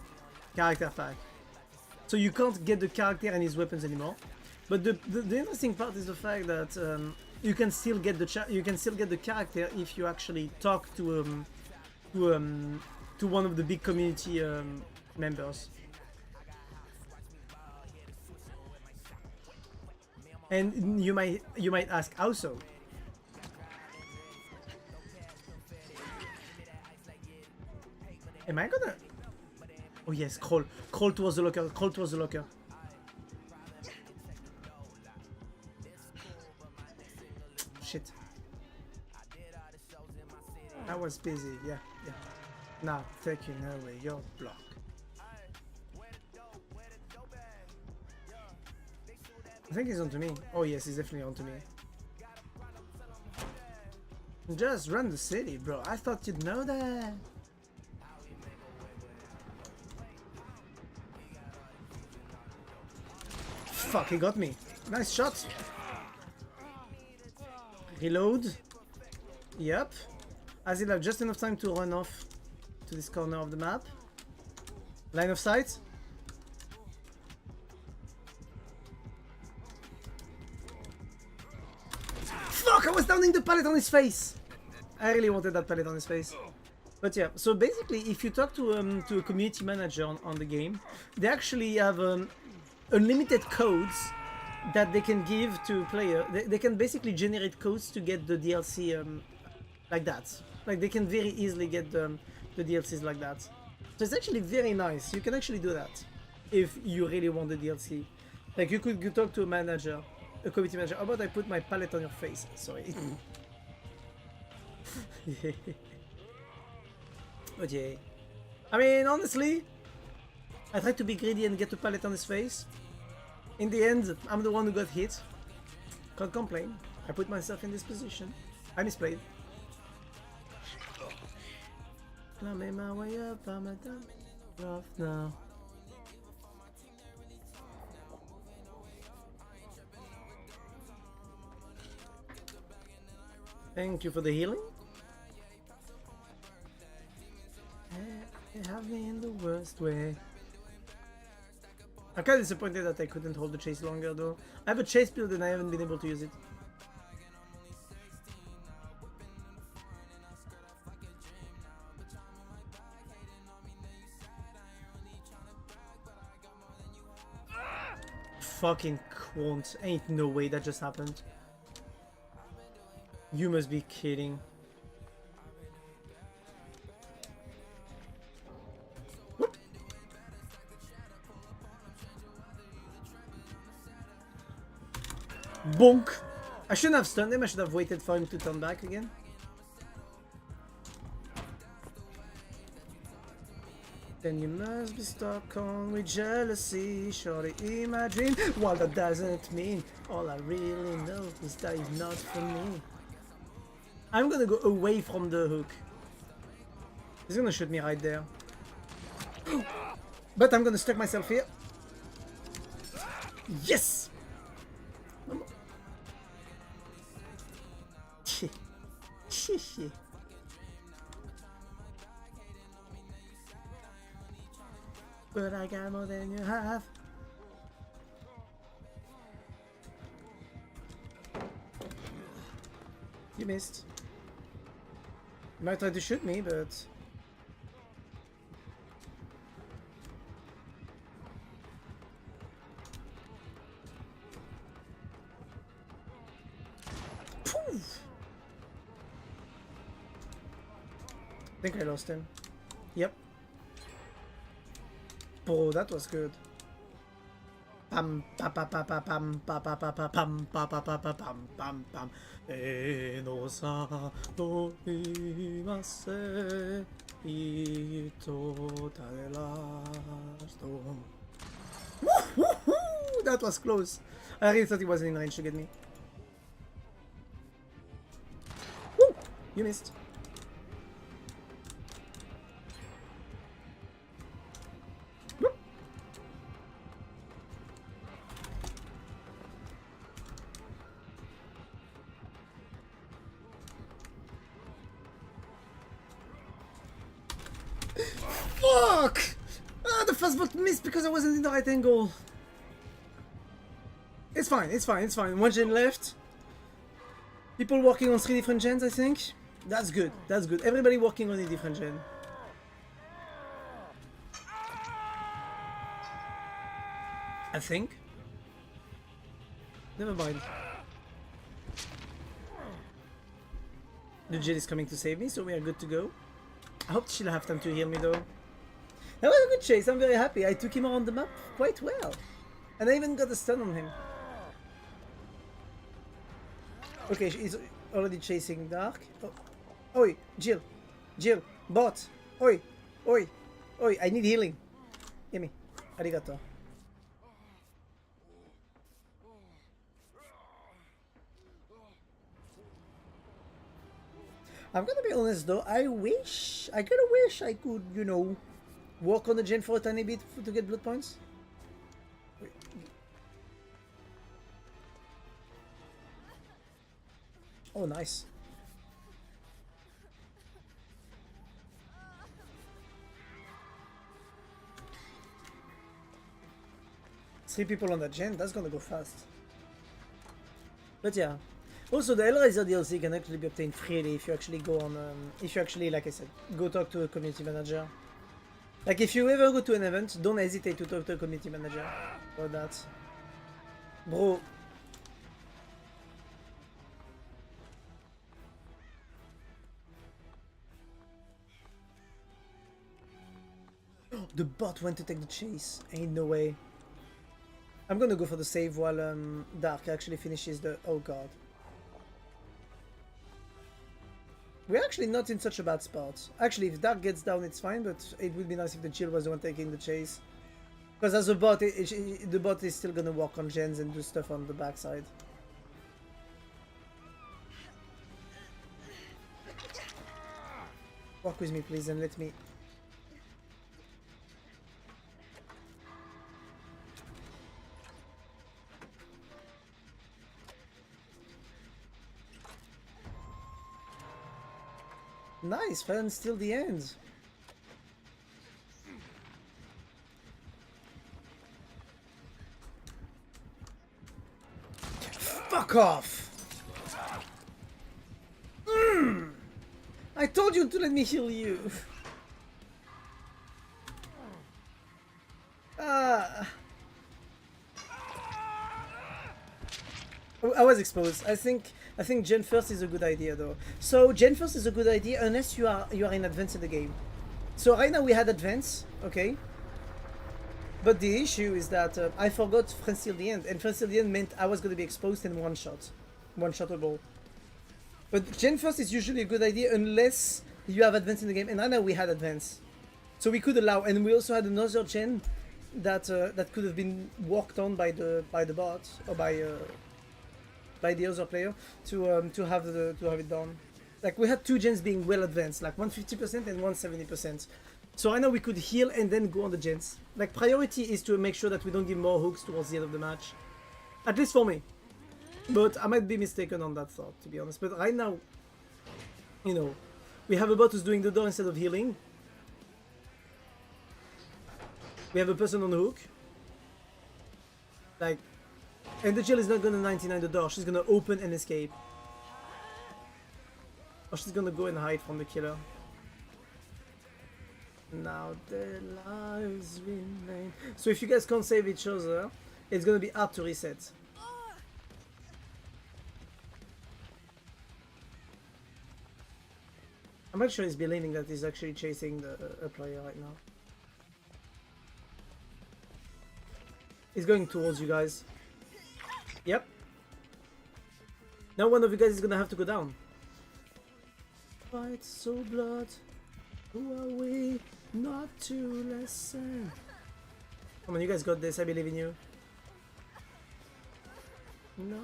character pack. So you can't get the character and his weapons anymore. But the interesting part is the fact that you can still get the character if you actually talk to one of the big community members. And you might ask how so? Am I gonna? Oh yes, crawl towards the locker. Crawl towards the locker. Shit. I was busy. Yeah. Now taking away your block. I think he's onto me. Oh yes, he's definitely onto me. Just run the city, bro. I thought you'd know that. Fuck, he got me. Nice shot. Reload. Yep. As he'll have just enough time to run off to this corner of the map. Line of sight. Fuck, I was downing the pallet on his face. I really wanted that pallet on his face. But yeah, so basically if you talk to a community manager on the game, they actually have unlimited codes that they can give to player. They can basically generate codes to get the DLC like that. Like they can very easily get the DLCs like that. So it's actually very nice. You can actually do that if you really want the DLC. Like you could talk to a manager, a community manager. How about I put my palette on your face? Sorry. But yeah. I mean, honestly, I tried to be greedy and get a palette on his face. In the end, I'm the one who got hit. Can't complain. I put myself in this position. I misplayed. I made my way up, I'm a dumb rough now. Thank you for the healing. You have me in the worst way. I'm kind of disappointed that I couldn't hold the chase longer though. I have a chase build and I haven't been able to use it. Fucking quant. Ain't no way that just happened. You must be kidding. Whoop. Bonk! I shouldn't have stunned him, I should have waited for him to turn back again. Then you must be stuck on with jealousy. Surely imagine what that doesn't mean. All I really know is that it's not for me. I'm gonna go away from the hook. He's gonna shoot me right there. But I'm gonna stuck myself here. Yes! But I got more than you have. You missed. You might try to shoot me, but... Poof! I think I lost him. Yep. Bro, that was good. Pam pa pa pa pa pam pa pa pa pa pam pa pa pa pa pam pam pam. E no sa no imase ito tarellasto. That was close. I really thought he wasn't in range to get me. Woo! You missed. Fuck! Ah, the first bolt missed because I wasn't in the right angle. It's fine, it's fine, it's fine. One gen left. People working on 3 different gens, I think. That's good, that's good. Everybody working on a different gen. I think. Never mind. The gen is coming to save me, so we are good to go. I hope she'll have time to heal me though. That was a good chase, I'm very happy. I took him around the map quite well. And I even got a stun on him. Okay, he's already chasing Dark. Oh. Oi, Jill. Jill, bot. Oi, oi, oi, I need healing. Gimme. Arigato. I'm gonna be honest though, I kinda wish I could, you know, work on the gen for a tiny bit to get blood points. Oh, nice. Three people on that gen, that's gonna go fast. But yeah. Also, the Hellraiser DLC can actually be obtained freely if you actually go on, if you actually, like I said, go talk to a community manager. Like, if you ever go to an event, don't hesitate to talk to a community manager about that. Bro. The bot went to take the chase. Ain't no way. I'm gonna go for the save while Dark actually finishes the... Oh god. We're actually not in such a bad spot. Actually, if Dark gets down, it's fine, but it would be nice if the Chill was the one taking the chase. Because as a bot, the bot is still gonna work on gens and do stuff on the backside. Walk with me, please, and let me. Nice, fun, still the end. Fuck off! I told you to let me heal you. I was exposed. I think Gen first is a good idea though. So Gen first is a good idea unless you are in advance in the game. So right now we had advance, okay. But the issue is that I forgot friends till the end, and friends till the end meant I was going to be exposed in one-shotable. But Gen first is usually a good idea unless you have advance in the game, and I know we had advance, so we could allow. And we also had another gen that that could have been worked on by the bot or by the other player to have it done. Like we had two gens being well advanced, like 150% and 170%. So I know we could heal and then go on the gens. Like priority is to make sure that we don't give more hooks towards the end of the match. At least for me. But I might be mistaken on that thought, to be honest. But right now, you know, we have a bot who's doing the door instead of healing. We have a person on the hook. Like, and the Jill is not gonna 99 the door, she's gonna open and escape. Or she's gonna go and hide from the killer. Now their lives remain. So if you guys can't save each other, it's gonna be hard to reset. I'm not sure he's believing that he's actually chasing a player right now. He's going towards you guys. Yep. Now one of you guys is gonna have to go down. Fight so blood. Who are we not to listen? Come on, you guys got this. I believe in you. No.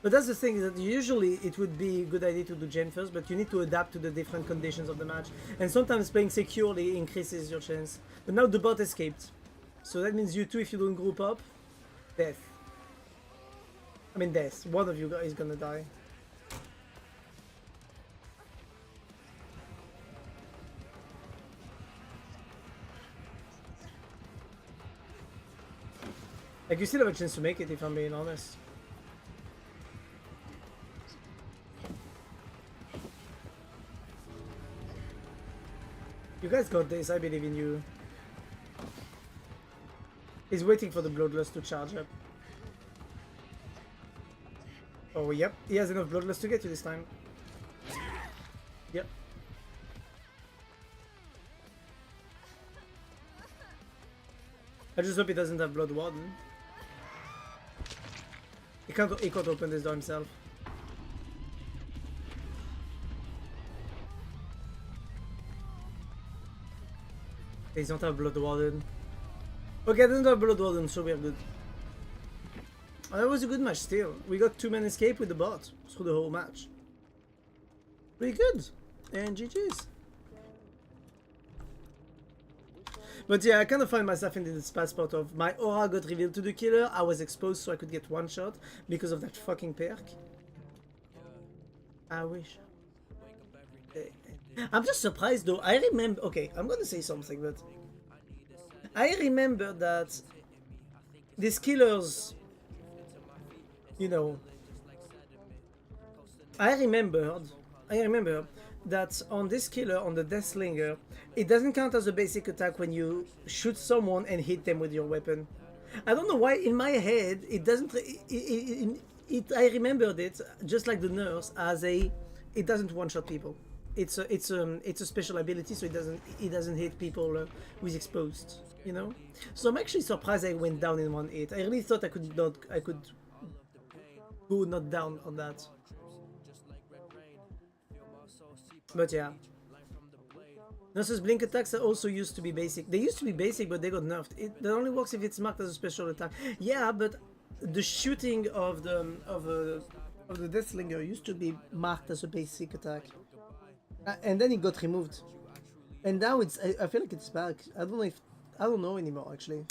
But that's the thing, is that usually it would be a good idea to do gen first, but you need to adapt to the different conditions of the match. And sometimes playing securely increases your chance. But now the bot escaped. So that means you two, if you don't group up, death. I mean death. One of you guys is gonna die. Like, you still have a chance to make it, if I'm being honest. You guys got this, I believe in you. He's waiting for the Bloodlust to charge up. Oh, yep, he has enough Bloodlust to get you this time. Yep. I just hope he doesn't have Blood Warden. He can't open this door himself. He doesn't have Blood Warden. Okay, I doesn't have Blood Warden, so we're good. Oh, that was a good match still. We got 2-man escape with the bot through the whole match. Pretty good. And GG's. But yeah, I kind of find myself in this passport of my aura got revealed to the killer, I was exposed so I could get one shot because of that fucking perk. I wish. I'm just surprised though, I remember, okay, I'm gonna say something, but I remember that these killers, you know, I remembered that on this killer, on the Deathslinger, it doesn't count as a basic attack when you shoot someone and hit them with your weapon. I don't know why in my head it doesn't. I remembered it just like the nurse as a. It doesn't one-shot people. It's a special ability, so it doesn't hit people who's exposed. You know. So I'm actually surprised I went down in one hit. I really thought I could go not down on that. But yeah. Nurse's blink attacks also used to be basic. They used to be basic, but they got nerfed. That only works if it's marked as a special attack. Yeah, but the shooting of the Deathslinger used to be marked as a basic attack, and then it got removed. And now it's. I feel like it's back. I don't know if. I don't know anymore actually.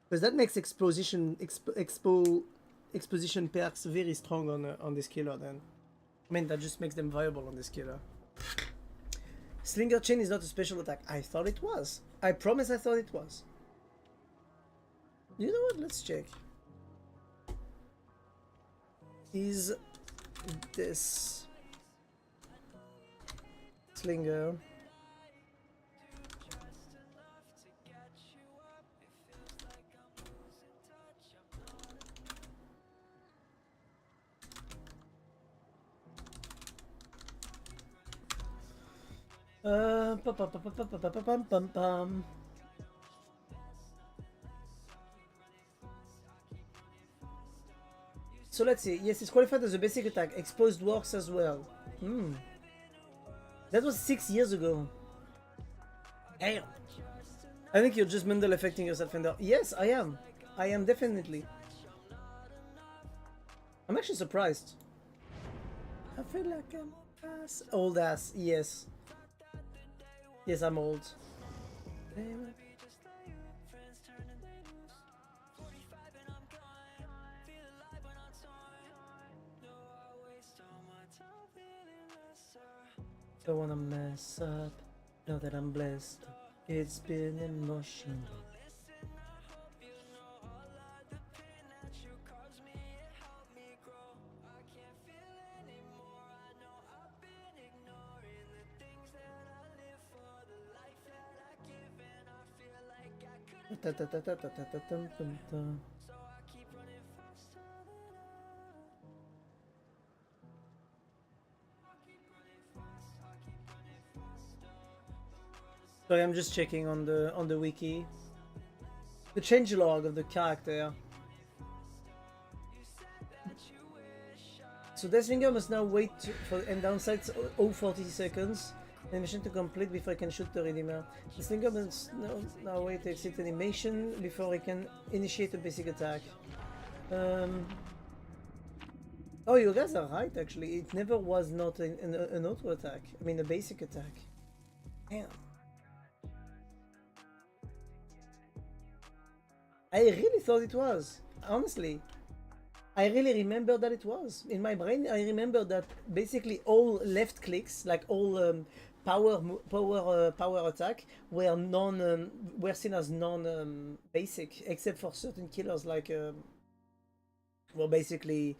Because that makes exposition perks very strong on this killer. Then, I mean that just makes them viable on this killer. Slinger chain is not a special attack. I thought it was. I promise I thought it was. You know what? Let's check. Is this Slinger? Pum. So let's see. Yes, it's qualified as a basic attack. Exposed works as well. That was 6 years ago. Damn. I think you're just Mendel affecting yourself, Ender. Yes, I am. I am definitely. I'm actually surprised. I feel like I'm old ass. Yes. Yes, I'm old. Don't wanna mess up. Know that I'm blessed. It's been emotional. Sorry, I'm just checking on the wiki. The changelog of the character. So Deathslinger must now wait for end downsides 40 seconds. Animation to complete before he can shoot the Redeemer. Deathslinger must now wait to exit animation before he can initiate a basic attack. Oh, you guys are right actually. It never was not an auto attack. I mean a basic attack. Damn. I really thought it was. Honestly. I really remember that it was. In my brain, I remember that basically all left clicks, like all power attack, were seen as non-basic, except for certain killers like, well, basically,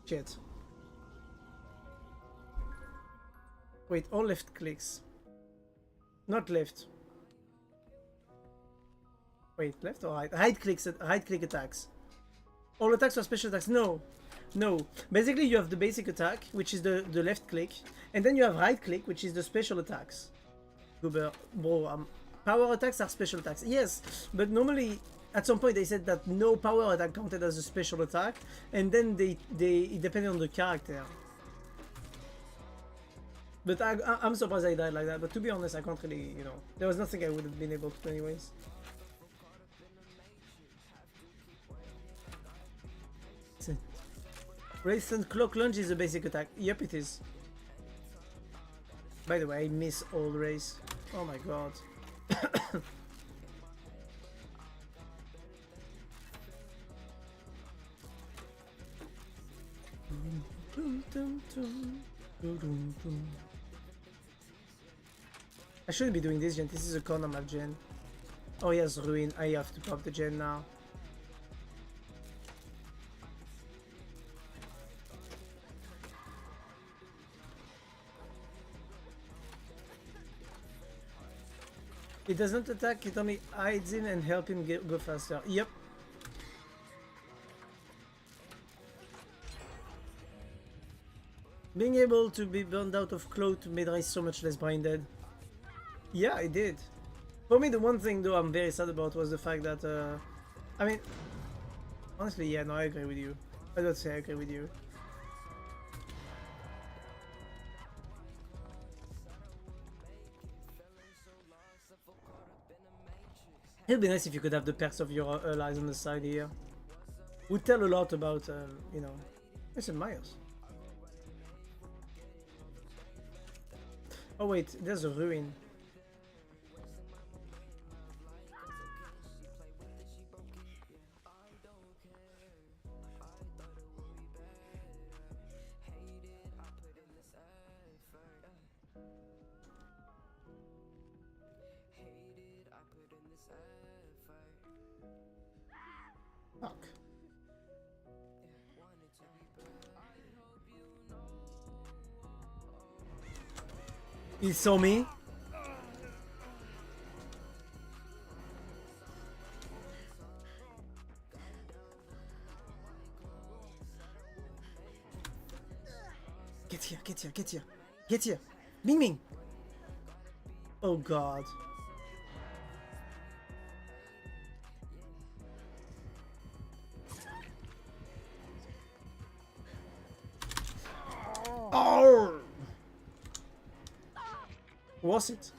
shit. Wait, all left clicks. Not left. Wait, left or right? Right click attacks. All attacks are special attacks. No. Basically, you have the basic attack, which is the left click, and then you have right click, which is the special attacks. Goober, bro, power attacks are special attacks. Yes, but normally at some point they said that no power attack counted as a special attack, and then it depended on the character. But I'm surprised I died like that. But to be honest, I can't really, there was nothing I would have been able to do anyways. Resistant Cloak Lunge is a basic attack. Yep, it is. By the way, I miss old race. Oh my god. I shouldn't be doing this gen. This is a corner map gen. Oh yes, Ruin. I have to pop the gen now. It does not attack, it only hides in and help him go faster. Yep. Being able to be burned out of cloth made Race so much less brain dead. Yeah, it did. For me, the one thing though I'm very sad about was the fact that I mean, honestly, yeah, no, I agree with you. I don't say I agree with you. It'd be nice if you could have the perks of your allies on the side here. Would tell a lot about, you know, St. Myers. Oh wait, there's a ruin. Fuck. He saw me. Get here, get here, get here. Get here. Ming Ming. Oh god. Oh! Was it?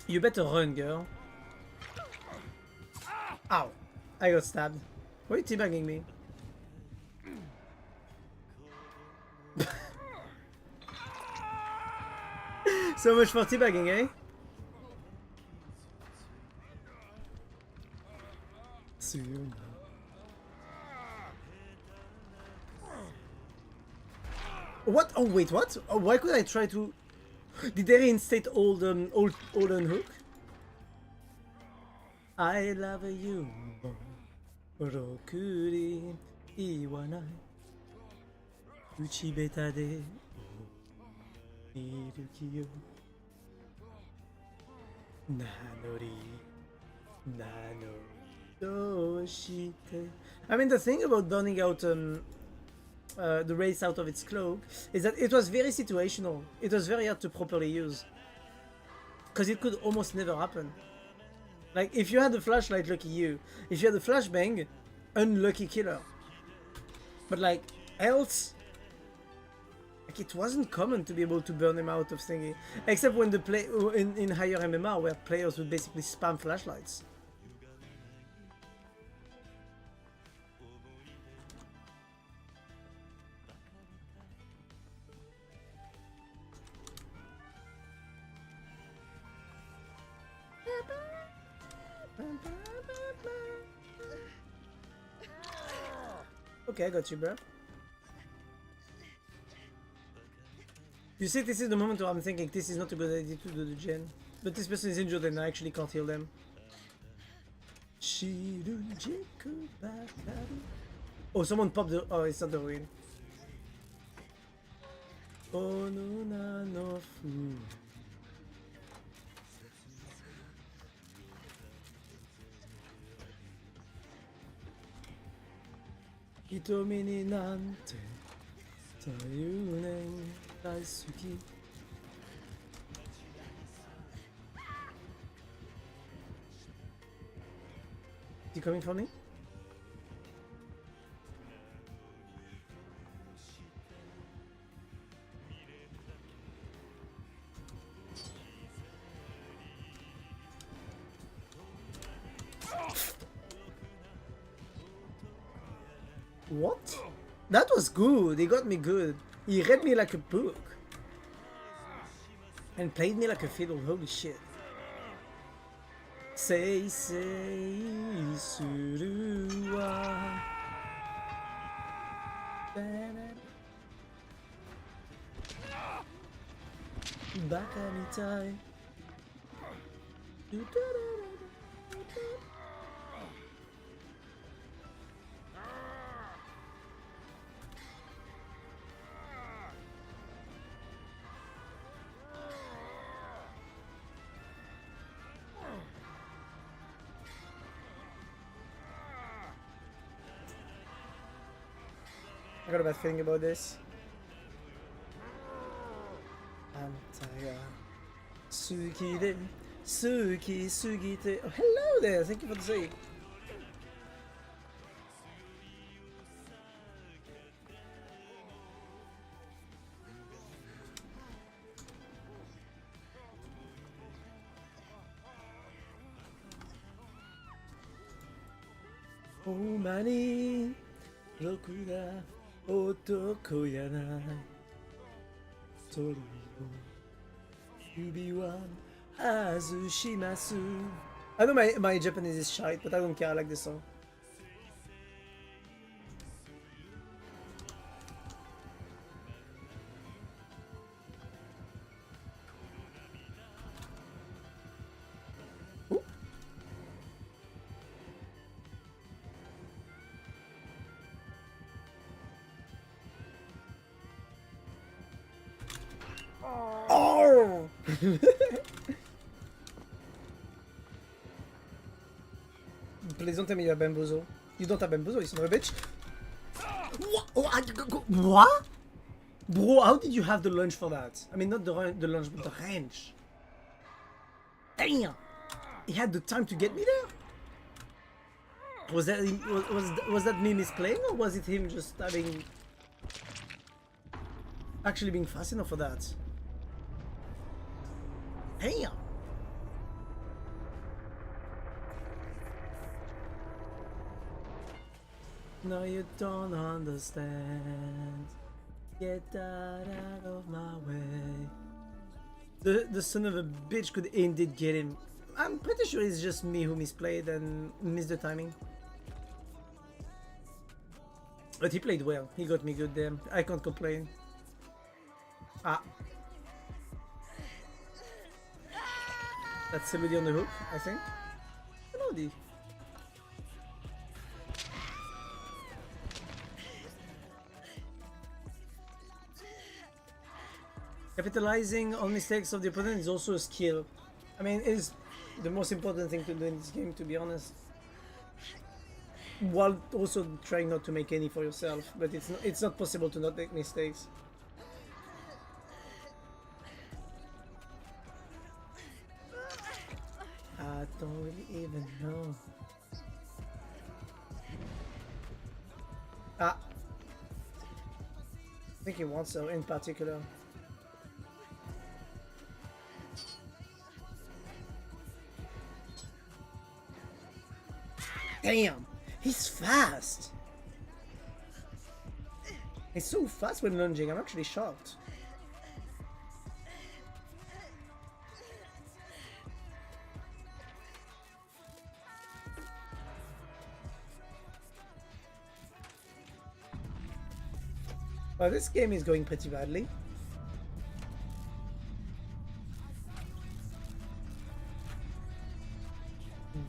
You better run, girl. Ow. I got stabbed. Why are you teabagging me? So much for teabagging, eh? What? Oh wait, what? Oh, why could I try to? Did they reinstate old unhook? I love you, Rokuri iwanai Uchibeta de Irukiyo Nanori Nano Doshite. I mean, the thing about burning out the race out of its cloak is that it was very situational. It was very hard to properly use. Because it could almost never happen. Like, if you had the flashlight, lucky you. If you had the flashbang, unlucky killer. But like, else... Like, it wasn't common to be able to burn them out of thingy. Except when the play... in higher MMR, where players would basically spam flashlights. Okay, I got you, bro. You see, this is the moment where I'm thinking this is not a good idea to do the gen. But this person is injured and I actually can't heal them. Oh, someone popped the... Oh, it's not the ruin. Oh, no, no, no, fool. Hitomi ni nante Tayunen daisuki. Is he coming for me? What? That was good. He got me good. He read me like a book. And played me like a fiddle. Holy shit. Sei suru wa Baka mitai. got a bad feeling about this. I'm tired. Sugide, sugite. Oh, hello there. Thank you for the save. Oh, mani, rokuda, otoko yanai. Tori wo yubi wa azushimasu. I know my Japanese is shite, but I don't care. I like this song. Ooh. Oh! Please don't tell me you have bamboozle. You don't have bamboozle, you son of a bitch. What? Oh, what? Bro, how did you have the lunge for that? I mean, not the lunge, but the range. Damn! He had the time to get me there? Was that was that me misplaying, or was it him just having... actually being fast enough for that? Damn! No, you don't understand. Get that out of my way. The son of a bitch could indeed get him. I'm pretty sure it's just me who misplayed and missed the timing. But he played well. He got me good there. I can't complain. Ah. That's somebody on the hook, I think. Hello, D. Capitalizing on mistakes of the opponent is also a skill. I mean, it is the most important thing to do in this game, to be honest. While also trying not to make any for yourself, but it's not possible to not make mistakes. I don't really even know. Ah. I think he wants so in particular. Damn! He's fast! He's so fast when lunging, I'm actually shocked. Well, this game is going pretty badly.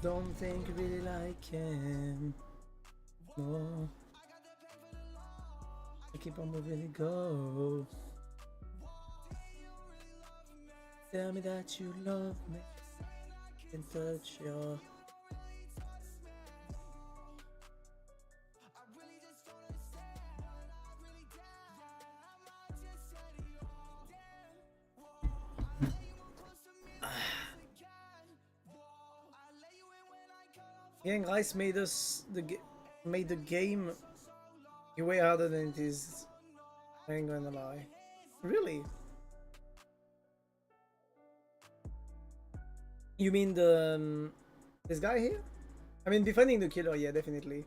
Don't think really like him. No. I keep on moving to go. Tell me that you love me. Can touch your... Gang Rice made the game way harder than it is. I ain't gonna lie. Really? You mean the this guy here? I mean, defending the killer, yeah, definitely.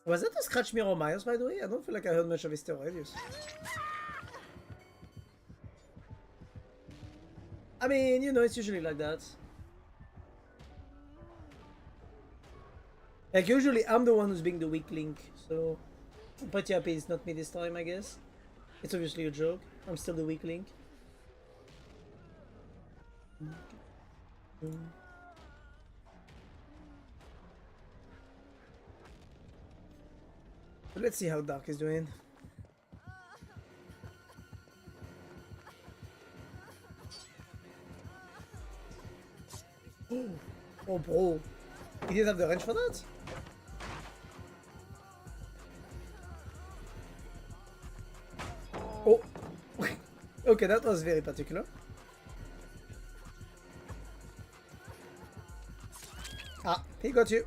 Was that a Scratch Mirror Myers, by the way? I don't feel like I heard much of his radius. I mean, you know, it's usually like that. Like, usually I'm the one who's being the weak link, so I'm pretty happy it's not me this time, I guess. It's obviously a joke. I'm still the weak link. But let's see how Dark is doing. Oh, bro. He didn't have the range for that? Oh! Okay, that was very particular. Ah, he got you.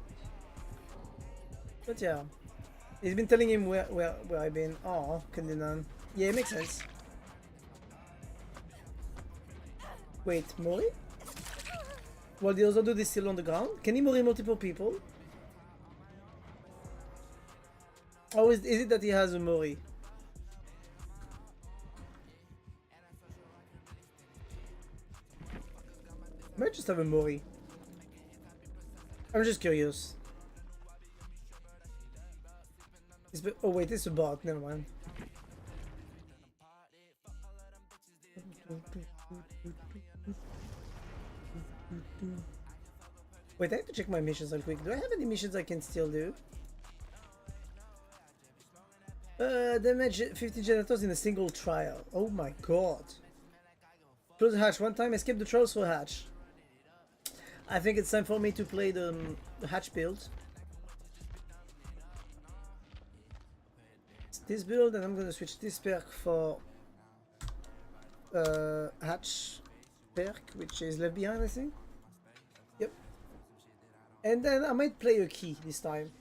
But yeah. He's been telling him where I've been. Oh, Kandinan. Yeah, it makes sense. Wait, Mori? While the other dude is still on the ground? Can he Mori multiple people? Or is it that he has a Mori? I might just have a Mori. I'm just curious. Oh wait, it's a bot, never mind. Wait, I have to check my missions real quick. Do I have any missions I can still do? Damage 50 generators in a single trial. Oh my god. Close the hatch one time, escape the trolls for hatch. I think it's time for me to play the hatch build. It's this build, and I'm gonna switch this perk for hatch perk, which is left behind, I think. Yep. And then I might play a key this time.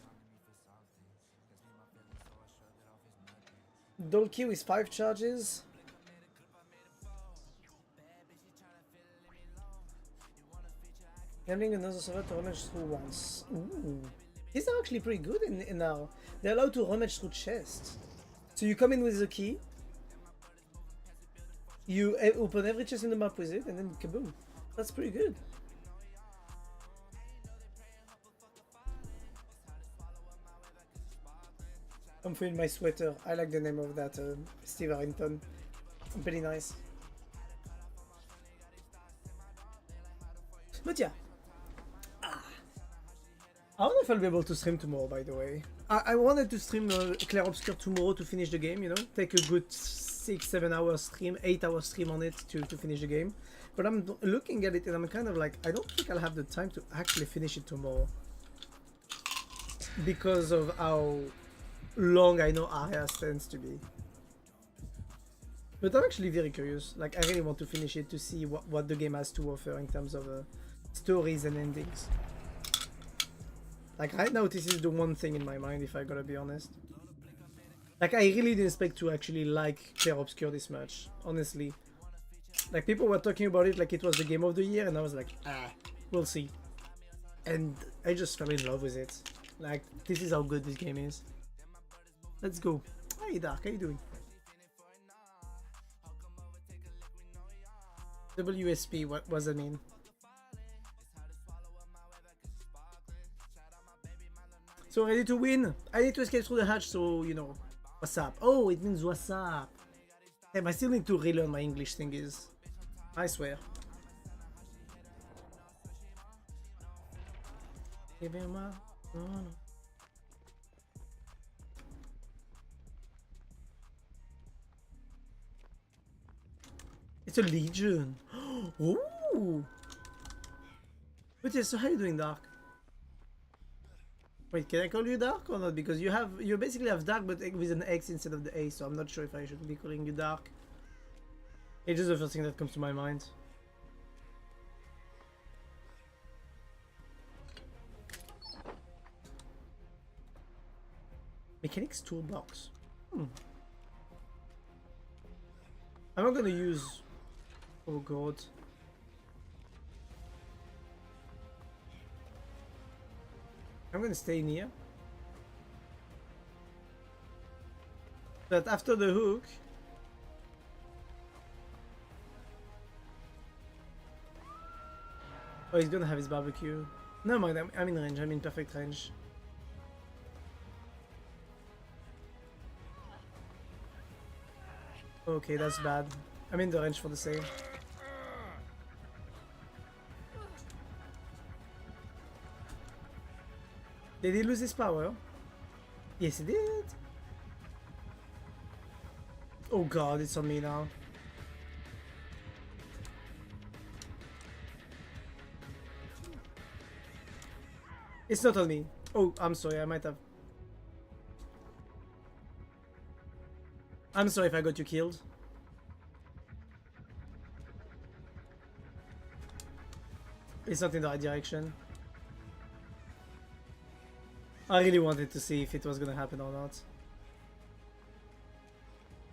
Dual key with 5 charges. Gambling another server to rummage through once. Ooh. These are actually pretty good in now. They're allowed to rummage through chests. So you come in with the key. You open every chest in the map with it, and then kaboom. That's pretty good. I'm feeling my sweater. I like the name of that, Steve Harrington. Pretty nice. But yeah. I don't know if I'll be able to stream tomorrow, by the way. I wanted to stream Clair Obscur tomorrow to finish the game, you know? Take a good 6-7 hour stream, 8 hour stream on it to finish the game. But I'm looking at it and I'm kind of like, I don't think I'll have the time to actually finish it tomorrow. Because of how long I know Arias tends to be. But I'm actually very curious. Like, I really want to finish it to see what the game has to offer in terms of stories and endings. Like, right now, this is the one thing in my mind, if I gotta be honest. Like, I really didn't expect to actually like Clair Obscur this much, honestly. Like, people were talking about it like it was the game of the year, and I was like, we'll see. And I just fell in love with it. Like, this is how good this game is. Let's go. Hi, Dark, how you doing? WSP, what does that mean? So ready to win? I need to escape through the hatch, so you know. What's up? Oh, it means what's up. Damn, I still need to relearn my English thingies. I swear. It's a legion. Ooh. But yeah, so how are you doing, Dark? Wait, can I call you Dark or not? Because you basically have Dark but with an X instead of the A, so I'm not sure if I should be calling you Dark. It's just the first thing that comes to my mind. Mechanics toolbox. I'm not gonna use. Oh god. I'm gonna stay near. But after the hook. Oh, he's gonna have his barbecue. No mind, I'm in range, I'm in perfect range. Okay, that's bad. I'm in the range for the save. Did he lose his power? Yes, he did. Oh god, it's on me now. It's not on me. Oh, I'm sorry, I might have. I'm sorry if I got you killed. It's not in the right direction. I really wanted to see if it was gonna happen or not.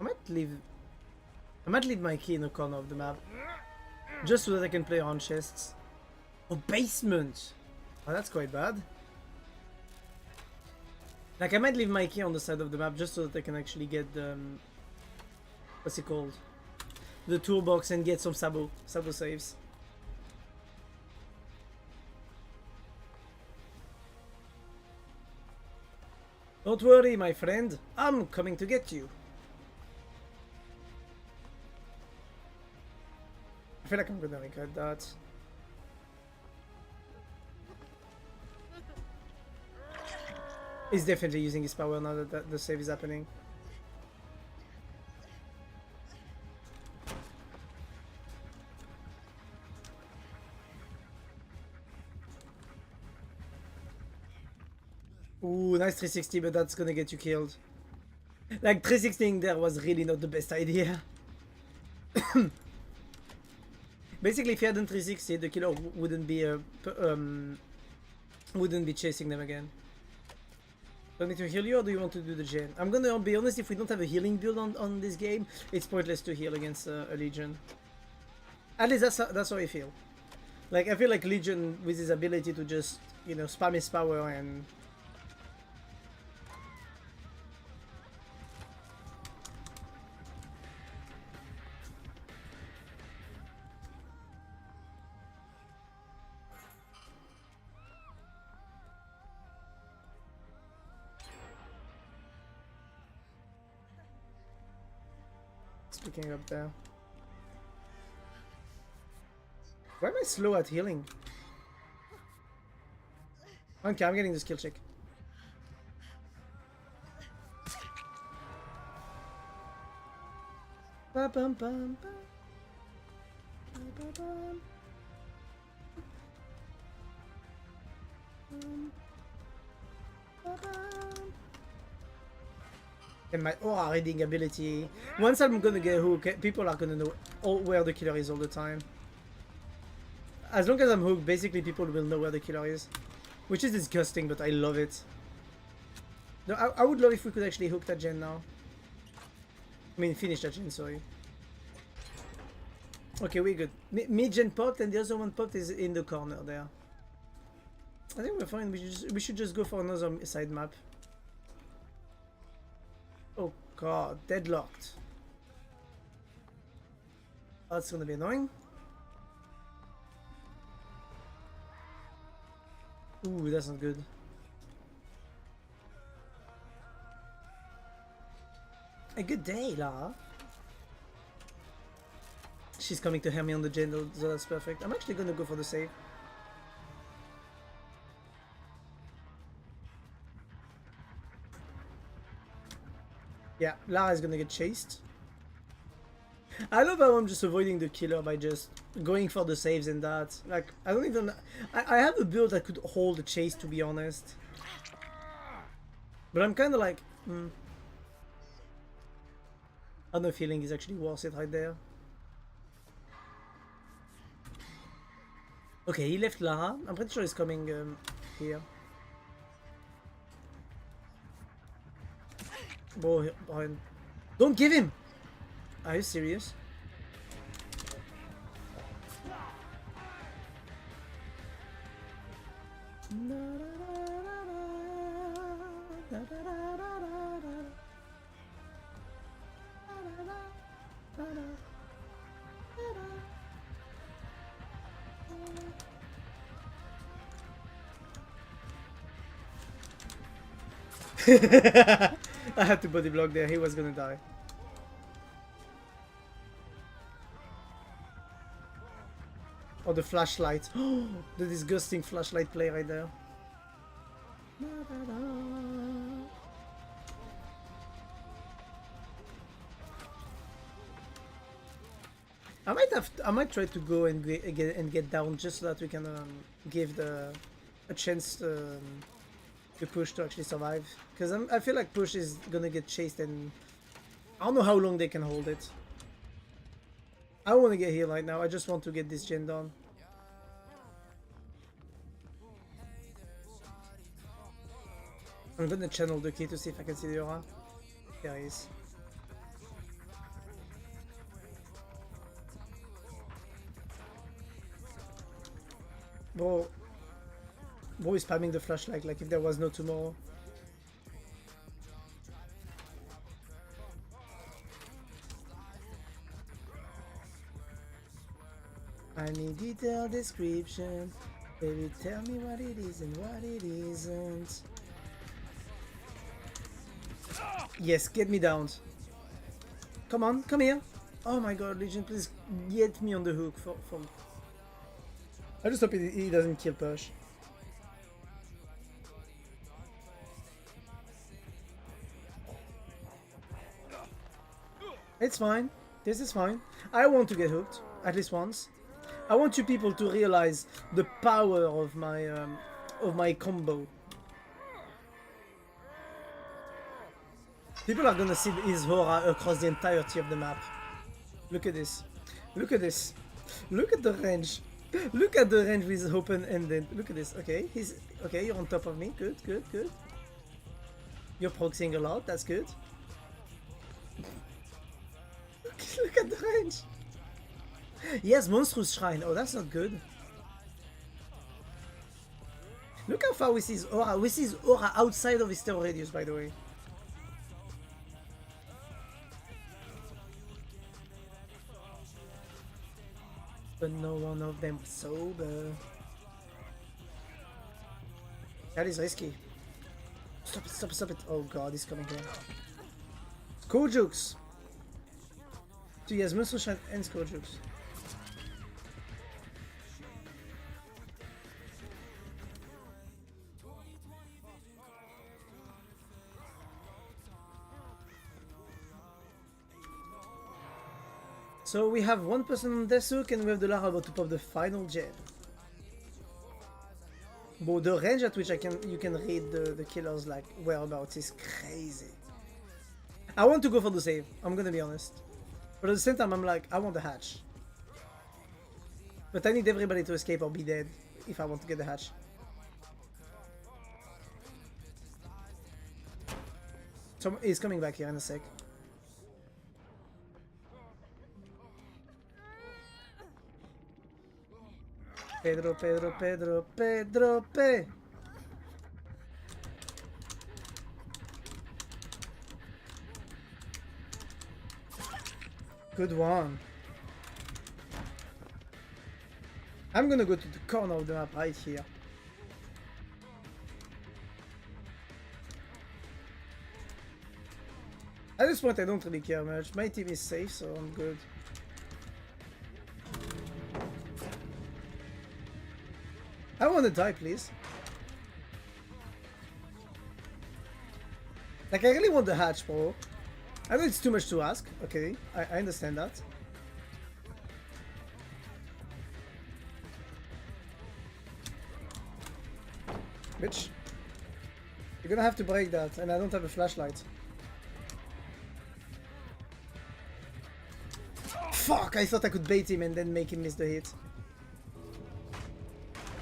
I might leave my key in the corner of the map. Just so that I can play on chests. Oh, basement! Oh, that's quite bad. Like, I might leave my key on the side of the map just so that I can actually get the... what's it called? The toolbox and get some sabo saves. Don't worry, my friend. I'm coming to get you. I feel like I'm gonna regret that. He's definitely using his power now that the save is happening. Ooh, nice 360, but that's gonna get you killed. Like, 360ing there was really not the best idea. Basically, if you hadn't 360, the killer wouldn't be chasing them again. Do I need to heal you, or do you want to do the gen? I'm gonna be honest, if we don't have a healing build on this game, it's pointless to heal against a Legion. At least that's how I feel. Like, I feel like Legion, with his ability to just, you know, spam his power and... Picking up there. Why am I slow at healing? Okay, I'm getting the skill check. Ba bum bum bum. Ba ba bum. Ba bum. And my aura reading ability. Once I'm gonna get hooked, people are gonna know where the killer is all the time. As long as I'm hooked, basically people will know where the killer is. Which is disgusting, but I love it. No, I would love if we could actually hook that gen now. I mean, finish that gen, sorry. Okay, we're good. Mid-gen popped and the other one popped is in the corner there. I think we're fine. We should just go for another side map. Oh god, deadlocked. That's gonna be annoying. Ooh, that's not good. A good day, Lara. She's coming to help me on the gen, so that's perfect. I'm actually gonna go for the save. Yeah, Lara is gonna get chased. I love how I'm just avoiding the killer by just going for the saves and that. Like, I don't even... I have a build that could hold the chase, to be honest. But I'm kind of like... I have no feeling is actually worth it right there. Okay, he left Lara. I'm pretty sure he's coming here. Oh, behind. Don't give him! Are you serious? I had to body block there, he was gonna die. Oh, the flashlight. Oh, the disgusting flashlight play right there. I might try to go and get down just so that we can give a chance to push to actually survive. Because I feel like push is gonna get chased and I don't know how long they can hold it. I want to get here right now. I just want to get this gen done. I'm gonna channel the key to see if I can see the aura. There he is. Bro is spamming the flashlight like if there was no tomorrow. I need detailed description. Baby, tell me what it is and what it isn't. Yes, get me down. Come on, come here. Oh my god, Legion, please get me on the hook for I just hope he doesn't kill Push. It's fine. This is fine. I want to get hooked, at least once. I want you people to realize the power of my combo. People are gonna see his aura across the entirety of the map. Look at this. Look at this. Look at the range. Look at the range with open-ended. Look at this. Okay, okay. You're on top of me. Good, good, good. You're proxying a lot. That's good. Look at the range. Yes, monstrous shrine. Oh, that's not good. Look how far we see his aura. We see his aura outside of his terror radius, by the way. But no one of them was sober. That is risky. Stop it, stop it, stop it. Oh god, he's coming here. Kojukes! So yes, Monster Shrine and Kojukes. So we have one person on Deathhook and we have the Lara about to pop the final gem. But the range at which you can read the killer's like whereabouts is crazy. I want to go for the save, I'm gonna be honest. But at the same time I'm like, I want the hatch. But I need everybody to escape or be dead if I want to get the hatch. So he's coming back here in a sec. Pedro, Pedro, Pedro, Pedro, Pe. Good one. I'm gonna go to the corner of the map right here. At this point I don't really care much. My team is safe, so I'm good. I want to die, please. Like, I really want the hatch, bro. I know it's too much to ask. Okay, I understand that. Bitch. You're gonna have to break that, and I don't have a flashlight. Fuck! I thought I could bait him and then make him miss the hit.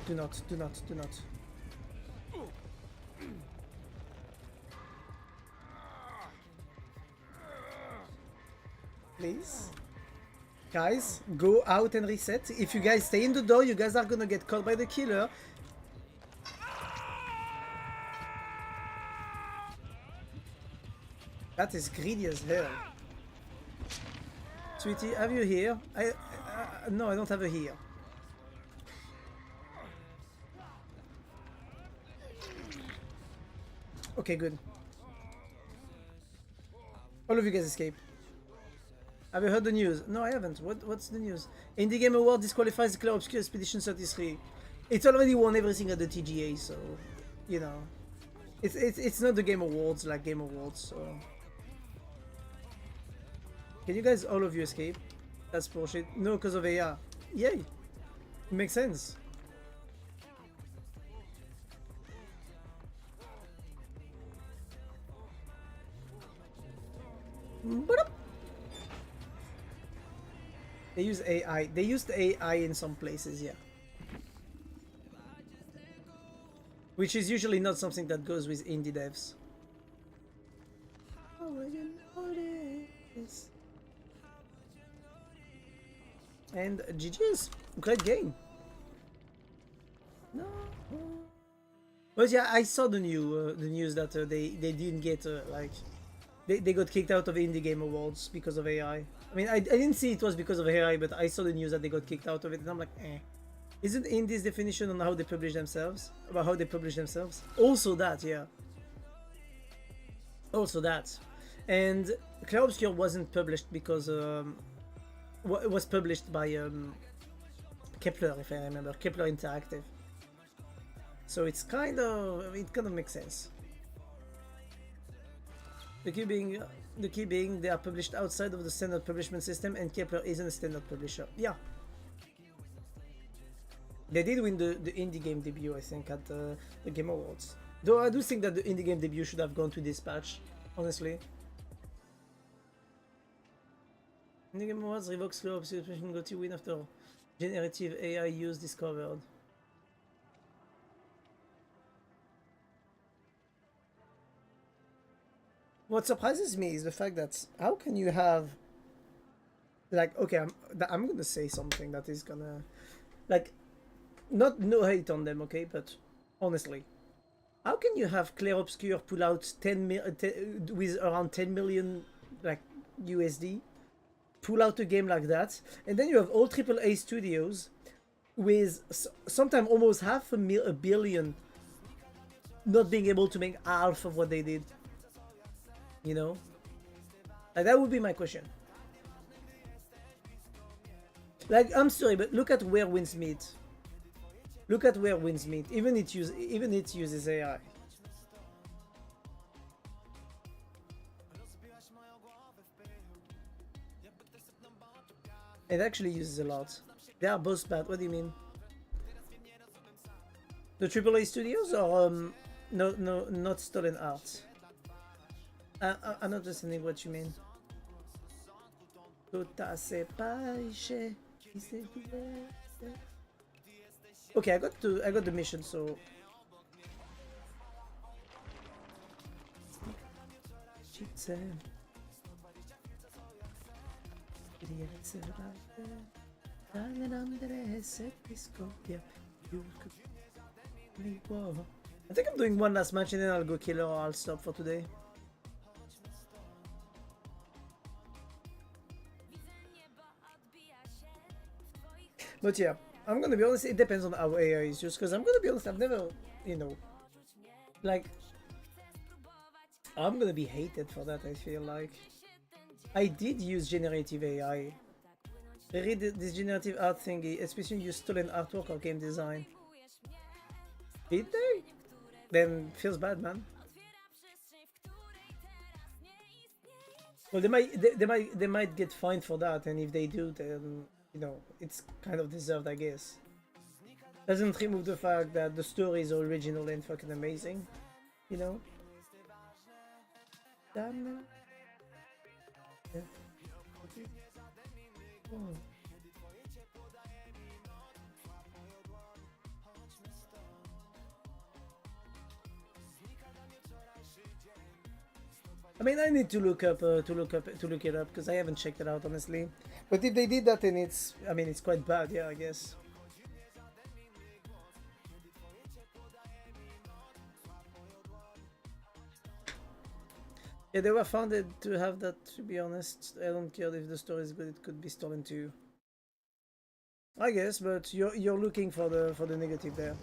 Do not, do not, do not. Please? Guys, go out and reset. If you guys stay in the door, you guys are gonna get caught by the killer. That is greedy as hell. Sweetie, have you here? No, I don't have a here. Okay, good. All of you guys escape. Have you heard the news? No, I haven't. What's the news? Indie Game Award disqualifies Claire Obscure Expedition 33. It's already won everything at the TGA, so you know. It's not the Game Awards like Game Awards, so. Can you guys, all of you, escape? That's bullshit. No, because of AR. Yay! It makes sense. Ba-da! They use AI. They used AI in some places, yeah. Which is usually not something that goes with indie devs. How would you notice? And GG's, great game. No. But yeah, I saw the news that they didn't get like they got kicked out of Indie Game Awards because of AI. I mean, I didn't see it was because of AI, but I saw the news that they got kicked out of it, and I'm like, eh. Isn't Indie's definition on how they publish themselves? About how they publish themselves? Also that, yeah. Also that. And Clair Obscur wasn't published because it was published by Kepler, if I remember, Kepler Interactive. So it kind of makes sense. The key being they are published outside of the standard publishment system, and Kepler isn't a standard publisher. Yeah. They did win the indie game debut, I think, at the Game Awards. Though I do think that the indie game debut should have gone to Dispatch, honestly. Indie Game Awards revokes Clair Obscur got to win after generative AI use discovered. What surprises me is the fact that how can you have like, okay, I'm gonna say something that is gonna like, not no hate on them, okay, but honestly, how can you have Clair Obscur pull out 10 with around 10 million like USD, pull out a game like that, and then you have all AAA studios with sometimes almost half a billion not being able to make half of what they did. You know, like that would be my question. Like, I'm sorry, but look at where wins meet. Look at where wins meet. Even it uses AI. It actually uses a lot. They are both bad. What do you mean? The AAA studios or no, not Stolen Art. I'm not understanding what you mean. Okay, I got the mission, so I think I'm doing one last match and then I'll go kill her or I'll stop for today. But yeah, I'm gonna be honest, it depends on how AI is used, because I'm gonna be honest, I've never, you know, like, I'm gonna be hated for that, I feel like. I did use generative AI. I read this generative art thingy, especially use stolen artwork or game design. Did they? Then feels bad, man. Well, they might get fined for that, and if they do, then you know, it's kind of deserved, I guess. Doesn't remove the fact that the story is original and fucking amazing, you know? Damn. Yeah. Oh. I mean, I need to look it up because I haven't checked it out, honestly. But if they did that, then it's, I mean, it's quite bad, yeah, I guess. Yeah, they were founded to have that, to be honest. I don't care if the story is good, it could be stolen too. I guess, but you're looking for the negative there.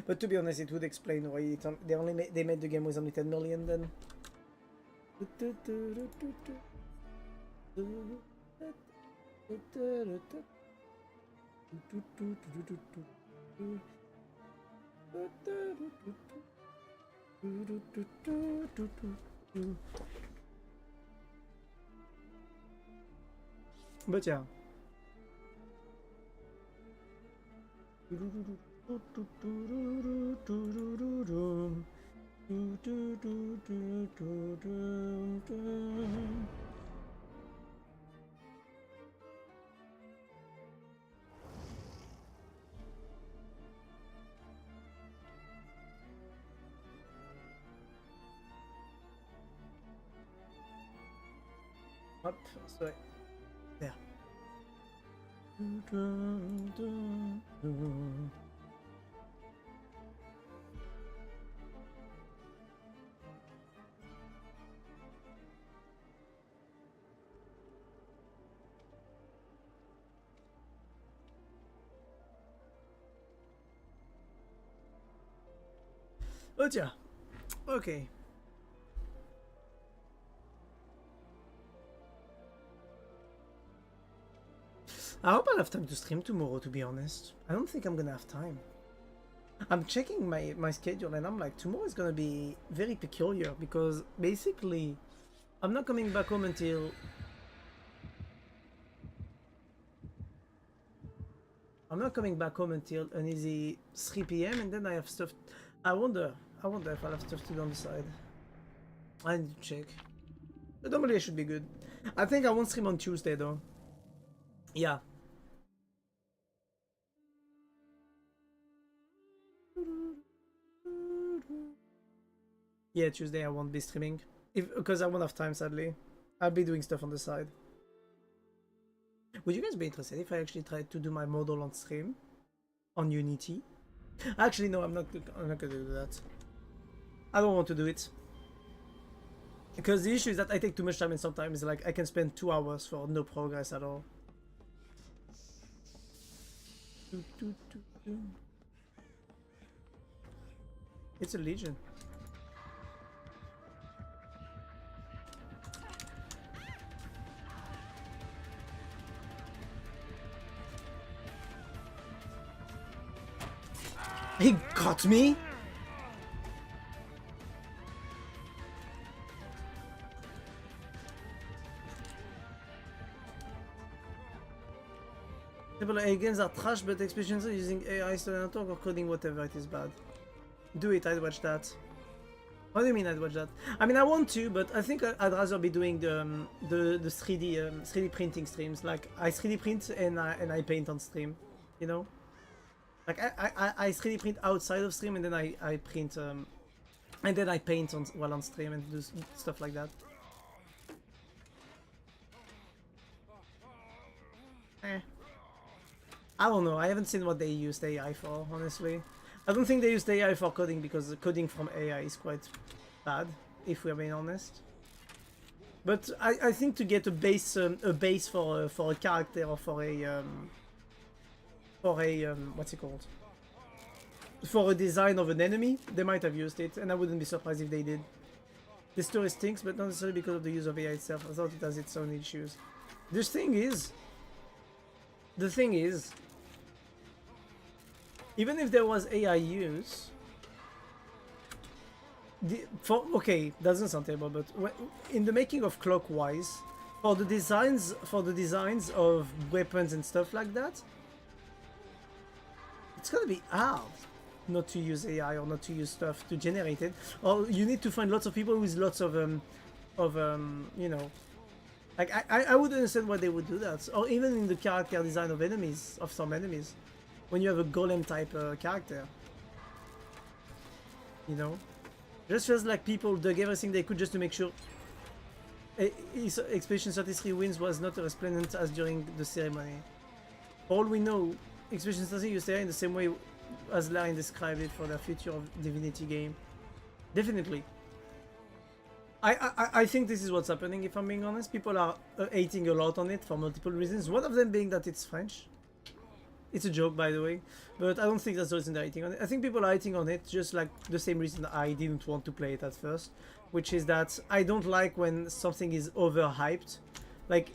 But to be honest, it would explain why they made the game with only 10 million then. But yeah. Do, do, do, do, do, do, do. Hop, sorry. There. Oh tiens. Okay. I hope I'll have time to stream tomorrow, to be honest. I don't think I'm gonna have time. I'm checking my schedule and I'm like, tomorrow is gonna be very peculiar because basically I'm not coming back home until... I'm not coming back home until an easy 3 p.m. and then I have stuff... I wonder if I'll have stuff to do on the side. I need to check. But normally I should be good. I think I won't stream on Tuesday though. Yeah. Yeah, Tuesday I won't be streaming. Because I won't have time, sadly. I'll be doing stuff on the side. Would you guys be interested if I actually tried to do my model on stream? On Unity? Actually, no, I'm not gonna do that. I don't want to do it. Because the issue is that I take too much time and sometimes like I can spend 2 hours for no progress at all. It's a Legion. He got me? People games are trash, but experiences using AI to talk or coding whatever it is bad. Do it, I'd watch that. What do you mean I'd watch that? I mean I want to, but I think I'd rather be doing the 3D printing streams. Like I 3D print and I paint on stream, you know? Like I 3D print outside of stream and then I print and then I paint on while on stream and do stuff like that. I don't know, I haven't seen what they used AI for, honestly. I don't think they used AI for coding because coding from AI is quite bad, if we're being honest. But I think to get a base for a character or for a what's it called? For a design of an enemy, they might have used it, and I wouldn't be surprised if they did. The story stinks, but not necessarily because of the use of AI itself. I thought it has its own issues. The thing is, even if there was AI use, okay, doesn't sound terrible, but in the making of Clockwise, for the designs of weapons and stuff like that, it's gonna be hard not to use AI or not to use stuff to generate it, or you need to find lots of people with lots of you know, like I would understand why they would do that, or even in the character design of enemies, of some enemies, when you have a golem type character, you know, just feels like people dug everything they could just to make sure Expedition 33 wins was not as resplendent as during the ceremony. For all we know, Expedition 33 used AI in the same way as Larry described it for their future of Divinity game. Definitely. I think this is what's happening, if I'm being honest. People are hating a lot on it for multiple reasons. One of them being that it's French. It's a joke, by the way. But I don't think that's the reason they're hating on it. I think people are hating on it just like the same reason I didn't want to play it at first. Which is that I don't like when something is overhyped. Like,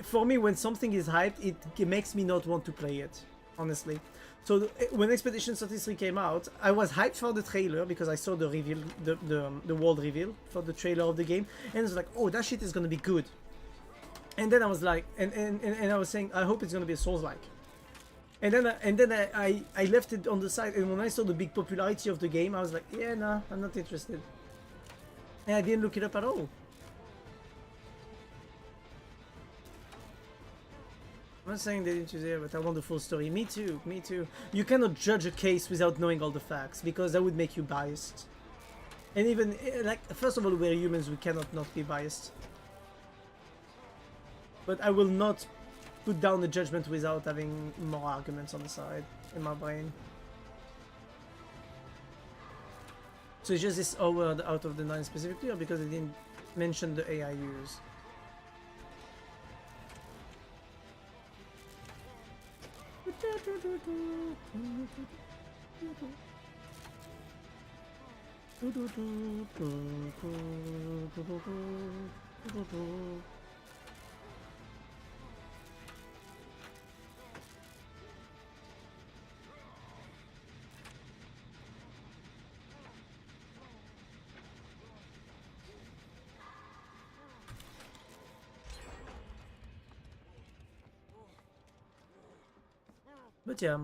for me, when something is hyped, it makes me not want to play it. Honestly. So when Expedition 33 came out, I was hyped for the trailer because I saw the reveal, the world reveal for the trailer of the game, and I was like, oh, that shit is gonna be good. And then I was like, and I was saying, I hope it's gonna be a Souls-like. And then I left it on the side, and when I saw the big popularity of the game, I was like, yeah, nah, I'm not interested. And I didn't look it up at all. I'm not saying they didn't use it, but I want the full story. Me too, me too. You cannot judge a case without knowing all the facts, because that would make you biased. And even, like, first of all, we're humans, we cannot not be biased. But I will not put down the judgment without having more arguments on the side in my brain. So it's just this word out of the 9 specifically, or because they didn't mention the AI use? But yeah,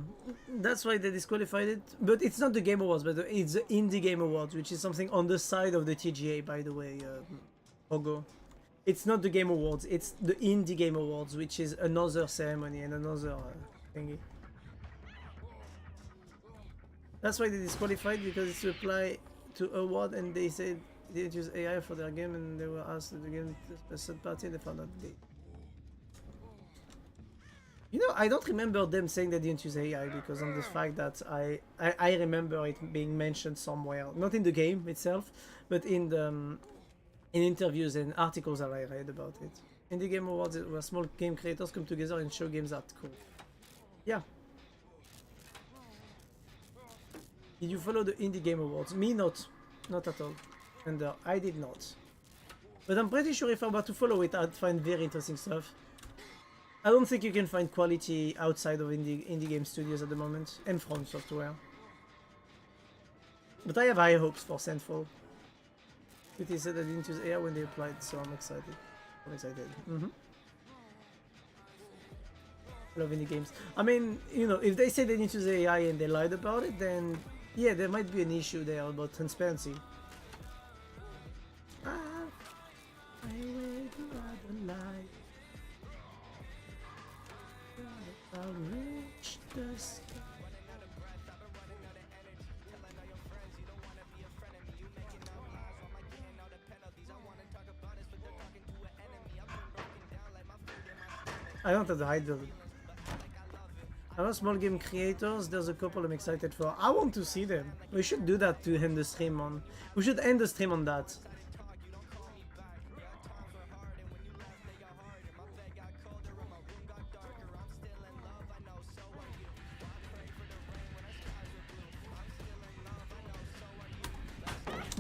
that's why they disqualified it. But it's not the Game Awards, but it's the Indie Game Awards, which is something on the side of the TGA, by the way, Pogo. It's not the Game Awards, it's the Indie Game Awards, which is another ceremony and another thingy. That's why they disqualified, because it's to apply to award, and they said they didn't use AI for their game, and they were asked to the game a third party, and they found out they... You know, I don't remember them saying they didn't use AI, because on the fact that I remember it being mentioned somewhere, not in the game itself, but in the in interviews and articles that I read about it. In the Game Awards, where small game creators come together and show games that cool. Yeah. Did you follow the Indie Game Awards? Me, not at all. And I did not. But I'm pretty sure if I were to follow it, I'd find very interesting stuff. I don't think you can find quality outside of indie game studios at the moment, and From Software. But I have high hopes for Sandfall. It is said I didn't use AI when they applied, so I'm excited. Love indie games. I mean, you know, if they say they didn't use AI and they lied about it, then yeah, there might be an issue there about transparency. I would rather lie. I'll reach the sky. I don't have the hide build. I know small game creators, there's a couple I'm excited for. I want to see them. We should do that to end the stream on. We should end the stream on that.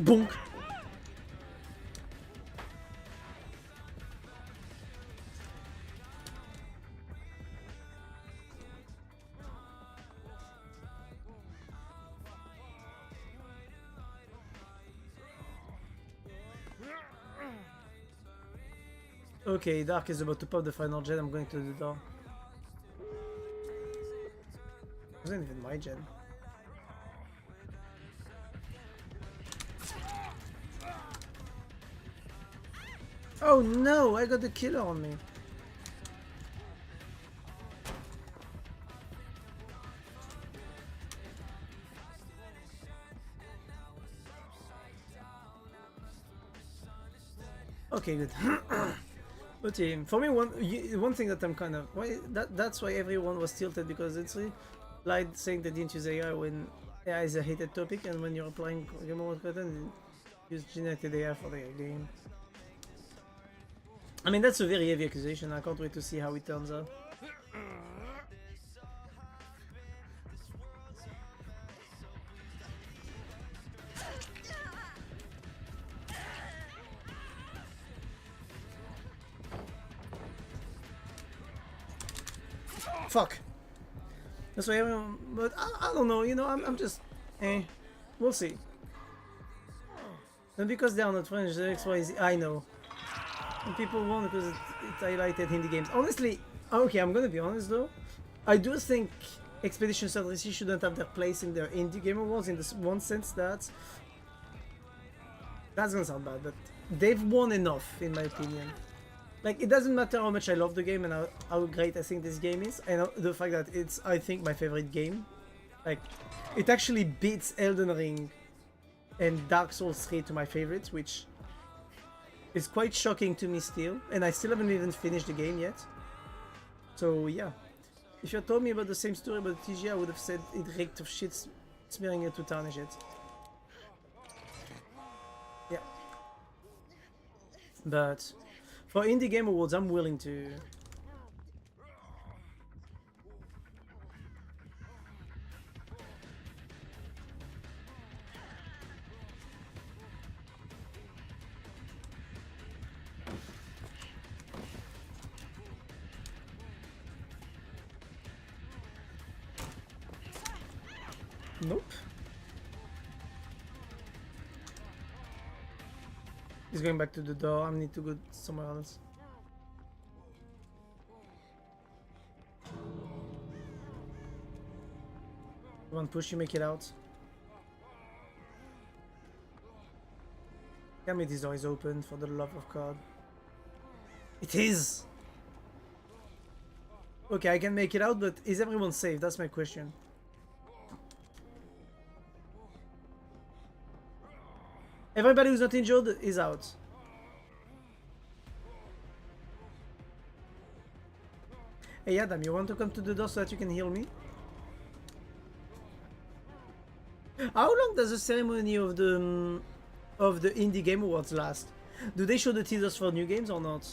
Bonk. Okay, Dark is about to pop the final gen. I'm going to the door. It wasn't even my gen. Oh no, I got the killer on me. Okay, good. But yeah, for me, one thing that I'm kind of that's why everyone was tilted, because it's like saying they didn't use AI when AI is a hated topic, and when you're applying Game Awards content, use generated AI for the game. I mean, that's a very heavy accusation. I can't wait to see how it turns out. Fuck. That's why everyone, but I don't know, you know, I'm just, we'll see. And because they are not French, the XYZ, I know. And people won because it highlighted indie games. Honestly, okay, I'm gonna be honest though. I do think Expedition 33 shouldn't have their place in the Indie Game Awards in this one sense that... That's gonna sound bad, but they've won enough, in my opinion. Like, it doesn't matter how much I love the game and how great I think this game is, and the fact that it's, I think, my favorite game. Like, it actually beats Elden Ring and Dark Souls 3 to my favorites, which is quite shocking to me still, and I still haven't even finished the game yet. So, yeah. If you had told me about the same story about TGA, I would have said it reeked of shit smearing it to tarnish it. Yeah. But for Indie Game Awards, I'm willing to... Nope. He's going back to the door. I need to go somewhere else. Come on, push, you make it out. Tell me this door is open, for the love of God. It is! Okay, I can make it out, but is everyone safe? That's my question. Everybody who's not injured is out. Hey Adam, you want to come to the door so that you can heal me? How long does the ceremony of the Indie Game Awards last? Do they show the teasers for new games or not?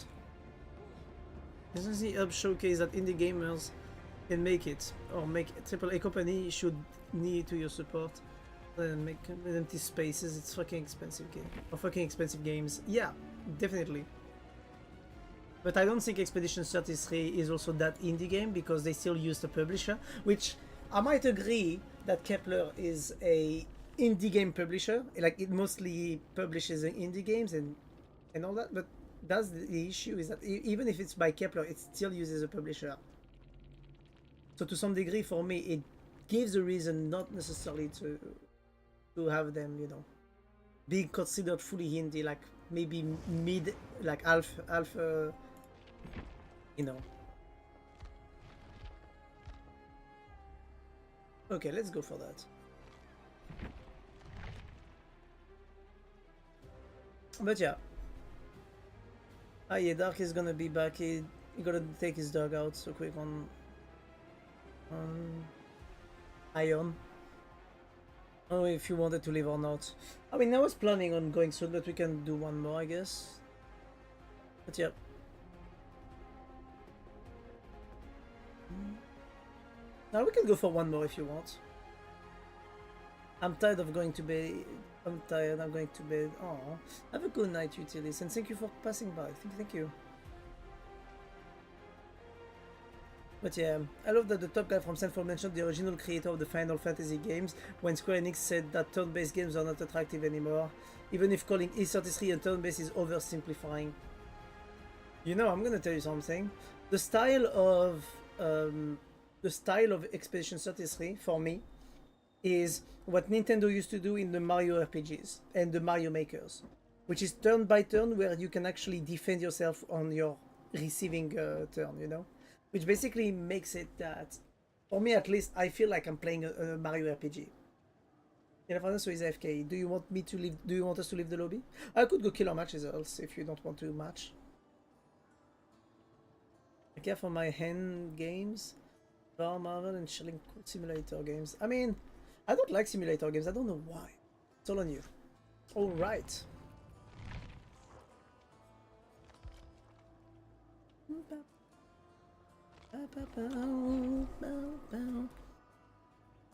Doesn't the hub showcase that indie gamers can make it, or make AAA company should need to your support? And make empty spaces. It's fucking expensive game. Or fucking expensive games. Yeah, definitely. But I don't think Expedition 33 is also that indie game because they still use the publisher, which I might agree that Kepler is a indie game publisher. Like, it mostly publishes indie games and all that, but that's the issue, is that even if it's by Kepler, it still uses a publisher. So to some degree, for me, it gives a reason not necessarily to have them, you know, being considered fully indie, like maybe mid, like alpha, you know. Okay, let's go for that. But yeah. Ah yeah, Dark is gonna be back. He gotta take his dog out so quick on Ion. I don't know if you wanted to leave or not. I mean, I was planning on going soon, but we can do one more, I guess. But yeah. Now we can go for one more if you want. I'm tired of going to bed. I'm tired, I'm going to bed. Oh, have a good night, Utilis, and thank you for passing by. Thank you. But yeah, I love that the top guy from Sanford mentioned the original creator of the Final Fantasy games when Square Enix said that turn-based games are not attractive anymore, even if calling E33 a turn-based is oversimplifying. You know, I'm gonna tell you something. The style of Expedition 33 for me is what Nintendo used to do in the Mario RPGs and the Mario Makers, which is turn by turn, where you can actually defend yourself on your receiving turn, you know? Which basically makes it that, for me at least, I feel like I'm playing a Mario RPG. Elephant is AFK. Do you want me to leave? Do you want us to leave the lobby? I could go kill our matches else if you don't want to match. I care for my hand games, Bar Marvel and chilling simulator games. I mean, I don't like simulator games. I don't know why. It's all on you. All right.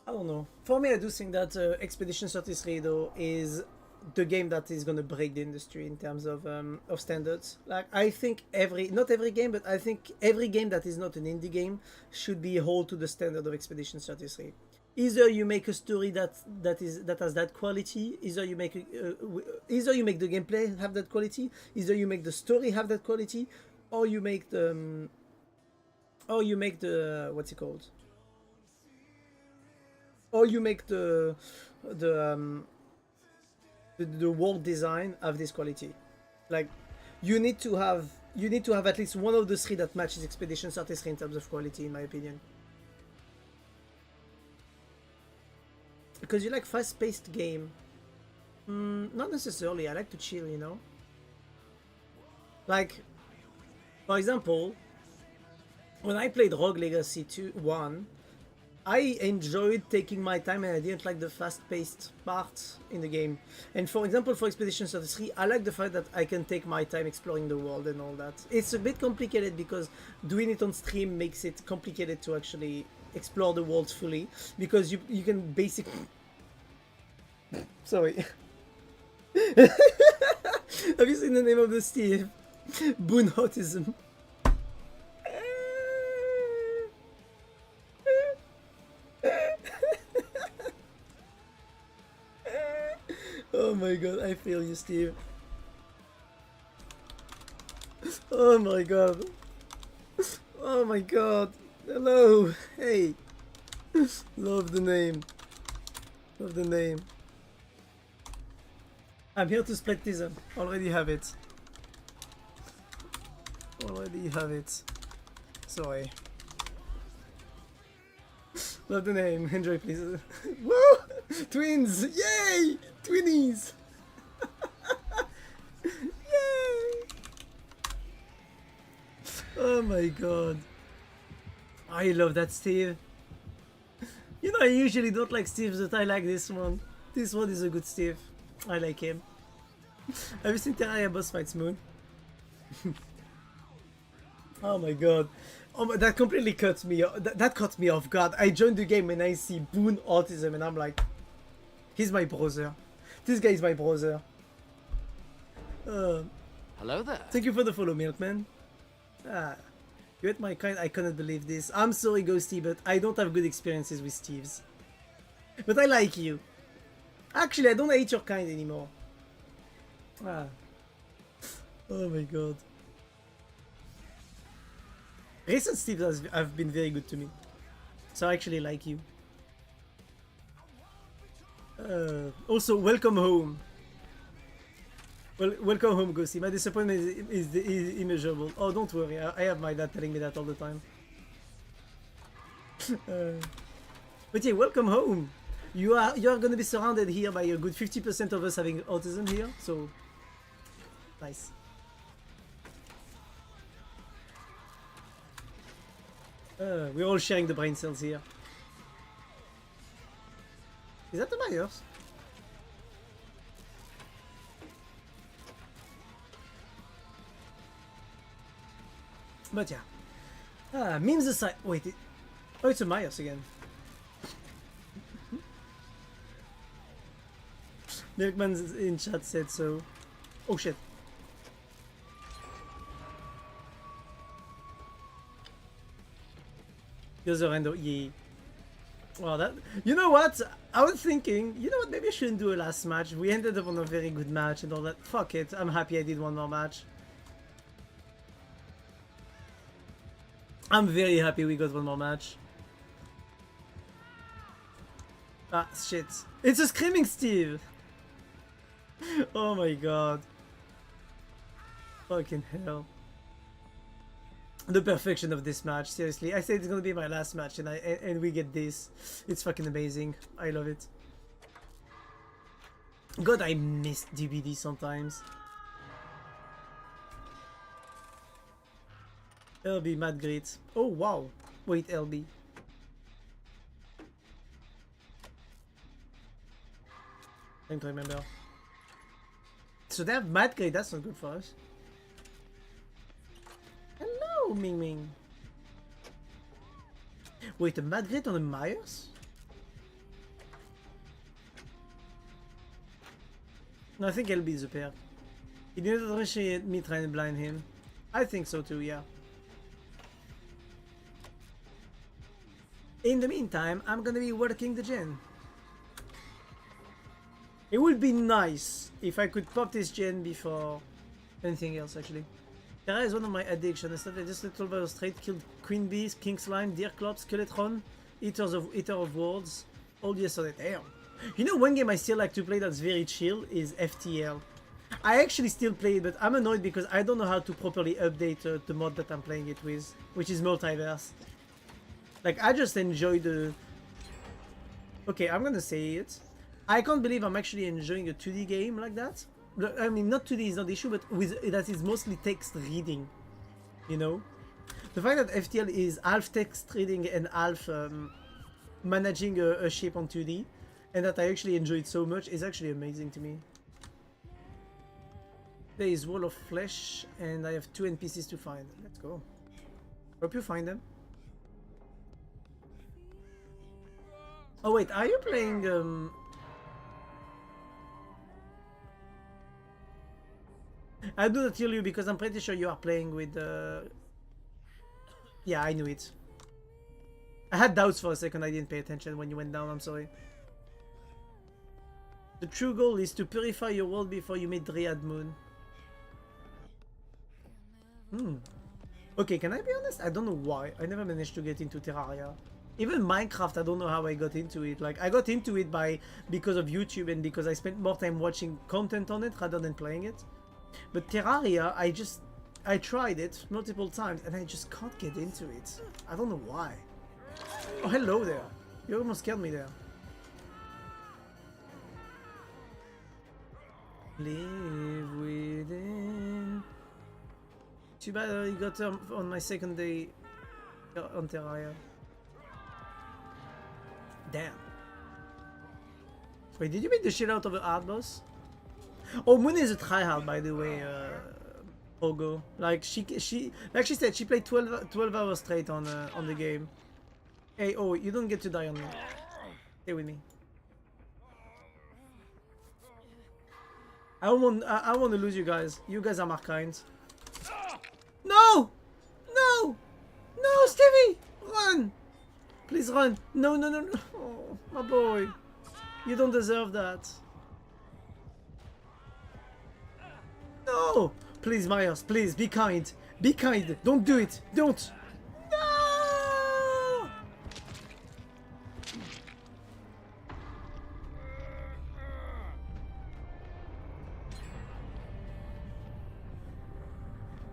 I don't know. For me, I do think that Expedition 33 though is the game that is gonna break the industry in terms of standards. Like, I think not every game, but I think every game that is not an indie game should be held to the standard of Expedition 33. Either you make a story that has that quality, either you make the gameplay have that quality, either you make the story have that quality, or you make the what's it called? or you make the world design have this quality. Like you need to have at least one of the three that matches Expedition 33 in terms of quality, in my opinion. Because you like fast-paced game. Not necessarily. I like to chill, you know. Like, for example, when I played Rogue Legacy 1, I enjoyed taking my time and I didn't like the fast-paced part in the game. And for example, for Expedition 33, I like the fact that I can take my time exploring the world and all that. It's a bit complicated because doing it on stream makes it complicated to actually explore the world fully. Because you can basically... Sorry. Have you seen the name of the Steve? Boon Autism. Oh my god, I feel you, Steve. Oh my god. Oh my god. Hello. Hey. Love the name. Love the name. I'm here to split-tism. Already have it. Already have it. Sorry. Love the name. Enjoy, please. Woo! Twins! Yay! Twinnies! Yay! Oh my god. I love that Steve. You know, I usually don't like Steve, but I like this one. This one is a good Steve. I like him. Have you seen Terraria boss fights, Moon? Oh my god. Oh my, that completely cut me off. That caught me off guard. I joined the game and I see Boon Autism and I'm like, he's my brother. This guy is my brother. Hello there. Thank you for the follow, Milkman. Ah, you ate my kind. I cannot believe this. I'm sorry, Ghosty, but I don't have good experiences with Steves. But I like you. Actually, I don't hate your kind anymore. Ah. Oh my god. Recent Steves have been very good to me. So I actually like you. Also, welcome home. Well, welcome home, Ghosty. My disappointment is immeasurable. Oh, don't worry. I have my dad telling me that all the time. But yeah, welcome home. You are gonna be surrounded here by a good 50% of us having autism here. So nice. We're all sharing the brain cells here. Is that the Myers? But yeah. Memes aside. Wait. Oh, it's a Myers again. Milkman's in chat said so. Oh shit. User rando. Yeah. Well, that. You know what? I was thinking, you know what? Maybe I shouldn't do a last match. We ended up on a very good match and all that. Fuck it. I'm happy I did one more match. I'm very happy we got one more match. Ah, shit. It's a Screaming Steve! Oh my god. Fucking hell. The perfection of this match, seriously. I said it's gonna be my last match and we get this. It's fucking amazing. I love it. God, I miss DBD sometimes. LB, mad great. Oh wow. Wait, LB. Trying to remember. So they have mad great, that's not good for us. Hello, Ming Ming. Wait, a mad great on the Myers? No, I think LB is a pair. He didn't appreciate me trying to blind him. I think so too, yeah. In the meantime, I'm gonna be working the gen. It would be nice if I could pop this gen before anything else, actually. Terra is one of my addictions. I started just little by straight, killed Queen Bees, King Slime, Deer Clops, Skeletron, Eater of Worlds, All yesterday. Damn. You know, one game I still like to play that's very chill is FTL. I actually still play it, but I'm annoyed because I don't know how to properly update the mod that I'm playing it with, which is Multiverse. Like, I just enjoy the... Okay, I'm gonna say it. I can't believe I'm actually enjoying a 2D game like that. I mean, not 2D is not the issue, but with that is mostly text reading, you know? The fact that FTL is half text reading and half managing a shape on 2D, and that I actually enjoy it so much, is actually amazing to me. There is Wall of Flesh, and I have 2 NPCs to find. Let's go. Hope you find them. Oh wait, are you playing... I do not tell you because I'm pretty sure you are playing with... Yeah, I knew it. I had doubts for a second, I didn't pay attention when you went down, I'm sorry. The true goal is to purify your world before you meet Dryad Moon. Okay, can I be honest? I don't know why. I never managed to get into Terraria. Even Minecraft, I don't know how I got into it. Like, I got into it because of YouTube and because I spent more time watching content on it rather than playing it. But Terraria, I tried it multiple times and I just can't get into it. I don't know why. Oh, hello there. You almost scared me there. Live within. Too bad I got on my second day on Terraria. Damn. Wait, did you beat the shit out of the hard boss? Oh, Moon is a tryhard, by the way, Pogo. Like she said, she played 12 hours straight on the game. Hey, oh, you don't get to die on me. Stay with me. I want to lose you guys. You guys are my kind. No! No! No, Stevie! Run! Please run. No, no, no, no. Oh, my boy. You don't deserve that. No! Please, Myers, please, be kind. Be kind. Don't do it. Don't. No!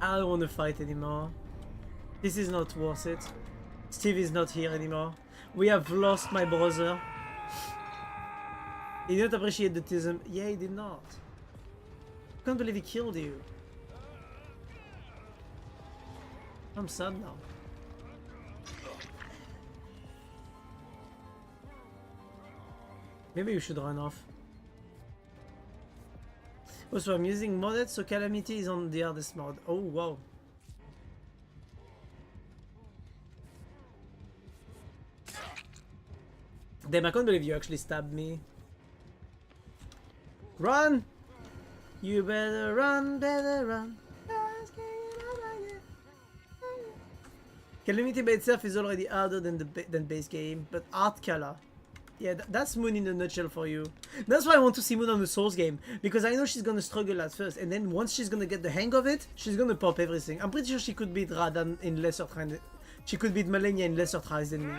I don't want to fight anymore. This is not worth it. Steve is not here anymore. We have lost my brother. He didn't appreciate the tism. Yeah, he did not. I can't believe he killed you. I'm sad now. Maybe you should run off. Also, I'm using modded, so Calamity is on the hardest mod. Oh, wow. Damn, I can't believe you actually stabbed me. Run! You better run, better run. Calamity by itself is already harder than base game, but Art Color. Yeah, that's Moon in a nutshell for you. That's why I want to see Moon on the Souls game, because I know she's gonna struggle at first, and then once she's gonna get the hang of it, she's gonna pop everything. I'm pretty sure she could beat Radan in lesser tries. She could beat Malenia in lesser tries than me.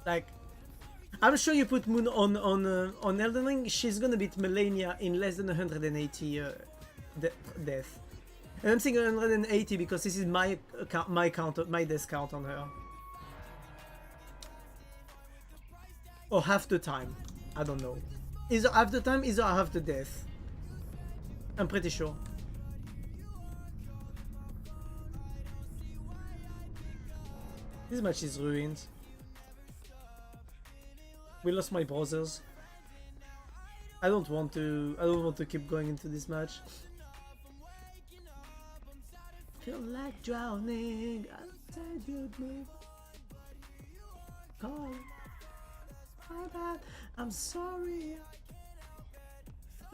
Like, I'm sure you put Moon on Elden Ring, she's gonna beat Malenia in less than 180 death. And I'm saying 180 because this is my count, my death count on her. Or half the time. I don't know. Either half the time, either half the death. I'm pretty sure. This match is ruined. We lost my brothers. I don't want to keep going into this match. Feel like drowning outside your dream. Call. My bad. I'm sorry.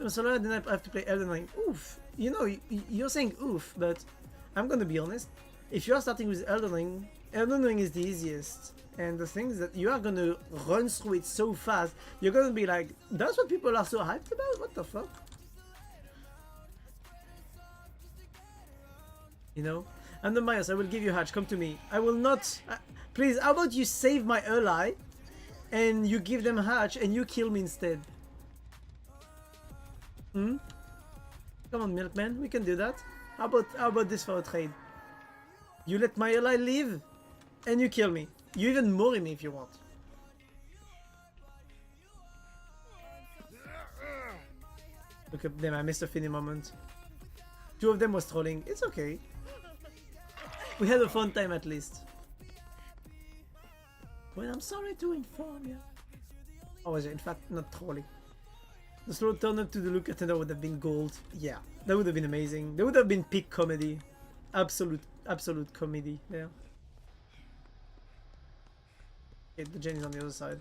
So then I have to play Elden Ring. Oof. You know, you're saying oof, but I'm gonna be honest. If you are starting with Elden Ring is the easiest. And the thing is that you are gonna run through it so fast, you're gonna be like, that's what people are so hyped about? What the fuck? You know? I'm the Myers. I will give you hatch. Come to me. I will not. Please, how about you save my ally and you give them hatch and you kill me instead? Hmm? Come on, Milkman. We can do that. How about this for a trade? You let my ally live and you kill me. You even mori me if you want. Look at them. I missed a funny moment. Two of them was trolling. It's okay. We had a fun time at least. Well, I'm sorry to inform you. I was in fact not trolling. The slow turn up to the look at would have been gold. Yeah, that would have been amazing. That would have been peak comedy. Absolute comedy. Yeah. Okay, the Jenny's on the other side.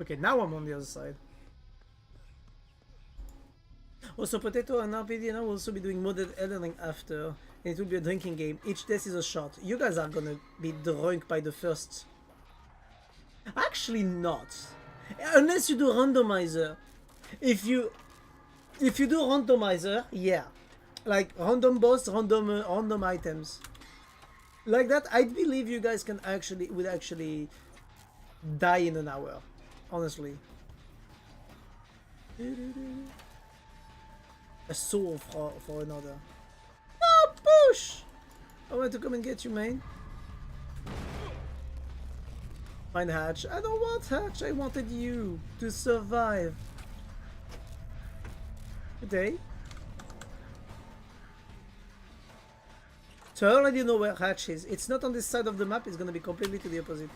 Okay, now I'm on the other side. Also, Potato and RPD and I will also be doing modded Elden Ring after, and it will be a drinking game. Each death is a shot. You guys are gonna be drunk by the first. Actually, not. Unless you do randomizer. If you do randomizer, yeah, like random boss, random items, like that, I believe you guys would actually die in an hour. Honestly. A soul for another. Oh, push! I want to come and get you, man. Find hatch. I don't want hatch. I wanted you to survive. Good day. So I already know where hatch is. It's not on this side of the map. It's gonna be completely to the opposite.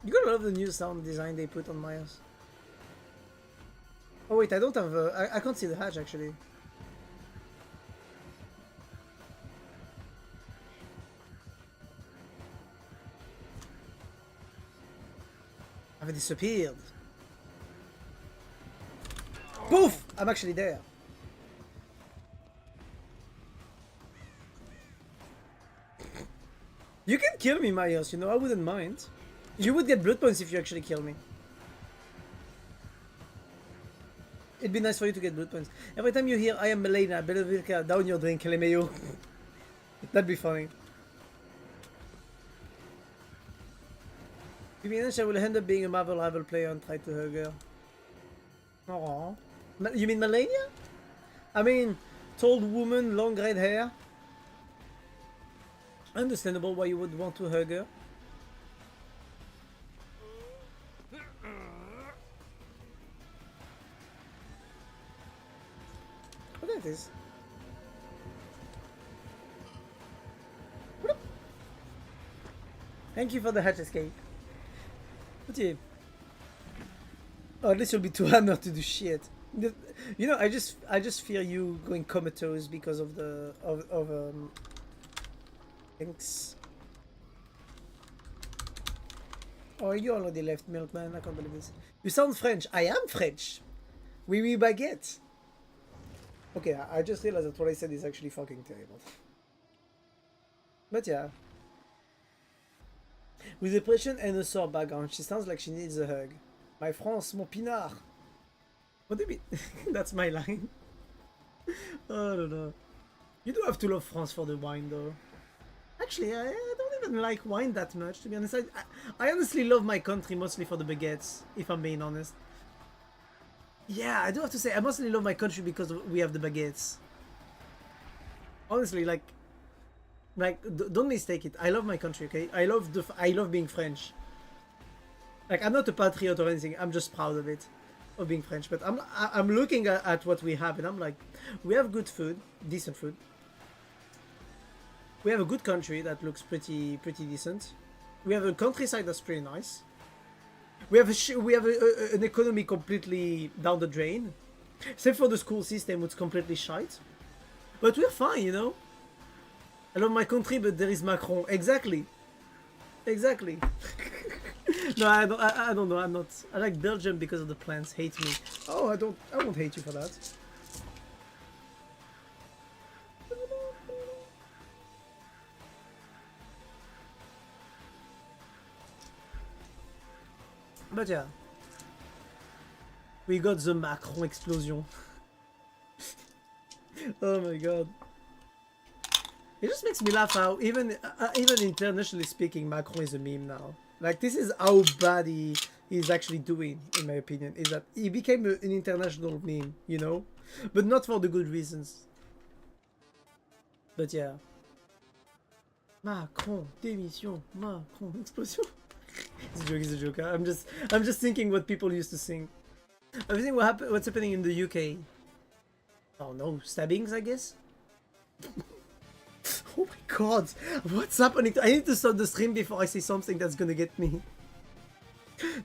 You gotta love the new sound design they put on Myers. Oh wait, I don't have I can't see the hatch actually. I've disappeared. Poof! I'm actually there. You can kill me, Myers, you know, I wouldn't mind. You would get blood points if you actually kill me. It'd be nice for you to get blood points. Every time you hear I am Melena, Belavirka, down your drink, LMAO. That'd be funny. To be honest, I will end up being a Marvel rival player and try to hug her. Aww. You mean Melania? I mean, tall woman, long red hair. Understandable why you would want to hug her. Oh, there it is. Thank you for the hatch escape. But yeah. Oh, at least you'll be too hard not to do shit. You know, I just fear you going comatose because of the thanks. Oh, you already left, Milkman. I can't believe this. You sound French. I am French. Oui, oui, baguette. Okay, I just realized that what I said is actually fucking terrible. But yeah. With depression and a sore background, she sounds like she needs a hug. My France, mon pinard. What do you mean? That's my line. Oh, I don't know. You do have to love France for the wine, though. Actually, I don't even like wine that much, to be honest. I honestly love my country mostly for the baguettes, if I'm being honest. Yeah, I do have to say, I mostly love my country because we have the baguettes. Honestly, like, don't mistake it. I love my country, okay? I love being French. Like, I'm not a patriot or anything. I'm just proud of it, of being French. But I'm looking at what we have, and I'm like, we have good food, decent food. We have a good country that looks pretty decent. We have a countryside that's pretty nice. We have an economy completely down the drain, except for the school system, which is completely shite. But we're fine, you know. I love my country, but there is Macron. Exactly. No, I don't know. I'm not. I like Belgium because of the plants. Hate me. Oh, I won't hate you for that. But yeah. We got the Macron explosion. Oh my god. It just makes me laugh how even internationally speaking, Macron is a meme now. Like, this is how bad he's actually doing, in my opinion. Is that he became an international meme, you know? But not for the good reasons. But yeah. Macron, démission, Macron, explosion. It's a joke, it's a joke. I'm just thinking what people used to sing. Everything what's happening in the UK. Oh no, stabbings, I guess? Oh my god, what's happening? I need to stop the stream before I say something that's gonna get me.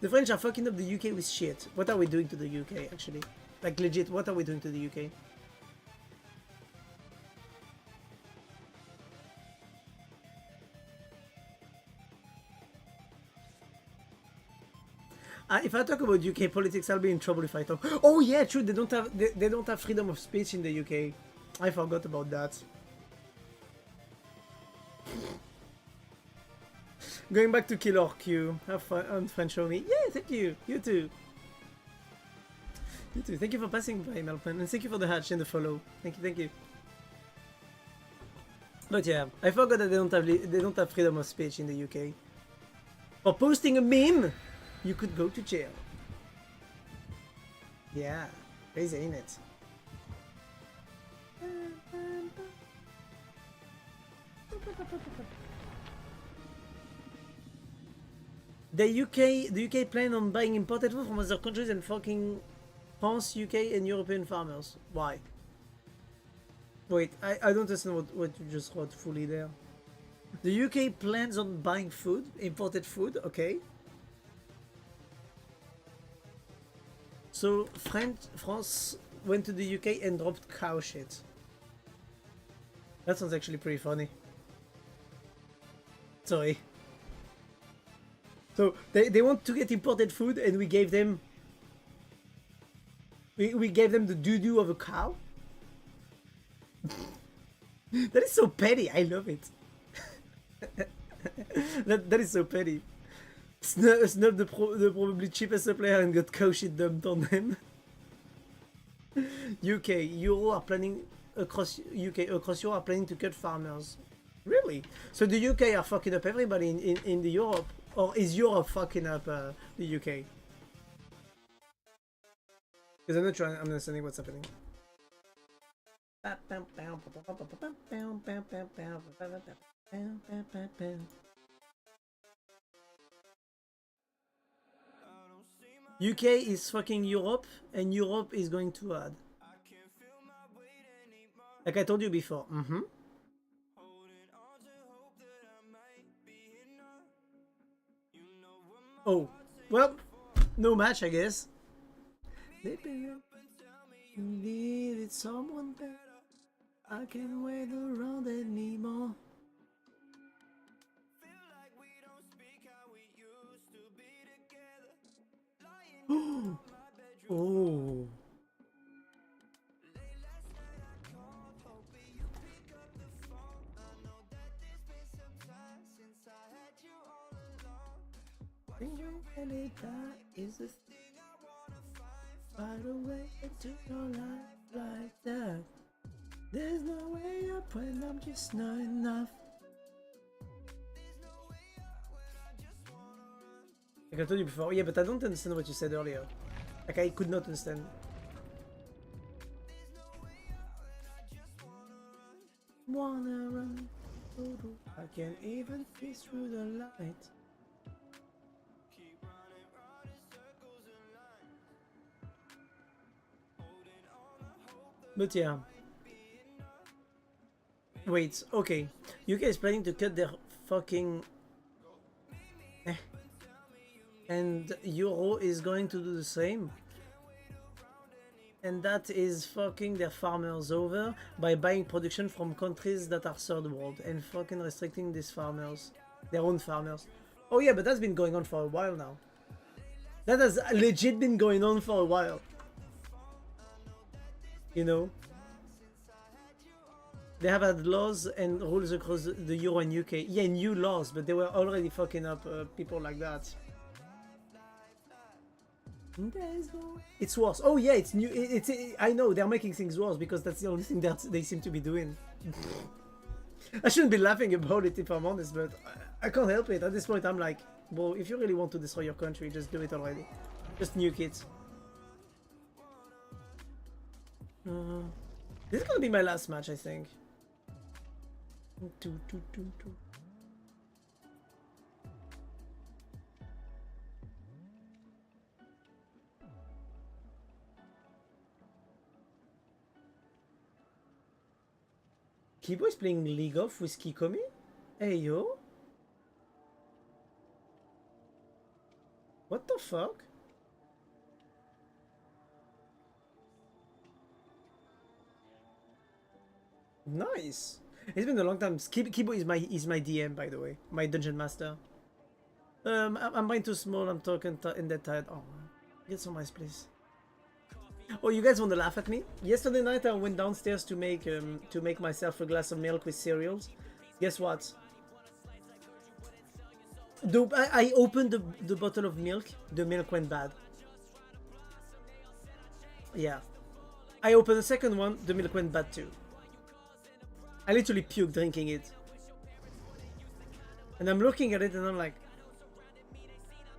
The French are fucking up the UK with shit. What are we doing to the UK, actually? Like, legit, what are we doing to the UK? If I talk about UK politics, I'll be in trouble if I talk. Oh yeah, true. They don't have freedom of speech in the UK. I forgot about that. Going back to Killer Q. Have fun on French show me. Yeah, thank you. You too. You too. Thank you for passing by, Melpin, and thank you for the hatch and the follow. Thank you, thank you. But yeah, I forgot that they don't have freedom of speech in the UK. For posting a meme, you could go to jail. Yeah, crazy, ain't it? The UK plan on buying imported food from other countries and fucking France, UK, and European farmers. Why? Wait, I don't understand what you just wrote fully there. The UK plans on buying food, imported food, okay. So France went to the UK and dropped cow shit. That sounds actually pretty funny. Sorry. So they want to get imported food and we gave them we gave them the doo-doo of a cow? That is so petty, I love it. that is so petty. Snub the probably cheapest supplier and got cow shit dumped on them. UK, Euro are planning across Europe are planning to cut farmers. Really? So the UK are fucking up everybody in the Europe, or is Europe fucking up the UK? Because I'm not sure I'm understanding what's happening. UK is fucking Europe, and Europe is going to add. Like I told you before. Oh, well, no match, I guess. Needed someone better. I can't wait around anymore. Oh. Is this right away into your life like that? There's no way up when I'm just not enough. Like I told you before, yeah, but I don't understand what you said earlier. Like I could not understand. Wanna run, I can't even see through the light. But yeah. Wait, okay. UK is planning to cut their fucking... And Euro is going to do the same. And that is fucking their farmers over by buying production from countries that are third world and fucking restricting these farmers. Their own farmers. Oh yeah, but that's been going on for a while now. That has legit been going on for a while. You know? They have had laws and rules across the Euro and UK. Yeah, new laws, but they were already fucking up people like that. It's worse. Oh yeah, it's new. I know they're making things worse because that's the only thing that they seem to be doing. I shouldn't be laughing about it if I'm honest, but I can't help it. At this point, I'm like, well, if you really want to destroy your country, just do it already. Just nuke it. This is gonna be my last match, I think. Kibo is playing League of with Kikomi? Hey yo? What the fuck? Nice. It's been a long time. Kibo is my DM, by the way, my dungeon master. I'm buying too small. I'm talking in that tired. Oh, get some ice, please. Oh, you guys want to laugh at me? Yesterday night I went downstairs to make myself a glass of milk with cereals. Guess what? I opened the bottle of milk. The milk went bad. Yeah. I opened the second one. The milk went bad too. I literally puked drinking it. And I'm looking at it and I'm like,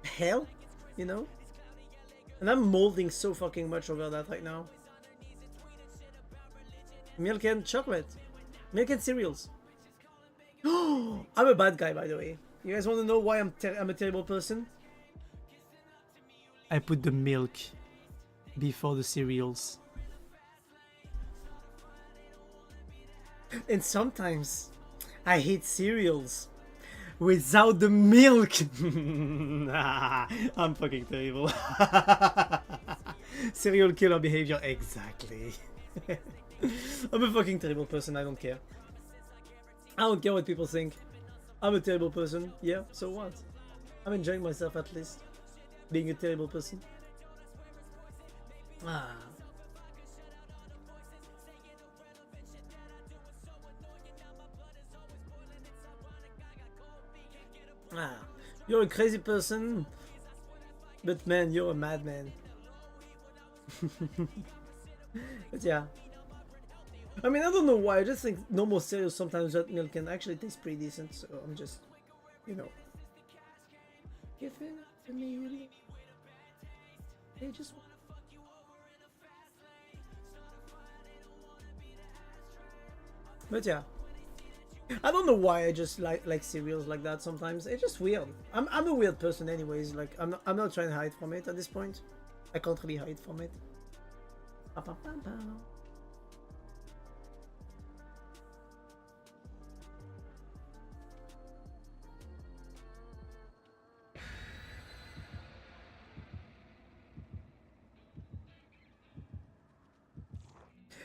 hell? You know? And I'm molding so fucking much over that right now. Milk and chocolate. Milk and cereals. I'm a bad guy, by the way. You guys want to know why I'm a terrible person? I put the milk before the cereals. And sometimes I hate cereals without the milk. I'm fucking terrible. Serial killer behavior, exactly. I'm a fucking terrible person, I don't care. I don't care what people think. I'm a terrible person, yeah, so what? I'm enjoying myself at least. Being a terrible person. Ah. You're a crazy person, but man, you're a madman. But yeah. I mean, I don't know why, I just think normal cereal sometimes that milk can actually taste pretty decent, so I'm just, you know. Give it to me. They just... But yeah. I don't know why I just like cereals like that sometimes. It's just weird. I'm a weird person anyways. Like I'm not trying to hide from it at this point. I can't really hide from it.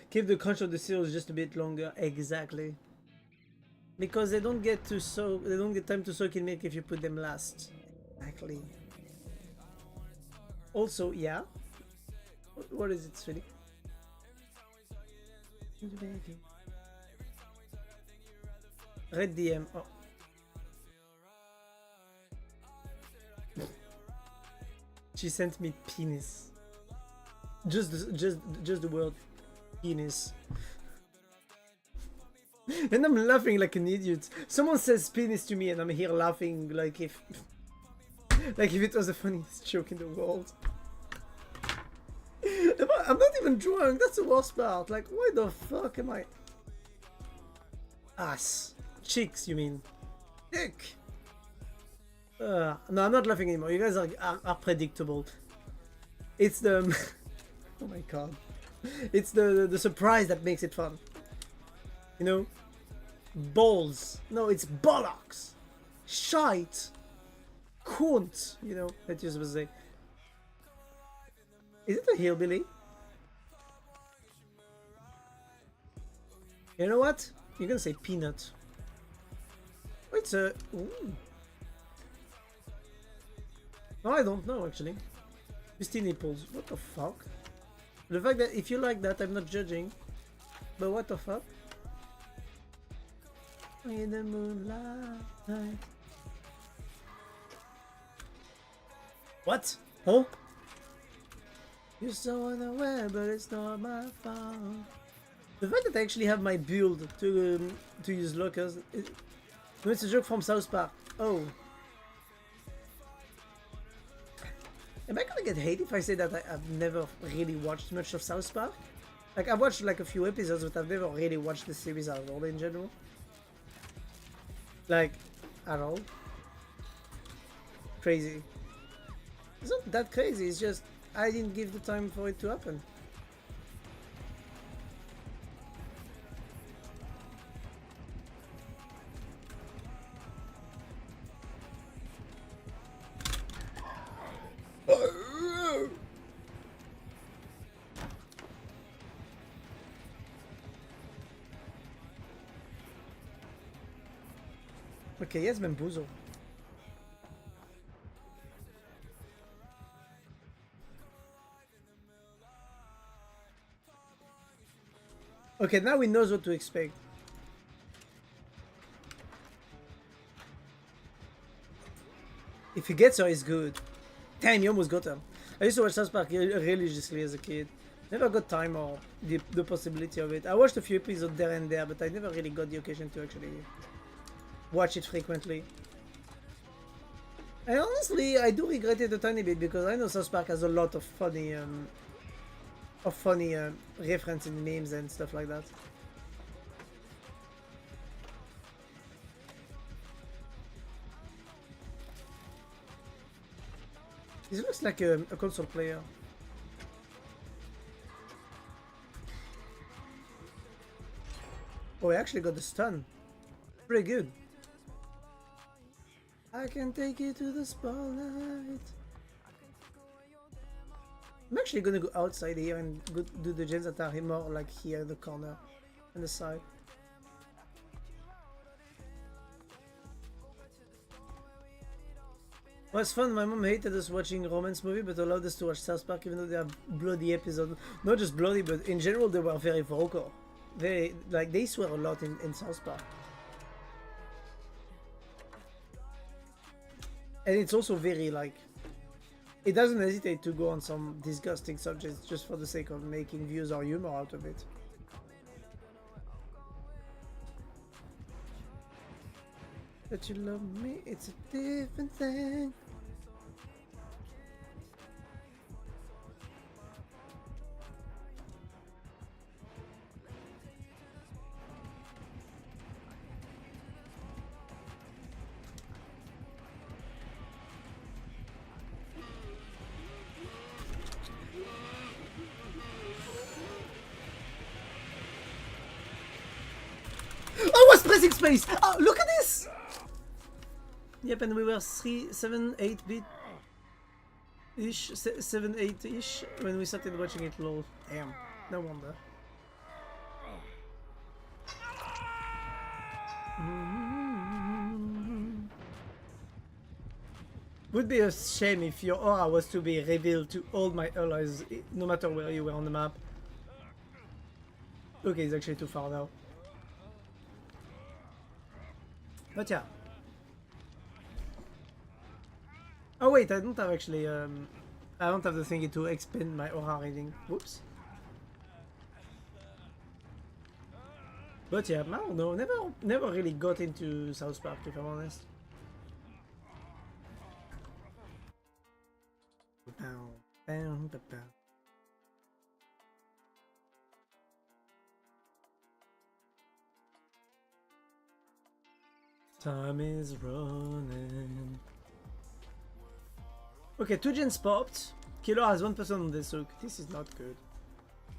Keep the crunch of the cereals just a bit longer. Exactly. Because they don't get to soak, they don't get time to soak in milk if you put them last. Exactly. Also, yeah. What is it, sweetie? Red DM. Oh. She sent me penis. Just the word penis. And I'm laughing like an idiot. Someone says penis to me and I'm here laughing like if it was the funniest joke in the world. I'm not even drunk, that's the worst part. Like, why the fuck am I... Ass. Cheeks, you mean. Dick. No, I'm not laughing anymore. You guys are predictable. It's the... oh my god. It's the surprise that makes it fun. You know? Balls. No, it's bollocks. Shite. Cunt. You know, that you're supposed to say. Is it a hillbilly? You know what? You're gonna say peanut. Oh, it's a... Ooh. No, I don't know actually. Misty nipples. What the fuck? The fact that if you like that, I'm not judging. But what the fuck? In the moonlight. What? Huh? You're so unaware, but it's not my fault. The fact that I actually have my build to use lockers. No, it's a joke from South Park. Oh. Am I gonna get hate if I say that I've never really watched much of South Park? Like, I've watched like a few episodes, but I've never really watched the series at all in general. Like, at all. Crazy. It's not that crazy, it's just I didn't give the time for it to happen. Okay, yes, Bamboozle. Okay, now we knows what to expect. If he gets her, it's good. Damn, you almost got her. I used to watch South Park religiously as a kid. Never got time or the possibility of it. I watched a few episodes there and there, but I never really got the occasion to actually watch it frequently. And honestly, I do regret it a tiny bit because I know South Park has a lot of funny references and memes and stuff like that. This looks like a console player. Oh, I actually got the stun. Pretty good. I can take you to the spotlight. I'm actually gonna go outside here and go do the gens that are more like here in the corner on the side. Well, it's fun. My mom hated us watching romance movie, but allowed us to watch South Park even though they have bloody episodes. Not just bloody, but in general they were very vocal. They swear a lot in South Park. And it's also very like, it doesn't hesitate to go on some disgusting subjects just for the sake of making views or humor out of it. That you love me, it's a different thing. I was pressing space! Oh, look at this! Yep, and we were 7, 8 bit ish, 7, 8 ish when we started watching it. Lol. Damn, no wonder. Would be a shame if your aura was to be revealed to all my allies, no matter where you were on the map. Okay, it's actually too far now. But yeah. Oh wait, I don't have actually, I don't have the thingy to expand my aura reading. Whoops. But yeah, I don't know, never really got into South Park if I'm honest. Time is running. Okay, 2 gens popped. Killer has 1% on this hook. This is not good.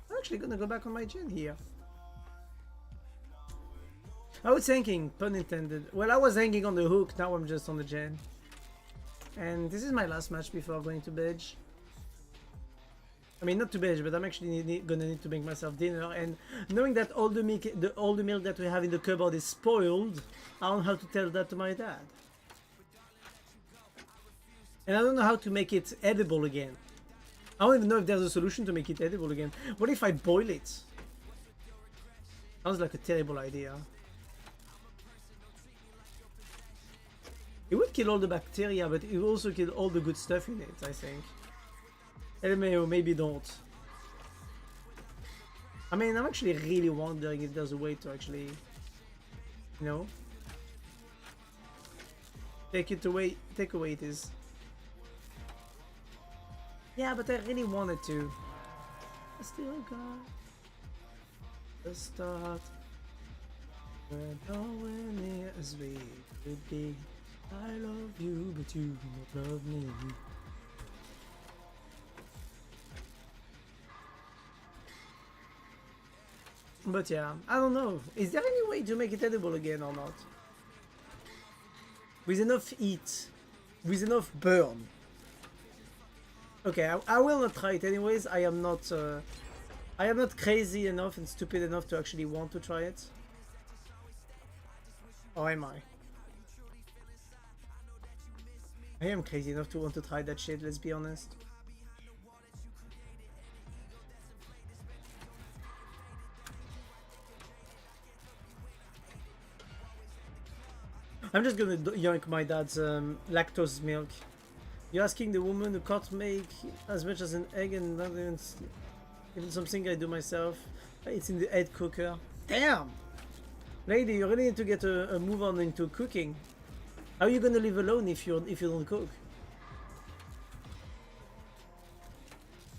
I'm actually gonna go back on my gen here. I was thinking, pun intended. Well, I was hanging on the hook, now I'm just on the gen. And this is my last match before going to bed. I mean, not to bed, but I'm actually gonna need to make myself dinner. And knowing that all the milk that we have in the cupboard is spoiled, I don't know how to tell that to my dad. And I don't know how to make it edible again. I don't even know if there's a solution to make it edible again. What if I boil it? Sounds like a terrible idea. It would kill all the bacteria, but it would also kill all the good stuff in it, I think. LMAO, maybe don't. I mean, I'm actually really wondering if there's a way to actually, you know, take away it is. Yeah, but I really wanted to. I still got the start. We're nowhere near as we could be. I love you, but you do not love me. But yeah, I don't know. Is there any way to make it edible again or not? With enough heat, with enough burn. Okay, I will not try it anyways. I am not crazy enough and stupid enough to actually want to try it. Or am I? I am crazy enough to want to try that shit, let's be honest. I'm just gonna yoink my dad's lactose milk. You're asking the woman who can't make as much as an egg and not even something I do myself. It's in the egg cooker. Damn! Lady, you really need to get a move on into cooking. How are you gonna live alone if you don't cook?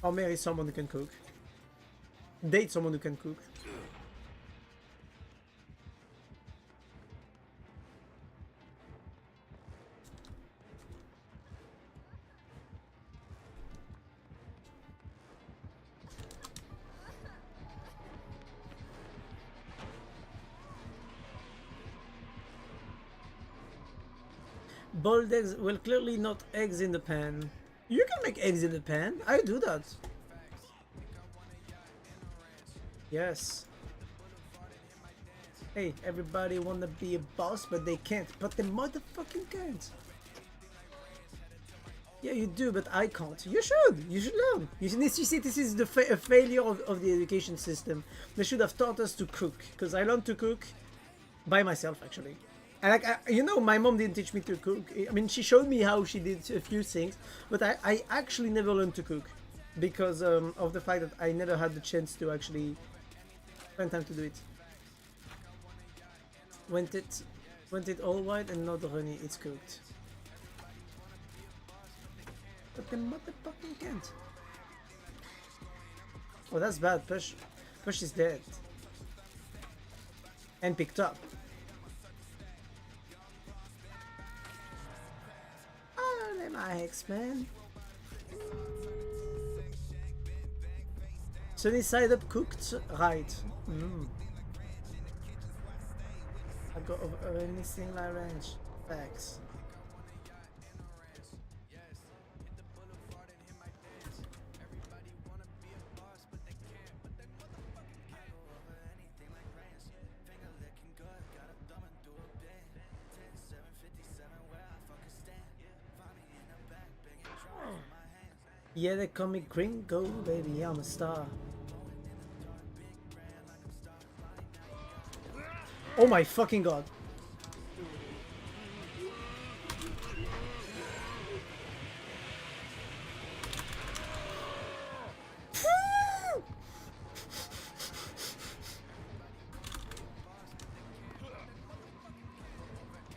Or marry someone who can cook. Date someone who can cook. Boiled eggs, well, clearly not eggs in the pan. You can make eggs in the pan. I do that. Yes. Hey, everybody wanna be a boss, but they can't. But they motherfucking can't. Yeah, you do, but I can't. You should. You should learn. You see, this is the a failure of the education system. They should have taught us to cook. Because I learned to cook by myself, actually. And like, you know, my mom didn't teach me to cook. I mean, she showed me how she did a few things, but I actually never learned to cook because of the fact that I never had the chance to actually spend time to do it. Went it all white and not runny, it's cooked. But the motherfucking can't. Oh, that's bad. Push is dead. And picked up. My X-Men. Sunny side up cooked, right? I got anything like ranch. Facts. Yeah, they call me Gringo, baby, I'm a star. Oh my fucking god.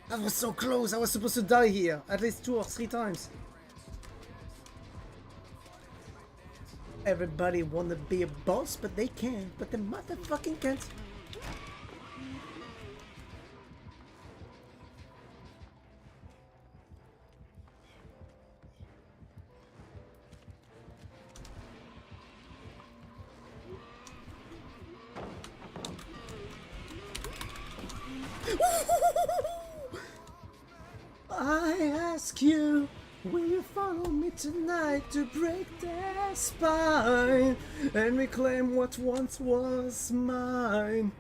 That was so close, I was supposed to die here, at least 2 or 3 times. Everybody wanna be a boss, but they can't. But they motherfucking can't. I ask you, will you follow me tonight to break their spine and reclaim what once was mine?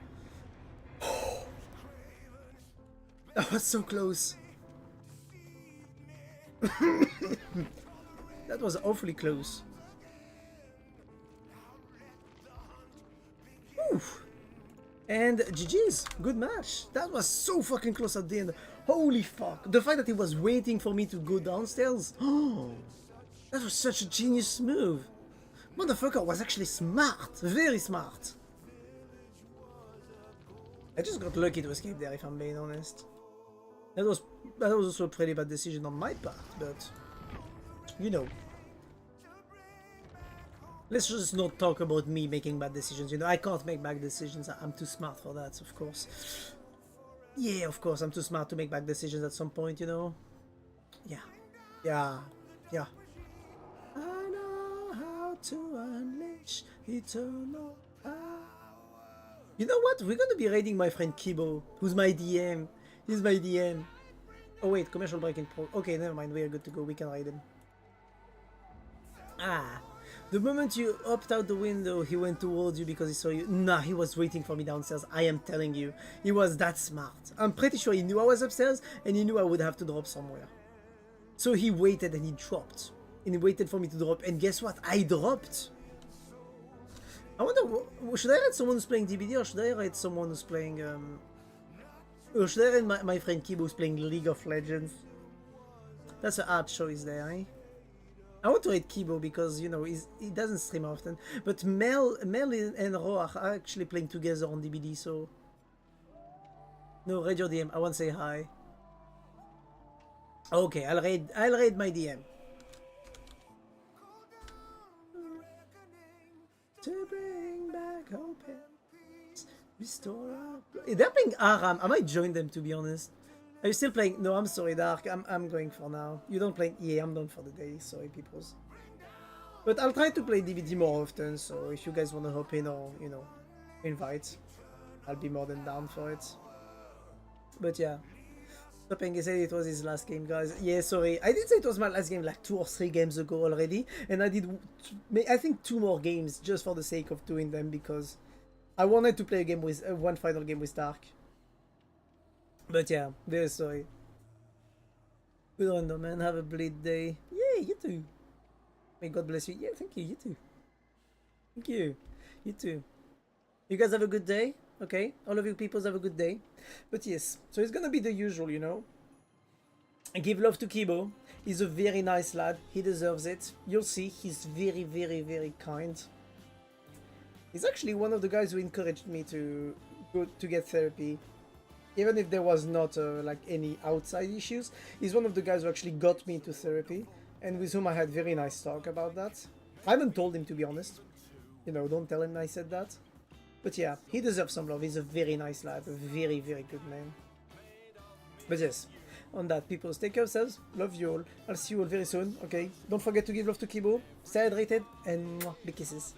That was so close. That was awfully close. Oof. And GG's, good match. That was so fucking close at the end. Holy fuck. The fact that he was waiting for me to go downstairs. Oh. That was such a genius move. Motherfucker was actually smart. Very smart. I just got lucky to escape there, if I'm being honest. That was also a pretty bad decision on my part, but... You know. Let's just not talk about me making bad decisions, you know. I can't make bad decisions. I'm too smart for that, of course. Yeah, of course, I'm too smart to make bad decisions at some point, you know. Yeah. Yeah. Yeah. I know how to unleash eternal power. You know what? We're gonna be raiding my friend Kibo, who's my DM. He's my DM. Oh wait, commercial break in pro. Okay, never mind. We're good to go. We can raid him. Ah. The moment you hopped out the window, he went towards you because he saw you. Nah, he was waiting for me downstairs. I am telling you. He was that smart. I'm pretty sure he knew I was upstairs and he knew I would have to drop somewhere. So he waited and he dropped. And he waited for me to drop. And guess what? I dropped. I wonder, should I raid someone who's playing DBD or should I raid someone who's playing, or should I raid my friend Kibo who's playing League of Legends? That's a hard choice there, eh? I want to raid Kibo because, you know, he doesn't stream often. But Mel and Ro are actually playing together on DBD, so... No, raid your DM. I want to say hi. Okay, I'll raid my DM. To bring back hope and peace, restore our... They're playing Aram. I might join them, to be honest. Are you still playing? No, I'm sorry, Dark. I'm going for now. You don't play? Yeah, I'm done for the day. Sorry, peoples. But I'll try to play DBD more often, so if you guys want to hop in or, you know, invite, I'll be more than down for it. But yeah. Stopping said it was his last game, guys. Yeah, sorry. I did say it was my last game like 2 or 3 games ago already. And I did, I think 2 more games just for the sake of doing them because I wanted to play a game with, one final game with Dark. But yeah, very sorry. Good on though, man. Have a bleed day. Yeah, you too. May God bless you. Yeah, thank you. You too. Thank you. You too. You guys have a good day. Okay, all of you peoples have a good day. But yes, so it's gonna be the usual, you know. I give love to Kibo. He's a very nice lad. He deserves it. You'll see, he's very, very, very kind. He's actually one of the guys who encouraged me to go to get therapy. Even if there was not like any outside issues, he's one of the guys who actually got me into therapy and with whom I had very nice talk about that. I haven't told him, to be honest. You know, don't tell him I said that. But yeah, he deserves some love. He's a very nice lad, a very, very good man. But yes, on that, people, take care of yourselves. Love you all. I'll see you all very soon, okay? Don't forget to give love to Kibo. Stay hydrated, and big kisses.